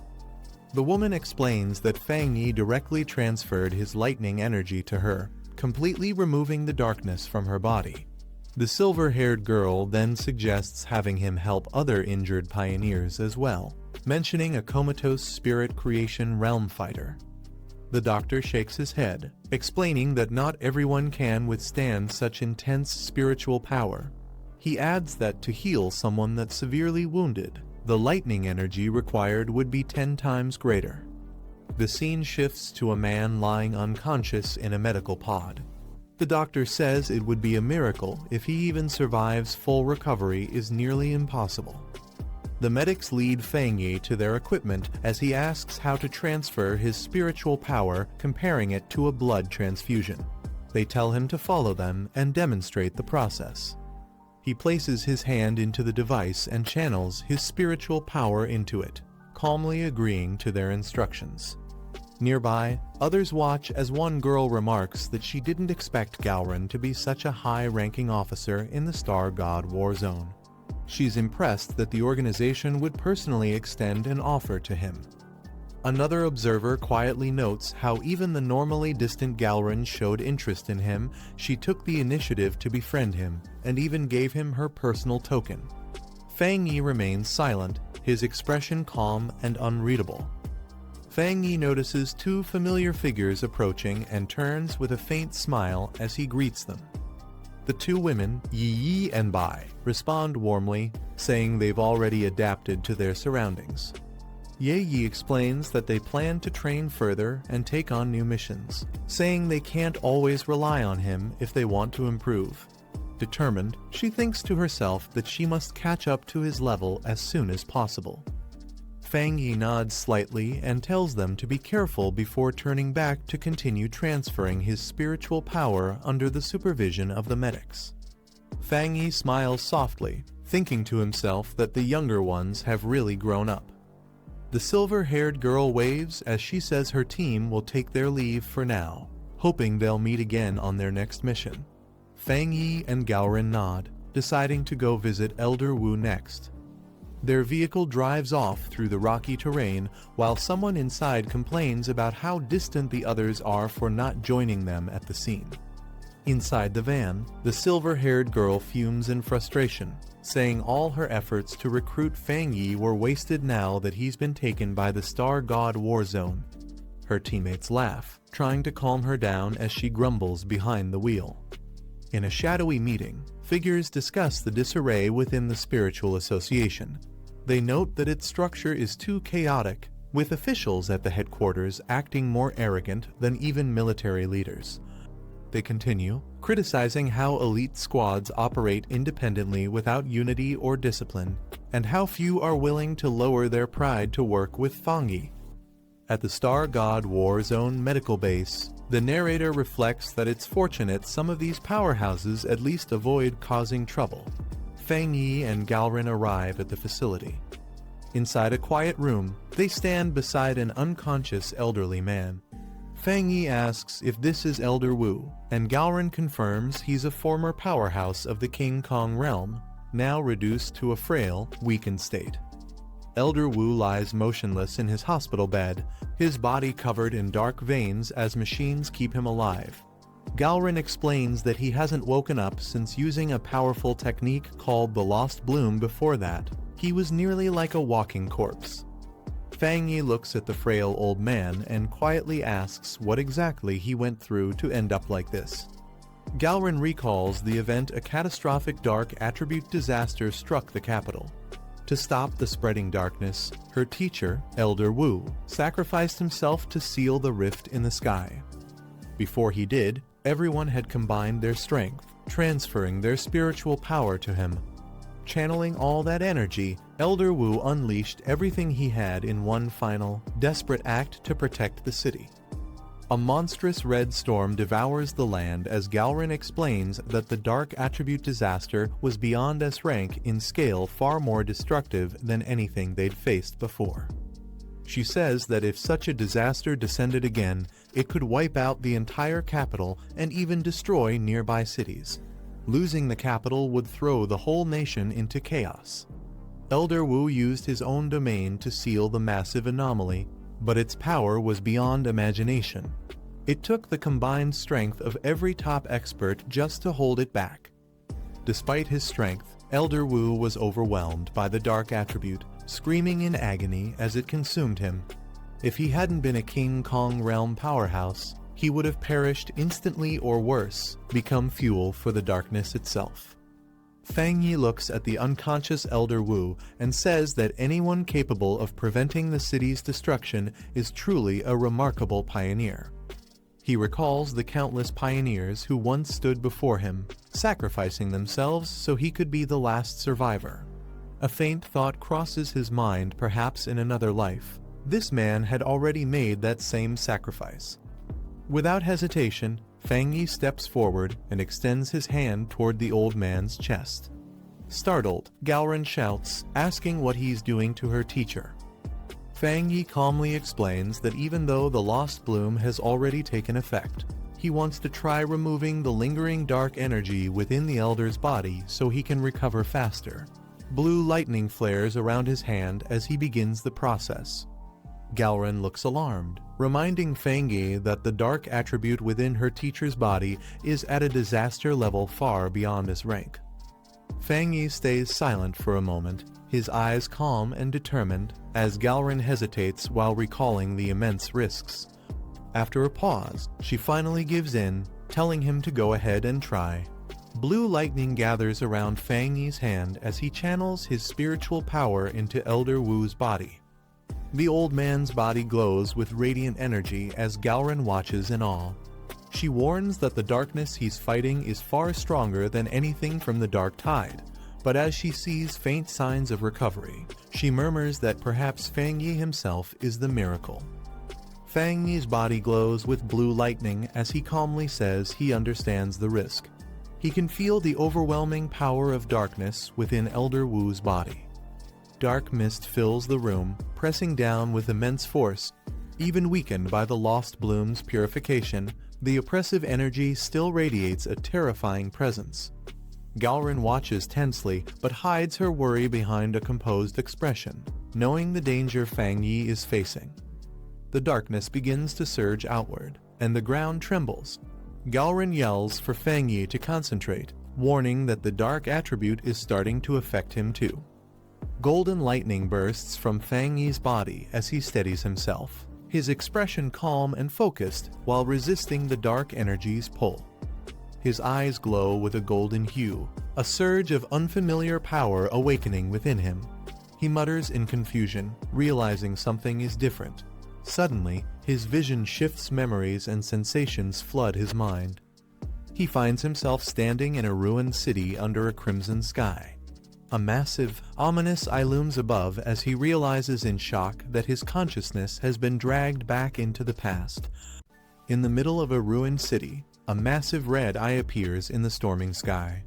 The woman explains that Fang Yi directly transferred his lightning energy to her, completely removing the darkness from her body. The silver-haired girl then suggests having him help other injured pioneers as well, mentioning a comatose spirit creation realm fighter. The doctor shakes his head, explaining that not everyone can withstand such intense spiritual power. He adds that to heal someone that's severely wounded, the lightning energy required would be 10 times greater. The scene shifts to a man lying unconscious in a medical pod. The doctor says it would be a miracle if he even survives. Full recovery is nearly impossible. The medics lead Fang Yi to their equipment as he asks how to transfer his spiritual power, comparing it to a blood transfusion. They tell him to follow them and demonstrate the process. He places his hand into the device and channels his spiritual power into it, calmly agreeing to their instructions. Nearby, others watch as one girl remarks that she didn't expect Galrin to be such a high-ranking officer in the Star God War Zone. She's impressed that the organization would personally extend an offer to him. Another observer quietly notes how even the normally distant Galrin showed interest in him. She took the initiative to befriend him and even gave him her personal token. Fang Yi remains silent, his expression calm and unreadable. Fang Yi notices 2 familiar figures approaching and turns with a faint smile as he greets them. The 2 women, Yi Yi and Bai, respond warmly, saying they've already adapted to their surroundings. Ye Yi explains that they plan to train further and take on new missions, saying they can't always rely on him if they want to improve. Determined, she thinks to herself that she must catch up to his level as soon as possible. Fang Yi nods slightly and tells them to be careful before turning back to continue transferring his spiritual power under the supervision of the medics. Fang Yi smiles softly, thinking to himself that the younger ones have really grown up. The silver-haired girl waves as she says her team will take their leave for now, hoping they'll meet again on their next mission. Fang Yi and Galrin nod, deciding to go visit Elder Wu next. Their vehicle drives off through the rocky terrain while someone inside complains about how distant the others are for not joining them at the scene. Inside the van, the silver-haired girl fumes in frustration, saying all her efforts to recruit Fang Yi were wasted now that he's been taken by the Star God War Zone. Her teammates laugh, trying to calm her down as she grumbles behind the wheel. In a shadowy meeting, figures discuss the disarray within the spiritual association. They note that its structure is too chaotic, with officials at the headquarters acting more arrogant than even military leaders. They continue, criticizing how elite squads operate independently without unity or discipline, and how few are willing to lower their pride to work with Fang Yi. At the Star God War Zone medical base, the narrator reflects that it's fortunate some of these powerhouses at least avoid causing trouble. Fang Yi and Galrin arrive at the facility. Inside a quiet room, they stand beside an unconscious elderly man. Fang Yi asks if this is Elder Wu, and Galrin confirms he's a former powerhouse of the King Kong realm, now reduced to a frail, weakened state. Elder Wu lies motionless in his hospital bed, his body covered in dark veins as machines keep him alive. Galrin explains that he hasn't woken up since using a powerful technique called the Lost Bloom. Before that, he was nearly like a walking corpse. Fang Yi looks at the frail old man and quietly asks what exactly he went through to end up like this. Galrin recalls the event a catastrophic dark attribute disaster struck the capital. To stop the spreading darkness, her teacher, Elder Wu, sacrificed himself to seal the rift in the sky. Before he did, everyone had combined their strength, transferring their spiritual power to him. Channeling all that energy, Elder Wu unleashed everything he had in one final, desperate act to protect the city. A monstrous red storm devours the land as Galrin explains that the dark attribute disaster was beyond S rank in scale, far more destructive than anything they'd faced before. She says that if such a disaster descended again, it could wipe out the entire capital and even destroy nearby cities. Losing the capital would throw the whole nation into chaos. Elder Wu used his own domain to seal the massive anomaly, but its power was beyond imagination. It took the combined strength of every top expert just to hold it back. Despite his strength, Elder Wu was overwhelmed by the dark attribute, screaming in agony as it consumed him. If he hadn't been a King Kong realm powerhouse, he would have perished instantly or worse, become fuel for the darkness itself. Fang Yi looks at the unconscious Elder Wu and says that anyone capable of preventing the city's destruction is truly a remarkable pioneer. He recalls the countless pioneers who once stood before him, sacrificing themselves so he could be the last survivor. A faint thought crosses his mind, perhaps in another life. This man had already made that same sacrifice. Without hesitation, Fang Yi steps forward and extends his hand toward the old man's chest. Startled, Galrin shouts, asking what he's doing to her teacher. Fang Yi calmly explains that even though the lost bloom has already taken effect, he wants to try removing the lingering dark energy within the elder's body so he can recover faster. Blue lightning flares around his hand as he begins the process. Galrin looks alarmed, reminding Fang Yi that the dark attribute within her teacher's body is at a disaster level far beyond his rank. Fang Yi stays silent for a moment, his eyes calm and determined, as Galrin hesitates while recalling the immense risks. After a pause, she finally gives in, telling him to go ahead and try. Blue lightning gathers around Fang Yi's hand as he channels his spiritual power into Elder Wu's body. The old man's body glows with radiant energy as Galrin watches in awe. She warns that the darkness he's fighting is far stronger than anything from the Dark Tide, but as she sees faint signs of recovery, she murmurs that perhaps Fang Yi himself is the miracle. Fang Yi's body glows with blue lightning as he calmly says he understands the risk. He can feel the overwhelming power of darkness within Elder Wu's body. Dark mist fills the room, pressing down with immense force. Even weakened by the lost bloom's purification, the oppressive energy still radiates a terrifying presence. Galrin watches tensely, but hides her worry behind a composed expression, knowing the danger Fang Yi is facing. The darkness begins to surge outward, and the ground trembles. Galrin yells for Fang Yi to concentrate, warning that the dark attribute is starting to affect him too. Golden lightning bursts from Fang Yi's body as he steadies himself, his expression calm and focused while resisting the dark energy's pull. His eyes glow with a golden hue, a surge of unfamiliar power awakening within him. He mutters in confusion, realizing something is different. Suddenly, his vision shifts, memories and sensations flood his mind. He finds himself standing in a ruined city under a crimson sky. A massive, ominous eye looms above as he realizes in shock that his consciousness has been dragged back into the past. In the middle of a ruined city, a massive red eye appears in the storming sky.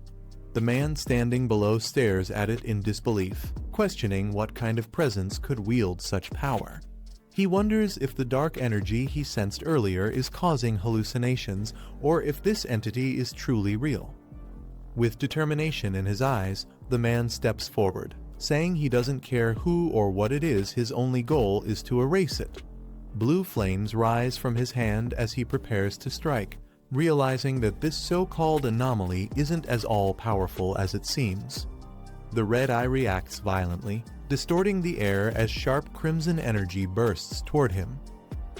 The man standing below stares at it in disbelief, questioning what kind of presence could wield such power. He wonders if the dark energy he sensed earlier is causing hallucinations, or if this entity is truly real. With determination in his eyes, the man steps forward, saying he doesn't care who or what it is, his only goal is to erase it. Blue flames rise from his hand as he prepares to strike, realizing that this so-called anomaly isn't as all-powerful as it seems. The red eye reacts violently, distorting the air as sharp crimson energy bursts toward him.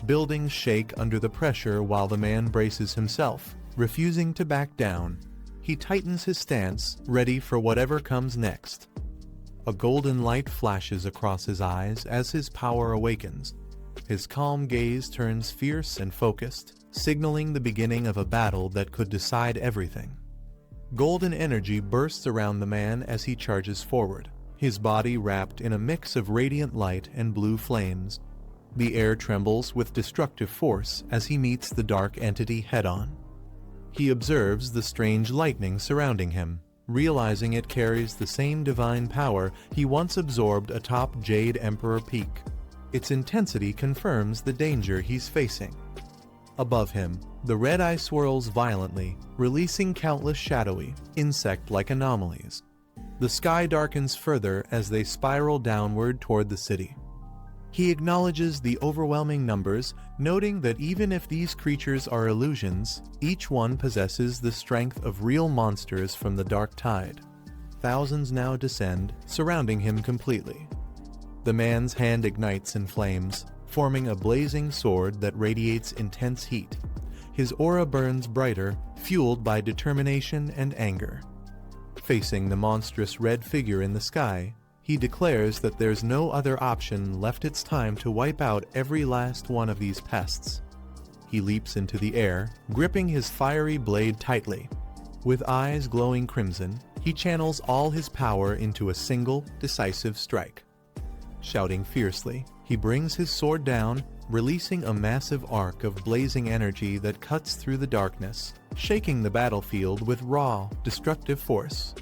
Buildings shake under the pressure while the man braces himself, refusing to back down. He tightens his stance, ready for whatever comes next. A golden light flashes across his eyes as his power awakens. His calm gaze turns fierce and focused, signaling the beginning of a battle that could decide everything. Golden energy bursts around the man as he charges forward, his body wrapped in a mix of radiant light and blue flames. The air trembles with destructive force as he meets the dark entity head-on. He observes the strange lightning surrounding him, realizing it carries the same divine power he once absorbed atop Jade Emperor Peak. Its intensity confirms the danger he's facing. Above him, the red eye swirls violently, releasing countless shadowy, insect-like anomalies. The sky darkens further as they spiral downward toward the city. He acknowledges the overwhelming numbers, noting that even if these creatures are illusions, each one possesses the strength of real monsters from the dark tide. Thousands now descend, surrounding him completely. The man's hand ignites in flames, forming a blazing sword that radiates intense heat. His aura burns brighter, fueled by determination and anger. Facing the monstrous red figure in the sky, he declares that there's no other option left. It's time to wipe out every last one of these pests. He leaps into the air, gripping his fiery blade tightly. With eyes glowing crimson, he channels all his power into a single, decisive strike. Shouting fiercely, he brings his sword down, releasing a massive arc of blazing energy that cuts through the darkness, shaking the battlefield with raw, destructive force.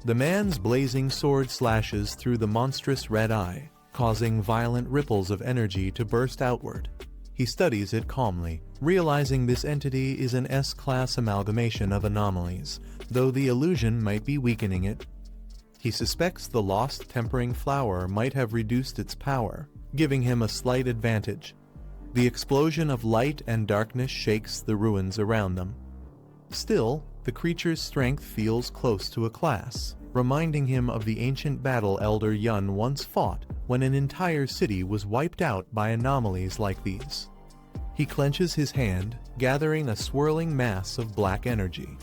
The man's blazing sword slashes through the monstrous red eye, causing violent ripples of energy to burst outward. He studies it calmly, realizing this entity is an S-class amalgamation of anomalies, though the illusion might be weakening it. He suspects the lost tempering flower might have reduced its power, giving him a slight advantage. The explosion of light and darkness shakes the ruins around them. Still, the creature's strength feels close to a class, reminding him of the ancient battle Elder Yun once fought when an entire city was wiped out by anomalies like these. He clenches his hand, gathering a swirling mass of black energy.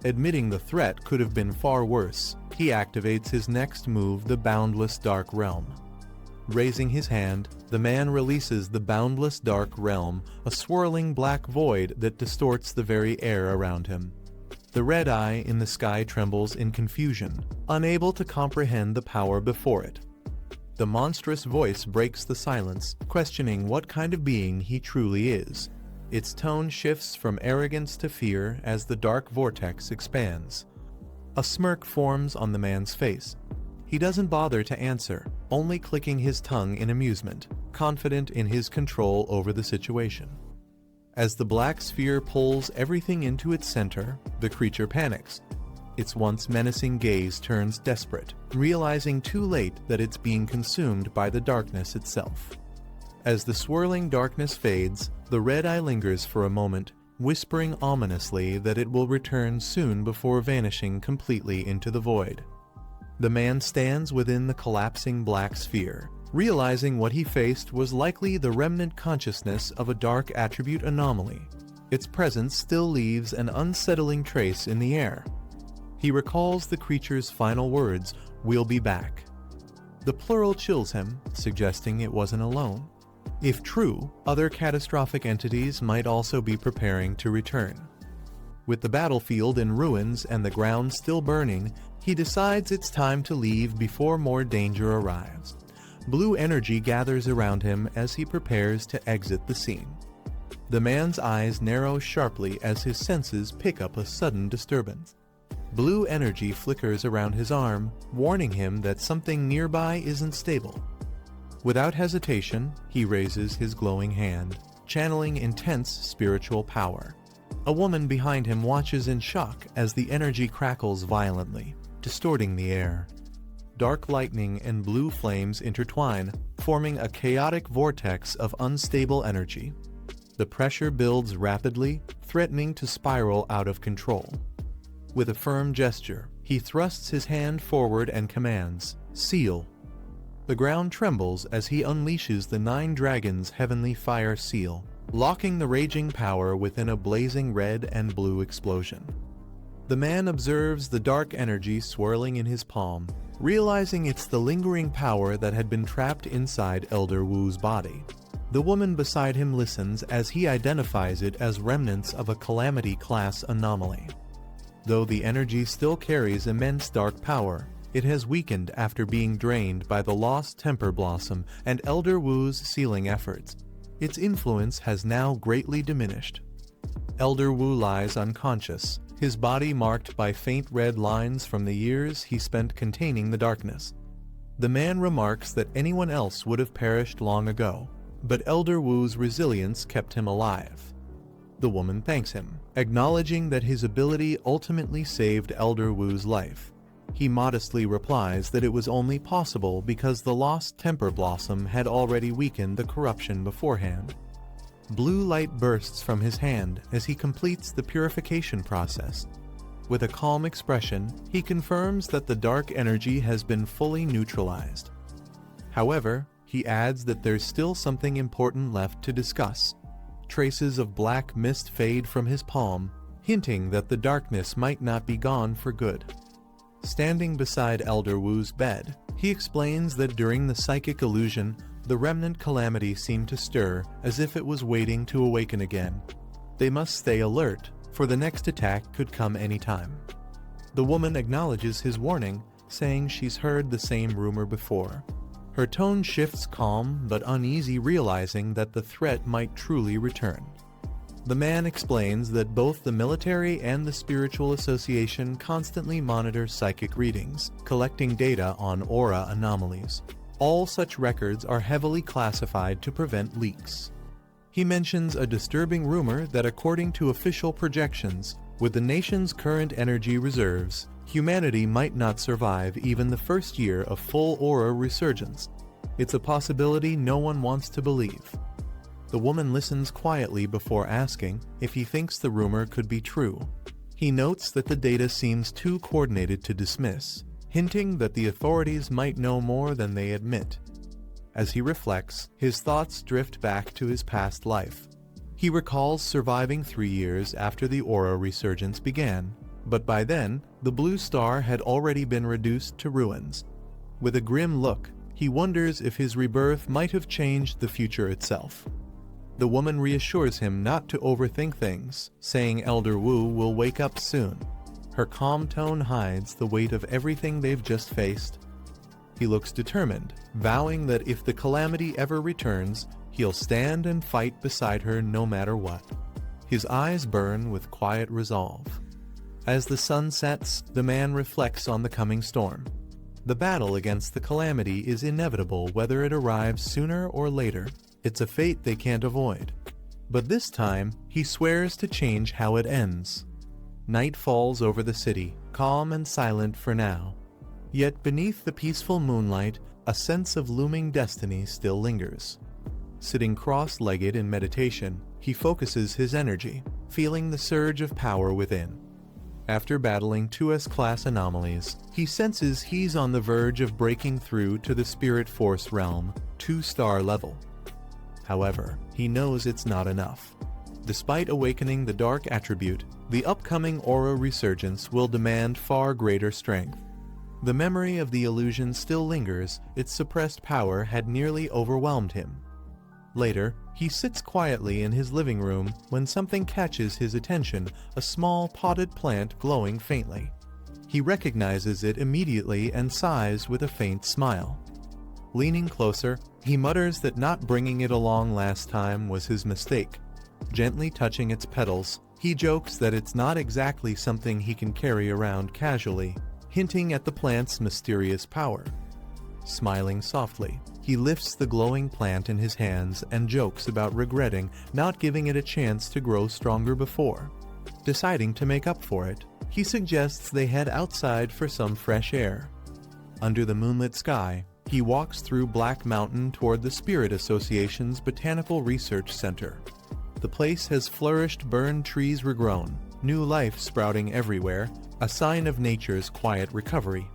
Admitting the threat could have been far worse, he activates his next move, the Boundless Dark Realm. Raising his hand, the man releases the Boundless Dark Realm, a swirling black void that distorts the very air around him. The red eye in the sky trembles in confusion, unable to comprehend the power before it. The monstrous voice breaks the silence, questioning what kind of being he truly is. Its tone shifts from arrogance to fear as the dark vortex expands. A smirk forms on the man's face. He doesn't bother to answer, only clicking his tongue in amusement, confident in his control over the situation. As the black sphere pulls everything into its center, the creature panics. Its once menacing gaze turns desperate, realizing too late that it's being consumed by the darkness itself. As the swirling darkness fades, the red eye lingers for a moment, whispering ominously that it will return soon before vanishing completely into the void. The man stands within the collapsing black sphere, realizing what he faced was likely the remnant consciousness of a dark attribute anomaly. Its presence still leaves an unsettling trace in the air. He recalls the creature's final words, "We'll be back." The plural chills him, suggesting it wasn't alone. If true, other catastrophic entities might also be preparing to return. With the battlefield in ruins and the ground still burning, he decides it's time to leave before more danger arrives. Blue energy gathers around him as he prepares to exit the scene. The man's eyes narrow sharply as his senses pick up a sudden disturbance. Blue energy flickers around his arm, warning him that something nearby isn't stable. Without hesitation, he raises his glowing hand, channeling intense spiritual power. A woman behind him watches in shock as the energy crackles violently, distorting the air. Dark lightning and blue flames intertwine, forming a chaotic vortex of unstable energy. The pressure builds rapidly, threatening to spiral out of control. With a firm gesture, he thrusts his hand forward and commands, "Seal." The ground trembles as he unleashes the 9 Dragons' heavenly fire seal, locking the raging power within a blazing red and blue explosion. The man observes the dark energy swirling in his palm, realizing it's the lingering power that had been trapped inside Elder Wu's body. The woman beside him listens as he identifies it as remnants of a Calamity-class anomaly. Though the energy still carries immense dark power, It has weakened after being drained by the lost temper blossom and Elder Wu's sealing efforts. Its influence has now greatly diminished. Elder Wu lies unconscious, his body marked by faint red lines from the years he spent containing the darkness. The man remarks that anyone else would have perished long ago, but Elder Wu's resilience kept him alive. The woman thanks him, acknowledging that his ability ultimately saved Elder Wu's life. He modestly replies that it was only possible because the lost temper blossom had already weakened the corruption beforehand. Blue light bursts from his hand as he completes the purification process. With a calm expression, he confirms that the dark energy has been fully neutralized. However, he adds that there's still something important left to discuss. Traces of black mist fade from his palm, hinting that the darkness might not be gone for good. Standing beside Elder Wu's bed, he explains that during the psychic illusion, the remnant calamity seemed to stir as if it was waiting to awaken again. They must stay alert, for the next attack could come anytime. The woman acknowledges his warning, saying she's heard the same rumor before. Her tone shifts calm but uneasy, realizing that the threat might truly return. The man explains that both the military and the spiritual association constantly monitor psychic readings, collecting data on aura anomalies. All such records are heavily classified to prevent leaks. He mentions a disturbing rumor that according to official projections, with the nation's current energy reserves, humanity might not survive even the first year of full aura resurgence. It's a possibility no one wants to believe. The woman listens quietly before asking if he thinks the rumor could be true. He notes that the data seems too coordinated to dismiss, hinting that the authorities might know more than they admit. As he reflects, his thoughts drift back to his past life. He recalls surviving 3 years after the aura resurgence began, but by then, the blue star had already been reduced to ruins. With a grim look, he wonders if his rebirth might have changed the future itself. The woman reassures him not to overthink things, saying Elder Wu will wake up soon. Her calm tone hides the weight of everything they've just faced. He looks determined, vowing that if the calamity ever returns, he'll stand and fight beside her no matter what. His eyes burn with quiet resolve. As the sun sets, the man reflects on the coming storm. The battle against the calamity is inevitable whether it arrives sooner or later. It's a fate they can't avoid. But this time, he swears to change how it ends. Night falls over the city, calm and silent for now. Yet beneath the peaceful moonlight, a sense of looming destiny still lingers. Sitting cross-legged in meditation, he focuses his energy, feeling the surge of power within. After battling 2S class anomalies, he senses he's on the verge of breaking through to the Spirit Force realm, 2-star level. However, he knows it's not enough. Despite awakening the dark attribute, the upcoming aura resurgence will demand far greater strength. The memory of the illusion still lingers, its suppressed power had nearly overwhelmed him. Later, he sits quietly in his living room when something catches his attention, a small potted plant glowing faintly. He recognizes it immediately and sighs with a faint smile. Leaning closer, he mutters that not bringing it along last time was his mistake. Gently touching its petals, he jokes that it's not exactly something he can carry around casually, hinting at the plant's mysterious power. Smiling softly, he lifts the glowing plant in his hands and jokes about regretting not giving it a chance to grow stronger before. Deciding to make up for it, he suggests they head outside for some fresh air. Under the moonlit sky, he walks through Black Mountain toward the Spirit Association's Botanical Research Center. The place has flourished, burned trees regrown, new life sprouting everywhere, a sign of nature's quiet recovery.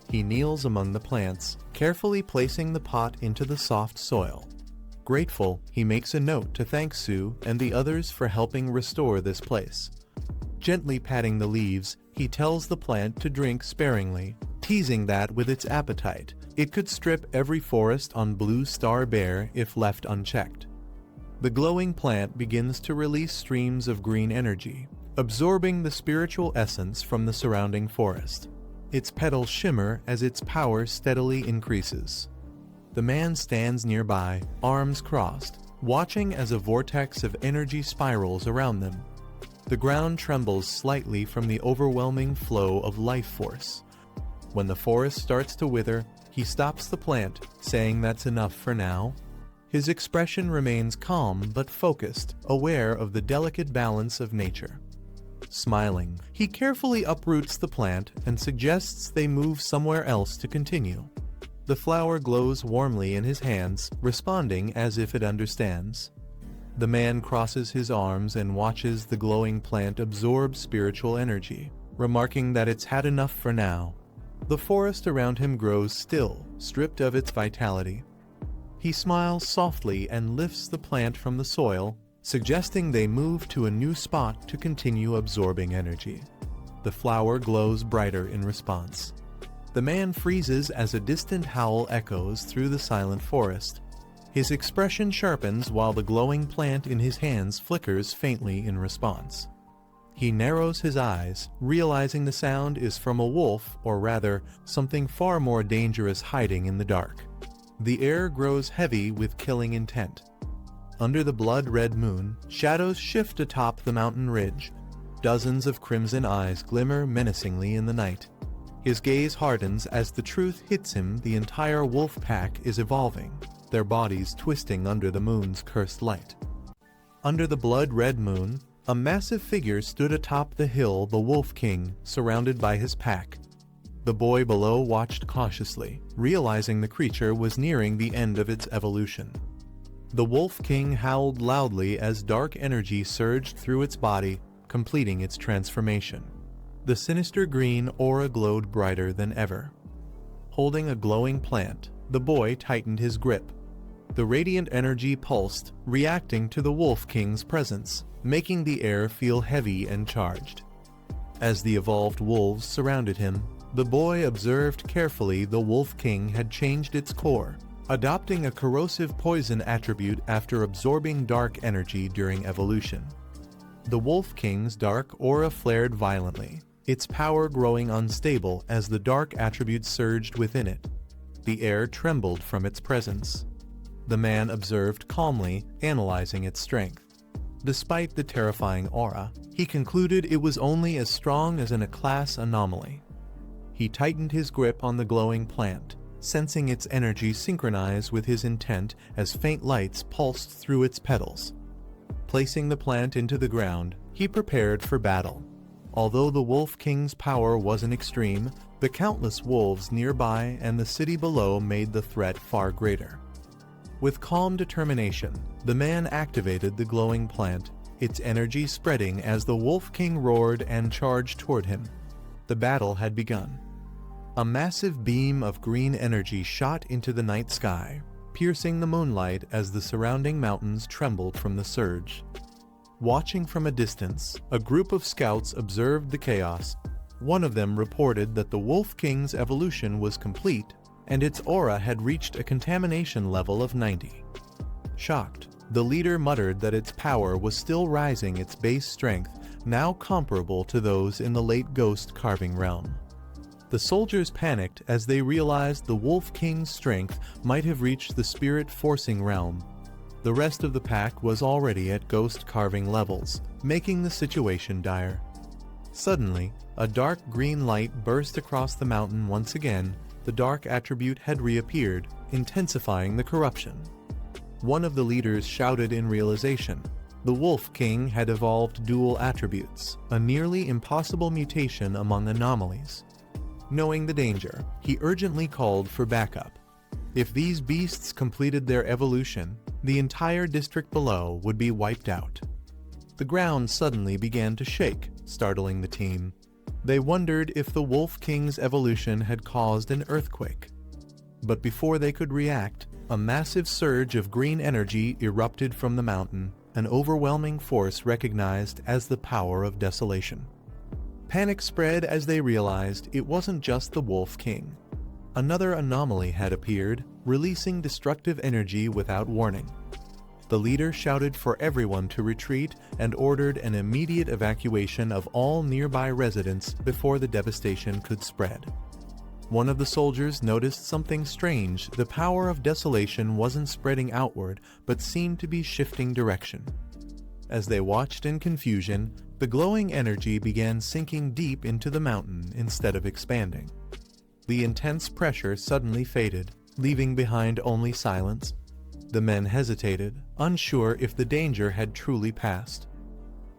He kneels among the plants, carefully placing the pot into the soft soil. Grateful, he makes a note to thank Sue and the others for helping restore this place. Gently patting the leaves, he tells the plant to drink sparingly, teasing that with its appetite, it could strip every forest on Blue Star bare if left unchecked. The glowing plant begins to release streams of green energy, absorbing the spiritual essence from the surrounding forest. Its petals shimmer as its power steadily increases. The man stands nearby, arms crossed, watching as a vortex of energy spirals around them. The ground trembles slightly from the overwhelming flow of life force. When the forest starts to wither, he stops the plant, saying that's enough for now. His expression remains calm but focused, aware of the delicate balance of nature. Smiling, he carefully uproots the plant and suggests they move somewhere else to continue. The flower glows warmly in his hands, responding as if it understands. The man crosses his arms and watches the glowing plant absorb spiritual energy, remarking that it's had enough for now. The forest around him grows still, stripped of its vitality. He smiles softly and lifts the plant from the soil, suggesting they move to a new spot to continue absorbing energy. The flower glows brighter in response. The man freezes as a distant howl echoes through the silent forest. His expression sharpens while the glowing plant in his hands flickers faintly in response. He narrows his eyes, realizing the sound is from a wolf, or rather, something far more dangerous hiding in the dark. The air grows heavy with killing intent. Under the blood-red moon, shadows shift atop the mountain ridge. Dozens of crimson eyes glimmer menacingly in the night. His gaze hardens as the truth hits him. The entire wolf pack is evolving, their bodies twisting under the moon's cursed light. Under the blood-red moon, a massive figure stood atop the hill, the Wolf King, surrounded by his pack. The boy below watched cautiously, realizing the creature was nearing the end of its evolution. The Wolf King howled loudly as dark energy surged through its body, completing its transformation. The sinister green aura glowed brighter than ever. Holding a glowing plant, the boy tightened his grip. The radiant energy pulsed, reacting to the Wolf King's presence, making the air feel heavy and charged. As the evolved wolves surrounded him, the boy observed carefully. The Wolf King had changed its core, adopting a corrosive poison attribute after absorbing dark energy during evolution. The Wolf King's dark aura flared violently, its power growing unstable as the dark attribute surged within it. The air trembled from its presence. The man observed calmly, analyzing its strength. Despite the terrifying aura, he concluded it was only as strong as a class anomaly. He tightened his grip on the glowing plant, sensing its energy synchronize with his intent as faint lights pulsed through its petals. Placing the plant into the ground, he prepared for battle. Although the Wolf King's power wasn't extreme, the countless wolves nearby and the city below made the threat far greater. With calm determination, the man activated the glowing plant, its energy spreading as the Wolf King roared and charged toward him. The battle had begun. A massive beam of green energy shot into the night sky, piercing the moonlight as the surrounding mountains trembled from the surge. Watching from a distance, a group of scouts observed the chaos. One of them reported that the Wolf King's evolution was complete, and its aura had reached a contamination level of 90. Shocked, the leader muttered that its power was still rising, its base strength now comparable to those in the late ghost carving realm. The soldiers panicked as they realized the Wolf King's strength might have reached the spirit forcing realm. The rest of the pack was already at ghost carving levels, making the situation dire. Suddenly, a dark green light burst across the mountain once again. The dark attribute had reappeared, intensifying the corruption. One of the leaders shouted in realization. The Wolf King had evolved dual attributes, a nearly impossible mutation among anomalies. Knowing the danger, he urgently called for backup. If these beasts completed their evolution, the entire district below would be wiped out. The ground suddenly began to shake, startling the team. They wondered if the Wolf King's evolution had caused an earthquake. But before they could react, a massive surge of green energy erupted from the mountain, an overwhelming force recognized as the power of desolation. Panic spread as they realized it wasn't just the Wolf King. Another anomaly had appeared, releasing destructive energy without warning. The leader shouted for everyone to retreat and ordered an immediate evacuation of all nearby residents before the devastation could spread. One of the soldiers noticed something strange. The power of desolation wasn't spreading outward, but seemed to be shifting direction. As they watched in confusion, the glowing energy began sinking deep into the mountain instead of expanding. The intense pressure suddenly faded, leaving behind only silence. The men hesitated, unsure if the danger had truly passed.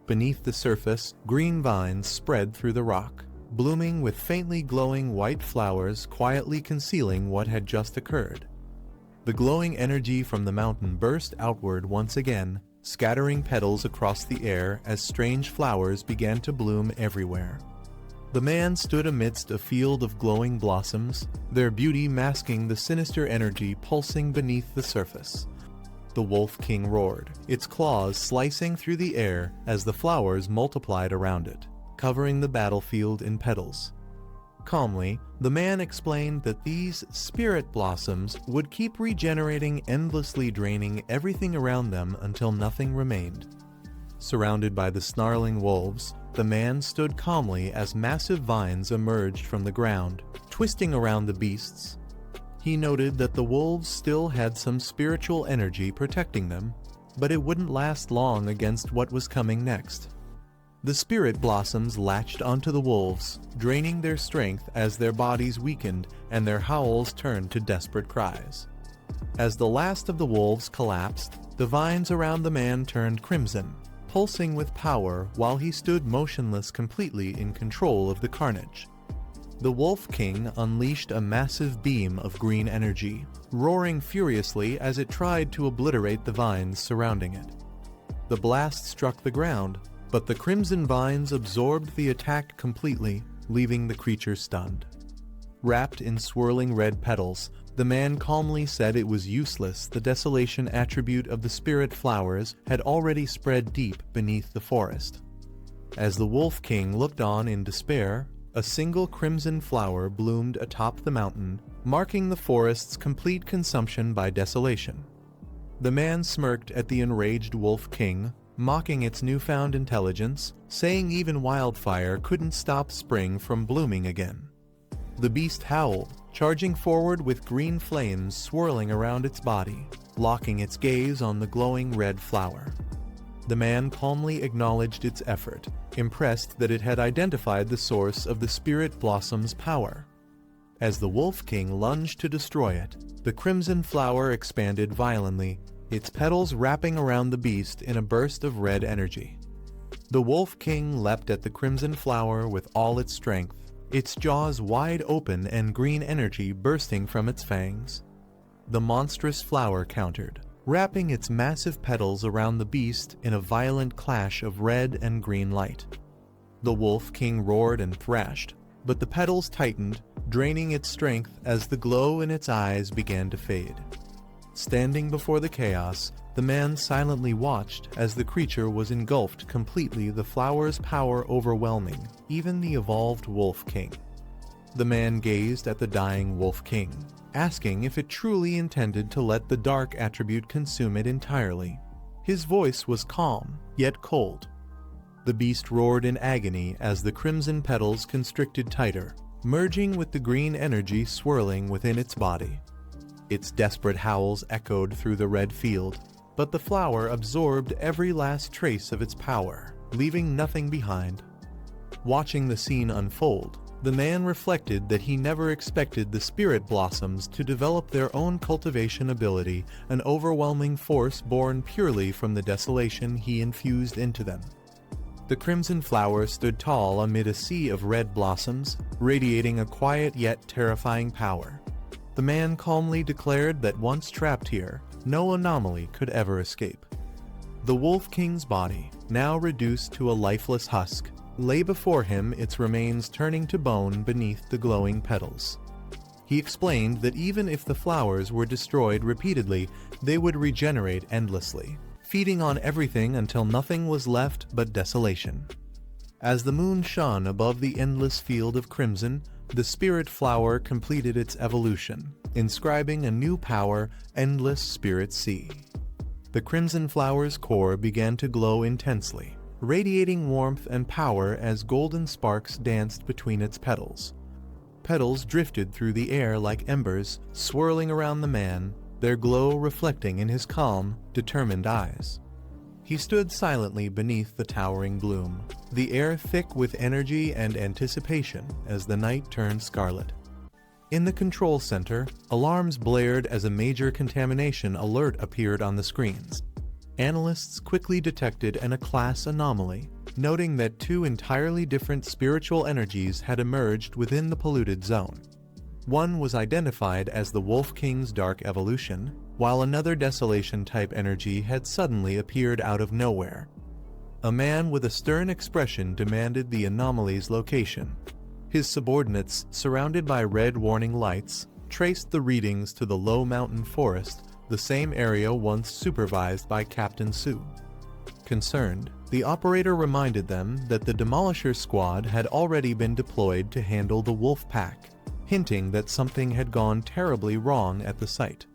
Beneath the surface, green vines spread through the rock, blooming with faintly glowing white flowers quietly concealing what had just occurred. The glowing energy from the mountain burst outward once again, scattering petals across the air as strange flowers began to bloom everywhere. The man stood amidst a field of glowing blossoms, their beauty masking the sinister energy pulsing beneath the surface. The Wolf King roared, its claws slicing through the air as the flowers multiplied around it, covering the battlefield in petals. Calmly, the man explained that these spirit blossoms would keep regenerating, endlessly draining everything around them until nothing remained. Surrounded by the snarling wolves, the man stood calmly as massive vines emerged from the ground, twisting around the beasts. He noted that the wolves still had some spiritual energy protecting them, but it wouldn't last long against what was coming next. The spirit blossoms latched onto the wolves, draining their strength as their bodies weakened and their howls turned to desperate cries. As the last of the wolves collapsed, the vines around the man turned crimson, pulsing with power while he stood motionless, completely in control of the carnage. The Wolf King unleashed a massive beam of green energy, roaring furiously as it tried to obliterate the vines surrounding it. The blast struck the ground, but the crimson vines absorbed the attack completely, leaving the creature stunned. Wrapped in swirling red petals, the man calmly said it was useless. The desolation attribute of the spirit flowers had already spread deep beneath the forest. As the Wolf King looked on in despair, a single crimson flower bloomed atop the mountain, marking the forest's complete consumption by desolation. The man smirked at the enraged Wolf King, mocking its newfound intelligence, saying even wildfire couldn't stop spring from blooming again. The beast howled, charging forward with green flames swirling around its body, locking its gaze on the glowing red flower. The man calmly acknowledged its effort, impressed that it had identified the source of the spirit blossom's power. As the Wolf King lunged to destroy it, the crimson flower expanded violently, its petals wrapping around the beast in a burst of red energy. The Wolf King leapt at the crimson flower with all its strength, its jaws wide open and green energy bursting from its fangs. The monstrous flower countered, wrapping its massive petals around the beast in a violent clash of red and green light. The Wolf King roared and thrashed, but the petals tightened, draining its strength as the glow in its eyes began to fade. Standing before the chaos, the man silently watched as the creature was engulfed completely, the flower's power overwhelming even the evolved Wolf King. The man gazed at the dying Wolf King, asking if it truly intended to let the dark attribute consume it entirely. His voice was calm, yet cold. The beast roared in agony as the crimson petals constricted tighter, merging with the green energy swirling within its body. Its desperate howls echoed through the red field, but the flower absorbed every last trace of its power, leaving nothing behind. Watching the scene unfold, the man reflected that he never expected the spirit blossoms to develop their own cultivation ability, an overwhelming force born purely from the desolation he infused into them. The crimson flower stood tall amid a sea of red blossoms, radiating a quiet yet terrifying power. The man calmly declared that once trapped here, no anomaly could ever escape. The Wolf King's body, now reduced to a lifeless husk, lay before him, its remains turning to bone beneath the glowing petals. He explained that even if the flowers were destroyed repeatedly, they would regenerate endlessly, feeding on everything until nothing was left but desolation. As the moon shone above the endless field of crimson, the spirit flower completed its evolution, inscribing a new power, endless spirit sea. The crimson flower's core began to glow intensely, radiating warmth and power as golden sparks danced between its petals. Petals drifted through the air like embers, swirling around the man, their glow reflecting in his calm, determined eyes. He stood silently beneath the towering bloom, the air thick with energy and anticipation as the night turned scarlet. In the control center, alarms blared as a major contamination alert appeared on the screens. Analysts quickly detected a class anomaly, noting that two entirely different spiritual energies had emerged within the polluted zone. One was identified as the Wolf King's dark evolution, while another desolation-type energy had suddenly appeared out of nowhere. A man with a stern expression demanded the anomaly's location. His subordinates, surrounded by red warning lights, traced the readings to the low mountain forest, the same area once supervised by Captain Su. Concerned, the operator reminded them that the Demolisher squad had already been deployed to handle the wolf pack, hinting that something had gone terribly wrong at the site.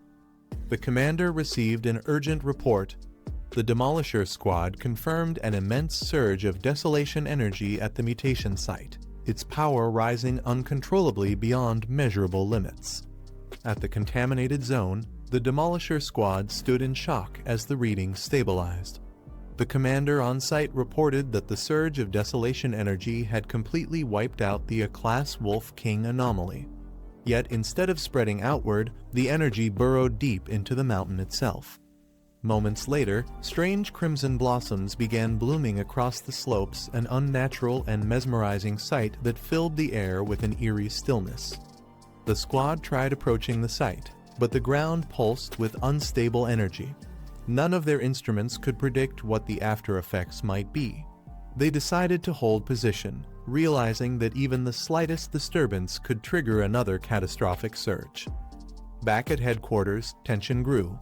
The commander received an urgent report. The Demolisher squad confirmed an immense surge of desolation energy at the mutation site, its power rising uncontrollably beyond measurable limits. At the contaminated zone, the Demolisher squad stood in shock as the readings stabilized. The commander on site reported that the surge of desolation energy had completely wiped out the A-class Wolf King anomaly. Yet instead of spreading outward, the energy burrowed deep into the mountain itself. Moments later, strange crimson blossoms began blooming across the slopes, an unnatural and mesmerizing sight that filled the air with an eerie stillness. The squad tried approaching the site, but the ground pulsed with unstable energy. None of their instruments could predict what the after effects might be. They decided to hold position, realizing that even the slightest disturbance could trigger another catastrophic surge. Back at headquarters, tension grew.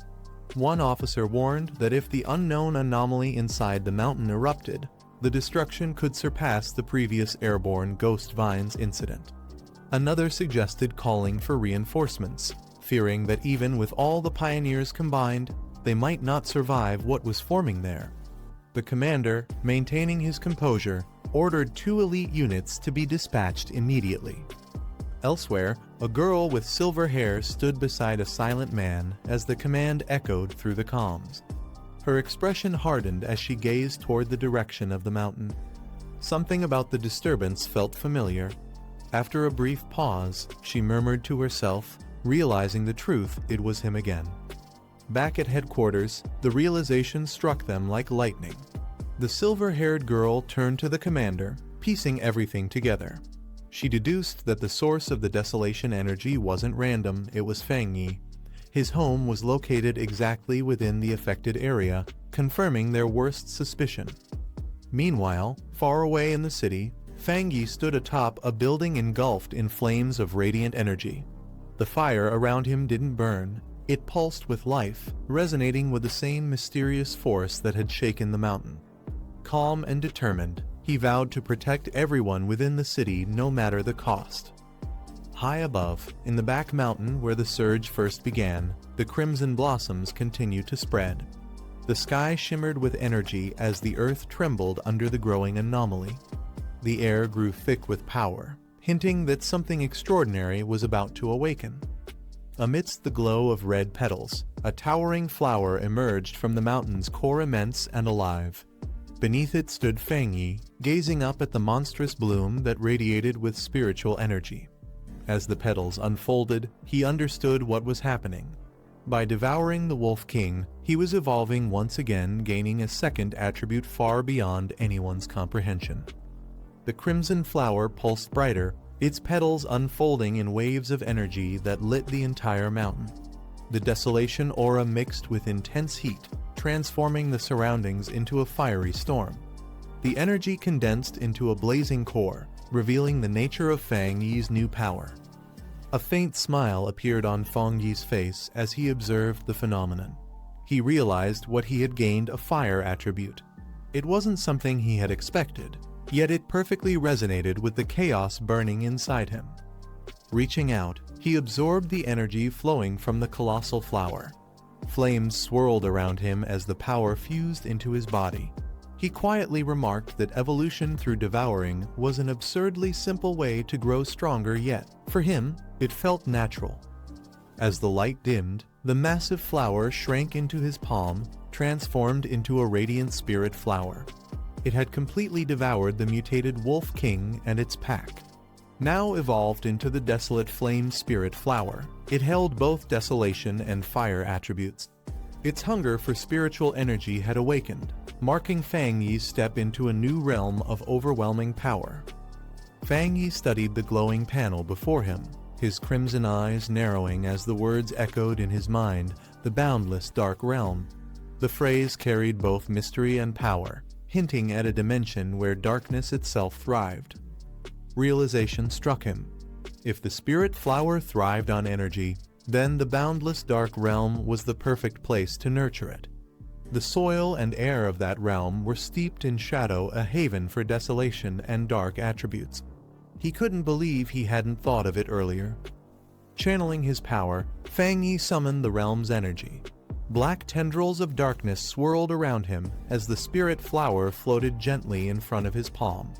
One officer warned that if the unknown anomaly inside the mountain erupted, the destruction could surpass the previous airborne Ghost Vines incident. Another suggested calling for reinforcements, fearing that even with all the pioneers combined, they might not survive what was forming there. The commander, maintaining his composure, ordered 2 elite units to be dispatched immediately. Elsewhere, a girl with silver hair stood beside a silent man as the command echoed through the comms. Her expression hardened as she gazed toward the direction of the mountain. Something about the disturbance felt familiar. After a brief pause, she murmured to herself, realizing the truth, it was him again. Back at headquarters, the realization struck them like lightning. The silver-haired girl turned to the commander, piecing everything together. She deduced that the source of the desolation energy wasn't random, it was Fang Yi. His home was located exactly within the affected area, confirming their worst suspicion. Meanwhile, far away in the city, Fang Yi stood atop a building engulfed in flames of radiant energy. The fire around him didn't burn. It pulsed with life, resonating with the same mysterious force that had shaken the mountain. Calm and determined, he vowed to protect everyone within the city no matter the cost. High above, in the back mountain where the surge first began, the crimson blossoms continued to spread. The sky shimmered with energy as the earth trembled under the growing anomaly. The air grew thick with power, hinting that something extraordinary was about to awaken. Amidst the glow of red petals, a towering flower emerged from the mountain's core, immense and alive. Beneath it stood Fang Yi, gazing up at the monstrous bloom that radiated with spiritual energy. As the petals unfolded, he understood what was happening. By devouring the Wolf King, he was evolving once again, gaining a second attribute far beyond anyone's comprehension. The crimson flower pulsed brighter, its petals unfolding in waves of energy that lit the entire mountain. The desolation aura mixed with intense heat, transforming the surroundings into a fiery storm. The energy condensed into a blazing core, revealing the nature of Fang Yi's new power. A faint smile appeared on Fang Yi's face as he observed the phenomenon. He realized what he had gained, a fire attribute. It wasn't something he had expected, yet it perfectly resonated with the chaos burning inside him. Reaching out, he absorbed the energy flowing from the colossal flower. Flames swirled around him as the power fused into his body. He quietly remarked that evolution through devouring was an absurdly simple way to grow stronger, yet, for him, it felt natural. As the light dimmed, the massive flower shrank into his palm, transformed into a radiant spirit flower. It had completely devoured the mutated Wolf King and its pack. Now evolved into the desolate flame spirit flower, it held both desolation and fire attributes. Its hunger for spiritual energy had awakened, marking Fang Yi's step into a new realm of overwhelming power. Fang Yi studied the glowing panel before him, his crimson eyes narrowing as the words echoed in his mind, the boundless dark realm. The phrase carried both mystery and power, hinting at a dimension where darkness itself thrived. Realization struck him. If the spirit flower thrived on energy, then the boundless dark realm was the perfect place to nurture it. The soil and air of that realm were steeped in shadow, a haven for desolation and dark attributes. He couldn't believe he hadn't thought of it earlier. Channeling his power, Fang Yi summoned the realm's energy. Black tendrils of darkness swirled around him as the spirit flower floated gently in front of his palm.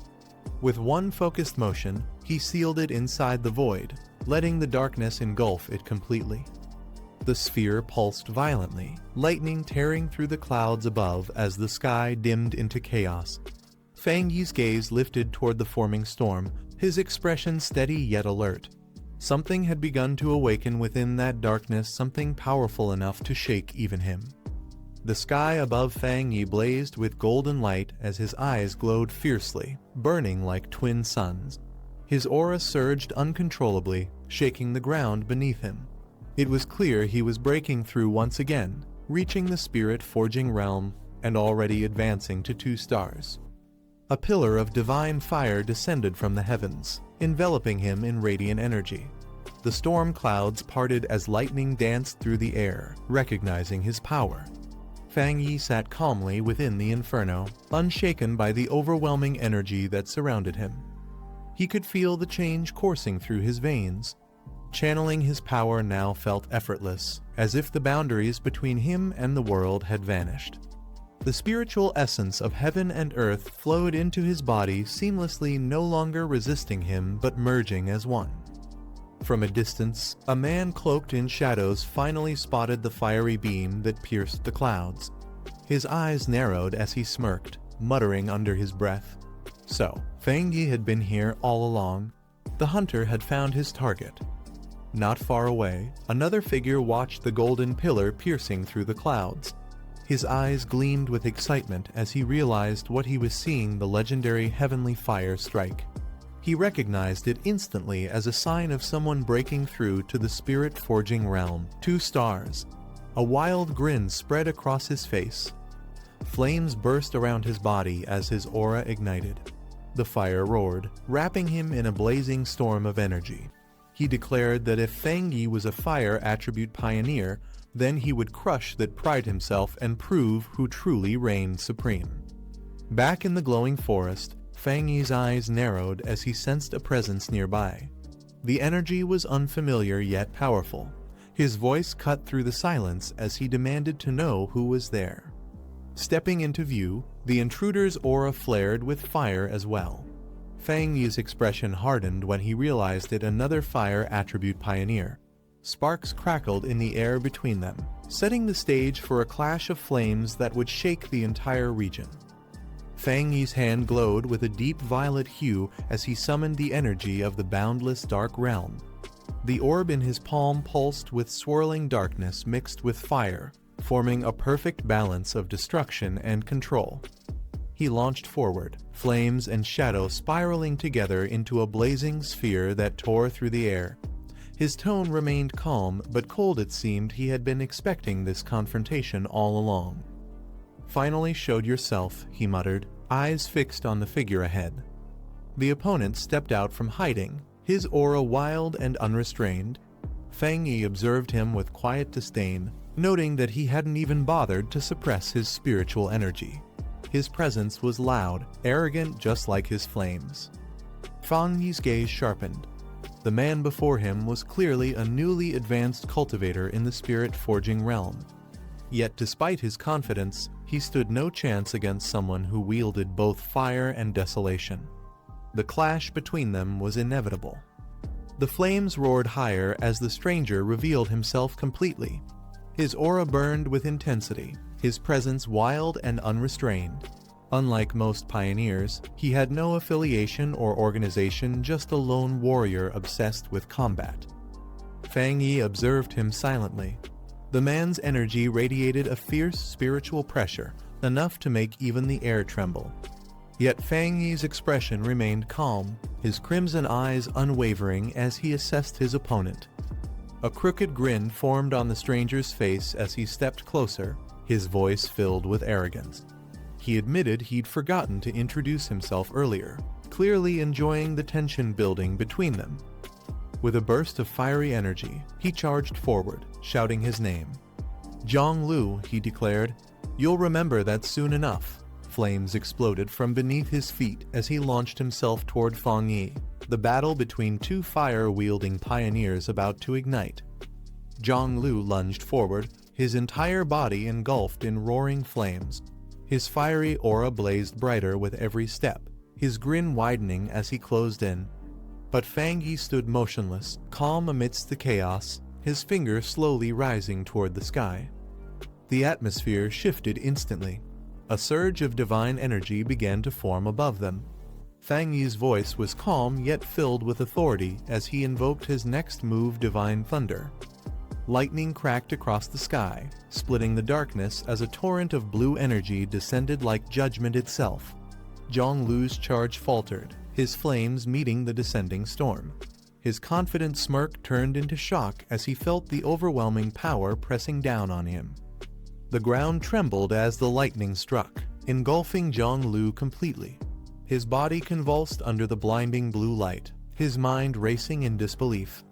With one focused motion, he sealed it inside the void, letting the darkness engulf it completely. The sphere pulsed violently, lightning tearing through the clouds above as the sky dimmed into chaos. Fang Yi's gaze lifted toward the forming storm, his expression steady yet alert. Something had begun to awaken within that darkness, something powerful enough to shake even him. The sky above Fang Yi blazed with golden light as his eyes glowed fiercely, burning like twin suns. His aura surged uncontrollably, shaking the ground beneath him. It was clear he was breaking through once again, reaching the spirit-forging realm, and already advancing to 2 stars. A pillar of divine fire descended from the heavens, enveloping him in radiant energy. The storm clouds parted as lightning danced through the air, recognizing his power. Fang Yi sat calmly within the inferno, unshaken by the overwhelming energy that surrounded him. He could feel the change coursing through his veins. Channeling his power now felt effortless, as if the boundaries between him and the world had vanished. The spiritual essence of heaven and earth flowed into his body seamlessly, no longer resisting him but merging as one. From a distance, a man cloaked in shadows finally spotted the fiery beam that pierced the clouds. His eyes narrowed as he smirked, muttering under his breath. So, Fang Yi had been here all along. The hunter had found his target. Not far away, another figure watched the golden pillar piercing through the clouds. His eyes gleamed with excitement as he realized what he was seeing, the legendary heavenly fire strike. He recognized it instantly as a sign of someone breaking through to the spirit-forging realm. 2 stars. A wild grin spread across his face. Flames burst around his body as his aura ignited. The fire roared, wrapping him in a blazing storm of energy. He declared that if Fang Yi was a fire attribute pioneer, then he would crush that pride himself and prove who truly reigned supreme. Back in the glowing forest, Fang Yi's eyes narrowed as he sensed a presence nearby. The energy was unfamiliar yet powerful. His voice cut through the silence as he demanded to know who was there. Stepping into view, the intruder's aura flared with fire as well. Fang Yi's expression hardened when he realized it, another fire attribute pioneer. Sparks crackled in the air between them, setting the stage for a clash of flames that would shake the entire region. Fang Yi's hand glowed with a deep violet hue as he summoned the energy of the boundless dark realm. The orb in his palm pulsed with swirling darkness mixed with fire, forming a perfect balance of destruction and control. He launched forward, flames and shadow spiraling together into a blazing sphere that tore through the air. His tone remained calm, but cold. It seemed he had been expecting this confrontation all along. "Finally showed yourself," he muttered, eyes fixed on the figure ahead. The opponent stepped out from hiding, his aura wild and unrestrained. Fang Yi observed him with quiet disdain, noting that he hadn't even bothered to suppress his spiritual energy. His presence was loud, arrogant, just like his flames. Fang Yi's gaze sharpened. The man before him was clearly a newly advanced cultivator in the spirit-forging realm. Yet despite his confidence, he stood no chance against someone who wielded both fire and desolation. The clash between them was inevitable. The flames roared higher as the stranger revealed himself completely. His aura burned with intensity, his presence wild and unrestrained. Unlike most pioneers, he had no affiliation or organization, just a lone warrior obsessed with combat. Fang Yi observed him silently. The man's energy radiated a fierce spiritual pressure, enough to make even the air tremble. Yet Fang Yi's expression remained calm, his crimson eyes unwavering as he assessed his opponent. A crooked grin formed on the stranger's face as he stepped closer, his voice filled with arrogance. He admitted he'd forgotten to introduce himself earlier, clearly enjoying the tension building between them. With a burst of fiery energy, he charged forward, shouting his name. "Zhang Lu," he declared. "You'll remember that soon enough." Flames exploded from beneath his feet as he launched himself toward Fang Yi, the battle between two fire-wielding pioneers about to ignite. Zhang Lu lunged forward, his entire body engulfed in roaring flames. His fiery aura blazed brighter with every step, his grin widening as he closed in. But Fang Yi stood motionless, calm amidst the chaos, his finger slowly rising toward the sky. The atmosphere shifted instantly. A surge of divine energy began to form above them. Fang Yi's voice was calm yet filled with authority as he invoked his next move, Divine Thunder. Lightning cracked across the sky, splitting the darkness as a torrent of blue energy descended like judgment itself. Zhang Lu's charge faltered, his flames meeting the descending storm. His confident smirk turned into shock as he felt the overwhelming power pressing down on him. The ground trembled as the lightning struck, engulfing Zhang Lu completely. His body convulsed under the blinding blue light, his mind racing in disbelief.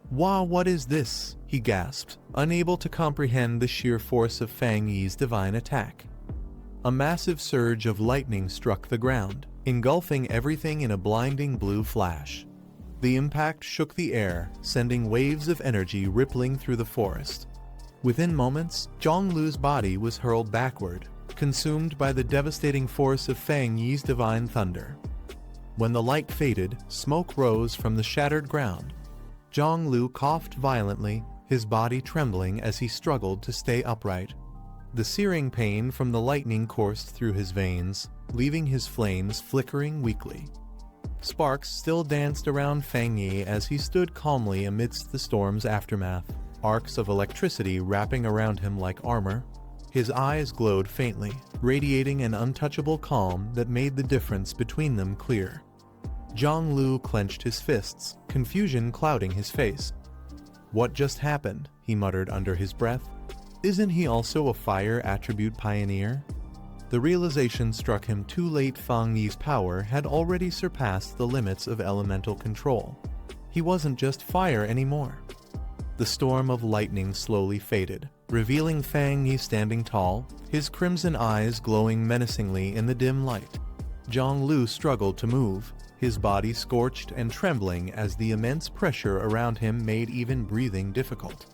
"Wow, what is this?" he gasped, unable to comprehend the sheer force of Fang Yi's divine attack. A massive surge of lightning struck the ground, engulfing everything in a blinding blue flash. The impact shook the air, sending waves of energy rippling through the forest. Within moments, Zhang Lu's body was hurled backward, consumed by the devastating force of Fang Yi's divine thunder. When the light faded, smoke rose from the shattered ground. Zhang Lu coughed violently, his body trembling as he struggled to stay upright. The searing pain from the lightning coursed through his veins, leaving his flames flickering weakly. Sparks still danced around Fang Yi as he stood calmly amidst the storm's aftermath, arcs of electricity wrapping around him like armor. His eyes glowed faintly, radiating an untouchable calm that made the difference between them clear. Zhang Lu clenched his fists, confusion clouding his face. "What just happened?" he muttered under his breath. "Isn't he also a fire attribute pioneer?" The realization struck him too late. Fang Yi's power had already surpassed the limits of elemental control. He wasn't just fire anymore. The storm of lightning slowly faded, revealing Fang Yi standing tall, his crimson eyes glowing menacingly in the dim light. Zhang Lu struggled to move, his body scorched and trembling as the immense pressure around him made even breathing difficult.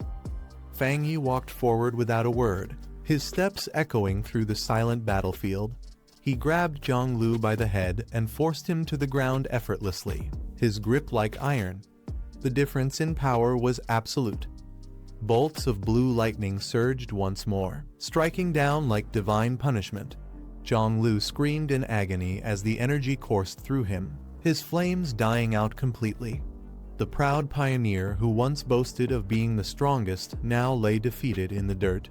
Fang Yi walked forward without a word, his steps echoing through the silent battlefield. He grabbed Zhang Lu by the head and forced him to the ground effortlessly, his grip like iron. The difference in power was absolute. Bolts of blue lightning surged once more, striking down like divine punishment. Zhang Lu screamed in agony as the energy coursed through him, his flames dying out completely. The proud pioneer who once boasted of being the strongest now lay defeated in the dirt.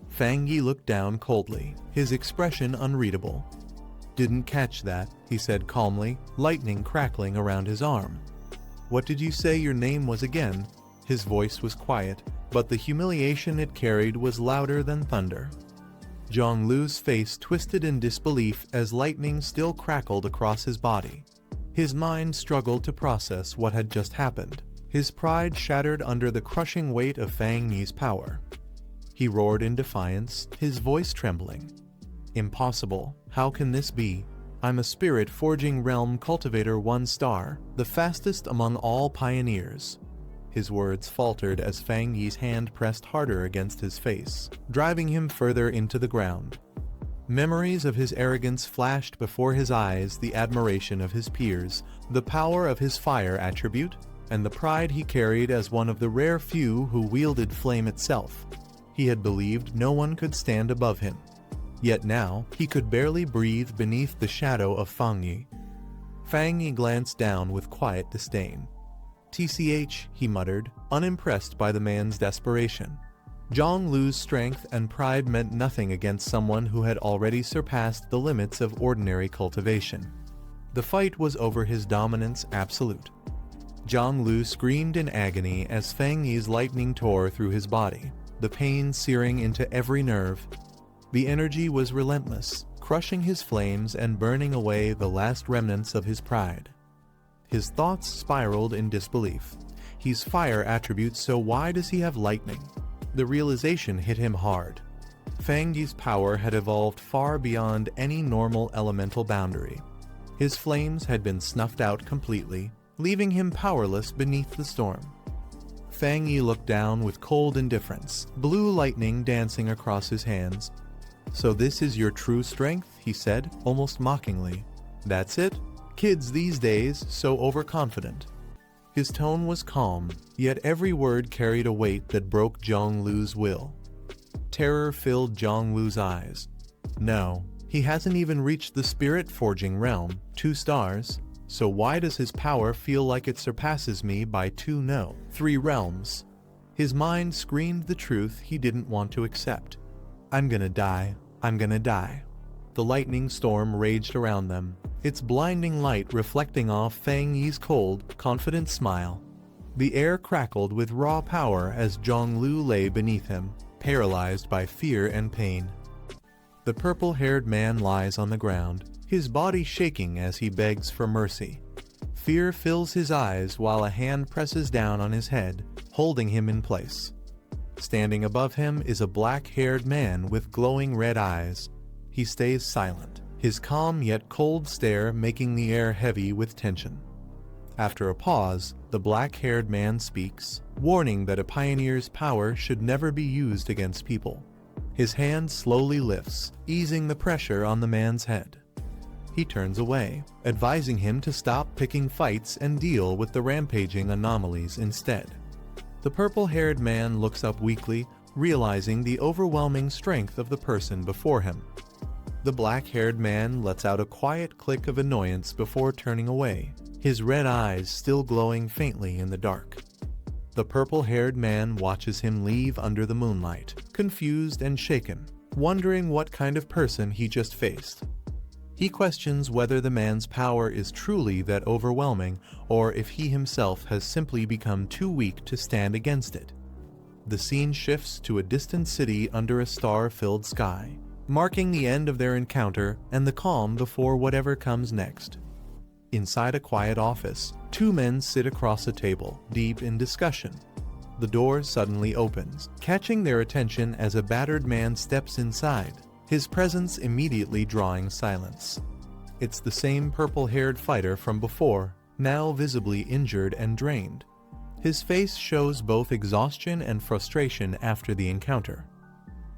Fang Yi looked down coldly, his expression unreadable. "Didn't catch that," he said calmly, lightning crackling around his arm. "What did you say your name was again?" His voice was quiet, but the humiliation it carried was louder than thunder. Zhang Lu's face twisted in disbelief as lightning still crackled across his body. His mind struggled to process what had just happened, his pride shattered under the crushing weight of Fang Yi's power. He roared in defiance, his voice trembling. "Impossible, how can this be? I'm a spirit-forging realm cultivator 1 star, the fastest among all pioneers." His words faltered as Fang Yi's hand pressed harder against his face, driving him further into the ground. Memories of his arrogance flashed before his eyes, the admiration of his peers, the power of his fire attribute, and the pride he carried as one of the rare few who wielded flame itself. He had believed no one could stand above him. Yet now, he could barely breathe beneath the shadow of Fang Yi. Fang Yi glanced down with quiet disdain. "TCH," he muttered, unimpressed by the man's desperation. Zhonglu's strength and pride meant nothing against someone who had already surpassed the limits of ordinary cultivation. The fight was over his dominance absolute. Zhonglu screamed in agony as Fang Yi's lightning tore through his body, the pain searing into every nerve. The energy was relentless, crushing his flames and burning away the last remnants of his pride. His thoughts spiraled in disbelief. He's fire attribute, so why does he have lightning? The realization hit him hard. Fang Yi's power had evolved far beyond any normal elemental boundary. His flames had been snuffed out completely, leaving him powerless beneath the storm. Fang Yi looked down with cold indifference, blue lightning dancing across his hands. "So this is your true strength?" he said, almost mockingly. "That's it? Kids these days, so overconfident." His tone was calm, yet every word carried a weight that broke Zhonglu's will. Terror filled Zhonglu's eyes. "No, he hasn't even reached the spirit-forging realm, 2 stars, so why does his power feel like it surpasses me by 3 realms?" His mind screamed the truth he didn't want to accept. "I'm gonna die. I'm gonna die." The lightning storm raged around them, its blinding light reflecting off Fang Yi's cold, confident smile. The air crackled with raw power as Zhonglu lay beneath him, paralyzed by fear and pain. The purple-haired man lies on the ground, his body shaking as he begs for mercy. Fear fills his eyes while a hand presses down on his head, holding him in place. Standing above him is a black-haired man with glowing red eyes. He stays silent, his calm yet cold stare making the air heavy with tension. After a pause, the black-haired man speaks, warning that a pioneer's power should never be used against people. His hand slowly lifts, easing the pressure on the man's head. He turns away, advising him to stop picking fights and deal with the rampaging anomalies instead. The purple-haired man looks up weakly, realizing the overwhelming strength of the person before him. The black-haired man lets out a quiet click of annoyance before turning away, his red eyes still glowing faintly in the dark. The purple-haired man watches him leave under the moonlight, confused and shaken, wondering what kind of person he just faced. He questions whether the man's power is truly that overwhelming, or if he himself has simply become too weak to stand against it. The scene shifts to a distant city under a star-filled sky, marking the end of their encounter and the calm before whatever comes next. Inside a quiet office, 2 men sit across a table, deep in discussion. The door suddenly opens, catching their attention as a battered man steps inside, his presence immediately drawing silence. It's the same purple-haired fighter from before, now visibly injured and drained. His face shows both exhaustion and frustration after the encounter.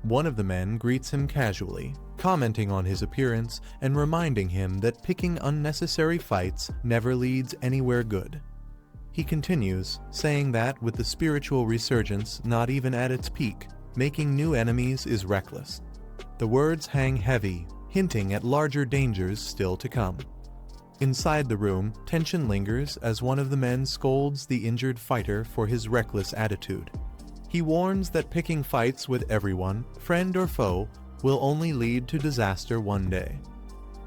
One of the men greets him casually, commenting on his appearance and reminding him that picking unnecessary fights never leads anywhere good. He continues, saying that with the spiritual resurgence not even at its peak, making new enemies is reckless. The words hang heavy, hinting at larger dangers still to come. Inside the room, tension lingers as one of the men scolds the injured fighter for his reckless attitude. He warns that picking fights with everyone, friend or foe, will only lead to disaster one day.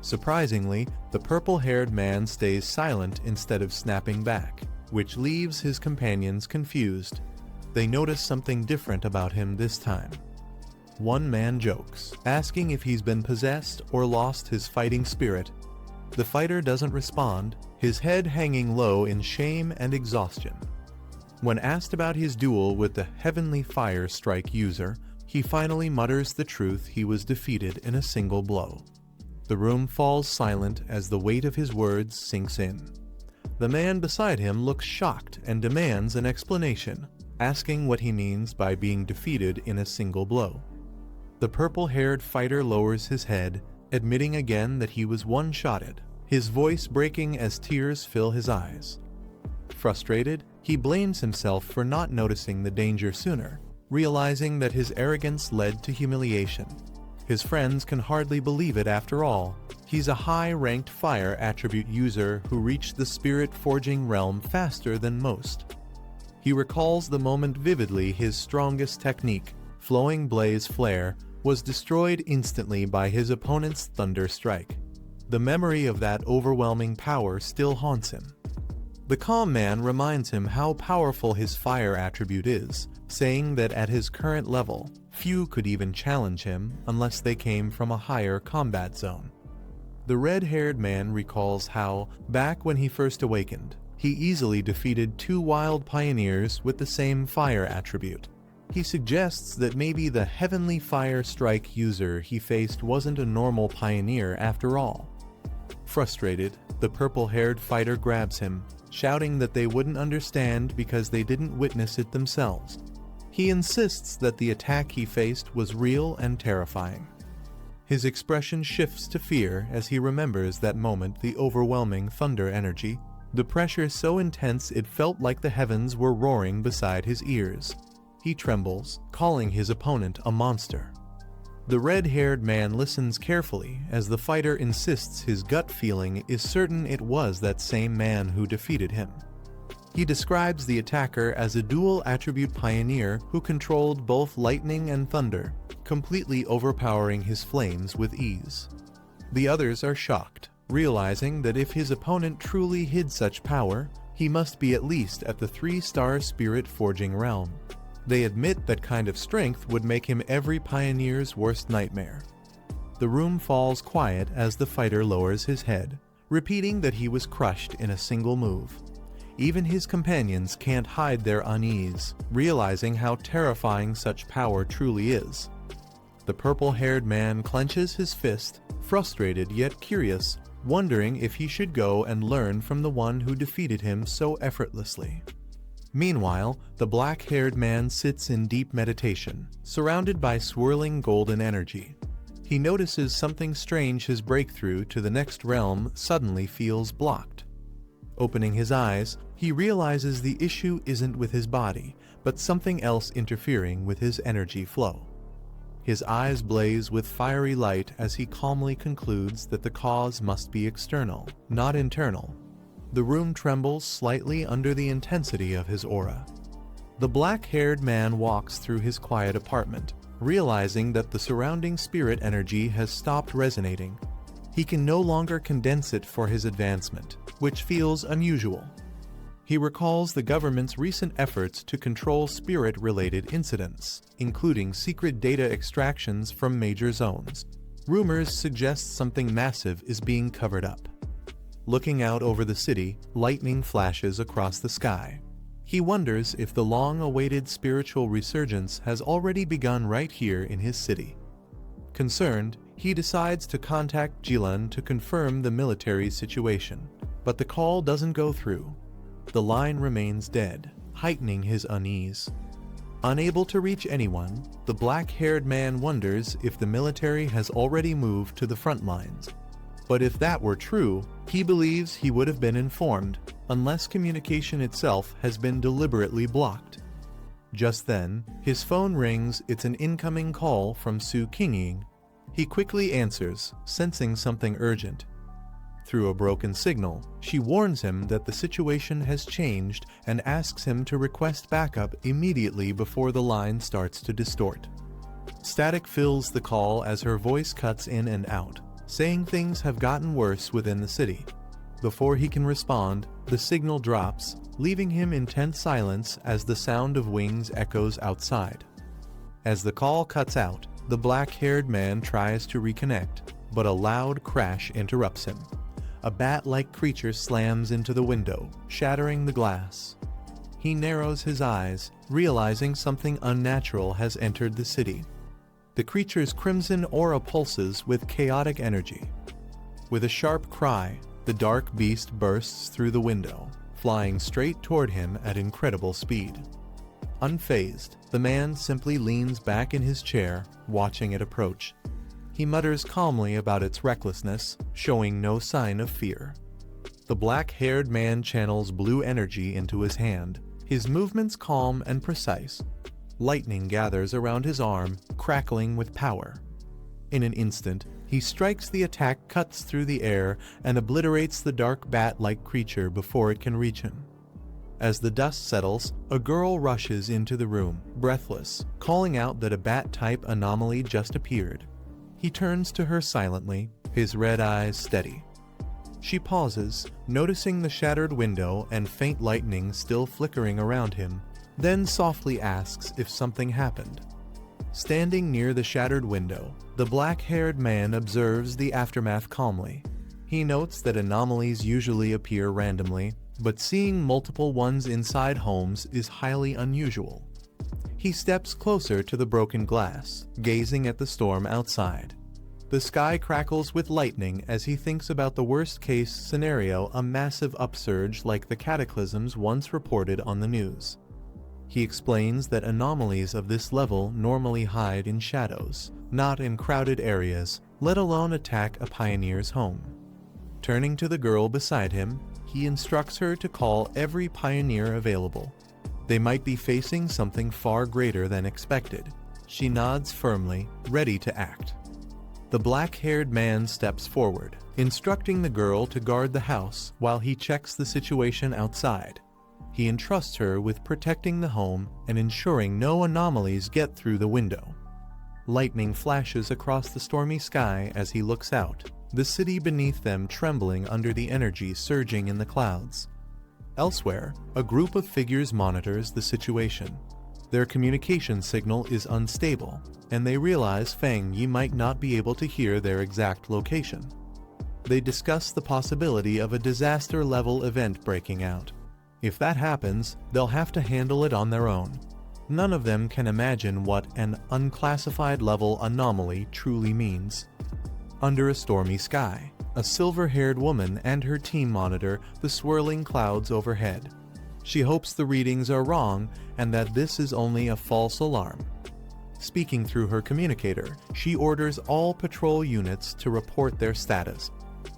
Surprisingly, the purple-haired man stays silent instead of snapping back, which leaves his companions confused. They notice something different about him this time. One man jokes, asking if he's been possessed or lost his fighting spirit. The fighter doesn't respond, his head hanging low in shame and exhaustion. When asked about his duel with the Heavenly Fire Strike user, he finally mutters the truth: he was defeated in a single blow. The room falls silent as the weight of his words sinks in. The man beside him looks shocked and demands an explanation, asking what he means by being defeated in a single blow. The purple-haired fighter lowers his head, admitting again that he was one-shotted, his voice breaking as tears fill his eyes. Frustrated, he blames himself for not noticing the danger sooner, realizing that his arrogance led to humiliation. His friends can hardly believe it after all. He's a high-ranked fire attribute user who reached the spirit-forging realm faster than most. He recalls the moment vividly. His strongest technique, Flowing Blaze Flare, was destroyed instantly by his opponent's Thunder Strike. The memory of that overwhelming power still haunts him. The calm man reminds him how powerful his fire attribute is, saying that at his current level, few could even challenge him unless they came from a higher combat zone. The red-haired man recalls how, back when he first awakened, he easily defeated 2 wild pioneers with the same fire attribute. He suggests that maybe the heavenly fire strike user he faced wasn't a normal pioneer after all. Frustrated, the purple-haired fighter grabs him, shouting that they wouldn't understand because they didn't witness it themselves. He insists that the attack he faced was real and terrifying. His expression shifts to fear as he remembers that moment, the overwhelming thunder energy, the pressure so intense it felt like the heavens were roaring beside his ears. He trembles, calling his opponent a monster. The red-haired man listens carefully as the fighter insists his gut feeling is certain it was that same man who defeated him. He describes the attacker as a dual-attribute pioneer who controlled both lightning and thunder, completely overpowering his flames with ease. The others are shocked, realizing that if his opponent truly hid such power, he must be at least at the 3-star spirit-forging realm. They admit that kind of strength would make him every pioneer's worst nightmare. The room falls quiet as the fighter lowers his head, repeating that he was crushed in a single move. Even his companions can't hide their unease, realizing how terrifying such power truly is. The purple-haired man clenches his fist, frustrated yet curious, wondering if he should go and learn from the one who defeated him so effortlessly. Meanwhile, the black-haired man sits in deep meditation, surrounded by swirling golden energy. He notices something strange. His breakthrough to the next realm suddenly feels blocked. Opening his eyes, he realizes the issue isn't with his body, but something else interfering with his energy flow. His eyes blaze with fiery light as he calmly concludes that the cause must be external, not internal. The room trembles slightly under the intensity of his aura. The black-haired man walks through his quiet apartment, realizing that the surrounding spirit energy has stopped resonating. He can no longer condense it for his advancement, which feels unusual. He recalls the government's recent efforts to control spirit-related incidents, including secret data extractions from major zones. Rumors suggest something massive is being covered up. Looking out over the city, lightning flashes across the sky. He wonders if the long-awaited spiritual resurgence has already begun right here in his city. Concerned, he decides to contact Jilan to confirm the military situation, but the call doesn't go through. The line remains dead, heightening his unease. Unable to reach anyone, the black-haired man wonders if the military has already moved to the front lines. But if that were true, he believes he would have been informed, unless communication itself has been deliberately blocked. Just then, his phone rings. It's an incoming call from Su Qingying. He quickly answers, sensing something urgent. Through a broken signal, she warns him that the situation has changed and asks him to request backup immediately before the line starts to distort. Static fills the call as her voice cuts in and out, saying things have gotten worse within the city. Before he can respond, the signal drops, leaving him in tense silence as the sound of wings echoes outside. As the call cuts out, the black-haired man tries to reconnect, but a loud crash interrupts him. A bat-like creature slams into the window, shattering the glass. He narrows his eyes, realizing something unnatural has entered the city. The creature's crimson aura pulses with chaotic energy. With a sharp cry, The dark beast bursts through the window, flying straight toward him at incredible speed. Unfazed, the man simply leans back in his chair, watching it approach. He mutters calmly about its recklessness, showing no sign of fear. The black-haired man channels blue energy into his hand, his movements calm and precise. Lightning gathers around his arm, crackling with power. In an instant, he strikes. The attack cuts through the air and obliterates the dark bat-like creature before it can reach him. As the dust settles, a girl rushes into the room, breathless, calling out that a bat-type anomaly just appeared. He turns to her silently, his red eyes steady. She pauses, noticing the shattered window and faint lightning still flickering around him, then softly asks if something happened. Standing near the shattered window, the black-haired man observes the aftermath calmly. He notes that anomalies usually appear randomly, but seeing multiple ones inside homes is highly unusual. He steps closer to the broken glass, gazing at the storm outside. The sky crackles with lightning as he thinks about the worst-case scenario, a massive upsurge like the cataclysms once reported on the news. He explains that anomalies of this level normally hide in shadows, not in crowded areas, let alone attack a pioneer's home. Turning to the girl beside him, he instructs her to call every pioneer available. They might be facing something far greater than expected. She nods firmly, ready to act. The black-haired man steps forward, instructing the girl to guard the house while he checks the situation outside. He entrusts her with protecting the home and ensuring no anomalies get through the window. Lightning flashes across the stormy sky as he looks out, the city beneath them trembling under the energy surging in the clouds. Elsewhere, a group of figures monitors the situation. Their communication signal is unstable, and they realize Feng Yi might not be able to hear their exact location. They discuss the possibility of a disaster-level event breaking out. If that happens, they'll have to handle it on their own. None of them can imagine what an unclassified-level anomaly truly means. Under a stormy sky, a silver-haired woman and her team monitor the swirling clouds overhead. She hopes the readings are wrong and that this is only a false alarm. Speaking through her communicator, she orders all patrol units to report their status.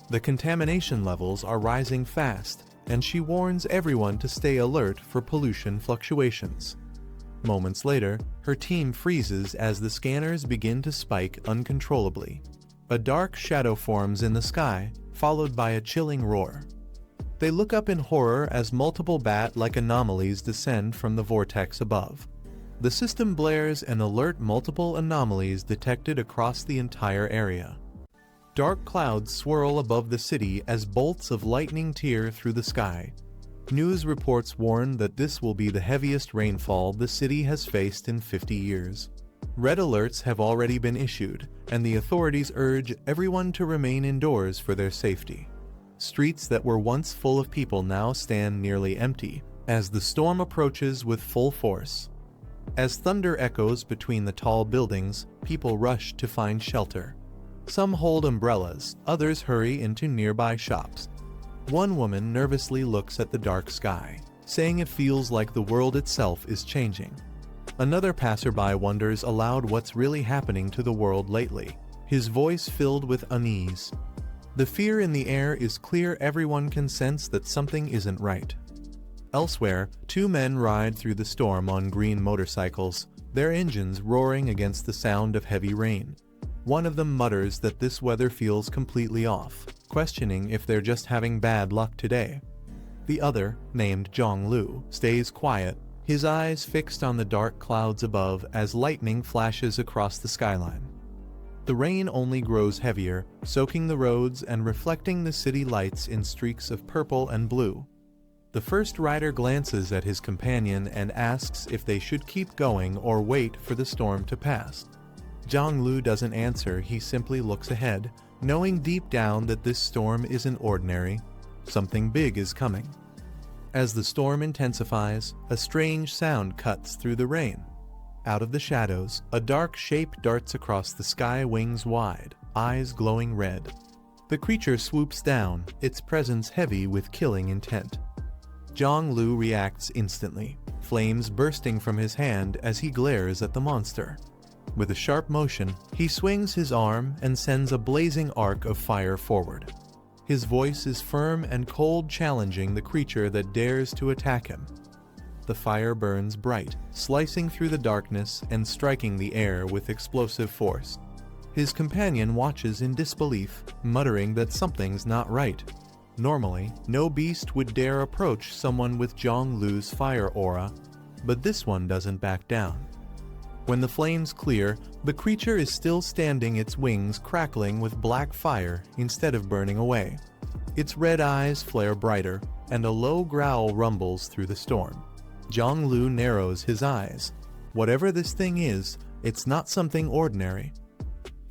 The contamination levels are rising fast, and she warns everyone to stay alert for pollution fluctuations. Moments later, her team freezes as the scanners begin to spike uncontrollably. A dark shadow forms in the sky, followed by a chilling roar. They look up in horror as multiple bat-like anomalies descend from the vortex above. The system blares and alert multiple anomalies detected across the entire area. Dark clouds swirl above the city as bolts of lightning tear through the sky. News reports warn that this will be the heaviest rainfall the city has faced in 50 years. Red alerts have already been issued, and the authorities urge everyone to remain indoors for their safety. Streets that were once full of people now stand nearly empty, as the storm approaches with full force. As thunder echoes between the tall buildings, people rush to find shelter. Some hold umbrellas, others hurry into nearby shops. One woman nervously looks at the dark sky, saying it feels like the world itself is changing. Another passerby wonders aloud what's really happening to the world lately, his voice filled with unease. The fear in the air is clear. Everyone can sense that something isn't right. Elsewhere, two men ride through the storm on green motorcycles, their engines roaring against the sound of heavy rain. One of them mutters that this weather feels completely off, questioning if they're just having bad luck today. The other, named Zhonglu, stays quiet, his eyes fixed on the dark clouds above as lightning flashes across the skyline. The rain only grows heavier, soaking the roads and reflecting the city lights in streaks of purple and blue. The first rider glances at his companion and asks if they should keep going or wait for the storm to pass. Zhonglu doesn't answer, he simply looks ahead, knowing deep down that this storm isn't ordinary. Something big is coming. As the storm intensifies, a strange sound cuts through the rain. Out of the shadows, a dark shape darts across the sky, wings wide, eyes glowing red. The creature swoops down, its presence heavy with killing intent. Zhang-Lu reacts instantly, flames bursting from his hand as he glares at the monster. With a sharp motion, he swings his arm and sends a blazing arc of fire forward. His voice is firm and cold, challenging the creature that dares to attack him. The fire burns bright, slicing through the darkness and striking the air with explosive force. His companion watches in disbelief, muttering that something's not right. Normally, no beast would dare approach someone with Zhang-Lu's fire aura, but this one doesn't back down. When the flames clear, the creature is still standing, its wings crackling with black fire instead of burning away. Its red eyes flare brighter, and a low growl rumbles through the storm. Zhang-Lu narrows his eyes. Whatever this thing is, it's not something ordinary.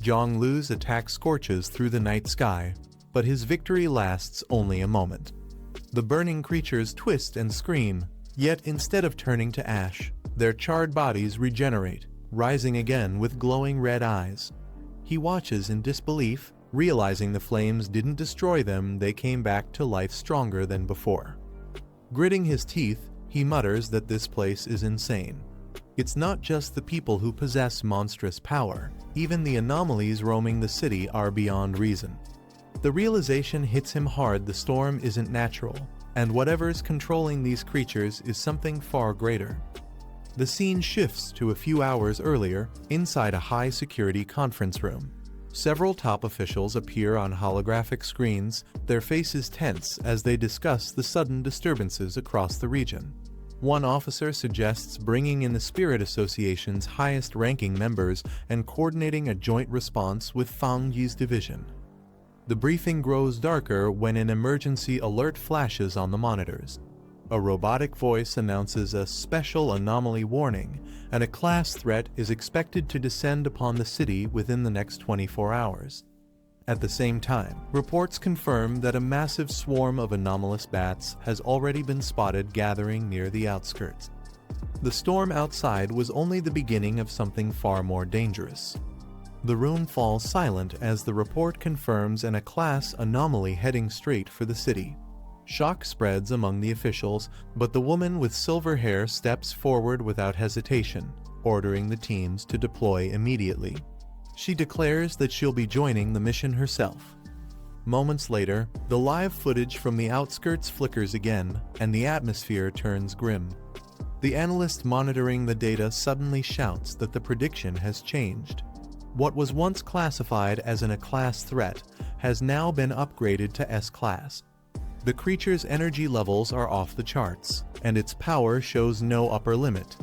Zhang-Lu's attack scorches through the night sky, but his victory lasts only a moment. The burning creatures twist and scream, yet instead of turning to ash, their charred bodies regenerate, rising again with glowing red eyes. He watches in disbelief, realizing the flames didn't destroy them, they came back to life stronger than before. Gritting his teeth, he mutters that this place is insane. It's not just the people who possess monstrous power, even the anomalies roaming the city are beyond reason. The realization hits him hard, the storm isn't natural, and whatever's controlling these creatures is something far greater. The scene shifts to a few hours earlier, inside a high-security conference room. Several top officials appear on holographic screens, their faces tense as they discuss the sudden disturbances across the region. One officer suggests bringing in the Spirit Association's highest-ranking members and coordinating a joint response with Fang Yi's division. The briefing grows darker when an emergency alert flashes on the monitors. A robotic voice announces a special anomaly warning, and a class threat is expected to descend upon the city within the next 24 hours. At the same time, reports confirm that a massive swarm of anomalous bats has already been spotted gathering near the outskirts. The storm outside was only the beginning of something far more dangerous. The room falls silent as the report confirms a class anomaly heading straight for the city. Shock spreads among the officials, but the woman with silver hair steps forward without hesitation, ordering the teams to deploy immediately. She declares that she'll be joining the mission herself. Moments later, the live footage from the outskirts flickers again, and the atmosphere turns grim. The analyst monitoring the data suddenly shouts that the prediction has changed. What was once classified as an A-class threat has now been upgraded to S-class. The creature's energy levels are off the charts, and its power shows no upper limit.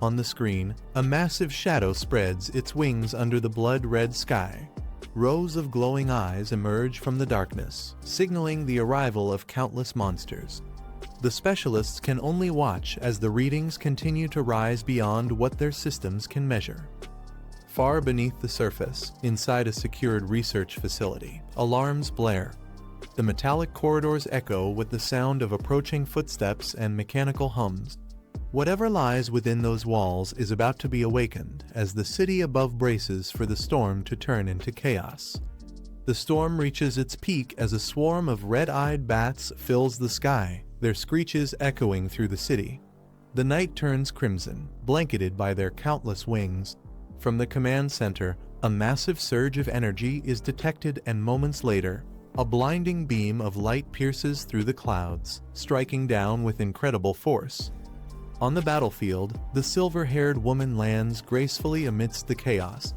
On the screen, a massive shadow spreads its wings under the blood-red sky. Rows of glowing eyes emerge from the darkness, signaling the arrival of countless monsters. The specialists can only watch as the readings continue to rise beyond what their systems can measure. Far beneath the surface, inside a secured research facility, alarms blare. The metallic corridors echo with the sound of approaching footsteps and mechanical hums. Whatever lies within those walls is about to be awakened as the city above braces for the storm to turn into chaos. The storm reaches its peak as a swarm of red-eyed bats fills the sky, their screeches echoing through the city. The night turns crimson, blanketed by their countless wings. From the command center, a massive surge of energy is detected, and moments later, a blinding beam of light pierces through the clouds, striking down with incredible force. On the battlefield, the silver-haired woman lands gracefully amidst the chaos.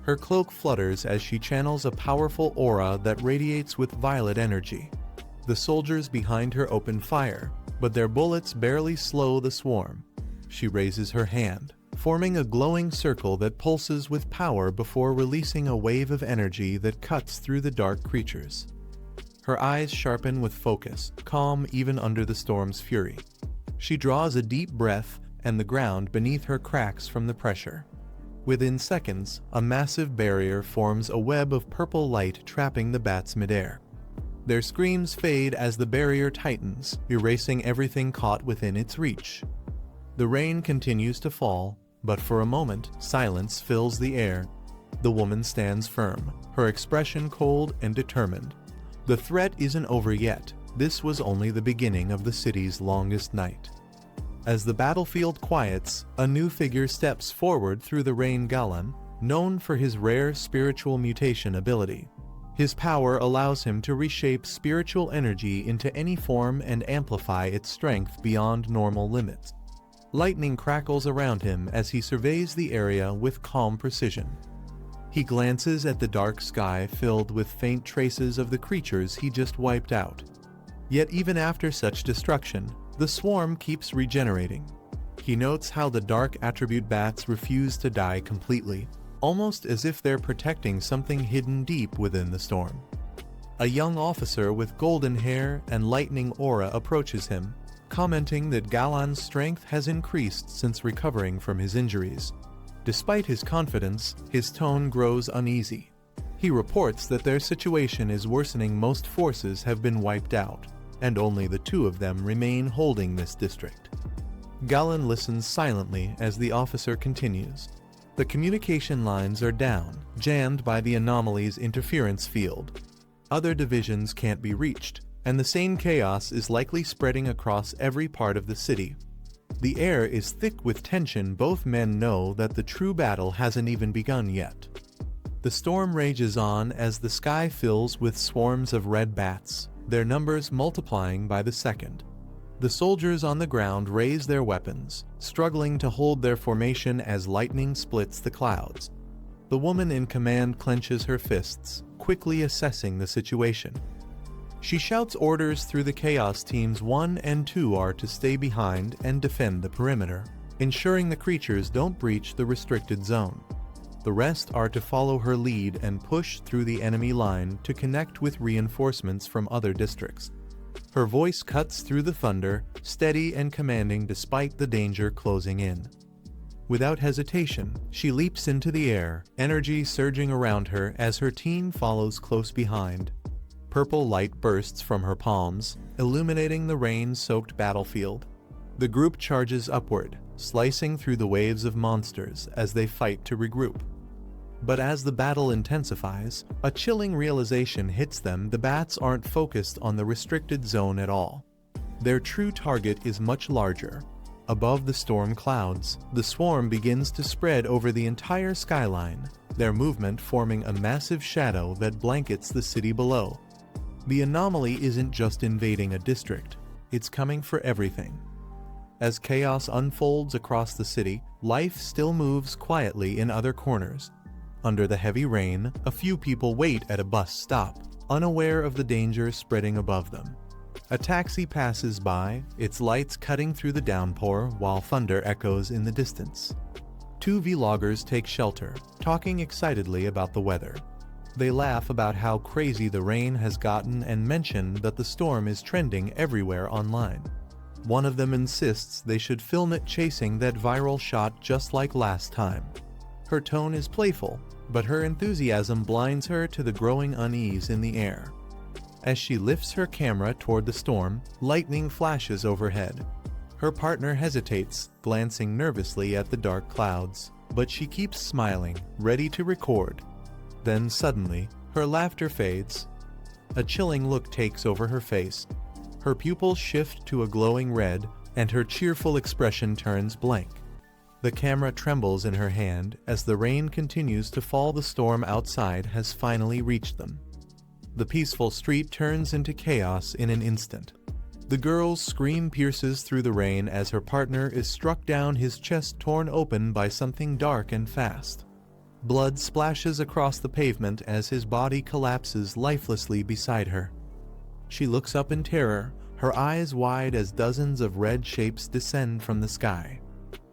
Her cloak flutters as she channels a powerful aura that radiates with violet energy. The soldiers behind her open fire, but their bullets barely slow the swarm. She raises her hand, forming a glowing circle that pulses with power before releasing a wave of energy that cuts through the dark creatures. Her eyes sharpen with focus, calm even under the storm's fury. She draws a deep breath, and the ground beneath her cracks from the pressure. Within seconds, a massive barrier forms a web of purple light trapping the bats midair. Their screams fade as the barrier tightens, erasing everything caught within its reach. The rain continues to fall, but for a moment, silence fills the air. The woman stands firm, her expression cold and determined. The threat isn't over yet. This was only the beginning of the city's longest night. As the battlefield quiets, a new figure steps forward through the rain. Galan, known for his rare spiritual mutation ability. His power allows him to reshape spiritual energy into any form and amplify its strength beyond normal limits. Lightning crackles around him as he surveys the area with calm precision. He glances at the dark sky filled with faint traces of the creatures he just wiped out. Yet even after such destruction, the swarm keeps regenerating. He notes how the dark attribute bats refuse to die completely, almost as if they're protecting something hidden deep within the storm. A young officer with golden hair and lightning aura approaches him, commenting that Galan's strength has increased since recovering from his injuries. Despite his confidence, his tone grows uneasy. He reports that their situation is worsening. Most forces have been wiped out, and only the two of them remain holding this district. Galan listens silently as the officer continues. The communication lines are down, jammed by the anomaly's interference field. Other divisions can't be reached, and the same chaos is likely spreading across every part of the city. The air is thick with tension. Both men know that the true battle hasn't even begun yet. The storm rages on as the sky fills with swarms of red bats, their numbers multiplying by the second. The soldiers on the ground raise their weapons, struggling to hold their formation as lightning splits the clouds. The woman in command clenches her fists, quickly assessing the situation. She shouts orders through the chaos. Teams 1 and 2 are to stay behind and defend the perimeter, ensuring the creatures don't breach the restricted zone. The rest are to follow her lead and push through the enemy line to connect with reinforcements from other districts. Her voice cuts through the thunder, steady and commanding despite the danger closing in. Without hesitation, she leaps into the air, energy surging around her as her team follows close behind. Purple light bursts from her palms, illuminating the rain-soaked battlefield. The group charges upward, slicing through the waves of monsters as they fight to regroup. But as the battle intensifies, a chilling realization hits them. The bats aren't focused on the restricted zone at all. Their true target is much larger. Above the storm clouds, the swarm begins to spread over the entire skyline, their movement forming a massive shadow that blankets the city below. The anomaly isn't just invading a district, it's coming for everything. As chaos unfolds across the city, life still moves quietly in other corners. Under the heavy rain, a few people wait at a bus stop, unaware of the danger spreading above them. A taxi passes by, its lights cutting through the downpour while thunder echoes in the distance. Two vloggers take shelter, talking excitedly about the weather. They laugh about how crazy the rain has gotten and mention that the storm is trending everywhere online. One of them insists they should film it chasing that viral shot just like last time. Her tone is playful, but her enthusiasm blinds her to the growing unease in the air. As she lifts her camera toward the storm, lightning flashes overhead. Her partner hesitates, glancing nervously at the dark clouds, but she keeps smiling, ready to record. Then suddenly, her laughter fades. A chilling look takes over her face. Her pupils shift to a glowing red, and her cheerful expression turns blank. The camera trembles in her hand as the rain continues to fall. The storm outside has finally reached them. The peaceful street turns into chaos in an instant. The girl's scream pierces through the rain as her partner is struck down, his chest torn open by something dark and fast. Blood splashes across the pavement as his body collapses lifelessly beside her. She looks up in terror, her eyes wide as dozens of red shapes descend from the sky.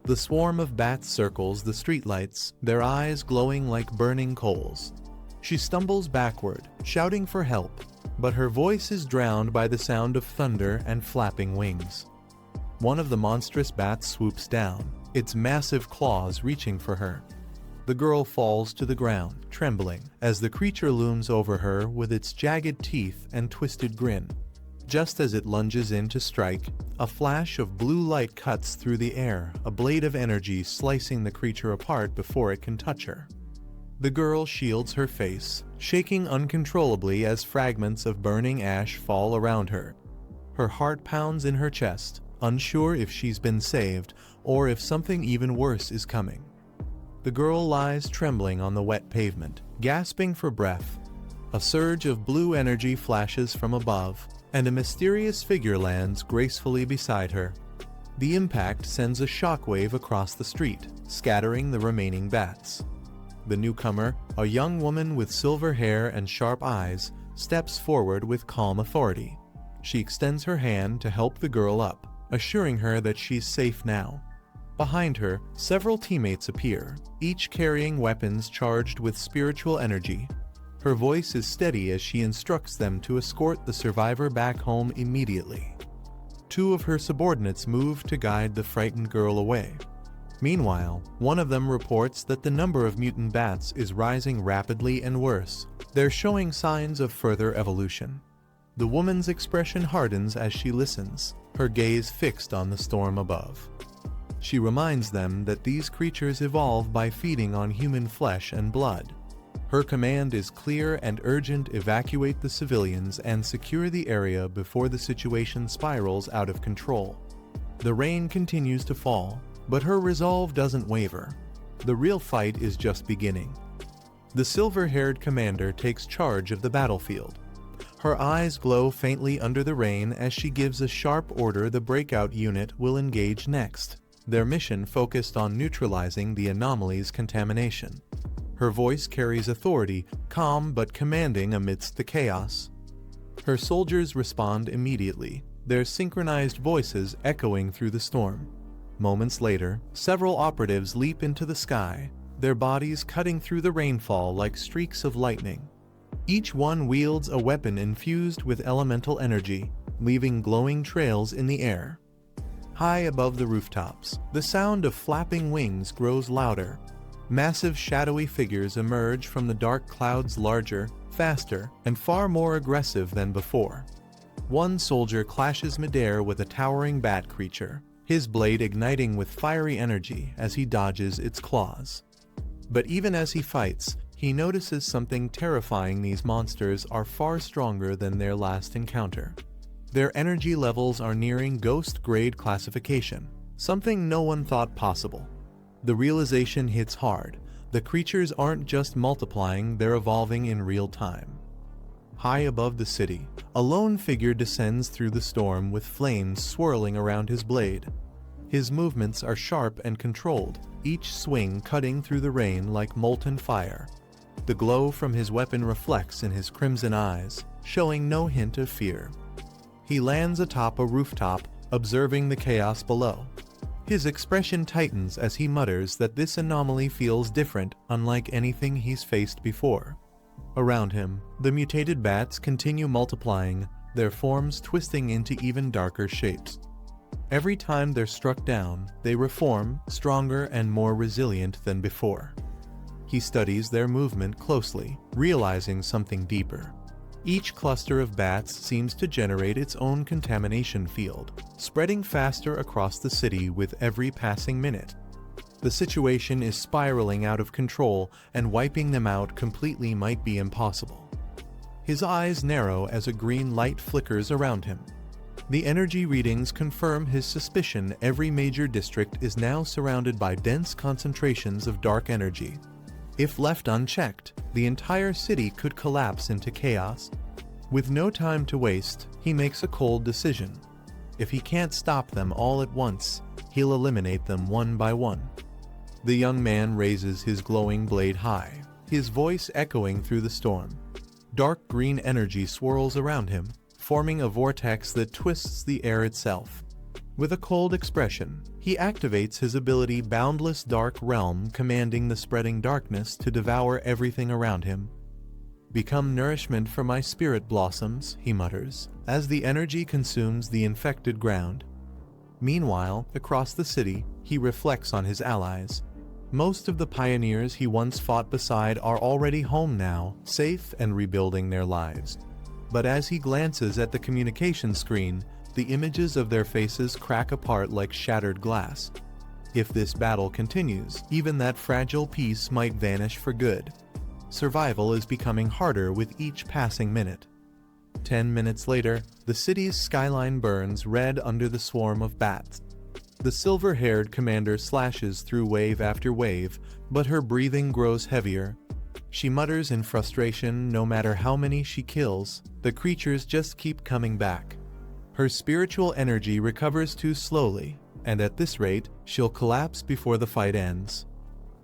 The swarm of bats circles the streetlights, their eyes glowing like burning coals. She stumbles backward, shouting for help, but her voice is drowned by the sound of thunder and flapping wings. One of the monstrous bats swoops down, its massive claws reaching for her. The girl falls to the ground, trembling, as the creature looms over her with its jagged teeth and twisted grin. Just as it lunges in to strike, a flash of blue light cuts through the air, a blade of energy slicing the creature apart before it can touch her. The girl shields her face, shaking uncontrollably as fragments of burning ash fall around her. Her heart pounds in her chest, unsure if she's been saved or if something even worse is coming. The girl lies trembling on the wet pavement, gasping for breath. A surge of blue energy flashes from above, and a mysterious figure lands gracefully beside her. The impact sends a shockwave across the street, scattering the remaining bats. The newcomer, a young woman with silver hair and sharp eyes, steps forward with calm authority. She extends her hand to help the girl up, assuring her that she's safe now. Behind her, several teammates appear, each carrying weapons charged with spiritual energy. Her voice is steady as she instructs them to escort the survivor back home immediately. Two of her subordinates move to guide the frightened girl away. Meanwhile, one of them reports that the number of mutant bats is rising rapidly and worse. They're showing signs of further evolution. The woman's expression hardens as she listens, her gaze fixed on the storm above. She reminds them that these creatures evolve by feeding on human flesh and blood. Her command is clear and urgent: evacuate the civilians and secure the area before the situation spirals out of control. The rain continues to fall, but her resolve doesn't waver. The real fight is just beginning. The silver-haired commander takes charge of the battlefield. Her eyes glow faintly under the rain as she gives a sharp order the breakout unit will engage next, their mission focused on neutralizing the anomaly's contamination. Her voice carries authority, calm but commanding amidst the chaos. Her soldiers respond immediately, their synchronized voices echoing through the storm. Moments later, several operatives leap into the sky, their bodies cutting through the rainfall like streaks of lightning. Each one wields a weapon infused with elemental energy, leaving glowing trails in the air. High above the rooftops, the sound of flapping wings grows louder. Massive shadowy figures emerge from the dark clouds, larger, faster, and far more aggressive than before. One soldier clashes midair with a towering bat creature, his blade igniting with fiery energy as he dodges its claws. But even as he fights, he notices something terrifying: these monsters are far stronger than their last encounter. Their energy levels are nearing ghost-grade classification, something no one thought possible. The realization hits hard. The creatures aren't just multiplying, they're evolving in real time. High above the city, a lone figure descends through the storm with flames swirling around his blade. His movements are sharp and controlled, each swing cutting through the rain like molten fire. The glow from his weapon reflects in his crimson eyes, showing no hint of fear. He lands atop a rooftop, observing the chaos below. His expression tightens as he mutters that this anomaly feels different, unlike anything he's faced before. Around him, the mutated bats continue multiplying, their forms twisting into even darker shapes. Every time they're struck down, they reform, stronger and more resilient than before. He studies their movement closely, realizing something deeper. Each cluster of bats seems to generate its own contamination field, spreading faster across the city with every passing minute. The situation is spiraling out of control, and wiping them out completely might be impossible. His eyes narrow as a green light flickers around him. The energy readings confirm his suspicion: every major district is now surrounded by dense concentrations of dark energy. If left unchecked, the entire city could collapse into chaos. With no time to waste, he makes a cold decision. If he can't stop them all at once, he'll eliminate them one by one. The young man raises his glowing blade high, his voice echoing through the storm. Dark green energy swirls around him, forming a vortex that twists the air itself. With a cold expression, he activates his ability Boundless Dark Realm, commanding the spreading darkness to devour everything around him. "Become nourishment for my spirit blossoms," he mutters, as the energy consumes the infected ground. Meanwhile, across the city, he reflects on his allies. Most of the pioneers he once fought beside are already home now, safe and rebuilding their lives. But as he glances at the communication screen, the images of their faces crack apart like shattered glass. If this battle continues, even that fragile peace might vanish for good. survival is becoming harder with each passing minute. 10 minutes later, the city's skyline burns red under the swarm of bats. The silver-haired commander slashes through wave after wave, but her breathing grows heavier. She mutters in frustration. No matter how many she kills, the creatures just keep coming back. Her spiritual energy recovers too slowly, and at this rate, she'll collapse before the fight ends.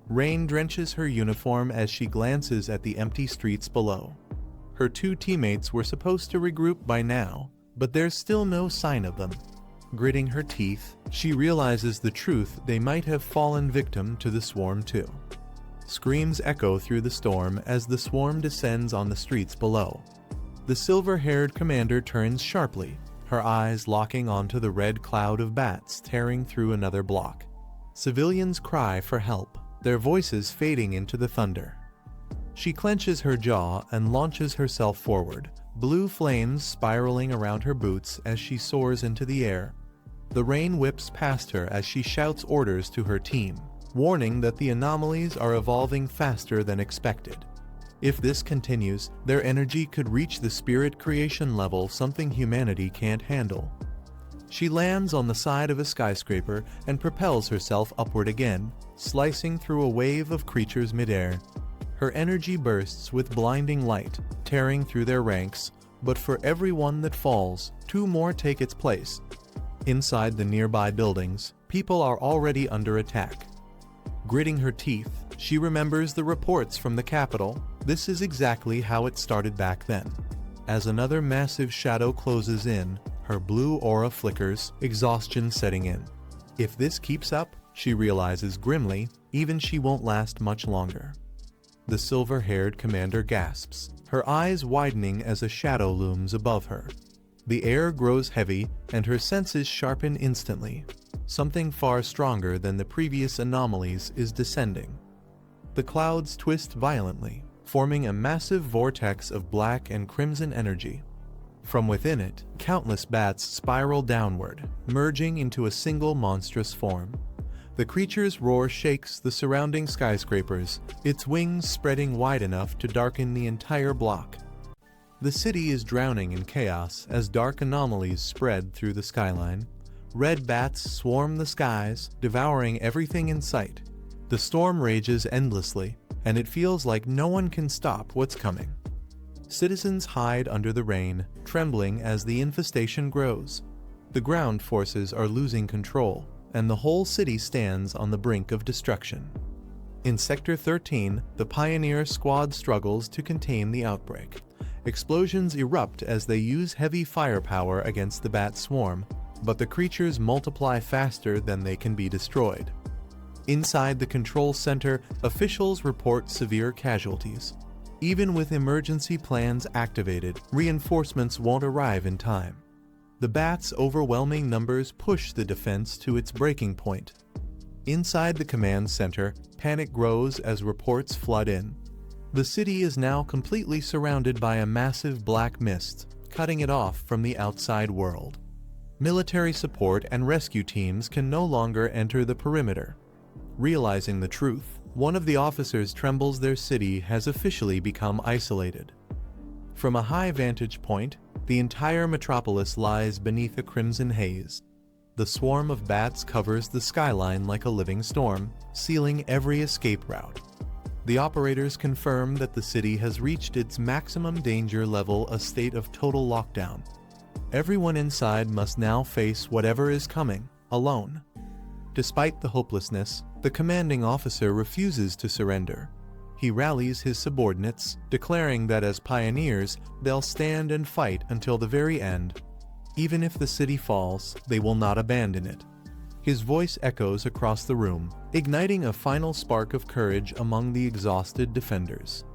Rain drenches her uniform as she glances at the empty streets below. Her two teammates were supposed to regroup by now, but there's still no sign of them. Gritting her teeth, she realizes the truth: they might have fallen victim to the swarm too. Screams echo through the storm as the swarm descends on the streets below. The silver-haired commander turns sharply, her eyes locking onto the red cloud of bats tearing through another block. Civilians cry for help, their voices fading into the thunder. She clenches her jaw and launches herself forward, blue flames spiraling around her boots as she soars into the air. The rain whips past her as she shouts orders to her team, warning that the anomalies are evolving faster than expected. If this continues, their energy could reach the spirit creation level, something humanity can't handle. She lands on the side of a skyscraper and propels herself upward again, slicing through a wave of creatures midair. Her energy bursts with blinding light, tearing through their ranks, but for every one that falls, two more take its place. Inside the nearby buildings, people are already under attack. Gritting her teeth, she remembers the reports from the capital. This is exactly how it started back then. As another massive shadow closes in, her blue aura flickers, exhaustion setting in. If this keeps up, she realizes grimly, even she won't last much longer. The silver-haired commander gasps, her eyes widening as a shadow looms above her. The air grows heavy, and her senses sharpen instantly. Something far stronger than the previous anomalies is descending. The clouds twist violently, forming a massive vortex of black and crimson energy. From within it, countless bats spiral downward, merging into a single monstrous form. The creature's roar shakes the surrounding skyscrapers, its wings spreading wide enough to darken the entire block. The city is drowning in chaos as dark anomalies spread through the skyline. Red bats swarm the skies, devouring everything in sight. The storm rages endlessly, and it feels like no one can stop what's coming. Citizens hide under the rain, trembling as the infestation grows. The ground forces are losing control, and the whole city stands on the brink of destruction. In Sector 13, the Pioneer Squad struggles to contain the outbreak. Explosions erupt as they use heavy firepower against the bat swarm, but the creatures multiply faster than they can be destroyed. Inside the control center, officials report severe casualties. Even with emergency plans activated, reinforcements won't arrive in time. The bats' overwhelming numbers push the defense to its breaking point. Inside the command center, panic grows as reports flood in. The city is now completely surrounded by a massive black mist, cutting it off from the outside world. Military support and rescue teams can no longer enter the perimeter. Realizing the truth, one of the officers trembles. Their city has officially become isolated. From a high vantage point, the entire metropolis lies beneath a crimson haze. The swarm of bats covers the skyline like a living storm, sealing every escape route. The operators confirm that the city has reached its maximum danger level, a state of total lockdown. Everyone inside must now face whatever is coming, alone. Despite the hopelessness, the commanding officer refuses to surrender. He rallies his subordinates, declaring that as pioneers, they'll stand and fight until the very end. Even if the city falls, they will not abandon it. His voice echoes across the room, igniting a final spark of courage among the exhausted defenders.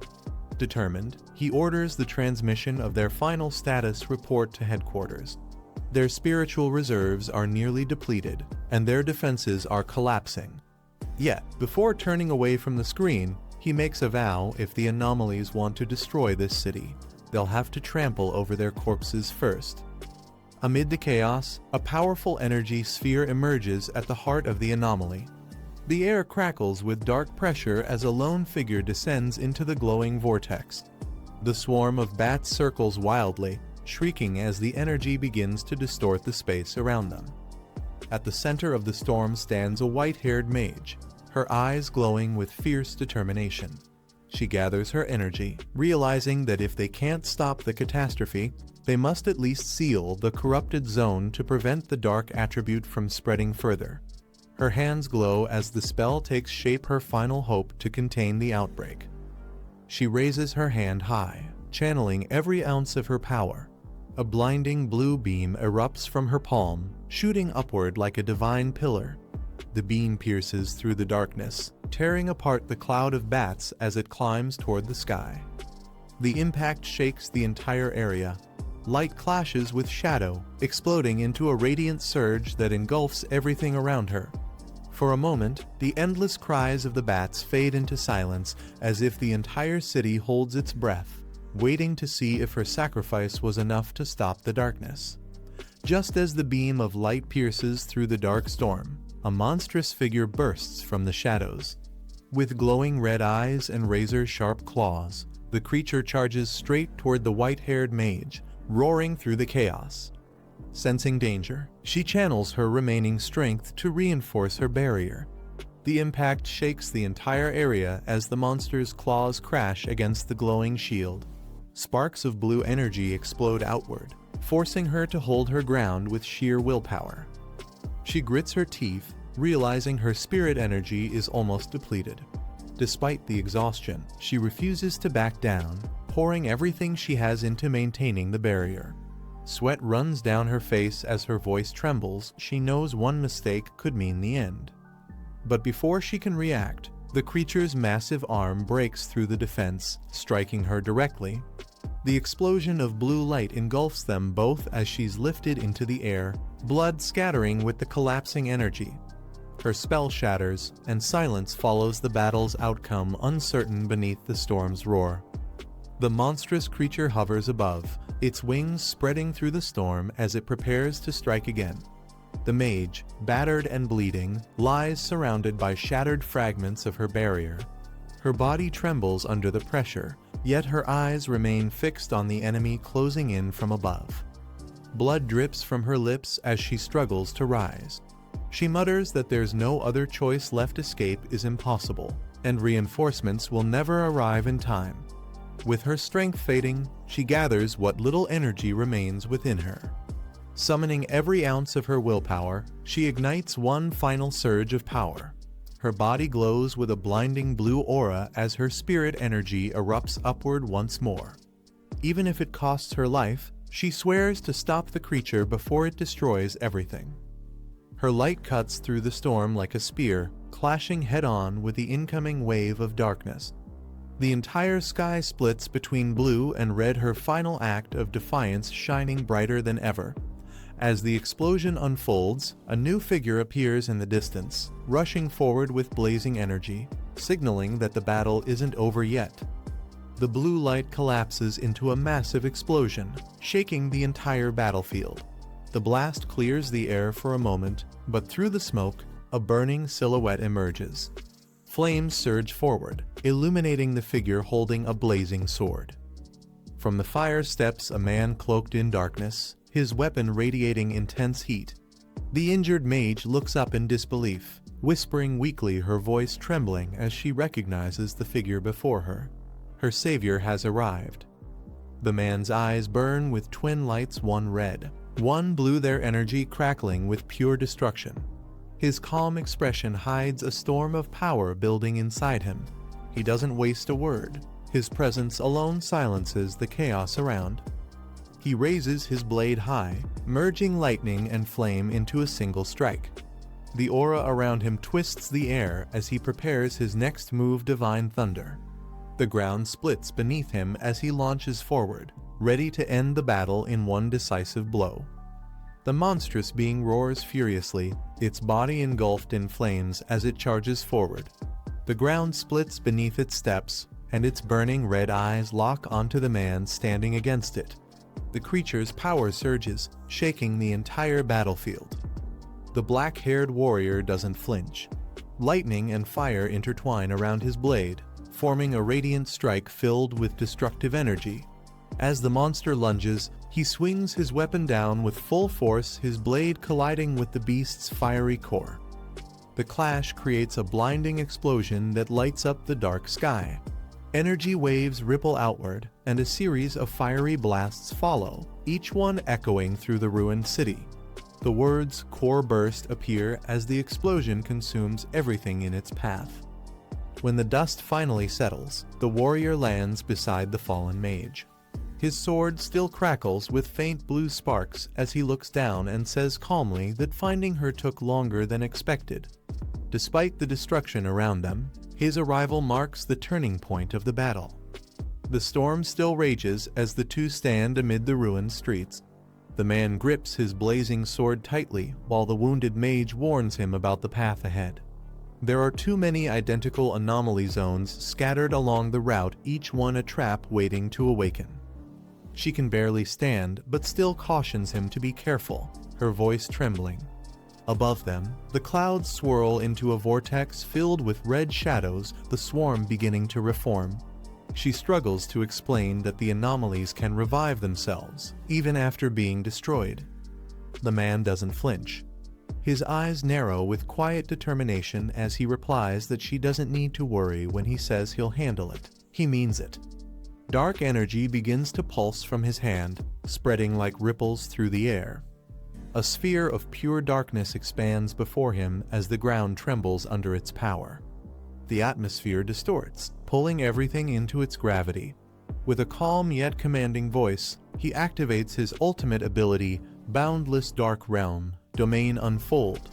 Determined, he orders the transmission of their final status report to headquarters. Their spiritual reserves are nearly depleted, and their defenses are collapsing. Yet, before turning away from the screen, he makes a vow: if the anomalies want to destroy this city, they'll have to trample over their corpses first. Amid the chaos, a powerful energy sphere emerges at the heart of the anomaly. The air crackles with dark pressure as a lone figure descends into the glowing vortex. The swarm of bats circles wildly, shrieking as the energy begins to distort the space around them. At the center of the storm stands a white-haired mage, her eyes glowing with fierce determination. She gathers her energy, realizing that if they can't stop the catastrophe, they must at least seal the corrupted zone to prevent the dark attribute from spreading further. Her hands glow as the spell takes shape, her final hope to contain the outbreak. She raises her hand high, channeling every ounce of her power. A blinding blue beam erupts from her palm, shooting upward like a divine pillar. The beam pierces through the darkness, tearing apart the cloud of bats as it climbs toward the sky. The impact shakes the entire area. Light clashes with shadow, exploding into a radiant surge that engulfs everything around her. For a moment, the endless cries of the bats fade into silence, as if the entire city holds its breath, waiting to see if her sacrifice was enough to stop the darkness. Just as the beam of light pierces through the dark storm, a monstrous figure bursts from the shadows. With glowing red eyes and razor-sharp claws, the creature charges straight toward the white-haired mage, roaring through the chaos. Sensing danger, she channels her remaining strength to reinforce her barrier. The impact shakes the entire area as the monster's claws crash against the glowing shield. Sparks of blue energy explode outward, forcing her to hold her ground with sheer willpower. She grits her teeth, realizing her spirit energy is almost depleted. Despite the exhaustion, she refuses to back down, pouring everything she has into maintaining the barrier. Sweat runs down her face as her voice trembles. She knows one mistake could mean the end. But before she can react, the creature's massive arm breaks through the defense, striking her directly. The explosion of blue light engulfs them both as she's lifted into the air, blood scattering with the collapsing energy. Her spell shatters, and silence follows the battle's outcome, uncertain beneath the storm's roar. The monstrous creature hovers above, its wings spreading through the storm as it prepares to strike again. The mage, battered and bleeding, lies surrounded by shattered fragments of her barrier. Her body trembles under the pressure, yet her eyes remain fixed on the enemy closing in from above. Blood drips from her lips as she struggles to rise. She mutters that there's no other choice left. Escape is impossible, and reinforcements will never arrive in time. With her strength fading, she gathers what little energy remains within her. Summoning every ounce of her willpower, she ignites one final surge of power. Her body glows with a blinding blue aura as her spirit energy erupts upward once more. Even if it costs her life, she swears to stop the creature before it destroys everything. Her light cuts through the storm like a spear, clashing head-on with the incoming wave of darkness. The entire sky splits between blue and red, her final act of defiance shining brighter than ever. As the explosion unfolds, a new figure appears in the distance, rushing forward with blazing energy, signaling that the battle isn't over yet. The blue light collapses into a massive explosion, shaking the entire battlefield. The blast clears the air for a moment, but through the smoke, a burning silhouette emerges. Flames surge forward, illuminating the figure holding a blazing sword. From the fire steps a man cloaked in darkness, his weapon radiating intense heat. The injured mage looks up in disbelief, whispering weakly, her voice trembling as she recognizes the figure before her. Her savior has arrived. The man's eyes burn with twin lights, one red, one blue, their energy crackling with pure destruction. His calm expression hides a storm of power building inside him. He doesn't waste a word. His presence alone silences the chaos around. He raises his blade high, merging lightning and flame into a single strike. The aura around him twists the air as he prepares his next move, divine thunder. The ground splits beneath him as he launches forward, ready to end the battle in one decisive blow. The monstrous being roars furiously, its body engulfed in flames as it charges forward. The ground splits beneath its steps, and its burning red eyes lock onto the man standing against it. The creature's power surges, shaking the entire battlefield. The black-haired warrior doesn't flinch. Lightning and fire intertwine around his blade, forming a radiant strike filled with destructive energy. As the monster lunges, he swings his weapon down with full force, his blade colliding with the beast's fiery core. The clash creates a blinding explosion that lights up the dark sky. Energy waves ripple outward, and a series of fiery blasts follow, each one echoing through the ruined city. The words "core burst" appear as the explosion consumes everything in its path. When the dust finally settles, the warrior lands beside the fallen mage. His sword still crackles with faint blue sparks as he looks down and says calmly that finding her took longer than expected. Despite the destruction around them, his arrival marks the turning point of the battle. The storm still rages as the two stand amid the ruined streets. The man grips his blazing sword tightly while the wounded mage warns him about the path ahead. There are too many identical anomaly zones scattered along the route, each one a trap waiting to awaken. She can barely stand, but still cautions him to be careful, her voice trembling. Above them, the clouds swirl into a vortex filled with red shadows, the swarm beginning to reform. She struggles to explain that the anomalies can revive themselves, even after being destroyed. The man doesn't flinch. His eyes narrow with quiet determination as he replies that she doesn't need to worry when he says he'll handle it. He means it. Dark energy begins to pulse from his hand, spreading like ripples through the air. A sphere of pure darkness expands before him as the ground trembles under its power. The atmosphere distorts, pulling everything into its gravity. With a calm yet commanding voice, he activates his ultimate ability, Boundless Dark Realm, Domain Unfold.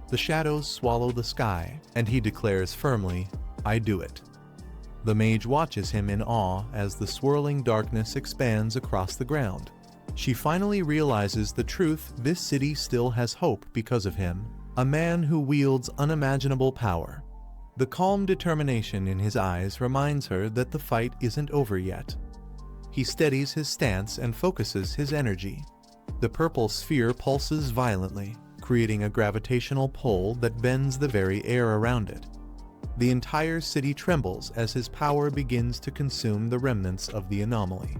The shadows swallow the sky, and he declares firmly, "I do it." The mage watches him in awe as the swirling darkness expands across the ground. She finally realizes the truth: this city still has hope because of him, a man who wields unimaginable power. The calm determination in his eyes reminds her that the fight isn't over yet. He steadies his stance and focuses his energy. The purple sphere pulses violently, creating a gravitational pull that bends the very air around it. The entire city trembles as his power begins to consume the remnants of the anomaly.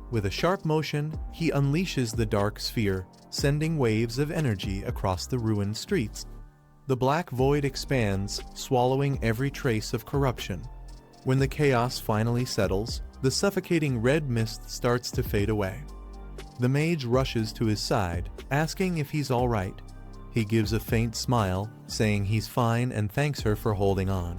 With a sharp motion, he unleashes the dark sphere, sending waves of energy across the ruined streets. The black void expands, swallowing every trace of corruption. When the chaos finally settles, the suffocating red mist starts to fade away. The mage rushes to his side, asking if he's all right. He gives a faint smile, saying he's fine and thanks her for holding on.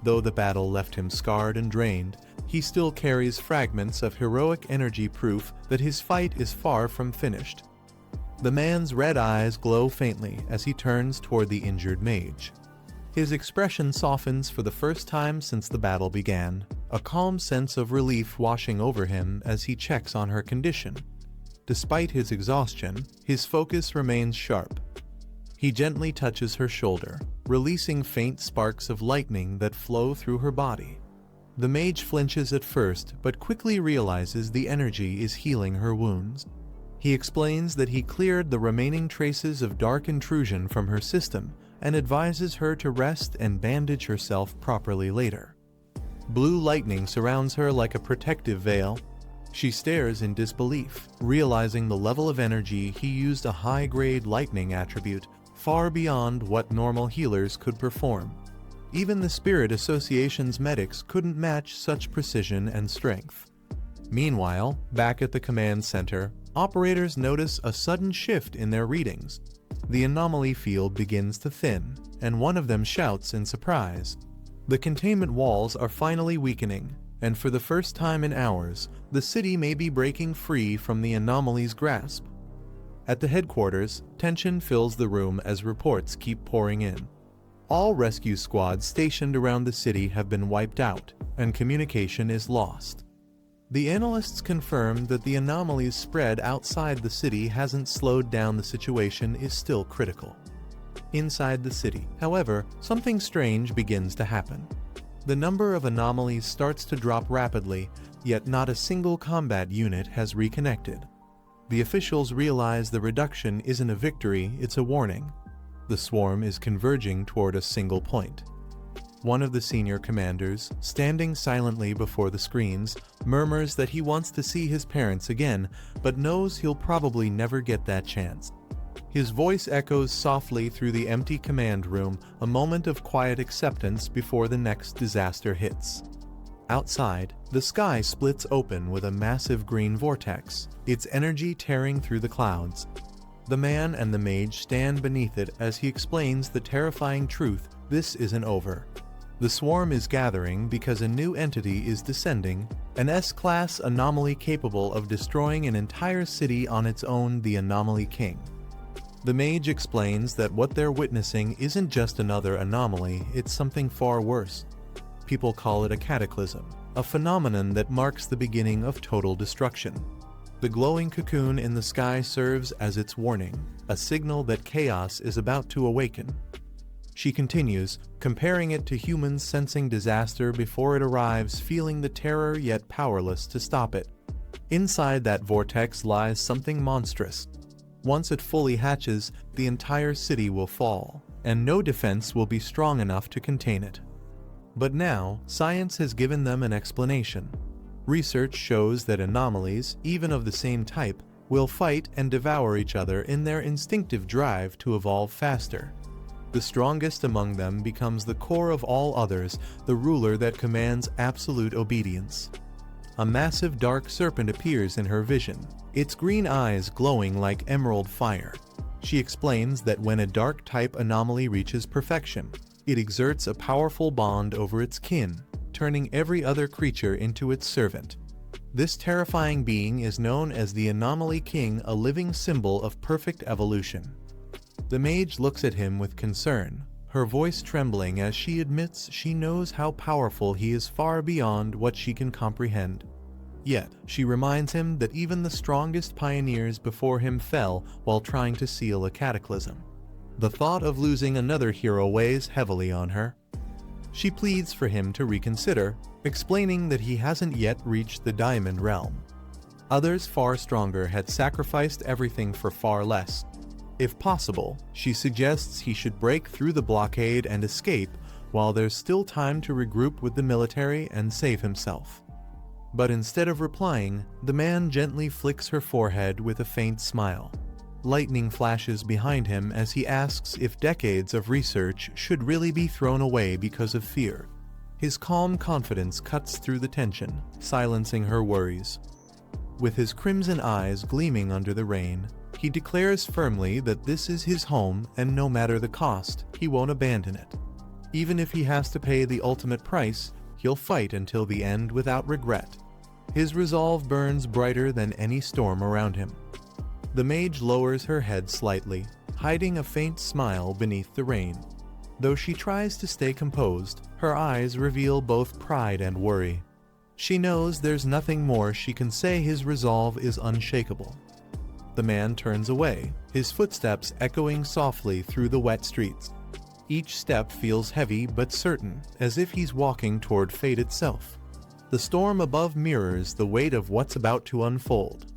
Though the battle left him scarred and drained, he still carries fragments of heroic energy, proof that his fight is far from finished. The man's red eyes glow faintly as he turns toward the injured mage. His expression softens for the first time since the battle began, a calm sense of relief washing over him as he checks on her condition. Despite his exhaustion, his focus remains sharp. He gently touches her shoulder, releasing faint sparks of lightning that flow through her body. The mage flinches at first, but quickly realizes the energy is healing her wounds. He explains that he cleared the remaining traces of dark intrusion from her system and advises her to rest and bandage herself properly later. Blue lightning surrounds her like a protective veil. She stares in disbelief, realizing the level of energy he used, a high-grade lightning attribute, far beyond what normal healers could perform. Even the Spirit Association's medics couldn't match such precision and strength. Meanwhile, back at the command center, operators notice a sudden shift in their readings. The anomaly field begins to thin, and one of them shouts in surprise. The containment walls are finally weakening, and for the first time in hours, the city may be breaking free from the anomaly's grasp. At the headquarters, tension fills the room as reports keep pouring in. All rescue squads stationed around the city have been wiped out, and communication is lost. The analysts confirm that the anomaly's spread outside the city hasn't slowed down. The situation is still critical. Inside the city, however, something strange begins to happen. The number of anomalies starts to drop rapidly, yet not a single combat unit has reconnected. The officials realize the reduction isn't a victory, it's a warning. The swarm is converging toward a single point. One of the senior commanders, standing silently before the screens, murmurs that he wants to see his parents again, but knows he'll probably never get that chance. His voice echoes softly through the empty command room, a moment of quiet acceptance before the next disaster hits. Outside, the sky splits open with a massive green vortex, its energy tearing through the clouds. The man and the mage stand beneath it as he explains the terrifying truth: this isn't over. The swarm is gathering because a new entity is descending, an S-class anomaly capable of destroying an entire city on its own, the Anomaly King. The mage explains that what they're witnessing isn't just another anomaly, it's something far worse. People call it a cataclysm, a phenomenon that marks the beginning of total destruction. The glowing cocoon in the sky serves as its warning, a signal that chaos is about to awaken. She continues, comparing it to humans sensing disaster before it arrives, feeling the terror yet powerless to stop it. Inside that vortex lies something monstrous. Once it fully hatches, the entire city will fall, and no defense will be strong enough to contain it. But now, science has given them an explanation. Research shows that anomalies, even of the same type, will fight and devour each other in their instinctive drive to evolve faster. The strongest among them becomes the core of all others, the ruler that commands absolute obedience. A massive dark serpent appears in her vision, its green eyes glowing like emerald fire. She explains that when a dark-type anomaly reaches perfection, it exerts a powerful bond over its kin, turning every other creature into its servant. This terrifying being is known as the Anomaly King, a living symbol of perfect evolution. The mage looks at him with concern, her voice trembling as she admits she knows how powerful he is, far beyond what she can comprehend. Yet, she reminds him that even the strongest pioneers before him fell while trying to seal a cataclysm. The thought of losing another hero weighs heavily on her. She pleads for him to reconsider, explaining that he hasn't yet reached the Diamond Realm. Others far stronger had sacrificed everything for far less. If possible, she suggests he should break through the blockade and escape while there's still time to regroup with the military and save himself. But instead of replying, the man gently flicks her forehead with a faint smile. Lightning flashes behind him as he asks if decades of research should really be thrown away because of fear. His calm confidence cuts through the tension, silencing her worries. With his crimson eyes gleaming under the rain, he declares firmly that this is his home and no matter the cost, he won't abandon it. Even if he has to pay the ultimate price, he'll fight until the end without regret. His resolve burns brighter than any storm around him. The mage lowers her head slightly, hiding a faint smile beneath the rain. Though she tries to stay composed, her eyes reveal both pride and worry. She knows there's nothing more she can say. His resolve is unshakable. The man turns away, his footsteps echoing softly through the wet streets. Each step feels heavy but certain, as if he's walking toward fate itself. The storm above mirrors the weight of what's about to unfold.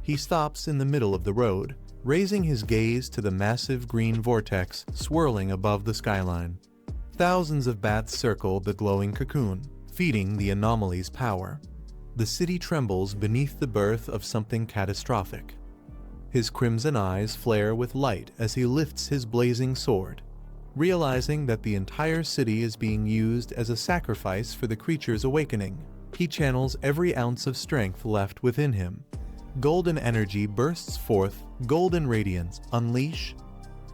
He stops in the middle of the road, raising his gaze to the massive green vortex swirling above the skyline. Thousands of bats circle the glowing cocoon, feeding the anomaly's power. The city trembles beneath the birth of something catastrophic. His crimson eyes flare with light as he lifts his blazing sword. Realizing that the entire city is being used as a sacrifice for the creature's awakening, he channels every ounce of strength left within him. Golden energy bursts forth, golden radiance, unleash.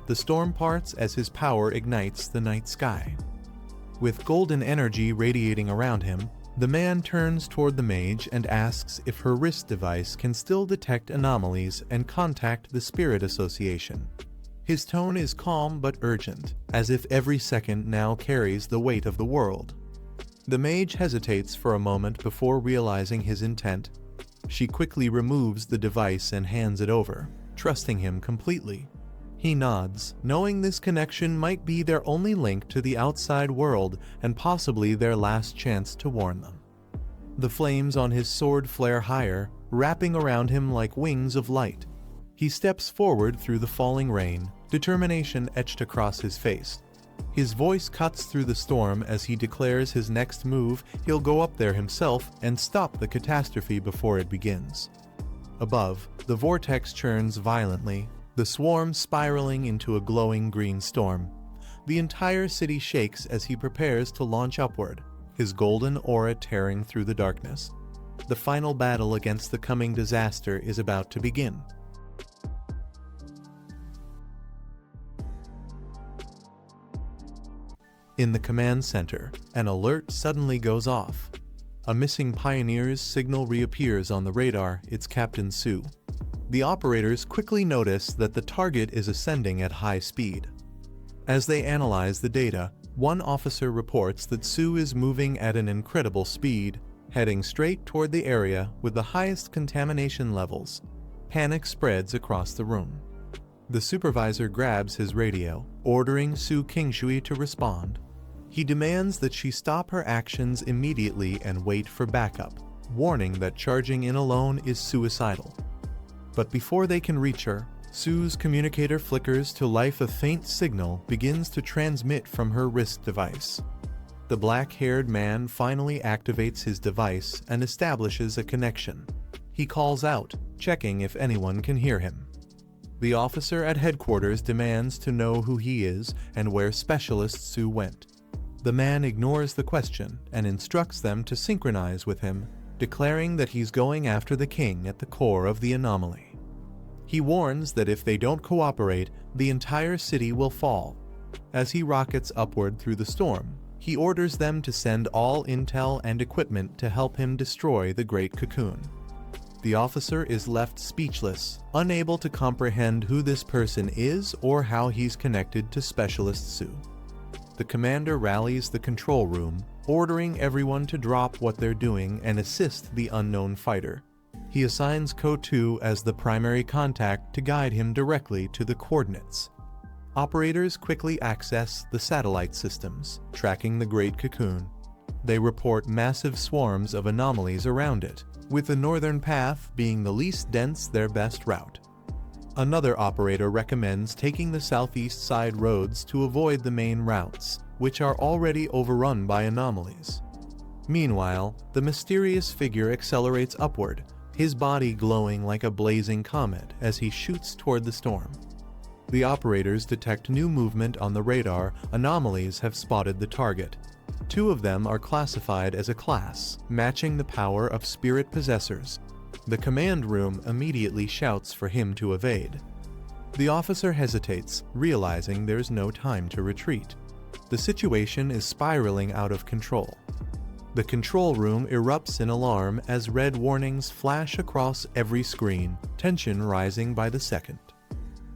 The storm parts as his power ignites the night sky. With golden energy radiating around him, the man turns toward the mage and asks if her wrist device can still detect anomalies and contact the Spirit Association. His tone is calm but urgent, as if every second now carries the weight of the world. The mage hesitates for a moment before realizing his intent. She quickly removes the device and hands it over, trusting him completely. He nods, knowing this connection might be their only link to the outside world and possibly their last chance to warn them. The flames on his sword flare higher, wrapping around him like wings of light. He steps forward through the falling rain, determination etched across his face. His voice cuts through the storm as he declares his next move. He'll go up there himself and stop the catastrophe before it begins. Above, the vortex churns violently, the swarm spiraling into a glowing green storm. The entire city shakes as he prepares to launch upward, his golden aura tearing through the darkness. The final battle against the coming disaster is about to begin. In the command center, an alert suddenly goes off. A missing pioneer's signal reappears on the radar. It's Captain Su. The operators quickly notice that the target is ascending at high speed. As they analyze the data, one officer reports that Su is moving at an incredible speed, heading straight toward the area with the highest contamination levels. Panic spreads across the room. The supervisor grabs his radio, ordering Su Kingshui to respond. He demands that she stop her actions immediately and wait for backup, warning that charging in alone is suicidal. But before they can reach her, Su's communicator flickers to life. A faint signal begins to transmit from her wrist device. The black-haired man finally activates his device and establishes a connection. He calls out, checking if anyone can hear him. The officer at headquarters demands to know who he is and where Specialist Su went. The man ignores the question and instructs them to synchronize with him, declaring that he's going after the king at the core of the anomaly. He warns that if they don't cooperate, the entire city will fall. As he rockets upward through the storm, he orders them to send all intel and equipment to help him destroy the Great Cocoon. The officer is left speechless, unable to comprehend who this person is or how he's connected to Specialist Su. The commander rallies the control room, ordering everyone to drop what they're doing and assist the unknown fighter. He assigns Ko-2 as the primary contact to guide him directly to the coordinates. Operators quickly access the satellite systems, tracking the Great Cocoon. They report massive swarms of anomalies around it, with the northern path being the least dense, their best route. Another operator recommends taking the southeast side roads to avoid the main routes, which are already overrun by anomalies. Meanwhile, the mysterious figure accelerates upward, his body glowing like a blazing comet as he shoots toward the storm. The operators detect new movement on the radar. Anomalies have spotted the target. 2 of them are classified as a class, matching the power of spirit possessors. The command room immediately shouts for him to evade. The officer hesitates, realizing there's no time to retreat. The situation is spiraling out of control. The control room erupts in alarm as red warnings flash across every screen, tension rising by the second.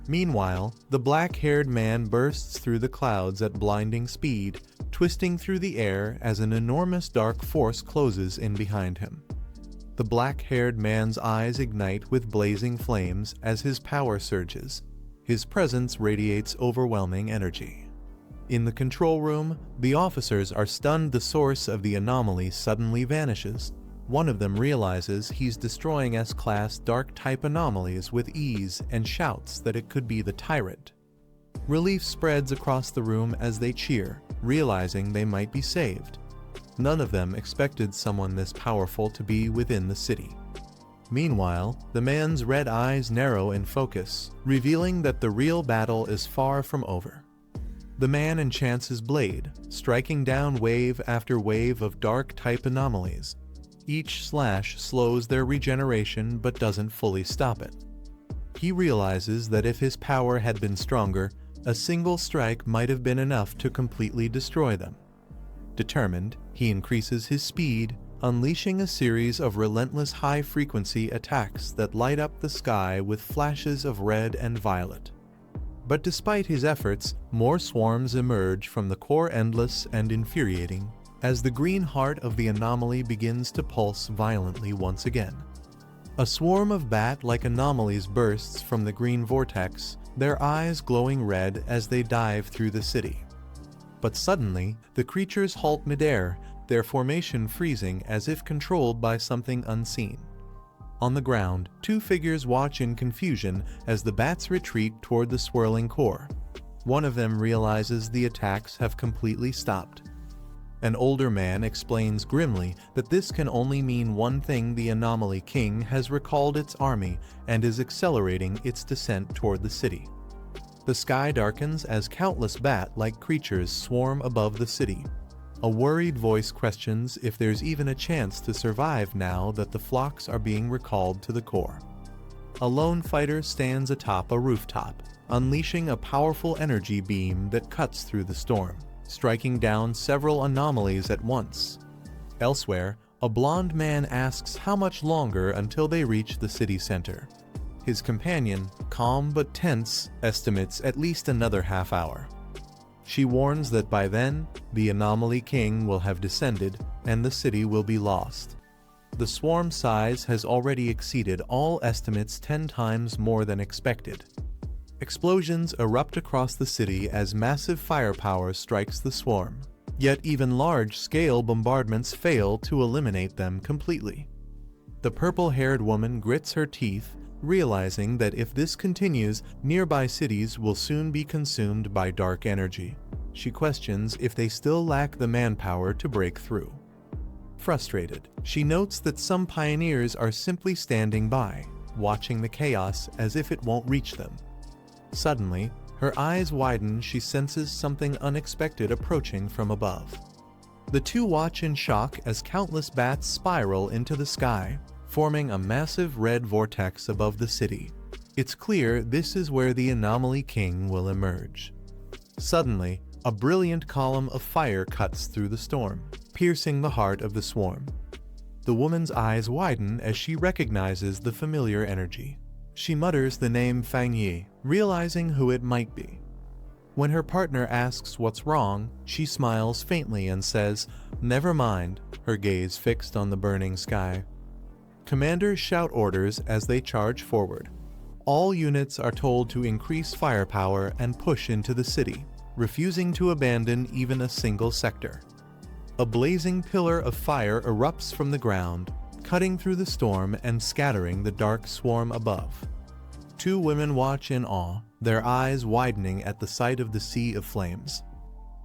Meanwhile, the black-haired man bursts through the clouds at blinding speed, twisting through the air as an enormous dark force closes in behind him. The black-haired man's eyes ignite with blazing flames as his power surges. His presence radiates overwhelming energy. In the control room, the officers are stunned. The source of the anomaly suddenly vanishes. One of them realizes he's destroying S-class dark-type anomalies with ease and shouts that it could be the tyrant. Relief spreads across the room as they cheer, realizing they might be saved. None of them expected someone this powerful to be within the city. Meanwhile, the man's red eyes narrow in focus, revealing that the real battle is far from over. The man enchants his blade, striking down wave after wave of dark-type anomalies. Each slash slows their regeneration but doesn't fully stop it. He realizes that if his power had been stronger, a single strike might have been enough to completely destroy them. Determined, he increases his speed, unleashing a series of relentless high-frequency attacks that light up the sky with flashes of red and violet. But despite his efforts, more swarms emerge from the core, endless and infuriating, as the green heart of the anomaly begins to pulse violently once again. A swarm of bat-like anomalies bursts from the green vortex, their eyes glowing red as they dive through the city. But suddenly, the creatures halt midair, their formation freezing as if controlled by something unseen. On the ground, two figures watch in confusion as the bats retreat toward the swirling core. One of them realizes the attacks have completely stopped. An older man explains grimly that this can only mean one thing: the Anomaly King has recalled its army and is accelerating its descent toward the city. The sky darkens as countless bat-like creatures swarm above the city. A worried voice questions if there's even a chance to survive now that the flocks are being recalled to the core. A lone fighter stands atop a rooftop, unleashing a powerful energy beam that cuts through the storm, striking down several anomalies at once. Elsewhere, a blond man asks how much longer until they reach the city center. His companion, calm but tense, estimates at least another half hour. She warns that by then, the Anomaly King will have descended and the city will be lost. The swarm size has already exceeded all estimates 10 times more than expected. Explosions erupt across the city as massive firepower strikes the swarm, yet even large-scale bombardments fail to eliminate them completely. The purple-haired woman grits her teeth, realizing that if this continues, nearby cities will soon be consumed by dark energy. She questions if they still lack the manpower to break through. Frustrated, she notes that some pioneers are simply standing by, watching the chaos as if it won't reach them. Suddenly, her eyes widen. She senses something unexpected approaching from above. The two watch in shock as countless bats spiral into the sky, forming a massive red vortex above the city. It's clear this is where the Anomaly King will emerge. Suddenly, a brilliant column of fire cuts through the storm, piercing the heart of the swarm. The woman's eyes widen as she recognizes the familiar energy. She mutters the name Fang Yi, realizing who it might be. When her partner asks what's wrong, she smiles faintly and says, "Never mind," her gaze fixed on the burning sky. Commanders shout orders as they charge forward. All units are told to increase firepower and push into the city, refusing to abandon even a single sector. A blazing pillar of fire erupts from the ground, cutting through the storm and scattering the dark swarm above. Two women watch in awe, their eyes widening at the sight of the sea of flames.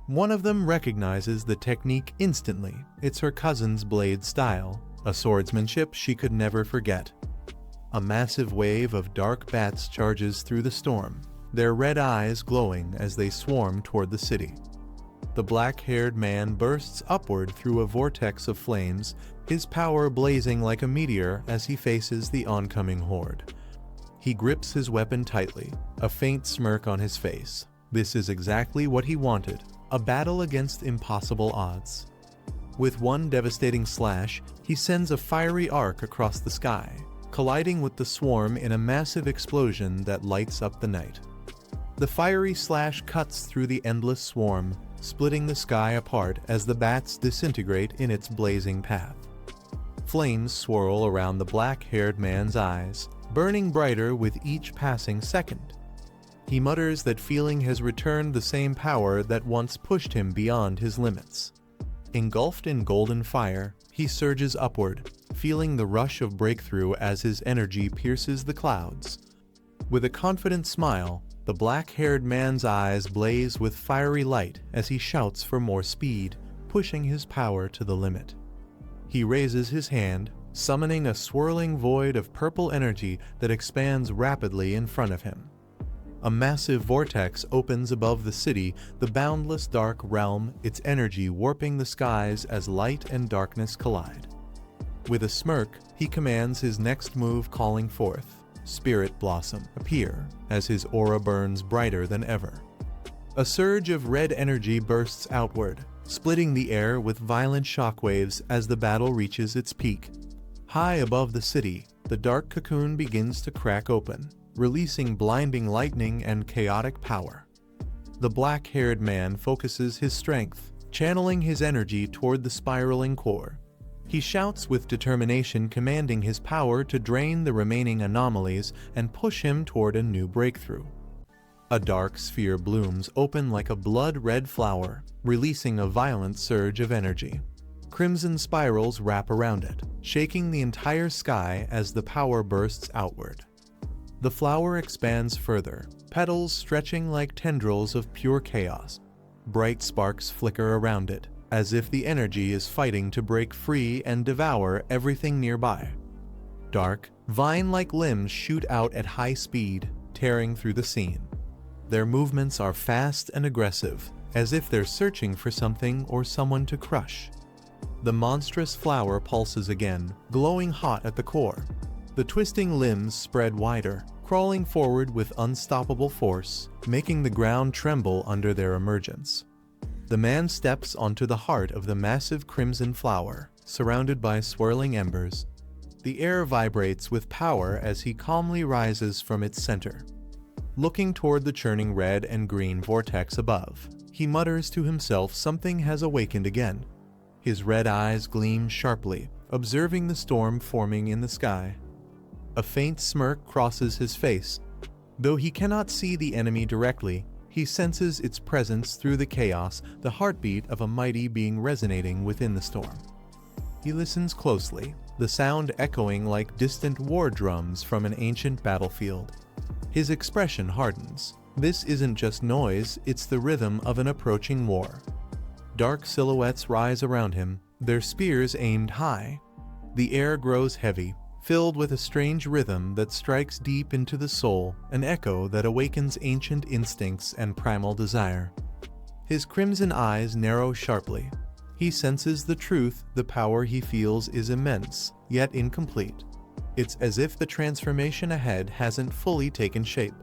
One of them recognizes the technique instantly. It's her cousin's blade style, a swordsmanship she could never forget. A massive wave of dark bats charges through the storm, their red eyes glowing as they swarm toward the city. The black-haired man bursts upward through a vortex of flames, his power blazing like a meteor as he faces the oncoming horde. He grips his weapon tightly, a faint smirk on his face. This is exactly what he wanted, a battle against impossible odds. With one devastating slash, he sends a fiery arc across the sky, colliding with the swarm in a massive explosion that lights up the night. The fiery slash cuts through the endless swarm, splitting the sky apart as the bats disintegrate in its blazing path. Flames swirl around the black-haired man's eyes, burning brighter with each passing second. He mutters that feeling has returned the same power that once pushed him beyond his limits. Engulfed in golden fire, he surges upward, feeling the rush of breakthrough as his energy pierces the clouds. With a confident smile, the black-haired man's eyes blaze with fiery light as he shouts for more speed, pushing his power to the limit. He raises his hand, summoning a swirling void of purple energy that expands rapidly in front of him. A massive vortex opens above the city, the boundless dark realm, its energy warping the skies as light and darkness collide. With a smirk, he commands his next move, calling forth Spirit Blossom appear as his aura burns brighter than ever. A surge of red energy bursts outward, splitting the air with violent shockwaves as the battle reaches its peak. High above the city, the dark cocoon begins to crack open, releasing blinding lightning and chaotic power. The black-haired man focuses his strength, channeling his energy toward the spiraling core. He shouts with determination, commanding his power to drain the remaining anomalies and push him toward a new breakthrough. A dark sphere blooms open like a blood-red flower, releasing a violent surge of energy. Crimson spirals wrap around it, shaking the entire sky as the power bursts outward. The flower expands further, petals stretching like tendrils of pure chaos. Bright sparks flicker around it, as if the energy is fighting to break free and devour everything nearby. Dark, vine-like limbs shoot out at high speed, tearing through the scene. Their movements are fast and aggressive, as if they're searching for something or someone to crush. The monstrous flower pulses again, glowing hot at the core. The twisting limbs spread wider, crawling forward with unstoppable force, making the ground tremble under their emergence. The man steps onto the heart of the massive crimson flower, surrounded by swirling embers. The air vibrates with power as he calmly rises from its center. Looking toward the churning red and green vortex above, he mutters to himself something has awakened again. His red eyes gleam sharply, observing the storm forming in the sky. A faint smirk crosses his face. Though he cannot see the enemy directly, he senses its presence through the chaos, the heartbeat of a mighty being resonating within the storm. He listens closely, the sound echoing like distant war drums from an ancient battlefield. His expression hardens. This isn't just noise, it's the rhythm of an approaching war. Dark silhouettes rise around him, their spears aimed high. The air grows heavy, filled with a strange rhythm that strikes deep into the soul, an echo that awakens ancient instincts and primal desire. His crimson eyes narrow sharply. He senses the truth, the power he feels is immense, yet incomplete. It's as if the transformation ahead hasn't fully taken shape.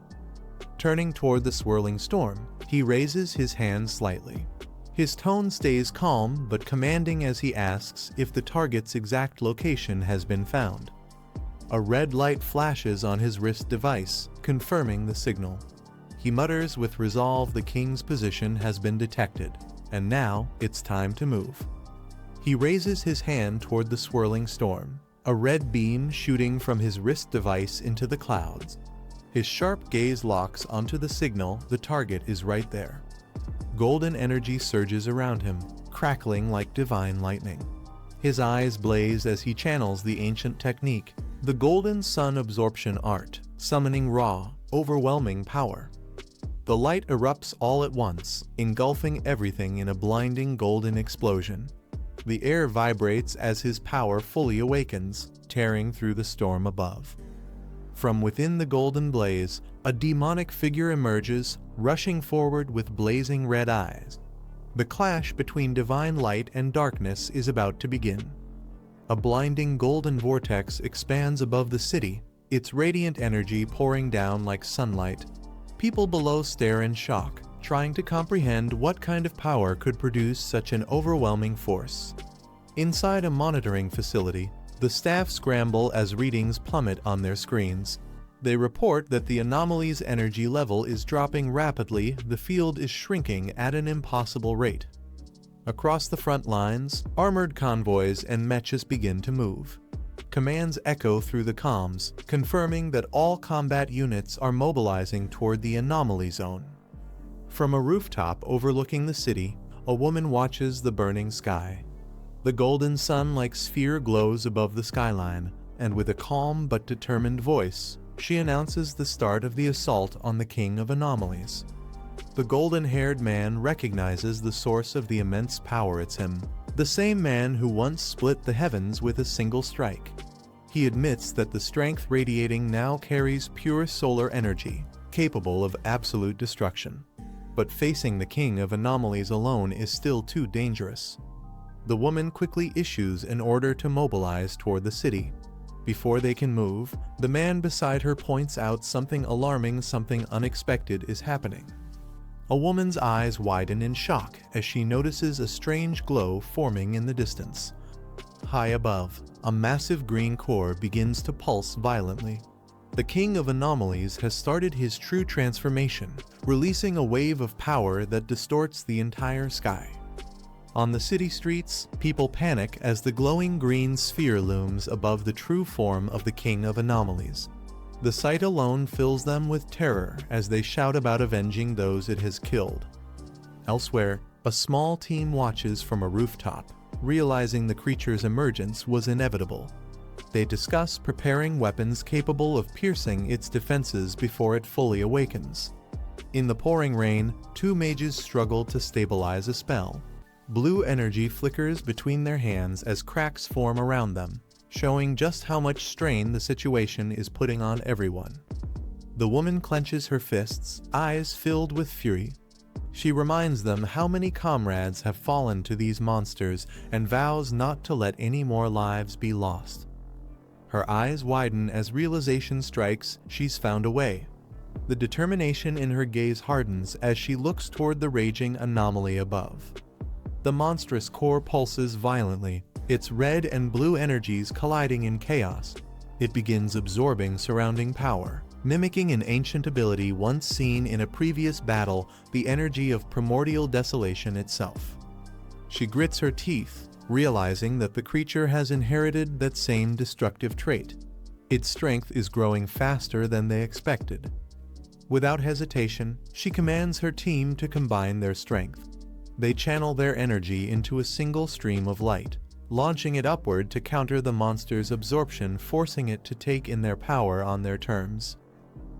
Turning toward the swirling storm, he raises his hand slightly. His tone stays calm but commanding as he asks if the target's exact location has been found. A red light flashes on his wrist device, confirming the signal. He mutters with resolve the king's position has been detected, and now it's time to move. He raises his hand toward the swirling storm, a red beam shooting from his wrist device into the clouds. His sharp gaze locks onto the signal, the target is right there. Golden energy surges around him, crackling like divine lightning. His eyes blaze as he channels the ancient technique, the golden sun absorption art, summoning raw, overwhelming power. The light erupts all at once, engulfing everything in a blinding golden explosion. The air vibrates as his power fully awakens, tearing through the storm above. From within the golden blaze, a demonic figure emerges, rushing forward with blazing red eyes. The clash between divine light and darkness is about to begin. A blinding golden vortex expands above the city, its radiant energy pouring down like sunlight. People below stare in shock, trying to comprehend what kind of power could produce such an overwhelming force. Inside a monitoring facility, the staff scramble as readings plummet on their screens. They report that the anomaly's energy level is dropping rapidly, the field is shrinking at an impossible rate. Across the front lines, armored convoys and mechas begin to move. Commands echo through the comms, confirming that all combat units are mobilizing toward the anomaly zone. From a rooftop overlooking the city, a woman watches the burning sky. The golden sun-like sphere glows above the skyline, and with a calm but determined voice, she announces the start of the assault on the King of Anomalies. The golden-haired man recognizes the source of the immense power it's him, the same man who once split the heavens with a single strike. He admits that the strength radiating now carries pure solar energy, capable of absolute destruction. But facing the King of Anomalies alone is still too dangerous. The woman quickly issues an order to mobilize toward the city. Before they can move, the man beside her points out something alarming, something unexpected is happening. A woman's eyes widen in shock as she notices a strange glow forming in the distance. High above, a massive green core begins to pulse violently. The King of Anomalies has started his true transformation, releasing a wave of power that distorts the entire sky. On the city streets, people panic as the glowing green sphere looms above the true form of the King of Anomalies. The sight alone fills them with terror as they shout about avenging those it has killed. Elsewhere, a small team watches from a rooftop. realizing the creature's emergence was inevitable. They discuss preparing weapons capable of piercing its defenses before it fully awakens. In the pouring rain, two mages struggle to stabilize a spell. Blue energy flickers between their hands as cracks form around them, showing just how much strain the situation is putting on everyone. The woman clenches her fists, eyes filled with fury. She reminds them how many comrades have fallen to these monsters and vows not to let any more lives be lost. Her eyes widen as realization strikes she's found a way. The determination in her gaze hardens as she looks toward the raging anomaly above. The monstrous core pulses violently, its red and blue energies colliding in chaos. It begins absorbing surrounding power, mimicking an ancient ability once seen in a previous battle, the energy of primordial desolation itself. She grits her teeth, realizing that the creature has inherited that same destructive trait. Its strength is growing faster than they expected. Without hesitation, she commands her team to combine their strength. They channel their energy into a single stream of light, launching it upward to counter the monster's absorption, forcing it to take in their power on their terms.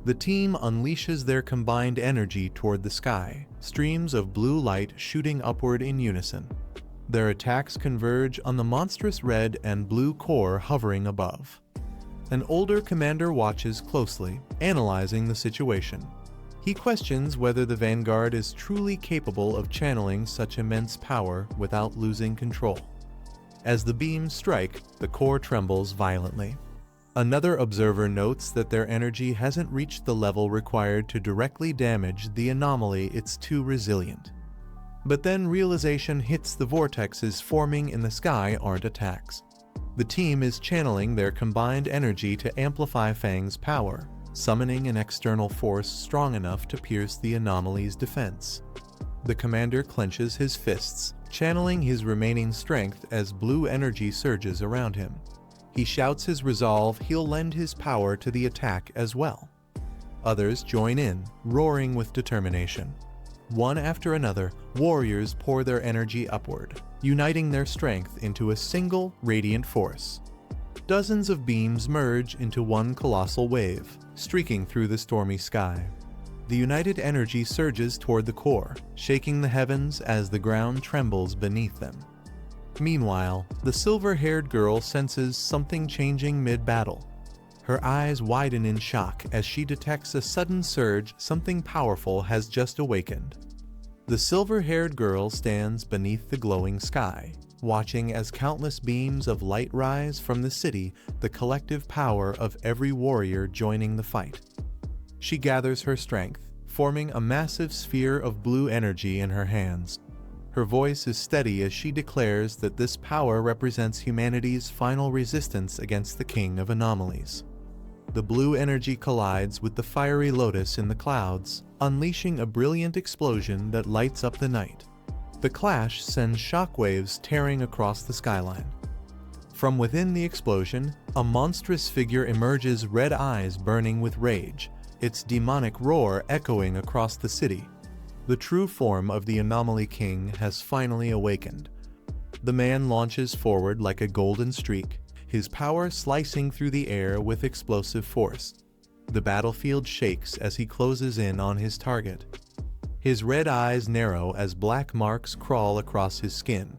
The team unleashes their combined energy toward the sky, streams of blue light shooting upward in unison. Their attacks converge on the monstrous red and blue core hovering above. An older commander watches closely, analyzing the situation. He questions whether the Vanguard is truly capable of channeling such immense power without losing control. As the beams strike, the core trembles violently. Another observer notes that their energy hasn't reached the level required to directly damage the anomaly. It's too resilient. But then realization hits: the vortexes forming in the sky aren't attacks. The team is channeling their combined energy to amplify Fang's power, summoning an external force strong enough to pierce the anomaly's defense. The commander clenches his fists, channeling his remaining strength as blue energy surges around him. He shouts his resolve he'll lend his power to the attack as well. Others join in, roaring with determination. One after another, warriors pour their energy upward, uniting their strength into a single, radiant force. Dozens of beams merge into one colossal wave, streaking through the stormy sky. The united energy surges toward the core, shaking the heavens as the ground trembles beneath them. Meanwhile, the silver-haired girl senses something changing mid-battle. Her eyes widen in shock as she detects a sudden surge. Something powerful has just awakened. The silver-haired girl stands beneath the glowing sky, watching as countless beams of light rise from the city, the collective power of every warrior joining the fight. She gathers her strength, forming a massive sphere of blue energy in her hands. Her voice is steady as she declares that this power represents humanity's final resistance against the King of Anomalies. The blue energy collides with the fiery lotus in the clouds, unleashing a brilliant explosion that lights up the night. The clash sends shockwaves tearing across the skyline. From within the explosion, a monstrous figure emerges, red eyes burning with rage, its demonic roar echoing across the city. The true form of the Anomaly King has finally awakened. The man launches forward like a golden streak, his power slicing through the air with explosive force. The battlefield shakes as he closes in on his target. His red eyes narrow as black marks crawl across his skin.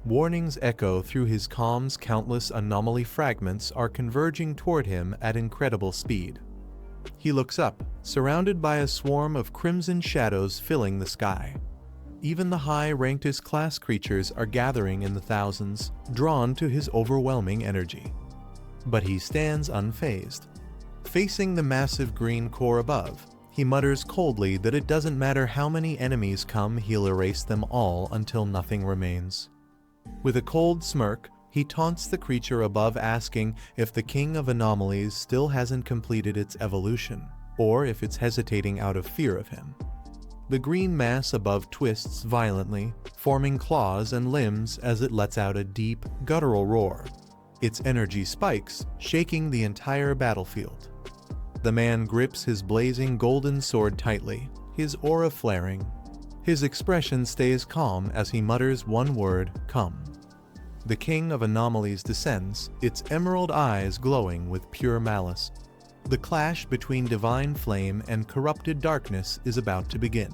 Warnings echo through his comms. Countless anomaly fragments are converging toward him at incredible speed. He looks up, surrounded by a swarm of crimson shadows filling the sky. Even the high-ranked class creatures are gathering in the thousands, drawn to his overwhelming energy. But he stands unfazed. Facing the massive green core above, he mutters coldly that it doesn't matter how many enemies come, he'll erase them all until nothing remains. With a cold smirk, he taunts the creature above, asking if the King of Anomalies still hasn't completed its evolution, or if it's hesitating out of fear of him. The green mass above twists violently, forming claws and limbs as it lets out a deep, guttural roar. Its energy spikes, shaking the entire battlefield. The man grips his blazing golden sword tightly, his aura flaring. His expression stays calm as he mutters one word, "Come." The king of anomalies descends, its emerald eyes glowing with pure malice. The clash between divine flame and corrupted darkness is about to begin.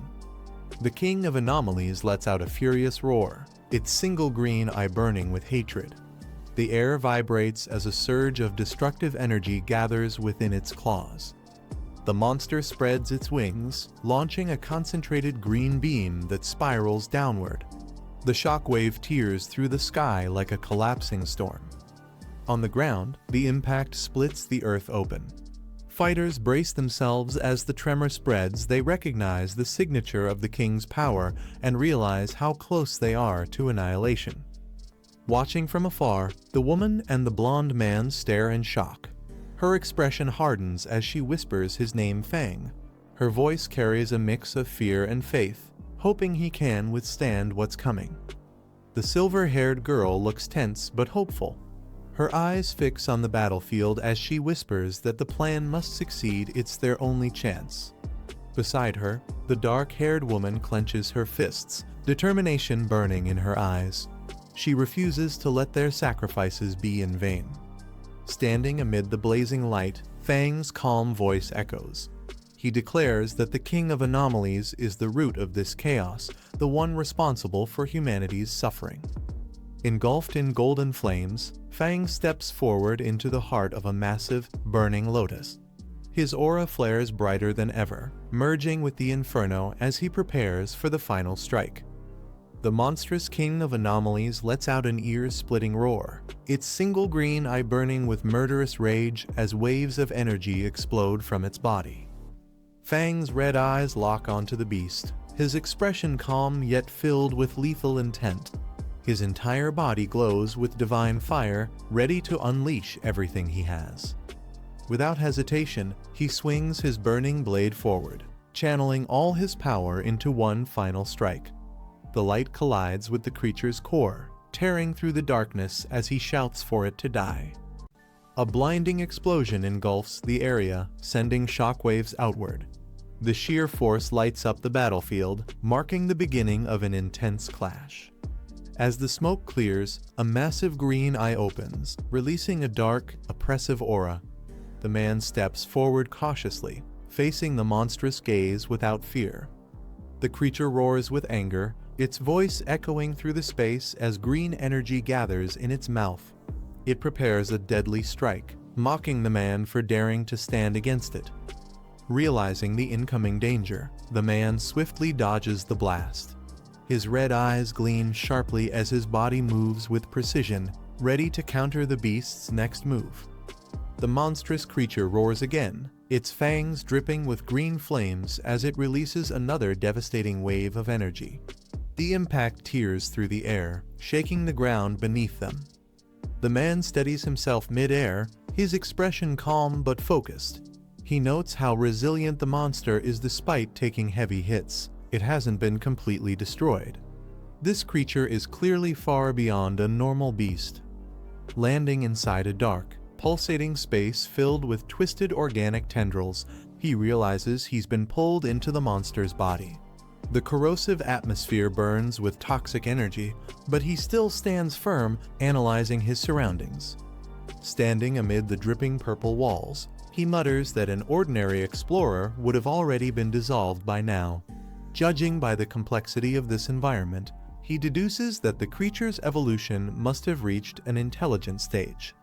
The king of anomalies lets out a furious roar, its single green eye burning with hatred. The air vibrates as a surge of destructive energy gathers within its claws. The monster spreads its wings, launching a concentrated green beam that spirals downward. The shockwave tears through the sky like a collapsing storm. On the ground, the impact splits the earth open. Fighters brace themselves as the tremor spreads. They recognize the signature of the king's power and realize how close they are to annihilation. Watching from afar, the woman and the blonde man stare in shock. Her expression hardens as she whispers his name Fang. Her voice carries a mix of fear and faith, hoping he can withstand what's coming. The silver-haired girl looks tense but hopeful. Her eyes fix on the battlefield as she whispers that the plan must succeed. It's their only chance. Beside her, the dark-haired woman clenches her fists, determination burning in her eyes. She refuses to let their sacrifices be in vain. Standing amid the blazing light, Fang's calm voice echoes. He declares that the king of anomalies is the root of this chaos, the one responsible for humanity's suffering. Engulfed in golden flames, Fang steps forward into the heart of a massive, burning lotus. His aura flares brighter than ever, merging with the inferno as he prepares for the final strike. The monstrous king of anomalies lets out an ear-splitting roar, its single green eye burning with murderous rage as waves of energy explode from its body. Fang's red eyes lock onto the beast, his expression calm yet filled with lethal intent. His entire body glows with divine fire, ready to unleash everything he has. Without hesitation, he swings his burning blade forward, channeling all his power into one final strike. The light collides with the creature's core, tearing through the darkness as he shouts for it to die. A blinding explosion engulfs the area, sending shockwaves outward. The sheer force lights up the battlefield, marking the beginning of an intense clash. As the smoke clears, a massive green eye opens, releasing a dark, oppressive aura. The man steps forward cautiously, facing the monstrous gaze without fear. The creature roars with anger, its voice echoing through the space as green energy gathers in its mouth. It prepares a deadly strike, mocking the man for daring to stand against it. Realizing the incoming danger, the man swiftly dodges the blast. His red eyes gleam sharply as his body moves with precision, ready to counter the beast's next move. The monstrous creature roars again, its fangs dripping with green flames as it releases another devastating wave of energy. The impact tears through the air, shaking the ground beneath them. The man steadies himself mid-air, his expression calm but focused. He notes how resilient the monster is despite taking heavy hits. It hasn't been completely destroyed. This creature is clearly far beyond a normal beast. Landing inside a dark, pulsating space filled with twisted organic tendrils, he realizes he's been pulled into the monster's body. The corrosive atmosphere burns with toxic energy, but he still stands firm, analyzing his surroundings. Standing amid the dripping purple walls, he mutters that an ordinary explorer would have already been dissolved by now. Judging by the complexity of this environment, he deduces that the creature's evolution must have reached an intelligent stage.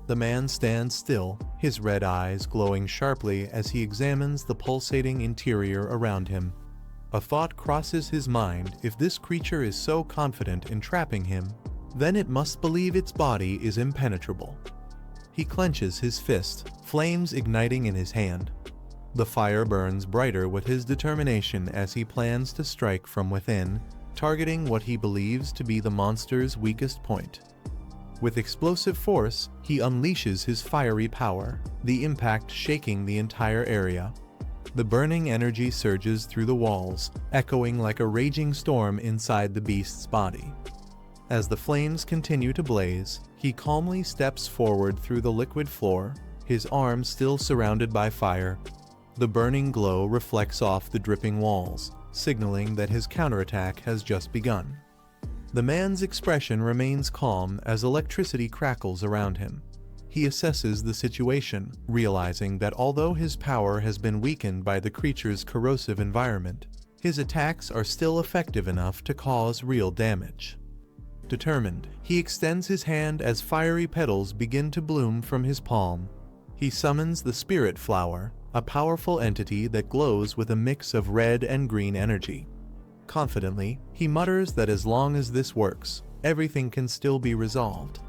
The man stands still, his red eyes glowing sharply as he examines the pulsating interior around him. A thought crosses his mind: if this creature is so confident in trapping him, then it must believe its body is impenetrable. He clenches his fist, flames igniting in his hand. The fire burns brighter with his determination as he plans to strike from within, targeting what he believes to be the monster's weakest point. With explosive force, he unleashes his fiery power, the impact shaking the entire area. The burning energy surges through the walls, echoing like a raging storm inside the beast's body. As the flames continue to blaze, he calmly steps forward through the liquid floor, his arms still surrounded by fire. The burning glow reflects off the dripping walls, signaling that his counterattack has just begun. The man's expression remains calm as electricity crackles around him. He assesses the situation, realizing that although his power has been weakened by the creature's corrosive environment, his attacks are still effective enough to cause real damage. Determined, he extends his hand as fiery petals begin to bloom from his palm. He summons the Spirit Flower, a powerful entity that glows with a mix of red and green energy. Confidently, he mutters that as long as this works, everything can still be resolved.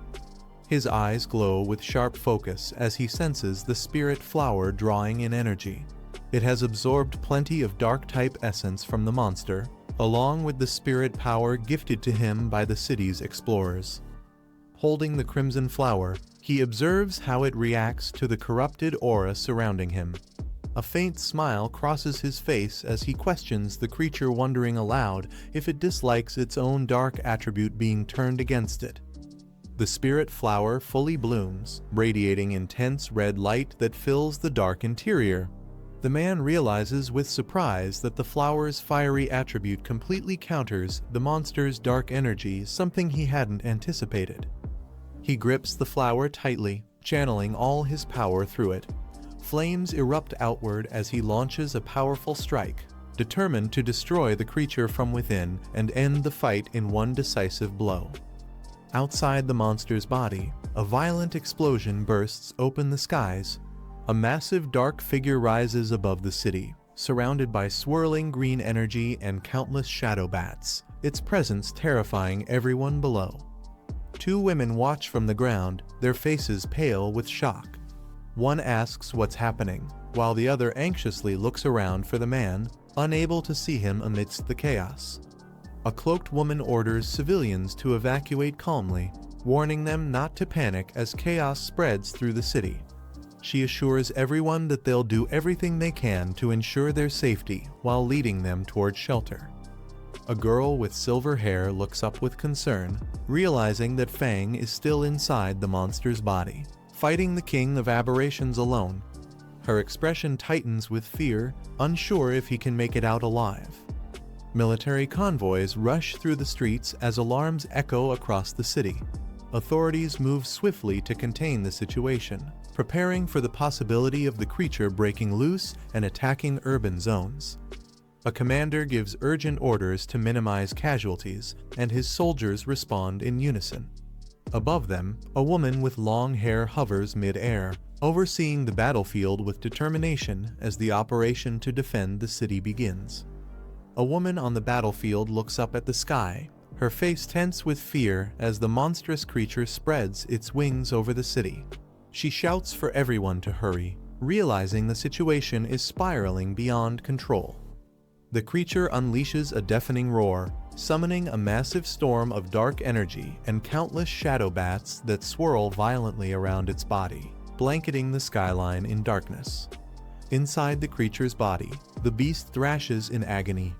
His eyes glow with sharp focus as he senses the Spirit Flower drawing in energy. It has absorbed plenty of dark-type essence from the monster, along with the spirit power gifted to him by the city's explorers. Holding the crimson flower, he observes how it reacts to the corrupted aura surrounding him. A faint smile crosses his face as he questions the creature, wondering aloud if it dislikes its own dark attribute being turned against it. The spirit flower fully blooms, radiating intense red light that fills the dark interior. The man realizes with surprise that the flower's fiery attribute completely counters the monster's dark energy, something he hadn't anticipated. He grips the flower tightly, channeling all his power through it. Flames erupt outward as he launches a powerful strike, determined to destroy the creature from within and end the fight in one decisive blow. Outside the monster's body, a violent explosion bursts open the skies. A massive dark figure rises above the city, surrounded by swirling green energy and countless shadow bats, its presence terrifying everyone below. Two women watch from the ground, their faces pale with shock. One asks what's happening, while the other anxiously looks around for the man, unable to see him amidst the chaos. A cloaked woman orders civilians to evacuate calmly, warning them not to panic as chaos spreads through the city. She assures everyone that they'll do everything they can to ensure their safety while leading them toward shelter. A girl with silver hair looks up with concern, realizing that Fang is still inside the monster's body, fighting the king of aberrations alone. Her expression tightens with fear, unsure if he can make it out alive. Military convoys rush through the streets as alarms echo across the city. Authorities move swiftly to contain the situation, preparing for the possibility of the creature breaking loose and attacking urban zones. A commander gives urgent orders to minimize casualties, and his soldiers respond in unison. Above them, a woman with long hair hovers mid-air, overseeing the battlefield with determination as the operation to defend the city begins. A woman on the battlefield looks up at the sky, her face tense with fear as the monstrous creature spreads its wings over the city. She shouts for everyone to hurry, realizing the situation is spiraling beyond control. The creature unleashes a deafening roar, summoning a massive storm of dark energy and countless shadow bats that swirl violently around its body, blanketing the skyline in darkness. Inside the creature's body, the beast thrashes in agony.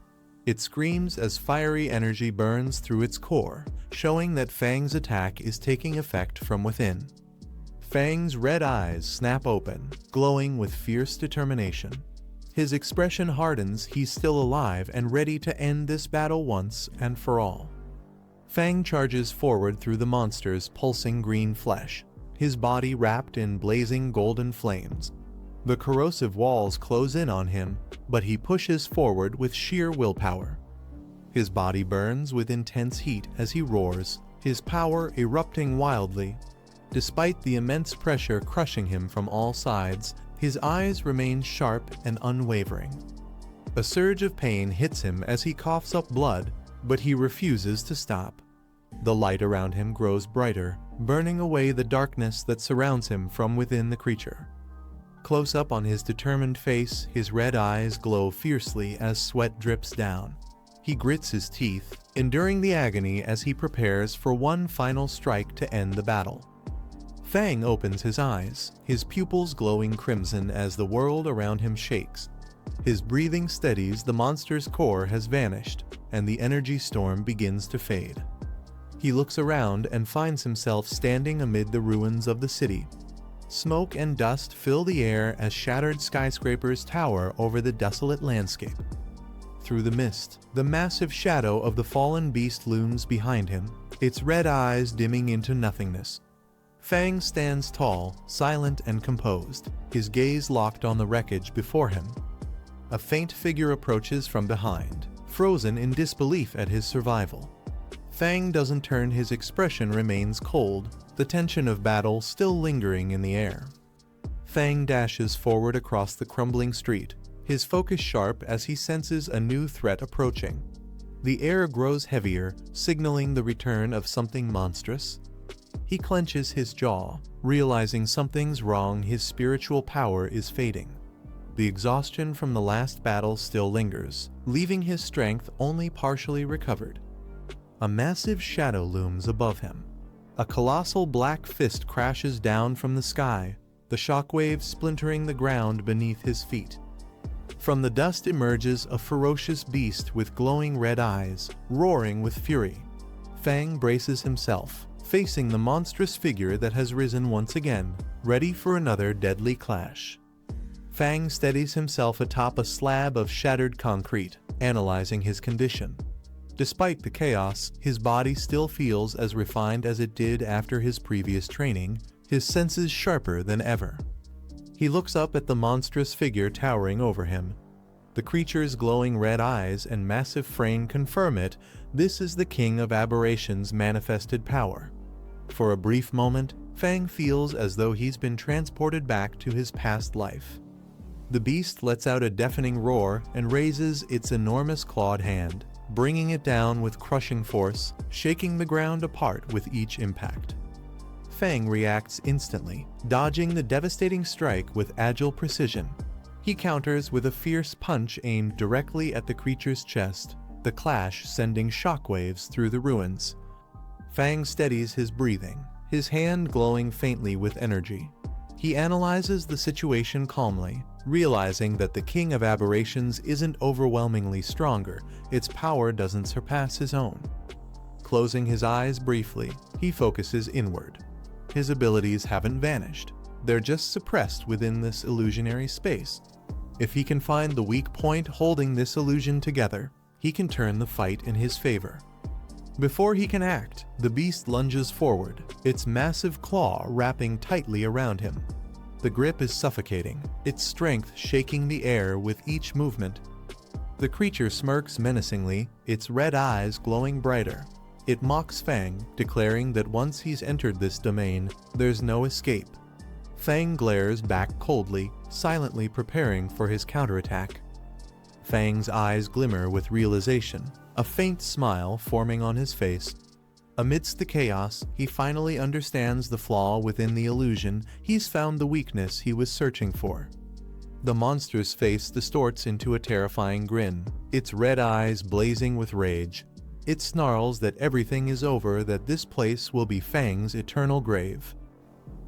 It screams as fiery energy burns through its core, showing that Fang's attack is taking effect from within. Fang's red eyes snap open, glowing with fierce determination. His expression hardens. He's still alive and ready to end this battle once and for all. Fang charges forward through the monster's pulsing green flesh, his body wrapped in blazing golden flames. The corrosive walls close in on him, but he pushes forward with sheer willpower. His body burns with intense heat as he roars, his power erupting wildly. Despite the immense pressure crushing him from all sides, his eyes remain sharp and unwavering. A surge of pain hits him as he coughs up blood, but he refuses to stop. The light around him grows brighter, burning away the darkness that surrounds him from within the creature. Close up on his determined face, his red eyes glow fiercely as sweat drips down. He grits his teeth, enduring the agony as he prepares for one final strike to end the battle. Fang opens his eyes, his pupils glowing crimson as the world around him shakes. His breathing steadies. The monster's core has vanished, and the energy storm begins to fade. He looks around and finds himself standing amid the ruins of the city. Smoke and dust fill the air as shattered skyscrapers tower over the desolate landscape. through the mist. The massive shadow of the fallen beast looms behind him, its red eyes dimming into nothingness. Fang stands tall, silent and composed, his gaze locked on the wreckage before him. A faint figure approaches from behind, frozen in disbelief at his survival. Fang doesn't turn, his expression remains cold, the tension of battle still lingering in the air. Fang dashes forward across the crumbling street, his focus sharp as he senses a new threat approaching. The air grows heavier, signaling the return of something monstrous. He clenches his jaw, realizing something's wrong, his spiritual power is fading. The exhaustion from the last battle still lingers, leaving his strength only partially recovered. A massive shadow looms above him. A colossal black fist crashes down from the sky, the shockwaves splintering the ground beneath his feet. From the dust emerges a ferocious beast with glowing red eyes, roaring with fury. Fang braces himself, facing the monstrous figure that has risen once again, ready for another deadly clash. Fang steadies himself atop a slab of shattered concrete, analyzing his condition. Despite the chaos, his body still feels as refined as it did after his previous training, his senses sharper than ever. He looks up at the monstrous figure towering over him. The creature's glowing red eyes and massive frame confirm it. This is the King of Aberration's manifested power. For a brief moment, Fang feels as though he's been transported back to his past life. The beast lets out a deafening roar and raises its enormous clawed hand, bringing it down with crushing force, shaking the ground apart with each impact. Fang reacts instantly, dodging the devastating strike with agile precision. He counters with a fierce punch aimed directly at the creature's chest, the clash sending shockwaves through the ruins. Fang steadies his breathing, his hand glowing faintly with energy. He analyzes the situation calmly, realizing that the King of Aberrations isn't overwhelmingly stronger, its power doesn't surpass his own. Closing his eyes briefly, he focuses inward. His abilities haven't vanished, they're just suppressed within this illusionary space. If he can find the weak point holding this illusion together, he can turn the fight in his favor. Before he can act, the beast lunges forward, its massive claw wrapping tightly around him. The grip is suffocating, its strength shaking the air with each movement. The creature smirks menacingly, its red eyes glowing brighter. It mocks Fang, declaring that once he's entered this domain, there's no escape. Fang glares back coldly, silently preparing for his counterattack. Fang's eyes glimmer with realization, a faint smile forming on his face. Amidst the chaos, he finally understands the flaw within the illusion. He's found the weakness he was searching for. The monster's face distorts into a terrifying grin, its red eyes blazing with rage. It snarls that everything is over, that this place will be Fang's eternal grave.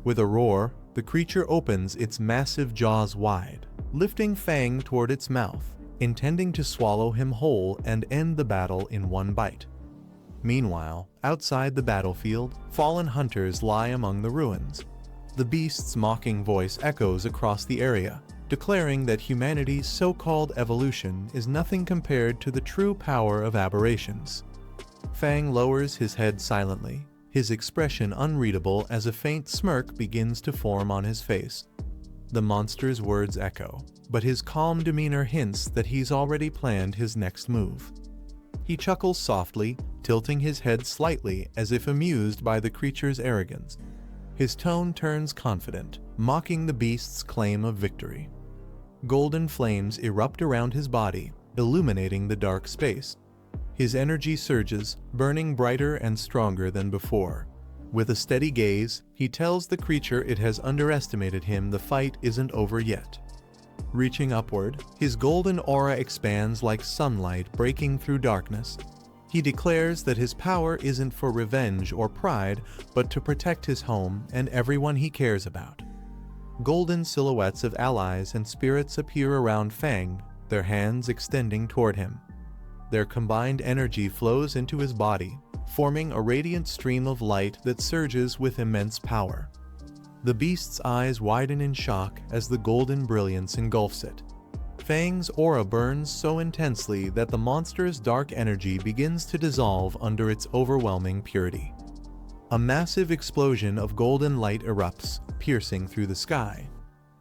With a roar, the creature opens its massive jaws wide, lifting Fang toward its mouth, intending to swallow him whole and end the battle in one bite. Meanwhile, outside the battlefield, fallen hunters lie among the ruins. The beast's mocking voice echoes across the area, declaring that humanity's so-called evolution is nothing compared to the true power of aberrations. Fang lowers his head silently, his expression unreadable as a faint smirk begins to form on his face. The monster's words echo, but his calm demeanor hints that he's already planned his next move. He chuckles softly, tilting his head slightly as if amused by the creature's arrogance. His tone turns confident, mocking the beast's claim of victory. Golden flames erupt around his body, illuminating the dark space. His energy surges, burning brighter and stronger than before. With a steady gaze, he tells the creature it has underestimated him. The fight isn't over yet. Reaching upward, his golden aura expands like sunlight breaking through darkness. He declares that his power isn't for revenge or pride, but to protect his home and everyone he cares about. Golden silhouettes of allies and spirits appear around Fang, their hands extending toward him. Their combined energy flows into his body, forming a radiant stream of light that surges with immense power. The beast's eyes widen in shock as the golden brilliance engulfs it. Fang's aura burns so intensely that the monster's dark energy begins to dissolve under its overwhelming purity. A massive explosion of golden light erupts, piercing through the sky.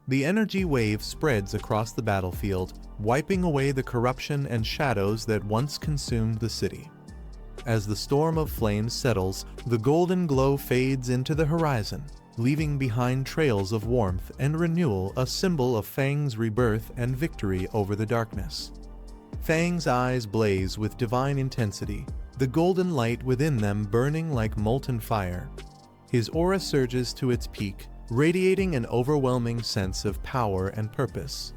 The energy wave spreads across the battlefield, wiping away the corruption and shadows that once consumed the city. As the storm of flames settles, the golden glow fades into the horizon, leaving behind trails of warmth and renewal, a symbol of Fang's rebirth and victory over the darkness. Fang's eyes blaze with divine intensity, the golden light within them burning like molten fire. His aura surges to its peak, radiating an overwhelming sense of power and purpose.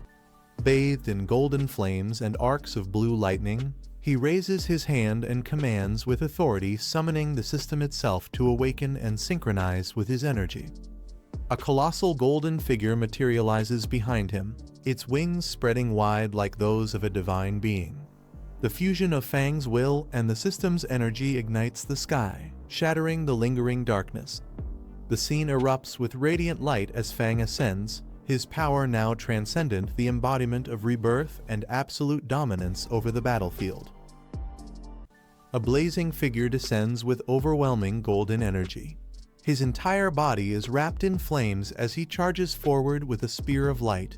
Bathed in golden flames and arcs of blue lightning, he raises his hand and commands with authority, summoning the system itself to awaken and synchronize with his energy. A colossal golden figure materializes behind him, its wings spreading wide like those of a divine being. The fusion of Fang's will and the system's energy ignites the sky, shattering the lingering darkness. The scene erupts with radiant light as Fang ascends, his power now transcendent, the embodiment of rebirth and absolute dominance over the battlefield. A blazing figure descends with overwhelming golden energy. His entire body is wrapped in flames as he charges forward with a spear of light.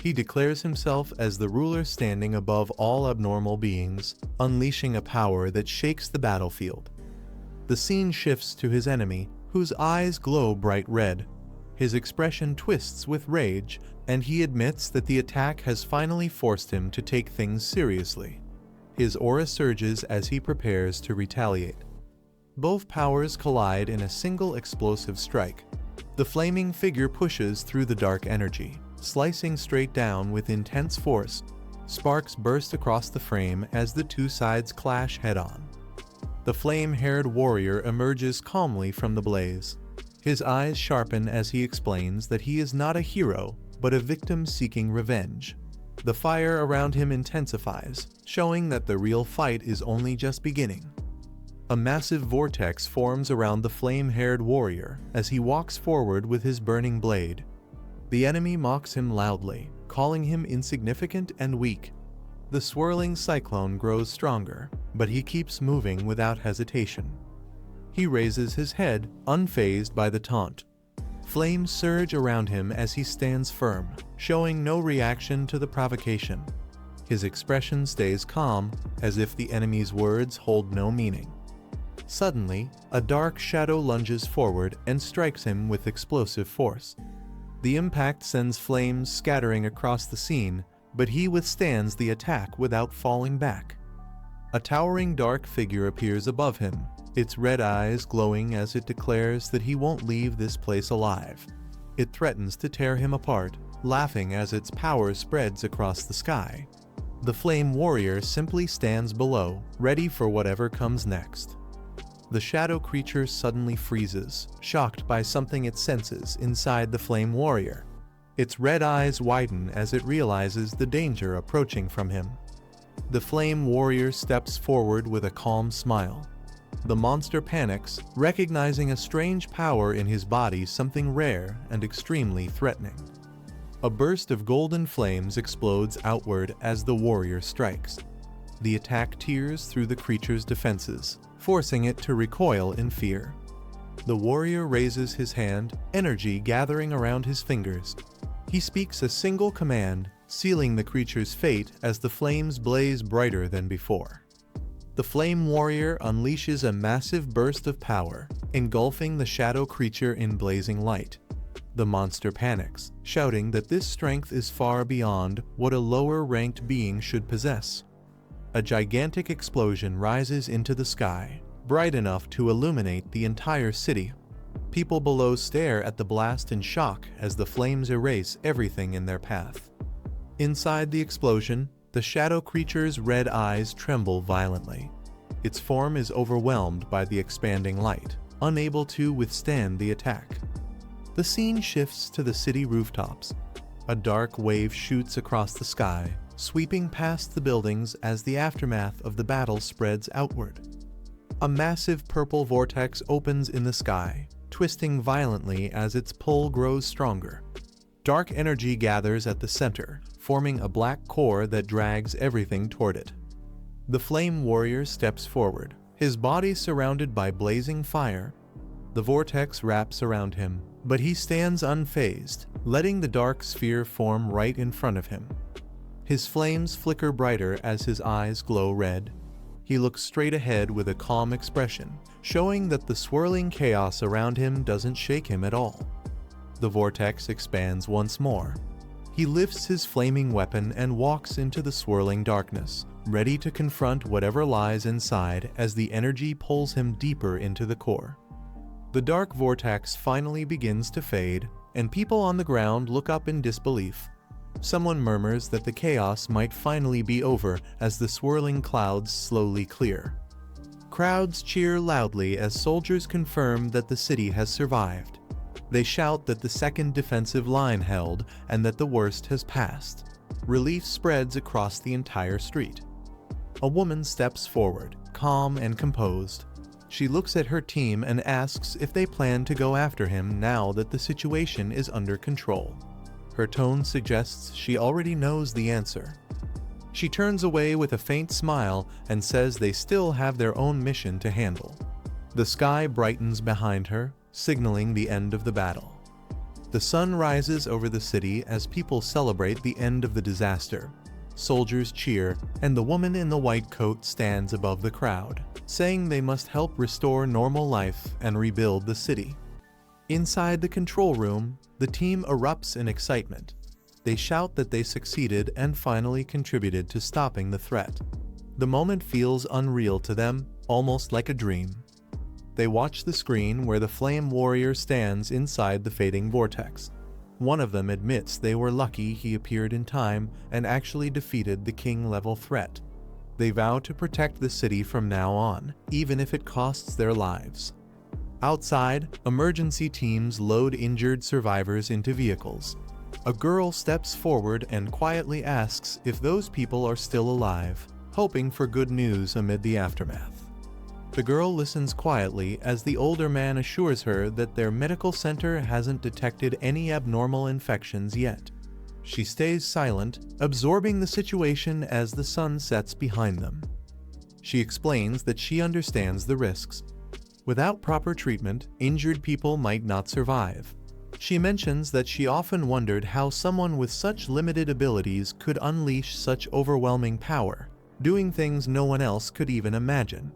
He declares himself as the ruler standing above all abnormal beings, unleashing a power that shakes the battlefield. The scene shifts to his enemy, whose eyes glow bright red. His expression twists with rage, and he admits that the attack has finally forced him to take things seriously. His aura surges as he prepares to retaliate. Both powers collide in a single explosive strike. The flaming figure pushes through the dark energy, slicing straight down with intense force. Sparks burst across the frame as the two sides clash head-on. The flame-haired warrior emerges calmly from the blaze. His eyes sharpen as he explains that he is not a hero, but a victim seeking revenge. The fire around him intensifies, showing that the real fight is only just beginning. A massive vortex forms around the flame-haired warrior as he walks forward with his burning blade. The enemy mocks him loudly, calling him insignificant and weak. The swirling cyclone grows stronger, but he keeps moving without hesitation. He raises his head, unfazed by the taunt. Flames surge around him as he stands firm, showing no reaction to the provocation. His expression stays calm, as if the enemy's words hold no meaning. Suddenly, a dark shadow lunges forward and strikes him with explosive force. The impact sends flames scattering across the scene, but he withstands the attack without falling back. A towering dark figure appears above him, its red eyes glowing as it declares that he won't leave this place alive. It threatens to tear him apart, laughing as its power spreads across the sky. The flame warrior simply stands below, ready for whatever comes next. The shadow creature suddenly freezes, shocked by something it senses inside the flame warrior. Its red eyes widen as it realizes the danger approaching from him. The flame warrior steps forward with a calm smile. The monster panics, recognizing a strange power in his body, something rare and extremely threatening. A burst of golden flames explodes outward as the warrior strikes. The attack tears through the creature's defenses, forcing it to recoil in fear. The warrior raises his hand, energy gathering around his fingers. He speaks a single command, sealing the creature's fate as the flames blaze brighter than before. The flame warrior unleashes a massive burst of power, engulfing the shadow creature in blazing light. The monster panics, shouting that this strength is far beyond what a lower-ranked being should possess. A gigantic explosion rises into the sky, bright enough to illuminate the entire city. People below stare at the blast in shock as the flames erase everything in their path. Inside the explosion, the shadow creature's red eyes tremble violently. Its form is overwhelmed by the expanding light, unable to withstand the attack. The scene shifts to the city rooftops. A dark wave shoots across the sky, sweeping past the buildings as the aftermath of the battle spreads outward. A massive purple vortex opens in the sky, twisting violently as its pull grows stronger. Dark energy gathers at the center, forming a black core that drags everything toward it. The flame warrior steps forward, his body surrounded by blazing fire. The vortex wraps around him, but he stands unfazed, letting the dark sphere form right in front of him. His flames flicker brighter as his eyes glow red. He looks straight ahead with a calm expression, showing that the swirling chaos around him doesn't shake him at all. The vortex expands once more. He lifts his flaming weapon and walks into the swirling darkness, ready to confront whatever lies inside as the energy pulls him deeper into the core. The dark vortex finally begins to fade, and people on the ground look up in disbelief. Someone murmurs that the chaos might finally be over as the swirling clouds slowly clear. Crowds cheer loudly as soldiers confirm that the city has survived. They shout that the second defensive line held and that the worst has passed. Relief spreads across the entire street. A woman steps forward, calm and composed. She looks at her team and asks if they plan to go after him now that the situation is under control. Her tone suggests she already knows the answer. She turns away with a faint smile and says they still have their own mission to handle. The sky brightens behind her, signaling the end of the battle. The sun rises over the city as people celebrate the end of the disaster. Soldiers cheer, and the woman in the white coat stands above the crowd, saying they must help restore normal life and rebuild the city. Inside the control room, the team erupts in excitement. They shout that they succeeded and finally contributed to stopping the threat. The moment feels unreal to them, almost like a dream. They watch the screen where the flame warrior stands inside the fading vortex. One of them admits they were lucky he appeared in time and actually defeated the king-level threat. They vow to protect the city from now on, even if it costs their lives. Outside, emergency teams load injured survivors into vehicles. A girl steps forward and quietly asks if those people are still alive, hoping for good news amid the aftermath. The girl listens quietly as the older man assures her that their medical center hasn't detected any abnormal infections yet. She stays silent, absorbing the situation as the sun sets behind them. She explains that she understands the risks. Without proper treatment, injured people might not survive. She mentions that she often wondered how someone with such limited abilities could unleash such overwhelming power, doing things no one else could even imagine.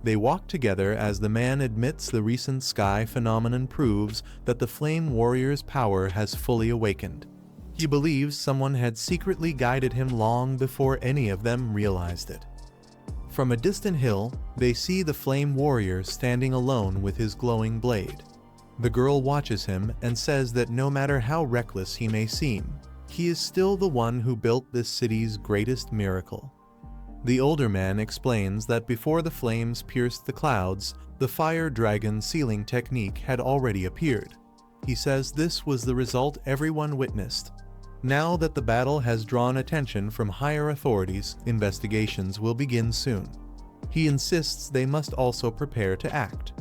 They walk together as the man admits the recent sky phenomenon proves that the Flame Warrior's power has fully awakened. He believes someone had secretly guided him long before any of them realized it. From a distant hill, they see the Flame Warrior standing alone with his glowing blade. The girl watches him and says that no matter how reckless he may seem, he is still the one who built this city's greatest miracle. The older man explains that before the flames pierced the clouds, the fire dragon sealing technique had already appeared. He says this was the result everyone witnessed. Now that the battle has drawn attention from higher authorities, investigations will begin soon. He insists they must also prepare to act.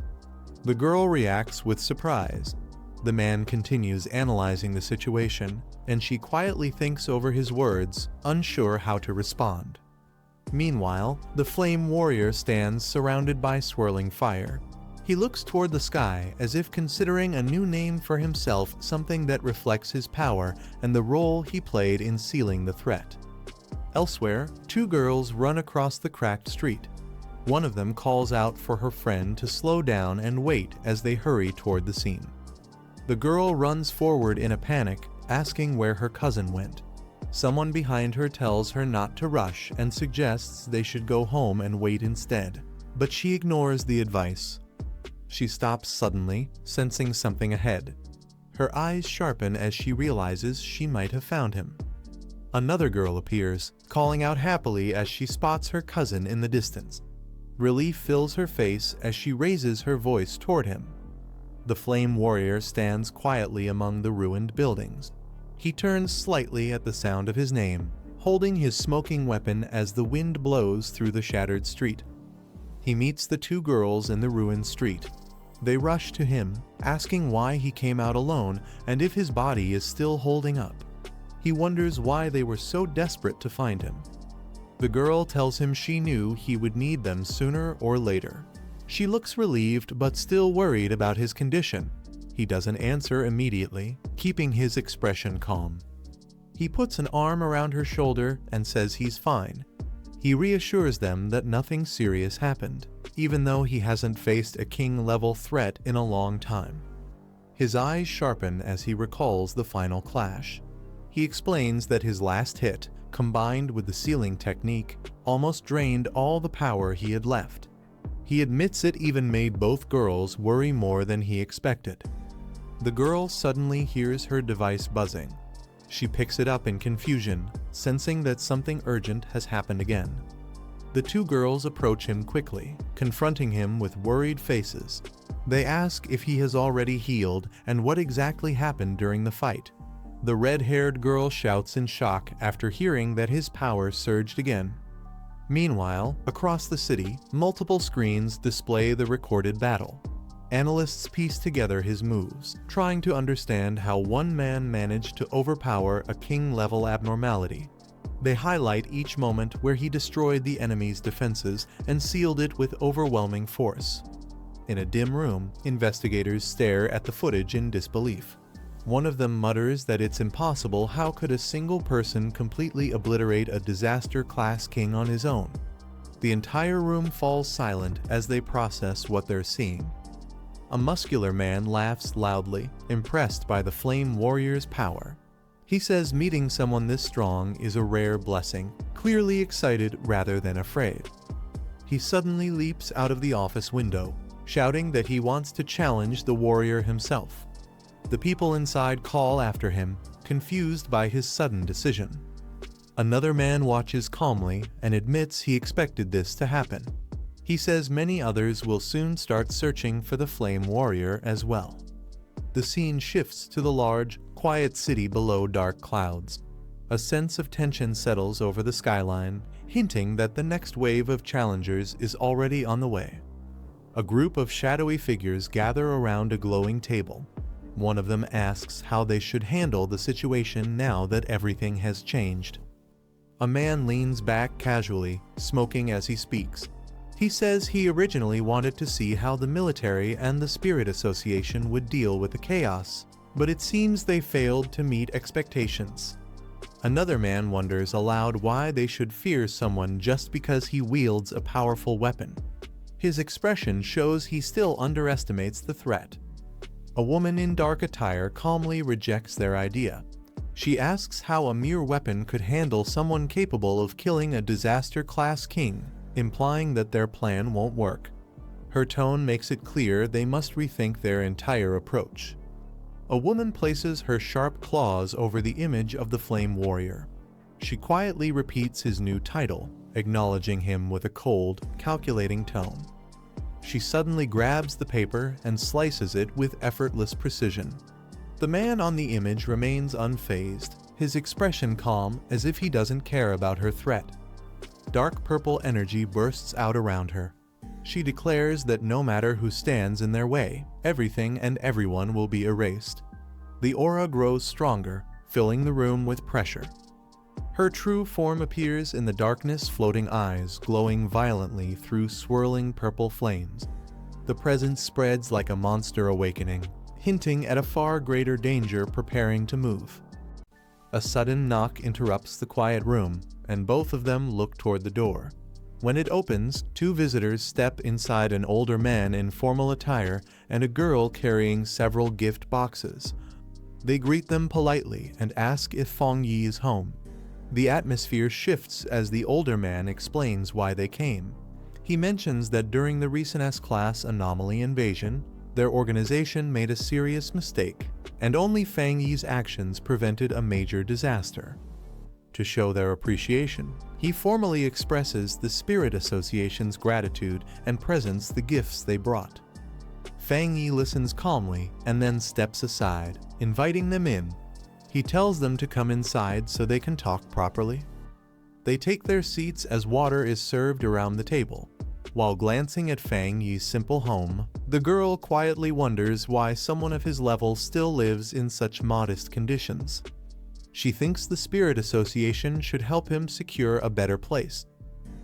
The girl reacts with surprise. The man continues analyzing the situation, and she quietly thinks over his words, unsure how to respond. Meanwhile, the Flame Warrior stands surrounded by swirling fire. He looks toward the sky as if considering a new name for himself, something that reflects his power and the role he played in sealing the threat. Elsewhere, two girls run across the cracked street. One of them calls out for her friend to slow down and wait as they hurry toward the scene. The girl runs forward in a panic, asking where her cousin went. Someone behind her tells her not to rush and suggests they should go home and wait instead, but she ignores the advice. She stops suddenly, sensing something ahead. Her eyes sharpen as she realizes she might have found him. Another girl appears, calling out happily as she spots her cousin in the distance. Relief fills her face as she raises her voice toward him. The Flame Warrior stands quietly among the ruined buildings. He turns slightly at the sound of his name, holding his smoking weapon as the wind blows through the shattered street. He meets the two girls in the ruined street. They rush to him, asking why he came out alone and if his body is still holding up. He wonders why they were so desperate to find him. The girl tells him she knew he would need them sooner or later. She looks relieved but still worried about his condition. He doesn't answer immediately, keeping his expression calm. He puts an arm around her shoulder and says he's fine. He reassures them that nothing serious happened, even though he hasn't faced a king-level threat in a long time. His eyes sharpen as he recalls the final clash. He explains that his last hit, combined with the sealing technique, almost drained all the power he had left. He admits it even made both girls worry more than he expected. The girl suddenly hears her device buzzing. She picks it up in confusion, sensing that something urgent has happened again. The two girls approach him quickly, confronting him with worried faces. They ask if he has already healed and what exactly happened during the fight. The red-haired girl shouts in shock after hearing that his power surged again. Meanwhile, across the city, multiple screens display the recorded battle. Analysts piece together his moves, trying to understand how one man managed to overpower a king-level abnormality. They highlight each moment where he destroyed the enemy's defenses and sealed it with overwhelming force. In a dim room, investigators stare at the footage in disbelief. One of them mutters that it's impossible. How could a single person completely obliterate a disaster-class king on his own? The entire room falls silent as they process what they're seeing. A muscular man laughs loudly, impressed by the Flame Warrior's power. He says meeting someone this strong is a rare blessing, clearly excited rather than afraid. He suddenly leaps out of the office window, shouting that he wants to challenge the warrior himself. The people inside call after him, confused by his sudden decision. Another man watches calmly and admits he expected this to happen. He says many others will soon start searching for the Flame Warrior as well. The scene shifts to the large, quiet city below dark clouds. A sense of tension settles over the skyline, hinting that the next wave of challengers is already on the way. A group of shadowy figures gather around a glowing table. One of them asks how they should handle the situation now that everything has changed. A man leans back casually, smoking as he speaks. He says he originally wanted to see how the military and the Spirit Association would deal with the chaos, but it seems they failed to meet expectations. Another man wonders aloud why they should fear someone just because he wields a powerful weapon. His expression shows he still underestimates the threat. A woman in dark attire calmly rejects their idea. She asks how a mere weapon could handle someone capable of killing a disaster-class king, implying that their plan won't work. Her tone makes it clear they must rethink their entire approach. A woman places her sharp claws over the image of the Flame Warrior. She quietly repeats his new title, acknowledging him with a cold, calculating tone. She suddenly grabs the paper and slices it with effortless precision. The man on the image remains unfazed, his expression calm as if he doesn't care about her threat. Dark purple energy bursts out around her. She declares that no matter who stands in their way, everything and everyone will be erased. The aura grows stronger, filling the room with pressure. Her true form appears in the darkness, floating eyes glowing violently through swirling purple flames. The presence spreads like a monster awakening, hinting at a far greater danger preparing to move. A sudden knock interrupts the quiet room, and both of them look toward the door. When it opens, two visitors step inside, an older man in formal attire and a girl carrying several gift boxes. They greet them politely and ask if Fong Yi is home. The atmosphere shifts as the older man explains why they came. He mentions that during the recent S-Class anomaly invasion, their organization made a serious mistake, and only Fang Yi's actions prevented a major disaster. To show their appreciation, he formally expresses the Spirit Association's gratitude and presents the gifts they brought. Fang Yi listens calmly and then steps aside, inviting them in. He tells them to come inside so they can talk properly. They take their seats as water is served around the table. While glancing at Fang Yi's simple home, the girl quietly wonders why someone of his level still lives in such modest conditions. She thinks the Spirit Association should help him secure a better place.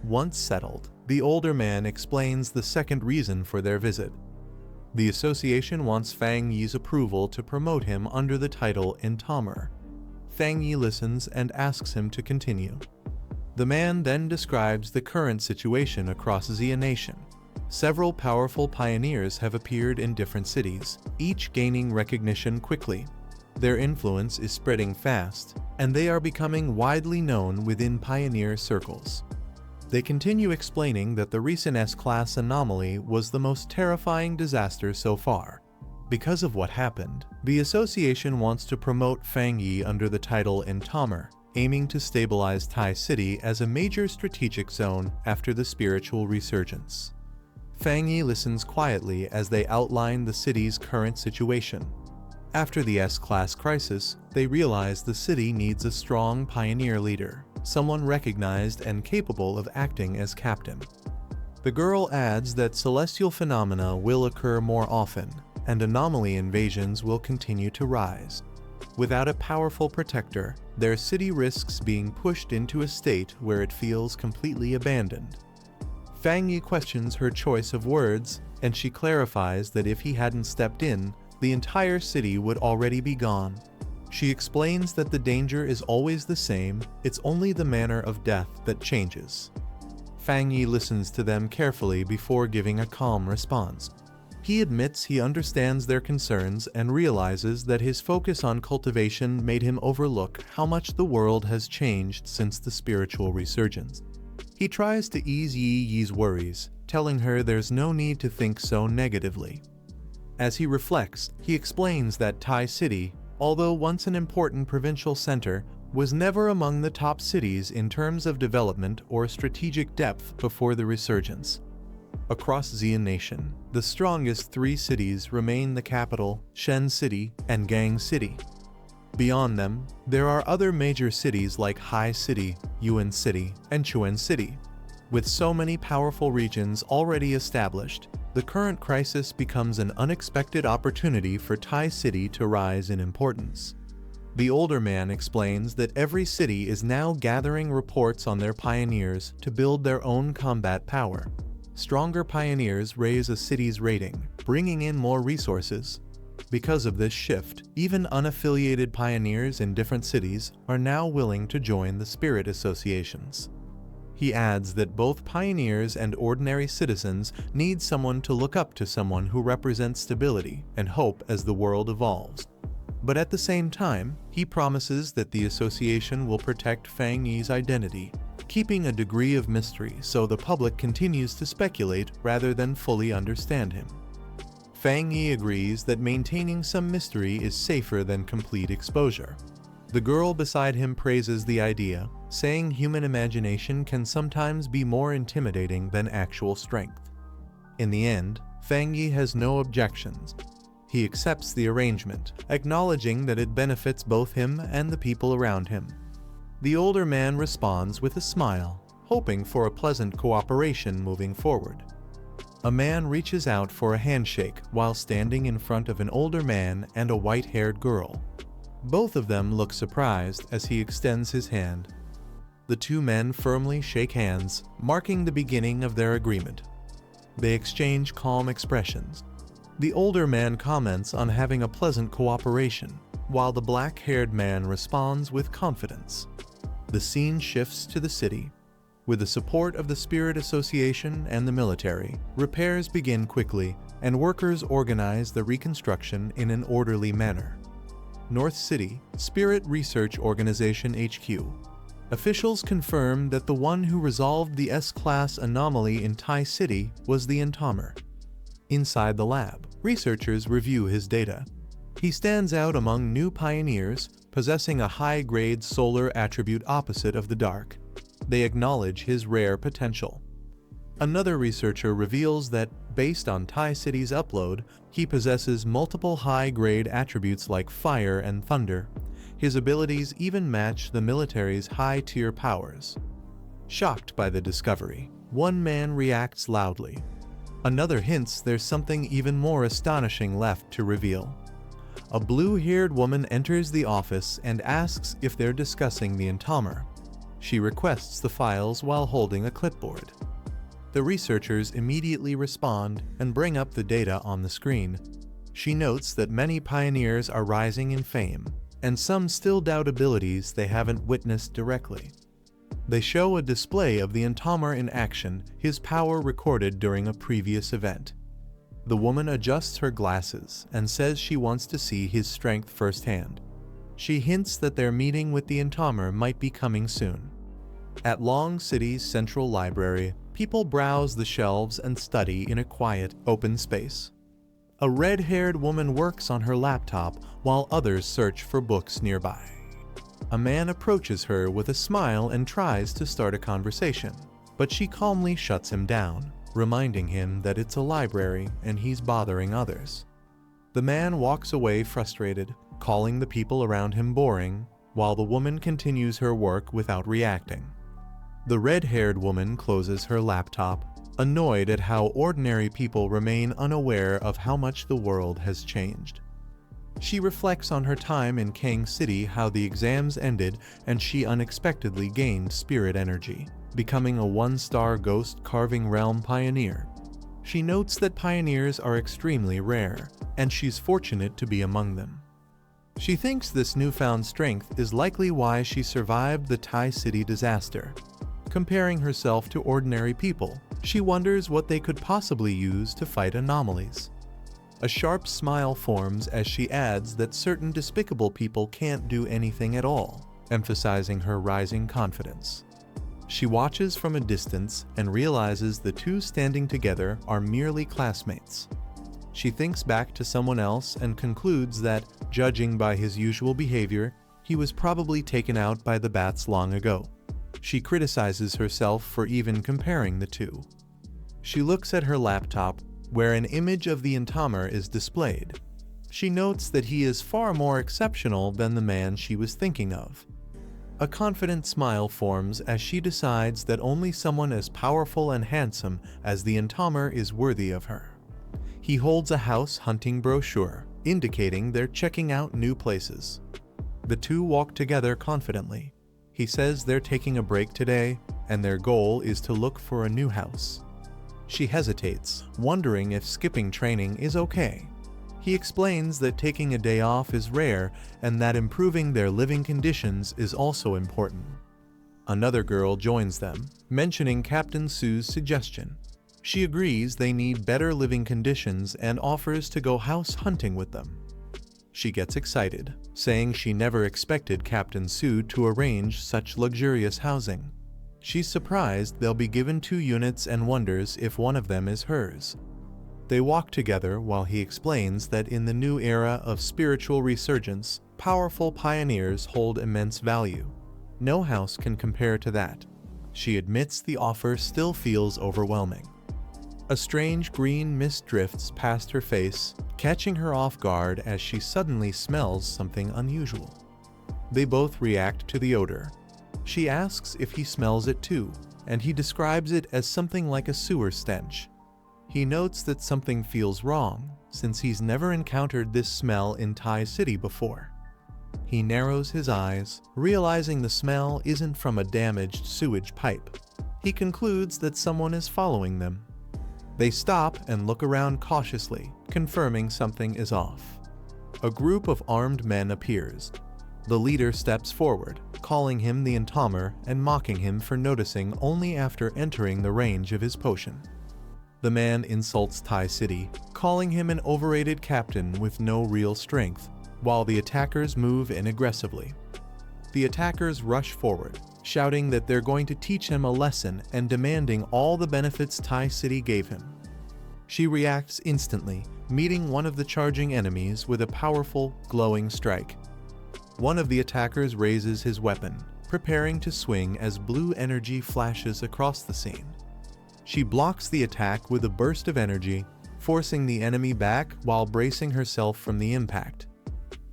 Once settled, the older man explains the second reason for their visit. The association wants Fang Yi's approval to promote him under the title Entamer. Fang Yi listens and asks him to continue. The man then describes the current situation across Xia Nation. Several powerful pioneers have appeared in different cities, each gaining recognition quickly. Their influence is spreading fast, and they are becoming widely known within pioneer circles. They continue explaining that the recent S-Class anomaly was the most terrifying disaster so far. Because of what happened, the association wants to promote Fang Yi under the title Entamer, aiming to stabilize Tai City as a major strategic zone after the spiritual resurgence. Fang Yi listens quietly as they outline the city's current situation. After the S-Class crisis, they realize the city needs a strong pioneer leader, someone recognized and capable of acting as captain. The girl adds that celestial phenomena will occur more often, and anomaly invasions will continue to rise. Without a powerful protector, their city risks being pushed into a state where it feels completely abandoned. Fang Yi questions her choice of words, and she clarifies that if he hadn't stepped in, the entire city would already be gone. She explains that the danger is always the same, it's only the manner of death that changes. Fang Yi listens to them carefully before giving a calm response. He admits he understands their concerns and realizes that his focus on cultivation made him overlook how much the world has changed since the spiritual resurgence. He tries to ease Yi's worries, telling her there's no need to think so negatively. As he reflects, he explains that Tai City, although once an important provincial center, was never among the top cities in terms of development or strategic depth before the resurgence. Across Xia Nation, the strongest three cities remain the capital, Shen City, and Gang City. Beyond them, there are other major cities like Hai City, Yuan City, and Chuan City. With so many powerful regions already established, the current crisis becomes an unexpected opportunity for Tai City to rise in importance. The older man explains that every city is now gathering reports on their pioneers to build their own combat power. Stronger pioneers raise a city's rating, bringing in more resources. Because of this shift, even unaffiliated pioneers in different cities are now willing to join the spirit associations. He adds that both pioneers and ordinary citizens need someone to look up to, someone who represents stability and hope as the world evolves. But at the same time, he promises that the association will protect Fang Yi's identity, keeping a degree of mystery so the public continues to speculate rather than fully understand him. Fang Yi agrees that maintaining some mystery is safer than complete exposure. The girl beside him praises the idea, saying human imagination can sometimes be more intimidating than actual strength. In the end, Fang Yi has no objections. He accepts the arrangement, acknowledging that it benefits both him and the people around him. The older man responds with a smile, hoping for a pleasant cooperation moving forward. A man reaches out for a handshake while standing in front of an older man and a white-haired girl. Both of them look surprised as he extends his hand. The two men firmly shake hands, marking the beginning of their agreement. They exchange calm expressions. The older man comments on having a pleasant cooperation, while the black-haired man responds with confidence. The scene shifts to the city. With the support of the Spirit Association and the military, repairs begin quickly, and workers organize the reconstruction in an orderly manner. North City, Spirit Research Organization HQ. Officials confirmed that the one who resolved the S-Class anomaly in Tai City was the Entamer. Inside the lab, researchers review his data. He stands out among new pioneers, possessing a high-grade solar attribute opposite of the dark. They acknowledge his rare potential. Another researcher reveals that, based on Tai City's upload, he possesses multiple high-grade attributes like fire and thunder. His abilities even match the military's high-tier powers. Shocked by the discovery, One man reacts loudly. Another hints there's something even more astonishing left to reveal. A blue-haired woman enters the office and asks if they're discussing the entamer. She requests the files while holding a clipboard. The researchers immediately respond and bring up the data on the screen. She notes that many pioneers are rising in fame, and some still doubt abilities they haven't witnessed directly. They show a display of the entamer in action, his power recorded during a previous event. The woman adjusts her glasses and says she wants to see his strength firsthand. She hints that their meeting with the entamer might be coming soon. At Long City's central library, people browse the shelves and study in a quiet, open space. A red-haired woman works on her laptop while others search for books nearby. A man approaches her with a smile and tries to start a conversation, but she calmly shuts him down, reminding him that it's a library and he's bothering others. The man walks away frustrated, calling the people around him boring, while the woman continues her work without reacting. The red-haired woman closes her laptop, annoyed at how ordinary people remain unaware of how much the world has changed. She reflects on her time in Kang City, how the exams ended and she unexpectedly gained spirit energy, becoming a one-star ghost carving realm pioneer. She notes that pioneers are extremely rare, and she's fortunate to be among them. She thinks this newfound strength is likely why she survived the Thai City disaster. Comparing herself to ordinary people, she wonders what they could possibly use to fight anomalies. A sharp smile forms as she adds that certain despicable people can't do anything at all, emphasizing her rising confidence. She watches from a distance and realizes the two standing together are merely classmates. She thinks back to someone else and concludes that, judging by his usual behavior, he was probably taken out by the bats long ago. She criticizes herself for even comparing the two. She looks at her laptop, where an image of the entamer is displayed. She notes that he is far more exceptional than the man she was thinking of. A confident smile forms as she decides that only someone as powerful and handsome as the entamer is worthy of her. He holds a house hunting brochure, indicating they're checking out new places. The two walk together confidently. He says they're taking a break today, and their goal is to look for a new house. She hesitates, wondering if skipping training is okay. He explains that taking a day off is rare and that improving their living conditions is also important. Another girl joins them, mentioning Captain Sue's suggestion. She agrees they need better living conditions and offers to go house hunting with them. She gets excited, saying she never expected Captain Sue to arrange such luxurious housing. She's surprised they'll be given 2 units and wonders if one of them is hers. They walk together while he explains that in the new era of spiritual resurgence, powerful pioneers hold immense value. No house can compare to that. She admits the offer still feels overwhelming. A strange green mist drifts past her face, catching her off guard as she suddenly smells something unusual. They both react to the odor. She asks if he smells it too, and he describes it as something like a sewer stench. He notes that something feels wrong, since he's never encountered this smell in Thai City before. He narrows his eyes, realizing the smell isn't from a damaged sewage pipe. He concludes that someone is following them. They stop and look around cautiously, confirming something is off. A group of armed men appears. The leader steps forward, calling him the entamer and mocking him for noticing only after entering the range of his potion. The man insults Thai City, calling him an overrated captain with no real strength, while the attackers move in aggressively. The attackers rush forward, shouting that they're going to teach him a lesson and demanding all the benefits Thai City gave him. She reacts instantly, meeting one of the charging enemies with a powerful, glowing strike. One of the attackers raises his weapon, preparing to swing as blue energy flashes across the scene. She blocks the attack with a burst of energy, forcing the enemy back while bracing herself from the impact.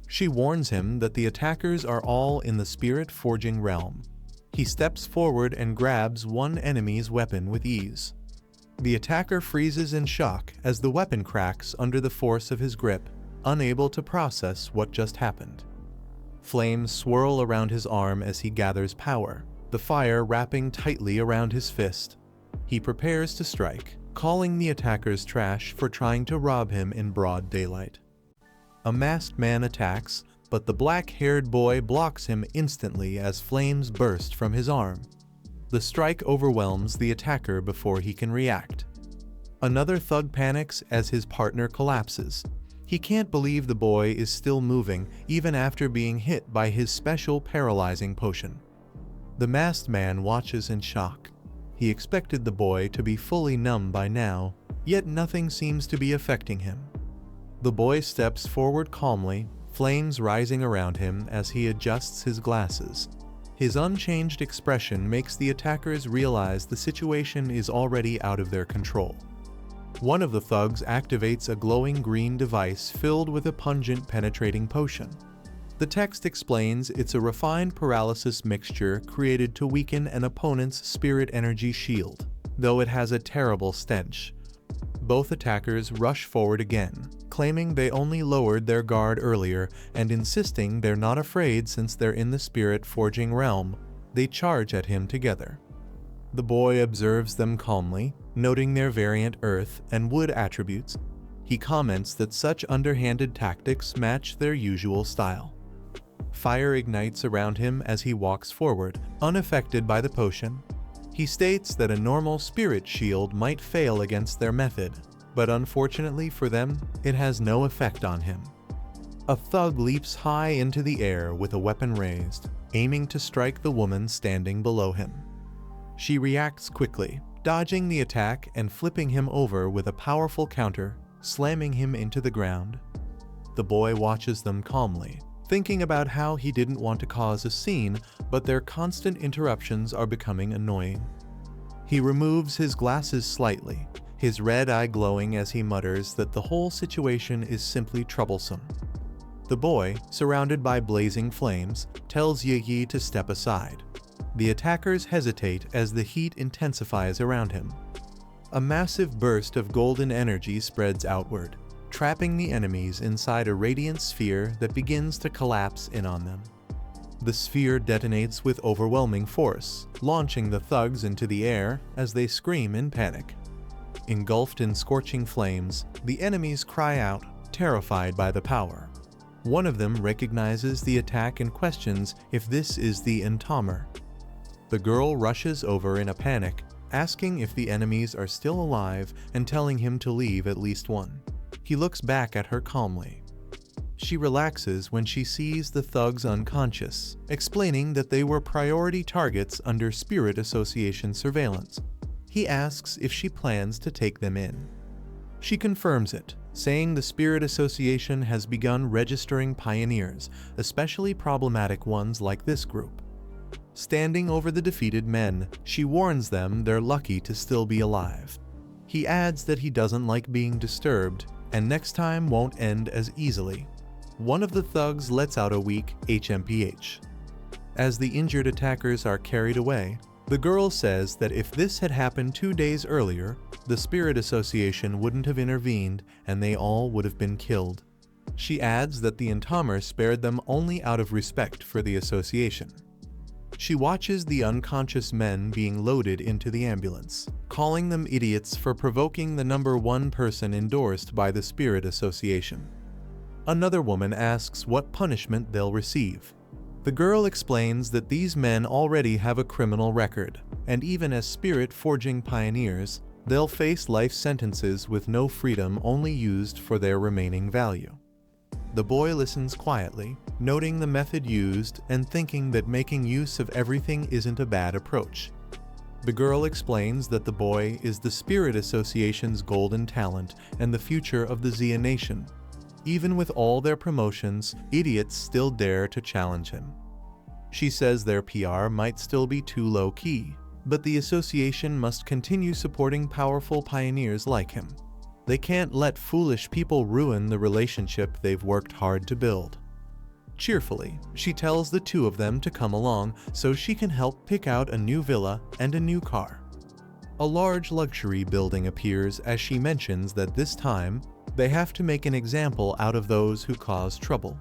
She warns him that the attackers are all in the spirit forging realm. He steps forward and grabs one enemy's weapon with ease. The attacker freezes in shock as the weapon cracks under the force of his grip, unable to process what just happened. Flames swirl around his arm as he gathers power, the fire wrapping tightly around his fist. He prepares to strike, calling the attackers trash for trying to rob him in broad daylight. A masked man attacks, but the black-haired boy blocks him instantly as flames burst from his arm. The strike overwhelms the attacker before he can react. Another thug panics as his partner collapses. He can't believe the boy is still moving even after being hit by his special paralyzing potion. The masked man watches in shock. He expected the boy to be fully numb by now, yet nothing seems to be affecting him. The boy steps forward calmly, flames rising around him as he adjusts his glasses. His unchanged expression makes the attackers realize the situation is already out of their control. One of the thugs activates a glowing green device filled with a pungent penetrating potion. The text explains it's a refined paralysis mixture created to weaken an opponent's spirit energy shield, though it has a terrible stench. Both attackers rush forward again, claiming they only lowered their guard earlier and insisting they're not afraid since they're in the spirit forging realm. They charge at him together. The boy observes them calmly, noting their variant earth and wood attributes. He comments that such underhanded tactics match their usual style. Fire ignites around him as he walks forward, unaffected by the potion. He states that a normal spirit shield might fail against their method, but unfortunately for them, it has no effect on him. A thug leaps high into the air with a weapon raised, aiming to strike the woman standing below him. She reacts quickly, dodging the attack and flipping him over with a powerful counter, slamming him into the ground. The boy watches them calmly, thinking about how he didn't want to cause a scene, but their constant interruptions are becoming annoying. He removes his glasses slightly, his red eye glowing as he mutters that the whole situation is simply troublesome. The boy, surrounded by blazing flames, tells Yi to step aside. The attackers hesitate as the heat intensifies around him. A massive burst of golden energy spreads outward, trapping the enemies inside a radiant sphere that begins to collapse in on them. The sphere detonates with overwhelming force, launching the thugs into the air as they scream in panic. Engulfed in scorching flames, the enemies cry out, terrified by the power. One of them recognizes the attack and questions if this is the Entamer. The girl rushes over in a panic, asking if the enemies are still alive and telling him to leave at least one. He looks back at her calmly. She relaxes when she sees the thugs unconscious, explaining that they were priority targets under Spirit Association surveillance. He asks if she plans to take them in. She confirms it, saying the Spirit Association has begun registering pioneers, especially problematic ones like this group. Standing over the defeated men, she warns them they're lucky to still be alive. He adds that he doesn't like being disturbed, and next time won't end as easily. One of the thugs lets out a weak HMPH. As the injured attackers are carried away, the girl says that if this had happened 2 days earlier, the Spirit Association wouldn't have intervened and they all would have been killed. She adds that the Entamer spared them only out of respect for the association. She watches the unconscious men being loaded into the ambulance, calling them idiots for provoking the number one person endorsed by the Spirit Association. Another woman asks what punishment they'll receive. The girl explains that these men already have a criminal record, and even as spirit-forging pioneers, they'll face life sentences with no freedom only used for their remaining value. The boy listens quietly, noting the method used and thinking that making use of everything isn't a bad approach. The girl explains that the boy is the Spirit Association's golden talent and the future of the Xia Nation. Even with all their promotions, idiots still dare to challenge him. She says their PR might still be too low-key, but the association must continue supporting powerful pioneers like him. They can't let foolish people ruin the relationship they've worked hard to build. Cheerfully, she tells the two of them to come along so she can help pick out a new villa and a new car. A large luxury building appears as she mentions that this time, they have to make an example out of those who cause trouble.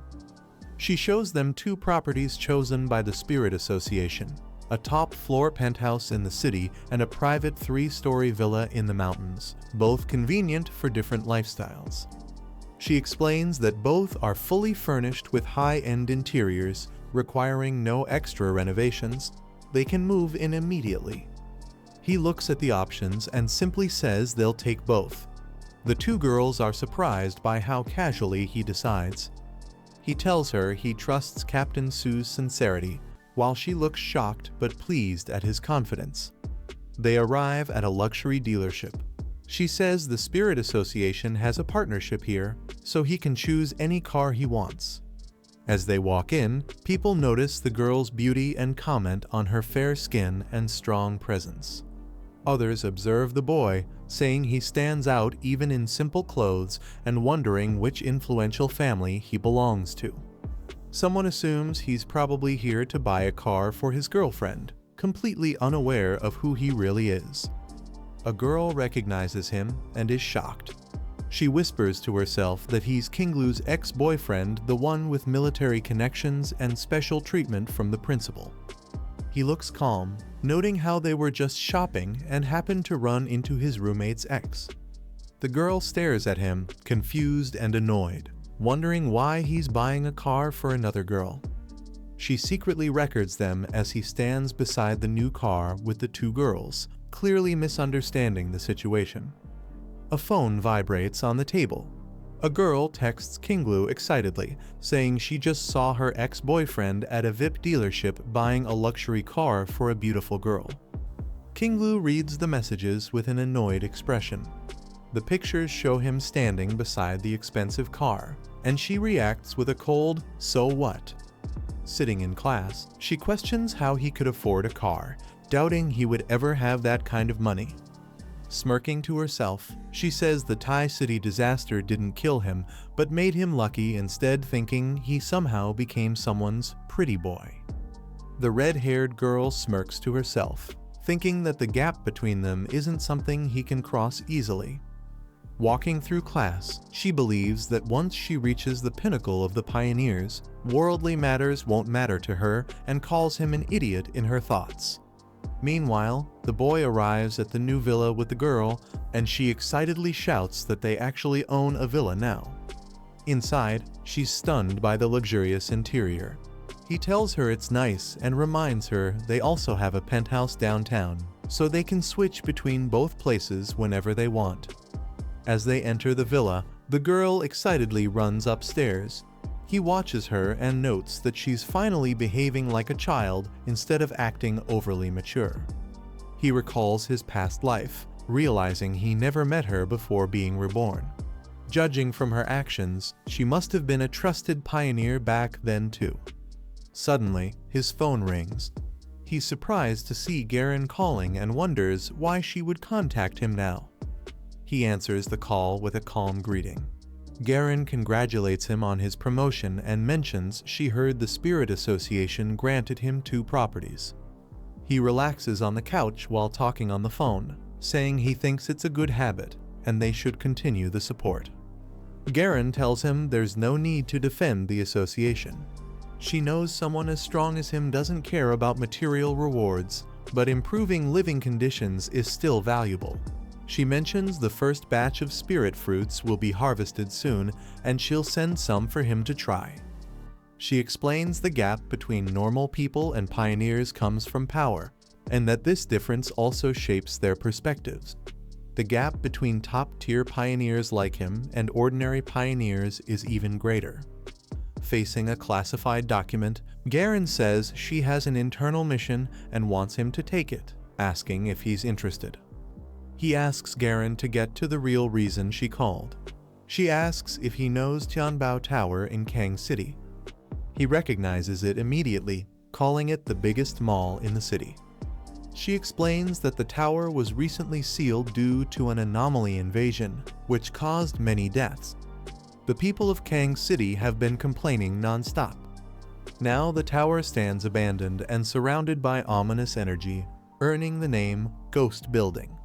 She shows them two properties chosen by the Spirit Association, a top-floor penthouse in the city and a private 3-story villa in the mountains, both convenient for different lifestyles. She explains that both are fully furnished with high-end interiors, requiring no extra renovations. They can move in immediately. He looks at the options and simply says they'll take both. The two girls are surprised by how casually he decides. He tells her he trusts Captain Sue's sincerity, while she looks shocked but pleased at his confidence. They arrive at a luxury dealership. She says the Spirit Association has a partnership here, so he can choose any car he wants. As they walk in, people notice the girl's beauty and comment on her fair skin and strong presence. Others observe the boy, saying he stands out even in simple clothes and wondering which influential family he belongs to. Someone assumes he's probably here to buy a car for his girlfriend, completely unaware of who he really is. A girl recognizes him and is shocked. She whispers to herself that he's Kinglu's ex-boyfriend, the one with military connections and special treatment from the principal. He looks calm, noting how they were just shopping and happened to run into his roommate's ex. The girl stares at him, confused and annoyed, wondering why he's buying a car for another girl. She secretly records them as he stands beside the new car with the two girls, clearly misunderstanding the situation. A phone vibrates on the table. A girl texts Kinglu excitedly, saying she just saw her ex-boyfriend at a VIP dealership buying a luxury car for a beautiful girl. Kinglu reads the messages with an annoyed expression. The pictures show him standing beside the expensive car, and she reacts with a cold, "So what?" Sitting in class, she questions how he could afford a car, doubting he would ever have that kind of money. Smirking to herself, she says the Thai city disaster didn't kill him, but made him lucky instead, thinking he somehow became someone's pretty boy. The red-haired girl smirks to herself, thinking that the gap between them isn't something he can cross easily. Walking through class, she believes that once she reaches the pinnacle of the pioneers, worldly matters won't matter to her and calls him an idiot in her thoughts. Meanwhile, the boy arrives at the new villa with the girl, and she excitedly shouts that they actually own a villa now. Inside, she's stunned by the luxurious interior. He tells her it's nice and reminds her they also have a penthouse downtown, so they can switch between both places whenever they want. As they enter the villa, the girl excitedly runs upstairs. He watches her and notes that she's finally behaving like a child instead of acting overly mature. He recalls his past life, realizing he never met her before being reborn. Judging from her actions, she must have been a trusted pioneer back then too. Suddenly, his phone rings. He's surprised to see Garen calling and wonders why she would contact him now. He answers the call with a calm greeting. Garen congratulates him on his promotion and mentions she heard the Spirit Association granted him 2 properties. He relaxes on the couch while talking on the phone, saying he thinks it's a good habit and they should continue the support. Garen tells him there's no need to defend the association. She knows someone as strong as him doesn't care about material rewards, but improving living conditions is still valuable. She mentions the first batch of spirit fruits will be harvested soon, and she'll send some for him to try. She explains the gap between normal people and pioneers comes from power, and that this difference also shapes their perspectives. The gap between top-tier pioneers like him and ordinary pioneers is even greater. Facing a classified document, Garen says she has an internal mission and wants him to take it, asking if he's interested. He asks Garen to get to the real reason she called. She asks if he knows Tianbao Tower in Kang City. He recognizes it immediately, calling it the biggest mall in the city. She explains that the tower was recently sealed due to an anomaly invasion, which caused many deaths. The people of Kang City have been complaining non-stop. Now the tower stands abandoned and surrounded by ominous energy, earning the name Ghost Building.